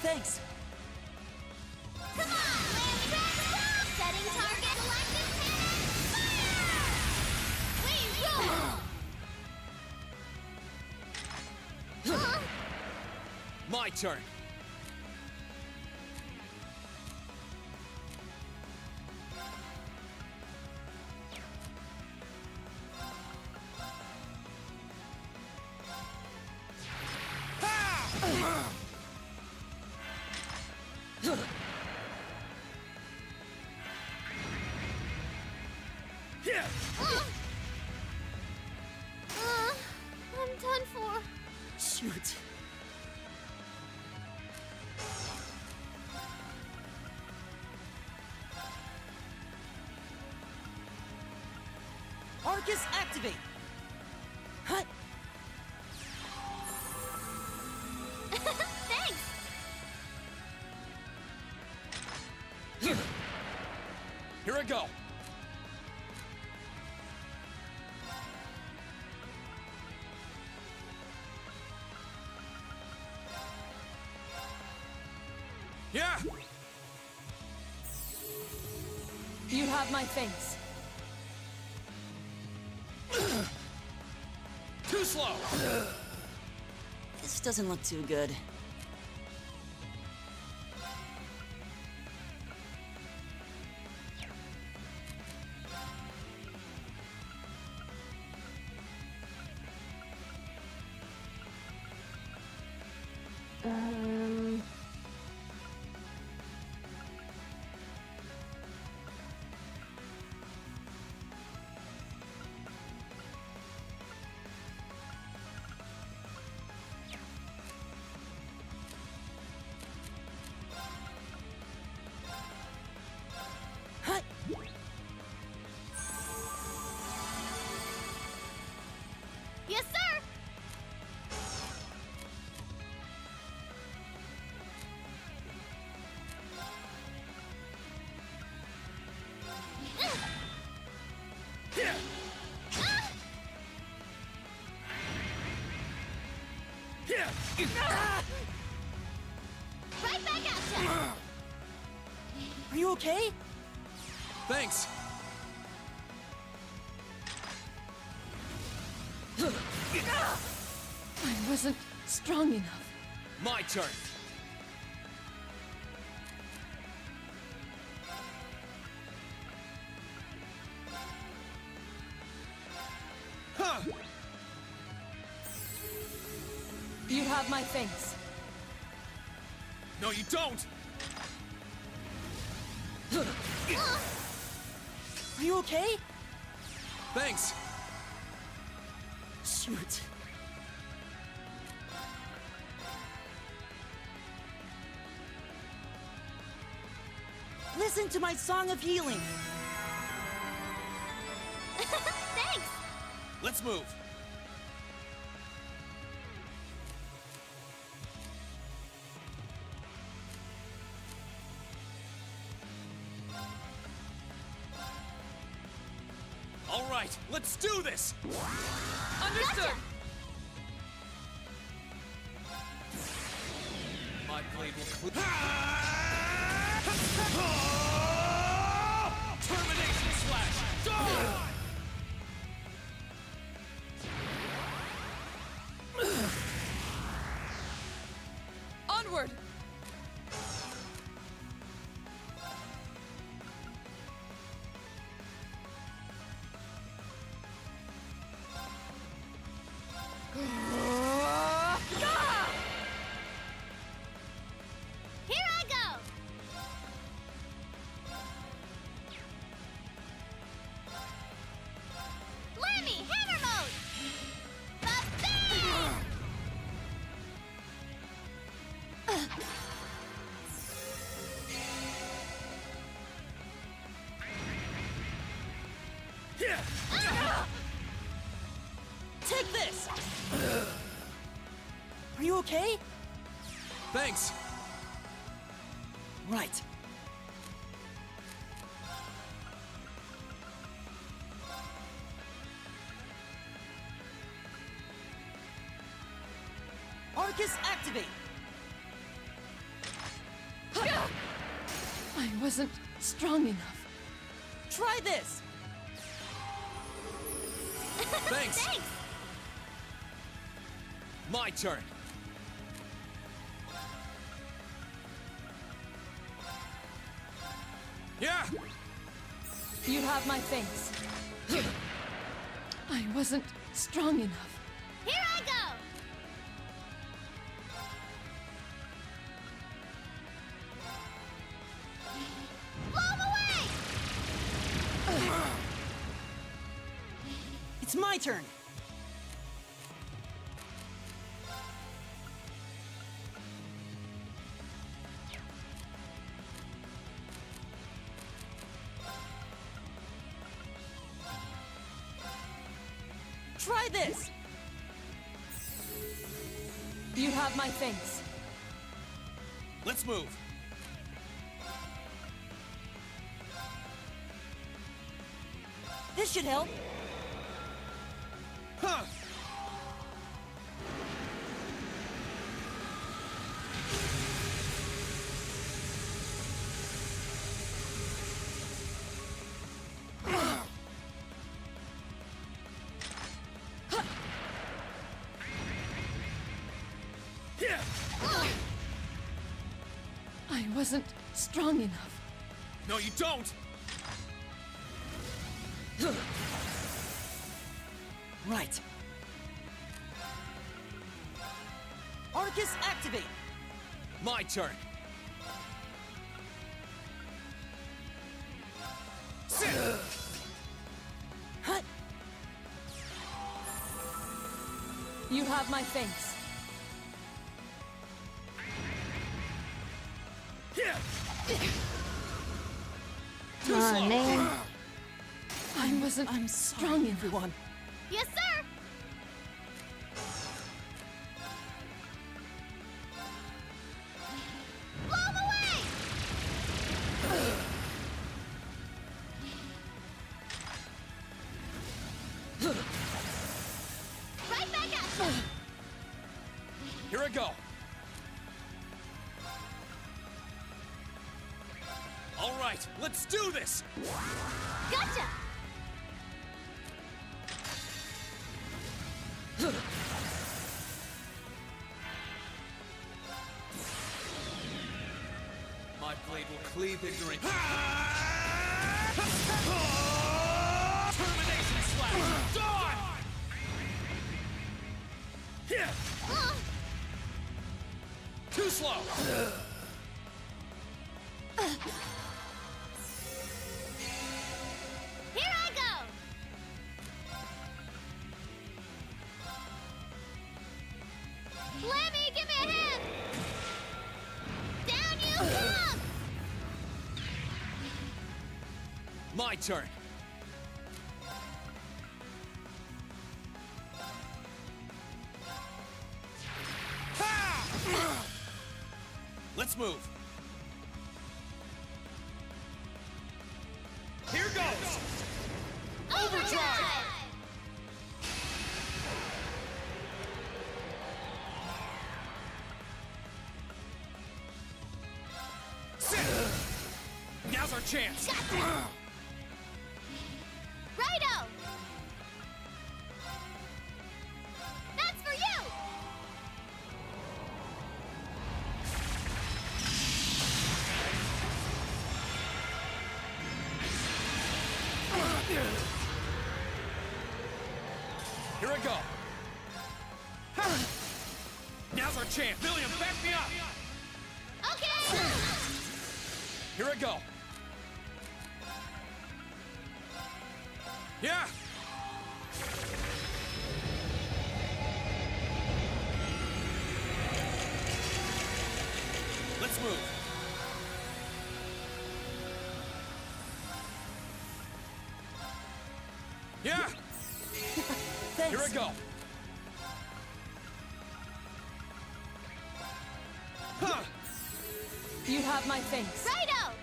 Thanks. Come on, land trap! Setting target, selected cannon, fire! We roll! My turn. I'm done for. Shoot. Arcus, activate! Hut! Thanks! Here I go. Yeah! You have my thanks. Too slow! This doesn't look too good. Yes, sir! Right back at ya! Are you okay? Thanks! I wasn't strong enough. My turn! Huh! You have my thanks. No, you don't! Are you okay? Thanks! Shoot. Listen to my song of healing. Thanks! Let's move! All right, let's do this! Understood! My blade will clear. Termination slash! Onward! Here I go! Lammy, hammer mode! Ba-bam! Take this! Are you okay? Thanks! Right. Arcus, activate! I wasn't strong enough. Try this! Thanks! Thanks! My turn! Yeah! You have my thanks. I wasn't strong enough. Here I go! Blow 'em away! It's my turn! Try this! You have my thanks. Let's move! This should help. Huh! I wasn't strong enough. No, you don't! Right. Arcus, activate! My turn! Hut! You have my thanks. Too Aw, slow! man. I'm strong, everyone. Yes, sir! Blow 'em away! Right back at you! Here I go. All right, let's do this. Gotcha! My blade will cleave ignorant. Termination slash! Dawn! Here! Too slow! Here I go! Lemmy, give me a hand! Down you come! My turn. Let's move. Here goes! Overdrive! Sit! Now's our chance! Righto! That's for you! Here I go. Now's our chance. William, back me up. Okay! Here I go. Yeah. Let's move. Yeah. Here I go. Huh. You have my thanks. Righto!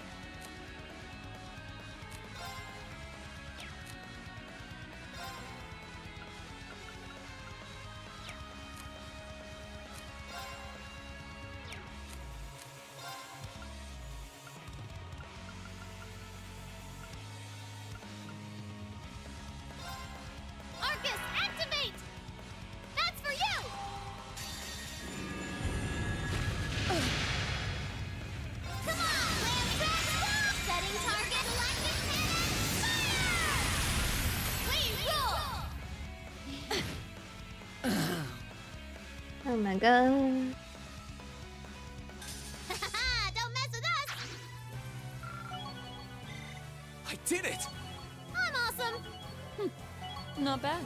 Arcus, activate! That's for you! Come on, Lamb Trap! Setting target, electric cannon, fire! We rule! Oh my god. Don't mess with us! I did it! I'm awesome! Not bad.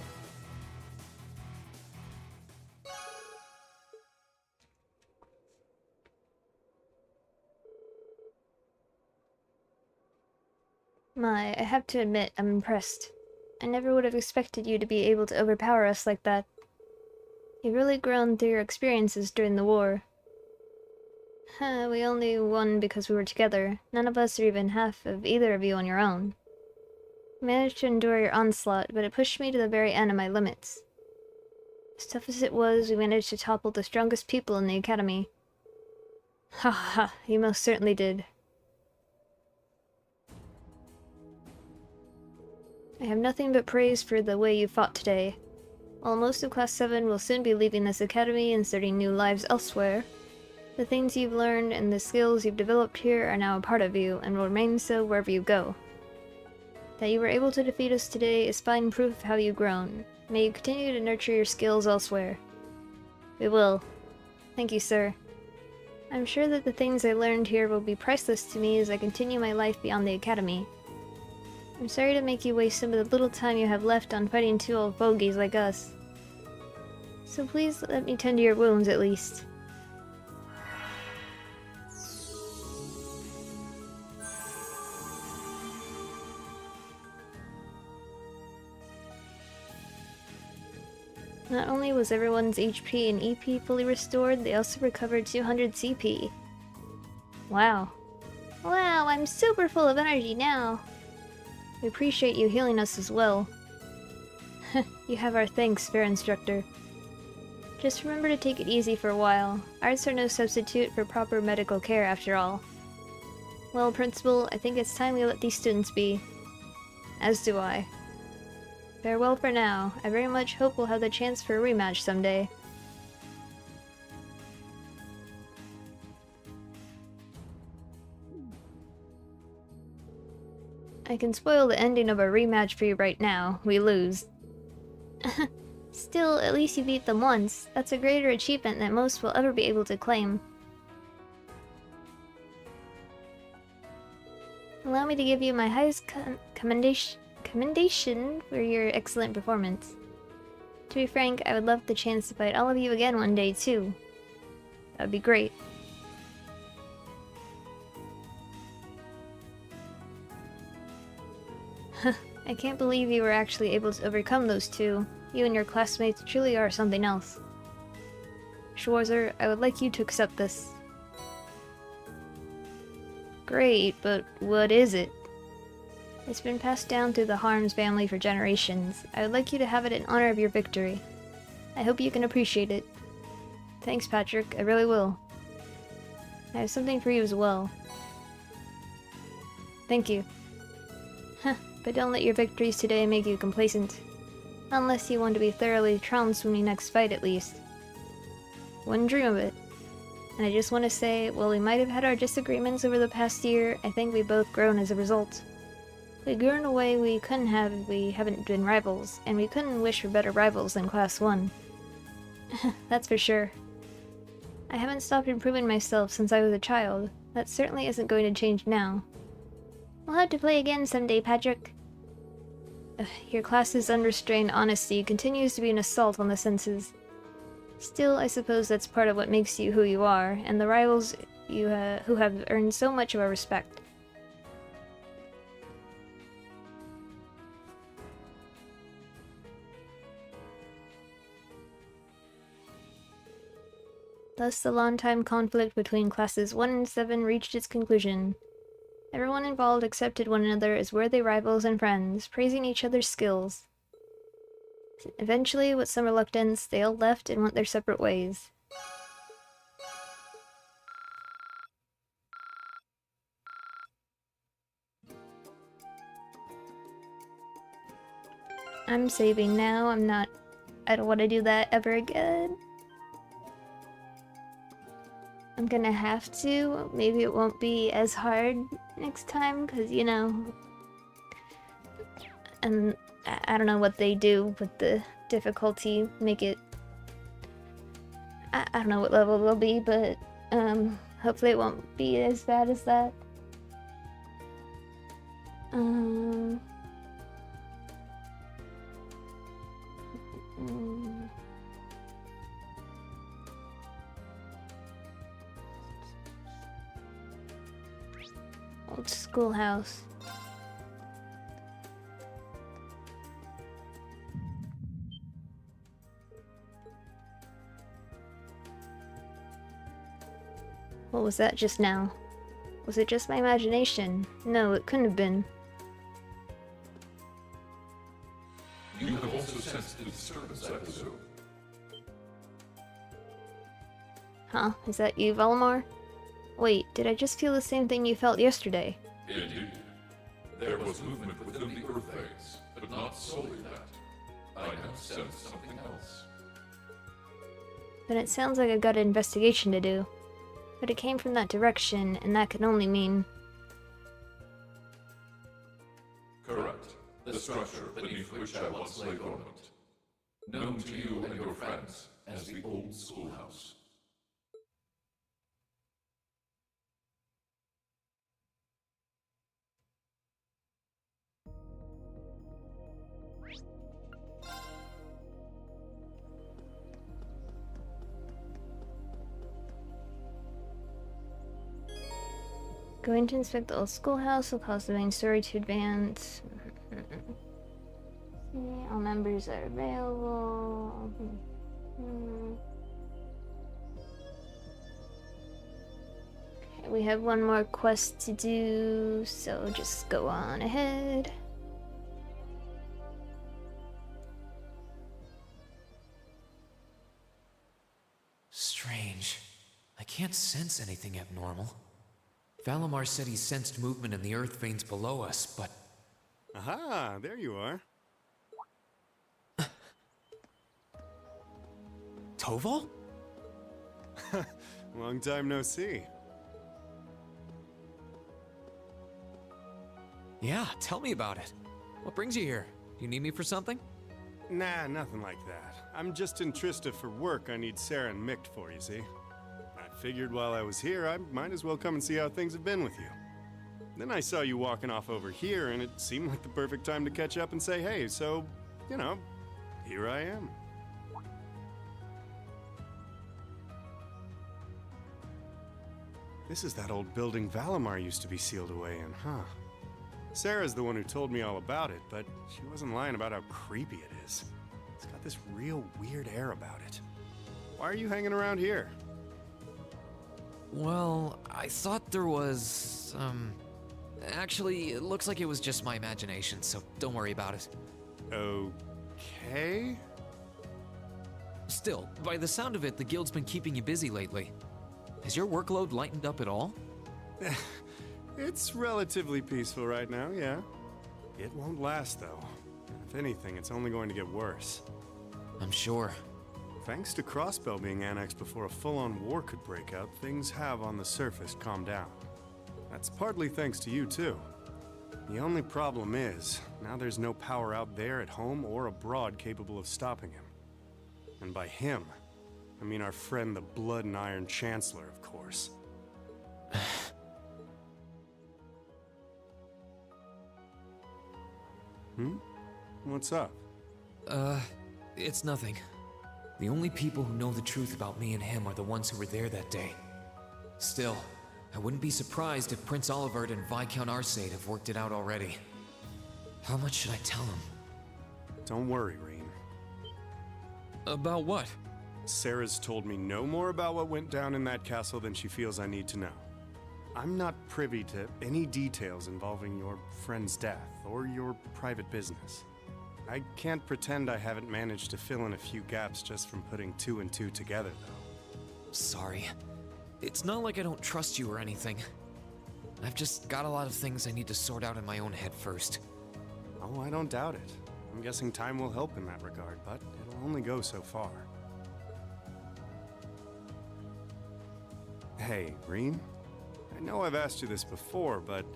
My, I have to admit, I'm impressed. I never would have expected you to be able to overpower us like that. You've really grown through your experiences during the war. We only won because we were together. None of us are even half of either of you on your own. I managed to endure your onslaught, but it pushed me to the very end of my limits. As tough as it was, we managed to topple the strongest people in the academy. Ha ha, you most certainly did. I have nothing but praise for the way you fought today. While most of Class 7 will soon be leaving this academy and starting new lives elsewhere, the things you've learned and the skills you've developed here are now a part of you and will remain so wherever you go. That you were able to defeat us today is fine proof of how you've grown. May you continue to nurture your skills elsewhere. We will. Thank you, sir. I'm sure that the things I learned here will be priceless to me as I continue my life beyond the academy. I'm sorry to make you waste some of the little time you have left on fighting two old fogies like us. So please let me tend to your wounds at least. Not only was everyone's HP and EP fully restored, they also recovered 200 CP. Wow. Wow, I'm super full of energy now. We appreciate you healing us as well. You have our thanks, fair instructor. Just remember to take it easy for a while. Arts are no substitute for proper medical care after all. Well, Principal, I think it's time we let these students be. As do I. Farewell for now. I very much hope we'll have the chance for a rematch someday. I can spoil the ending of a rematch for you right now. We lose. Still, at least you beat them once. That's a greater achievement than most will ever be able to claim. Allow me to give you my highest commendation for your excellent performance. To be frank, I would love the chance to fight all of you again one day, too. That would be great. I can't believe you were actually able to overcome those two. You and your classmates truly are something else. Schwarzer, I would like you to accept this. Great, but what is it? It's been passed down through the Harms family for generations. I would like you to have it in honor of your victory. I hope you can appreciate it. Thanks, Patrick. I really will. I have something for you as well. Thank you. Huh, but don't let your victories today make you complacent. Unless you want to be thoroughly trounced when we next fight, at least. Wouldn't dream of it. And I just want to say, while we might have had our disagreements over the past year, I think we've both grown as a result. We grew in a way we couldn't have if we haven't been rivals, and we couldn't wish for better rivals than Class 1. That's for sure. I haven't stopped improving myself since I was a child. That certainly isn't going to change now. We'll have to play again someday, Patrick. Your class's unrestrained honesty continues to be an assault on the senses. Still, I suppose that's part of what makes you who you are, and the rivals who have earned so much of our respect. Thus, the long-time conflict between classes 1 and 7 reached its conclusion. Everyone involved accepted one another as worthy rivals and friends, praising each other's skills. Eventually, with some reluctance, they all left and went their separate ways. I'm saving now. I don't want to do that ever again. I'm gonna have to. Maybe it won't be as hard next time, because, you know... And I don't know what they do with the difficulty, make it... I don't know what level it'll be, but hopefully it won't be as bad as that. Old schoolhouse. What was that just now? Was it just my imagination? No, it couldn't have been. You have also sensed the disturbance, I presume. Huh? Is that you, Valimar? Wait, did I just feel the same thing you felt yesterday? Indeed. There was movement within the Earth Veins, but not solely that. I now sense something else. Then it sounds like I've got an investigation to do. But it came from that direction, and that can only mean... Correct. The structure beneath which I once lay dormant. Known to you and your friends as the Old Schoolhouse. Going to inspect the old schoolhouse will cause the main story to advance. All members are available. Okay, we have one more quest to do, so just go on ahead. I can't sense anything abnormal. Valimar said he sensed movement in the earth veins below us, but... Aha, there you are. Toval? Long time no see. Yeah, tell me about it. What brings you here? Do you need me for something? Nah, nothing like that. I'm just in Trista for work I need Sarah and Mick for, you see. I figured while I was here, I might as well come and see how things have been with you. Then I saw you walking off over here, and it seemed like the perfect time to catch up and say hey, so, you know, here I am. This is that old building Valimar used to be sealed away in, huh? Sarah's the one who told me all about it, but she wasn't lying about how creepy it is. It's got this real weird air about it. Why are you hanging around here? Well, I thought there was, Actually, it looks like it was just my imagination, so don't worry about it. Okay? Still, by the sound of it, the guild's been keeping you busy lately. Has your workload lightened up at all? It's relatively peaceful right now, yeah. It won't last, though. If anything, it's only going to get worse. I'm sure. Thanks to Crossbell being annexed before a full-on war could break out, things have, on the surface, calmed down. That's partly thanks to you, too. The only problem is, now there's no power out there at home or abroad capable of stopping him. And by him, I mean our friend the Blood and Iron Chancellor, of course. What's up? It's nothing. The only people who know the truth about me and him are the ones who were there that day. Still, I wouldn't be surprised if Prince Olivert and Viscount Arcade have worked it out already. How much should I tell him? Don't worry, Rean. About what? Sarah's told me no more about what went down in that castle than she feels I need to know. I'm not privy to any details involving your friend's death or your private business. I can't pretend I haven't managed to fill in a few gaps just from putting two and two together, though. Sorry. It's not like I don't trust you or anything. I've just got a lot of things I need to sort out in my own head first. Oh, I don't doubt it. I'm guessing time will help in that regard, but it'll only go so far. Hey, Rean? I know I've asked you this before, but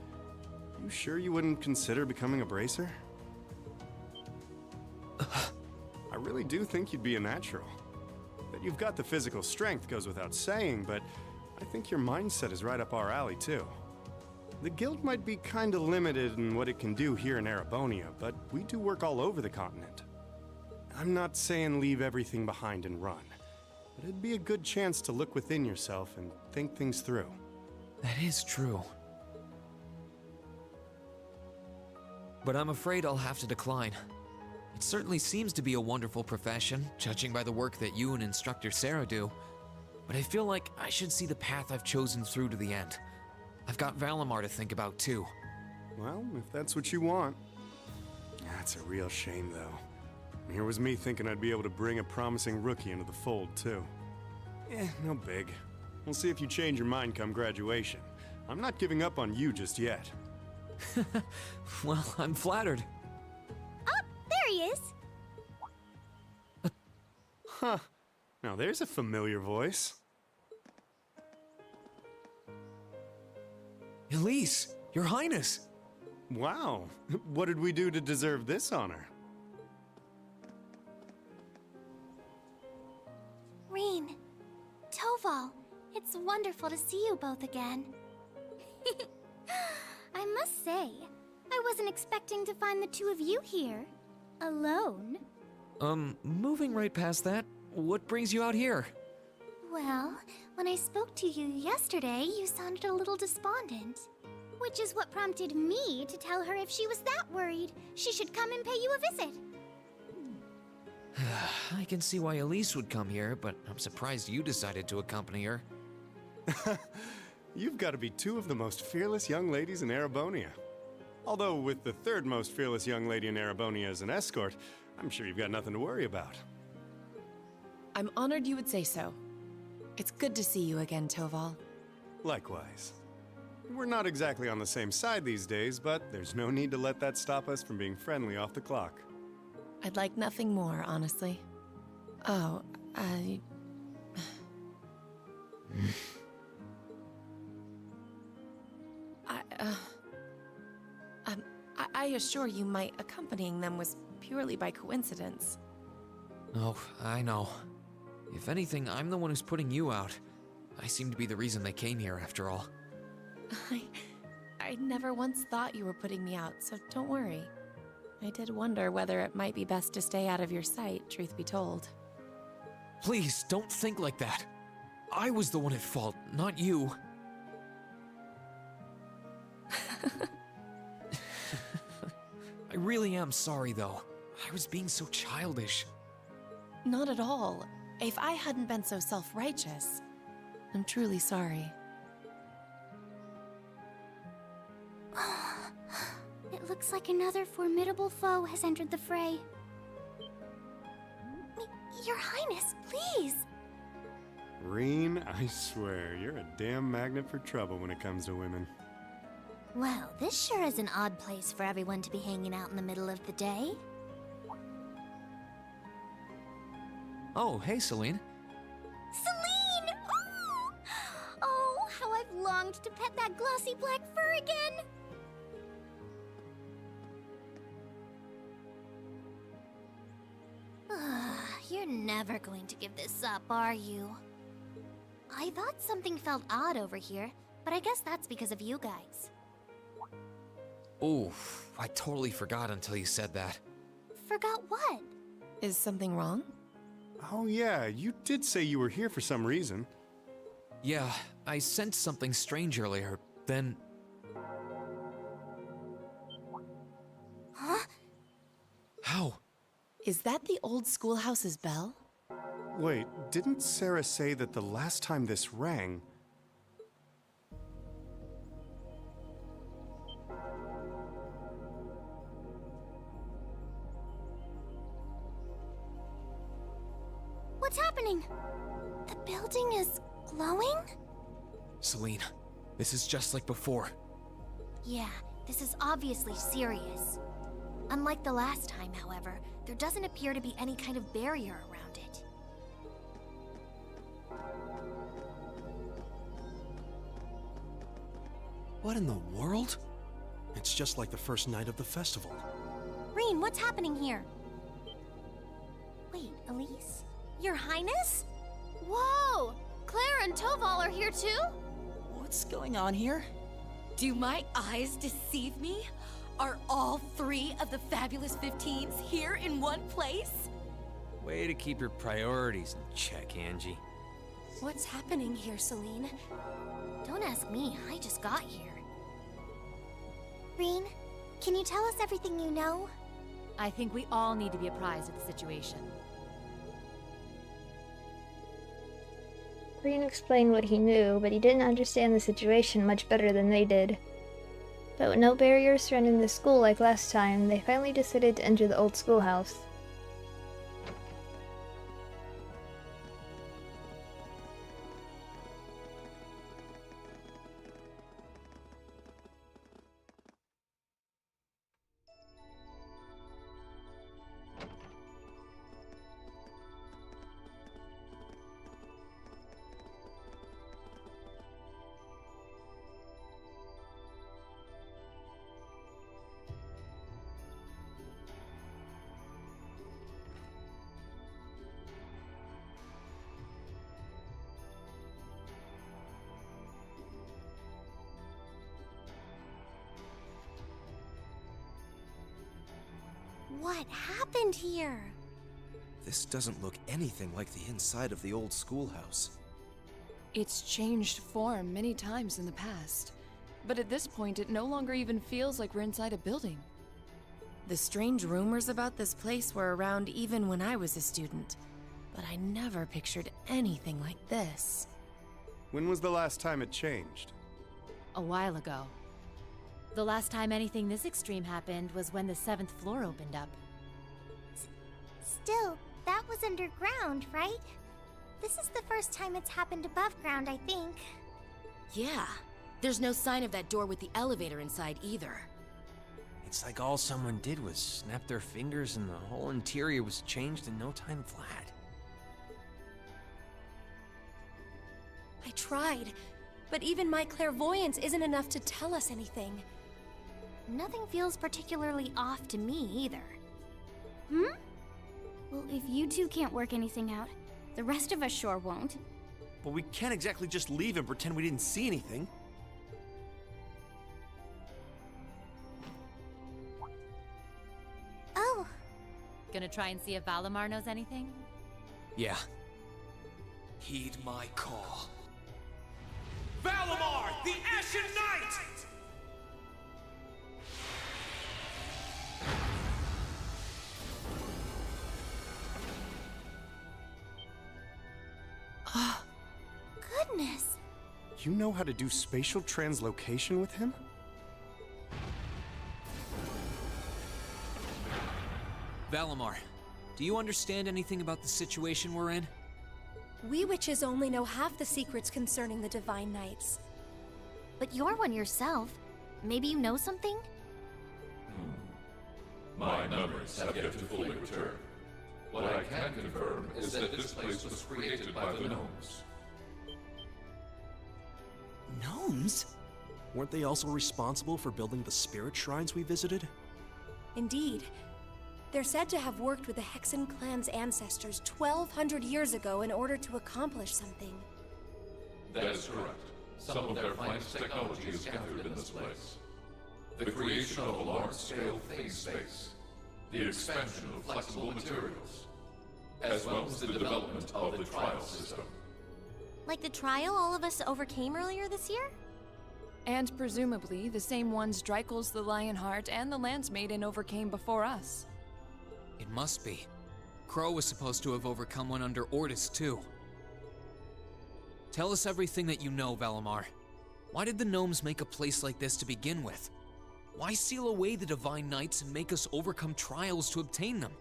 you sure you wouldn't consider becoming a bracer? I really do think you'd be a natural. That you've got the physical strength goes without saying, but I think your mindset is right up our alley, too. The guild might be kinda limited in what it can do here in Erebonia, but we do work all over the continent. I'm not saying leave everything behind and run, but it'd be a good chance to look within yourself and think things through. That is true. But I'm afraid I'll have to decline. It certainly seems to be a wonderful profession, judging by the work that you and Instructor Sarah do. But I feel like I should see the path I've chosen through to the end. I've got Valimar to think about, too. Well, if that's what you want. That's a real shame, though. Here was me thinking I'd be able to bring a promising rookie into the fold, too. No big. We'll see if you change your mind come graduation. I'm not giving up on you just yet. Well, I'm flattered. Oh, there he is! Huh. Now there's a familiar voice. Elise, Your Highness! Wow. What did we do to deserve this honor? Rean, Toval, it's wonderful to see you both again. I must say, I wasn't expecting to find the two of you here, alone. Moving right past that, what brings you out here? Well, when I spoke to you yesterday, you sounded a little despondent. Which is what prompted me to tell her if she was that worried, she should come and pay you a visit. I can see why Elise would come here, but I'm surprised you decided to accompany her. You've got to be two of the most fearless young ladies in Erebonia. Although with the third most fearless young lady in Erebonia as an escort, I'm sure you've got nothing to worry about. I'm honored you would say so. It's good to see you again, Toval. Likewise. We're not exactly on the same side these days, but there's no need to let that stop us from being friendly off the clock. I'd like nothing more, honestly. Oh, I assure you my accompanying them was purely by coincidence. Oh, I know. If anything, I'm the one who's putting you out. I seem to be the reason they came here, after all. I never once thought you were putting me out, so don't worry. I did wonder whether it might be best to stay out of your sight, truth be told. Please, don't think like that. I was the one at fault, not you. I really am sorry, though. I was being so childish. Not at all. If I hadn't been so self-righteous, I'm truly sorry. It looks like another formidable foe has entered the fray. Your Highness, please! Reen, I swear, you're a damn magnet for trouble when it comes to women. Well, this sure is an odd place for everyone to be hanging out in the middle of the day. Oh, hey, Celine. Celine! Oh, how I've longed to pet that glossy black fur again! You're never going to give this up, are you? I thought something felt odd over here, but I guess that's because of you guys. Oof, I totally forgot until you said that. Forgot what? Is something wrong? Oh yeah, you did say you were here for some reason. Yeah, I sensed something strange earlier, then... Huh? How? Is that the old schoolhouse's bell? Wait, didn't Sarah say that the last time this rang... What's happening? The building is glowing? Celine, this is just like before. Yeah, this is obviously serious. Unlike the last time, however, there doesn't appear to be any kind of barrier around it. What in the world? It's just like the first night of the festival. Reen, what's happening here? Wait, Elise? Your Highness? Whoa! Claire and Toval are here too? What's going on here? Do my eyes deceive me? Are all 3 of the fabulous 15s here in one place? Way to keep your priorities in check, Angie. What's happening here, Celine? Don't ask me, I just got here. Reen, can you tell us everything you know? I think we all need to be apprised of the situation. Reen explained what he knew, but he didn't understand the situation much better than they did. But with no barriers surrounding the school like last time, they finally decided to enter the old schoolhouse. What happened here? This doesn't look anything like the inside of the old schoolhouse. It's changed form many times in the past, but at this point it no longer even feels like we're inside a building. The strange rumors about this place were around even when I was a student, but I never pictured anything like this. When was the last time it changed? A while ago. The last time anything this extreme happened was when the 7th floor opened up. Still, that was underground, right? This is the first time it's happened above ground, I think. Yeah. There's no sign of that door with the elevator inside either. It's like all someone did was snap their fingers and the whole interior was changed in no time flat. I tried, but even my clairvoyance isn't enough to tell us anything. Nothing feels particularly off to me either. Hmm? Well, if you two can't work anything out, the rest of us sure won't. But we can't exactly just leave and pretend we didn't see anything. Oh. Gonna try and see if Valimar knows anything? Yeah. Heed my call. Valimar, the Ashen Knight! Goodness. You know how to do spatial translocation with him? Valimar, do you understand anything about the situation we're in? We witches only know half the secrets concerning the Divine Knights. But you're one yourself. Maybe you know something? My memories have yet to fully return. What I can confirm is that this place was created by the gnomes. Gnomes? Weren't they also responsible for building the spirit shrines we visited? Indeed. They're said to have worked with the Hexen clan's ancestors 1,200 years ago in order to accomplish something. That is correct. Some of their finest technology is gathered in this place. The creation of a large-scale phase space, the expansion of flexible materials, as well as the development of the trial system. Like the trial all of us overcame earlier this year? And presumably the same ones Dreichel's the Lionheart and the Lance Maiden overcame before us. It must be. Crow was supposed to have overcome one under Ordis, too. Tell us everything that you know, Valimar. Why did the gnomes make a place like this to begin with? Why seal away the Divine Knights and make us overcome trials to obtain them?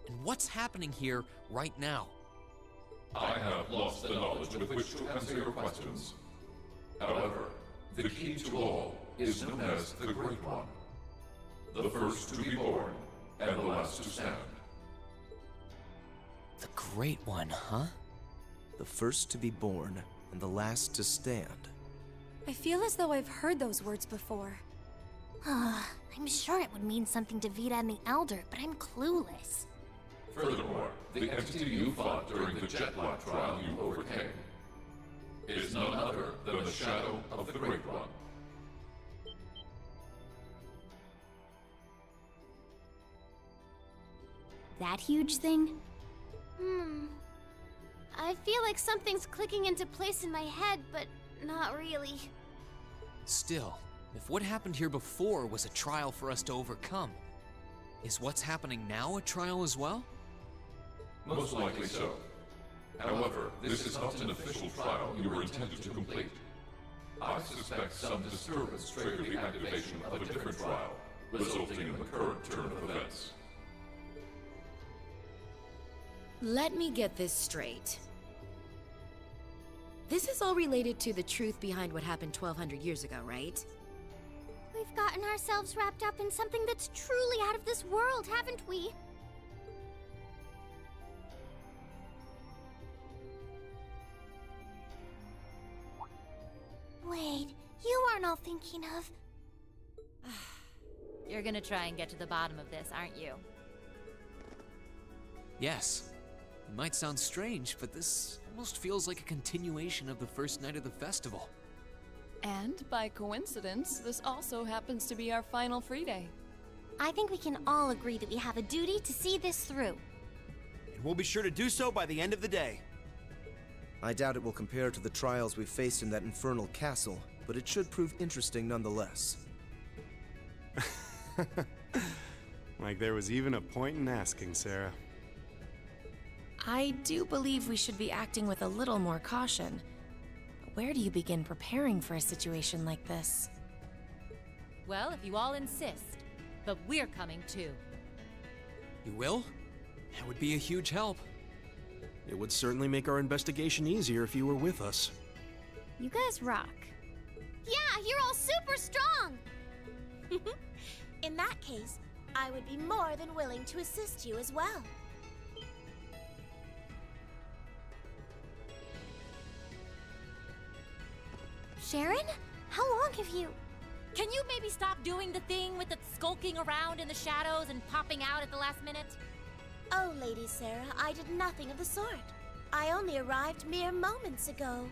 And what's happening here right now? I have lost the knowledge with which to answer your questions. However, the key to all is known as the Great One. The first to be born, and the last to stand. The Great One, huh? The first to be born, and the last to stand. I feel as though I've heard those words before. I'm sure it would mean something to Vita and the Elder, but I'm clueless. Furthermore, the entity you fought during the Jetlock trial you overcame is none other than the shadow of the Great One. That huge thing? I feel like something's clicking into place in my head, but not really. Still, if what happened here before was a trial for us to overcome, is what's happening now a trial as well? Most likely so. However, this is not an official trial you were intended to complete. I suspect some disturbance triggered the activation of a different trial, resulting in the current turn of events. Let me get this straight. This is all related to the truth behind what happened 1,200 years ago, right? We've gotten ourselves wrapped up in something that's truly out of this world, haven't we? Wait, you aren't all thinking of... You're gonna try and get to the bottom of this, aren't you? Yes. It might sound strange, but this almost feels like a continuation of the first night of the festival. And by coincidence, this also happens to be our final free day. I think we can all agree that we have a duty to see this through. And we'll be sure to do so by the end of the day. I doubt it will compare to the trials we faced in that infernal castle, but it should prove interesting nonetheless. Like there was even a point in asking, Sarah. I do believe we should be acting with a little more caution. Where do you begin preparing for a situation like this? Well, if you all insist. But we're coming too. You will? That would be a huge help. It would certainly make our investigation easier if you were with us. You guys rock. Yeah, you're all super strong! In that case, I would be more than willing to assist you as well. Sharon? How long have you... Can you maybe stop doing the thing with the skulking around in the shadows and popping out at the last minute? Oh, Lady Sarah, I did nothing of the sort. I only arrived mere moments ago.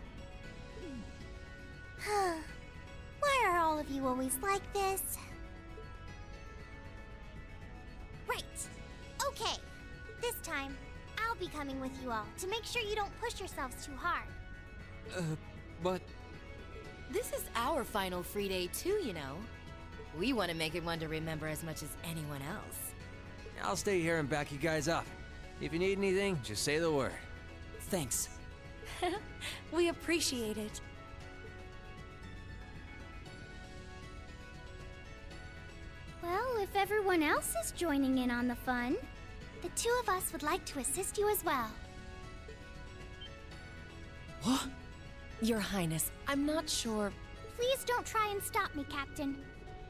Why are all of you always like this? Right. Okay. This time, I'll be coming with you all to make sure you don't push yourselves too hard. But... This is our final free day too, you know. We want to make it one to remember as much as anyone else. I'll stay here and back you guys up. If you need anything, just say the word. Thanks. We appreciate it. Well, if everyone else is joining in on the fun, the two of us would like to assist you as well. What? Your Highness, I'm not sure. Please don't try and stop me, Captain.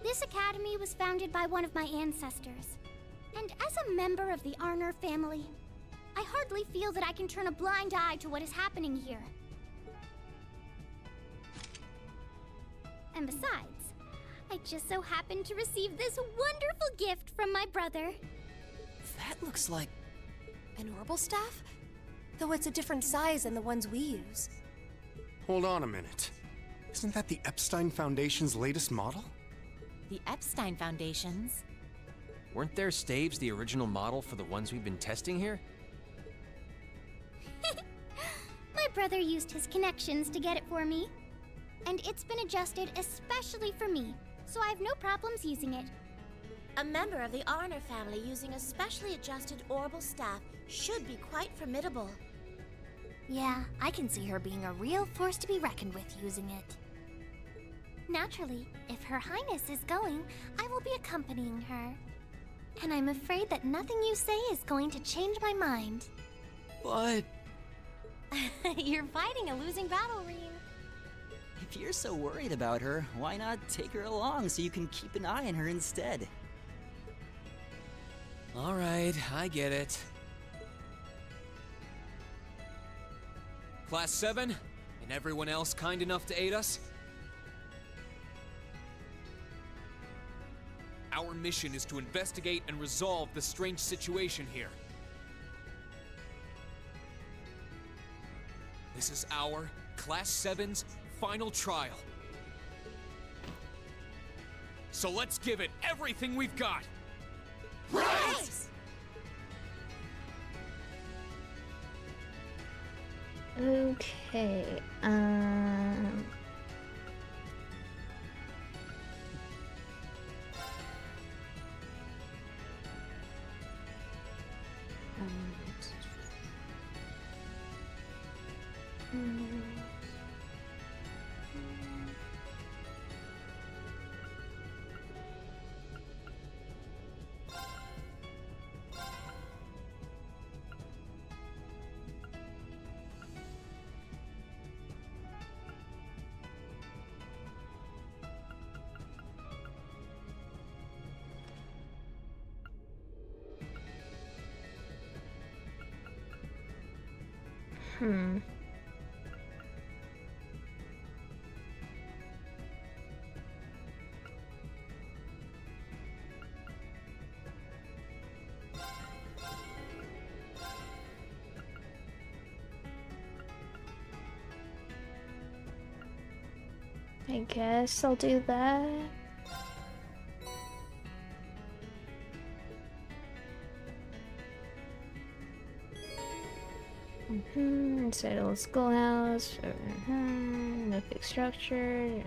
This academy was founded by one of my ancestors. And as a member of the Arner family, I hardly feel that I can turn a blind eye to what is happening here. And besides, I just so happened to receive this wonderful gift from my brother. That looks like an orbital staff? Though it's a different size than the ones we use. Hold on a minute. Isn't that the Epstein Foundation's latest model? The Epstein Foundation's? Weren't their staves the original model for the ones we've been testing here? My brother used his connections to get it for me. And it's been adjusted especially for me, so I have no problems using it. A member of the Arner family using a specially adjusted orbital staff should be quite formidable. Yeah, I can see her being a real force to be reckoned with using it. Naturally, if Her Highness is going, I will be accompanying her. And I'm afraid that nothing you say is going to change my mind. But... You're fighting a losing battle, Rean. If you're so worried about her, why not take her along so you can keep an eye on her instead? Alright, I get it. Class 7, and everyone else kind enough to aid us? Our mission is to investigate and resolve the strange situation here. This is our Class 7's final trial. So let's give it everything we've got! Right! Okay, I guess I'll do that. Inside a schoolhouse. No fixed structure.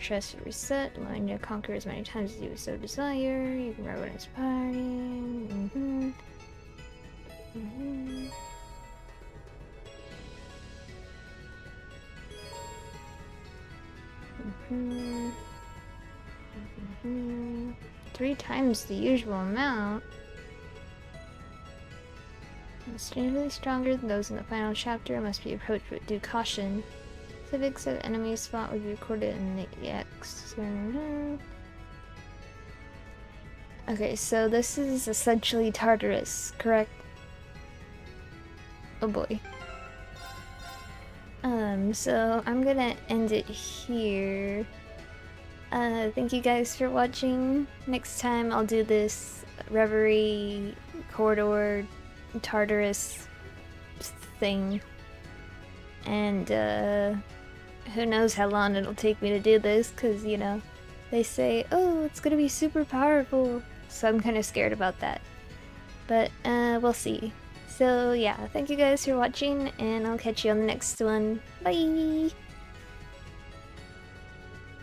Chest to reset. Allowing to conquer as many times as you so desire. You can ride when it's party. Three times the usual amount. strangely stronger than those in the final chapter, must be approached with due caution. Specifics of enemy spot would be recorded in the EX. Okay, so this is essentially Tartarus, correct? Oh boy. So I'm gonna end it here. Thank you guys for watching. Next time I'll do this Reverie Corridor Tartarus thing. And who knows how long it'll take me to do this, because, you know, they say, oh, it's gonna be super powerful. So I'm kind of scared about that. But we'll see. So yeah, thank you guys for watching, and I'll catch you on the next one. Bye!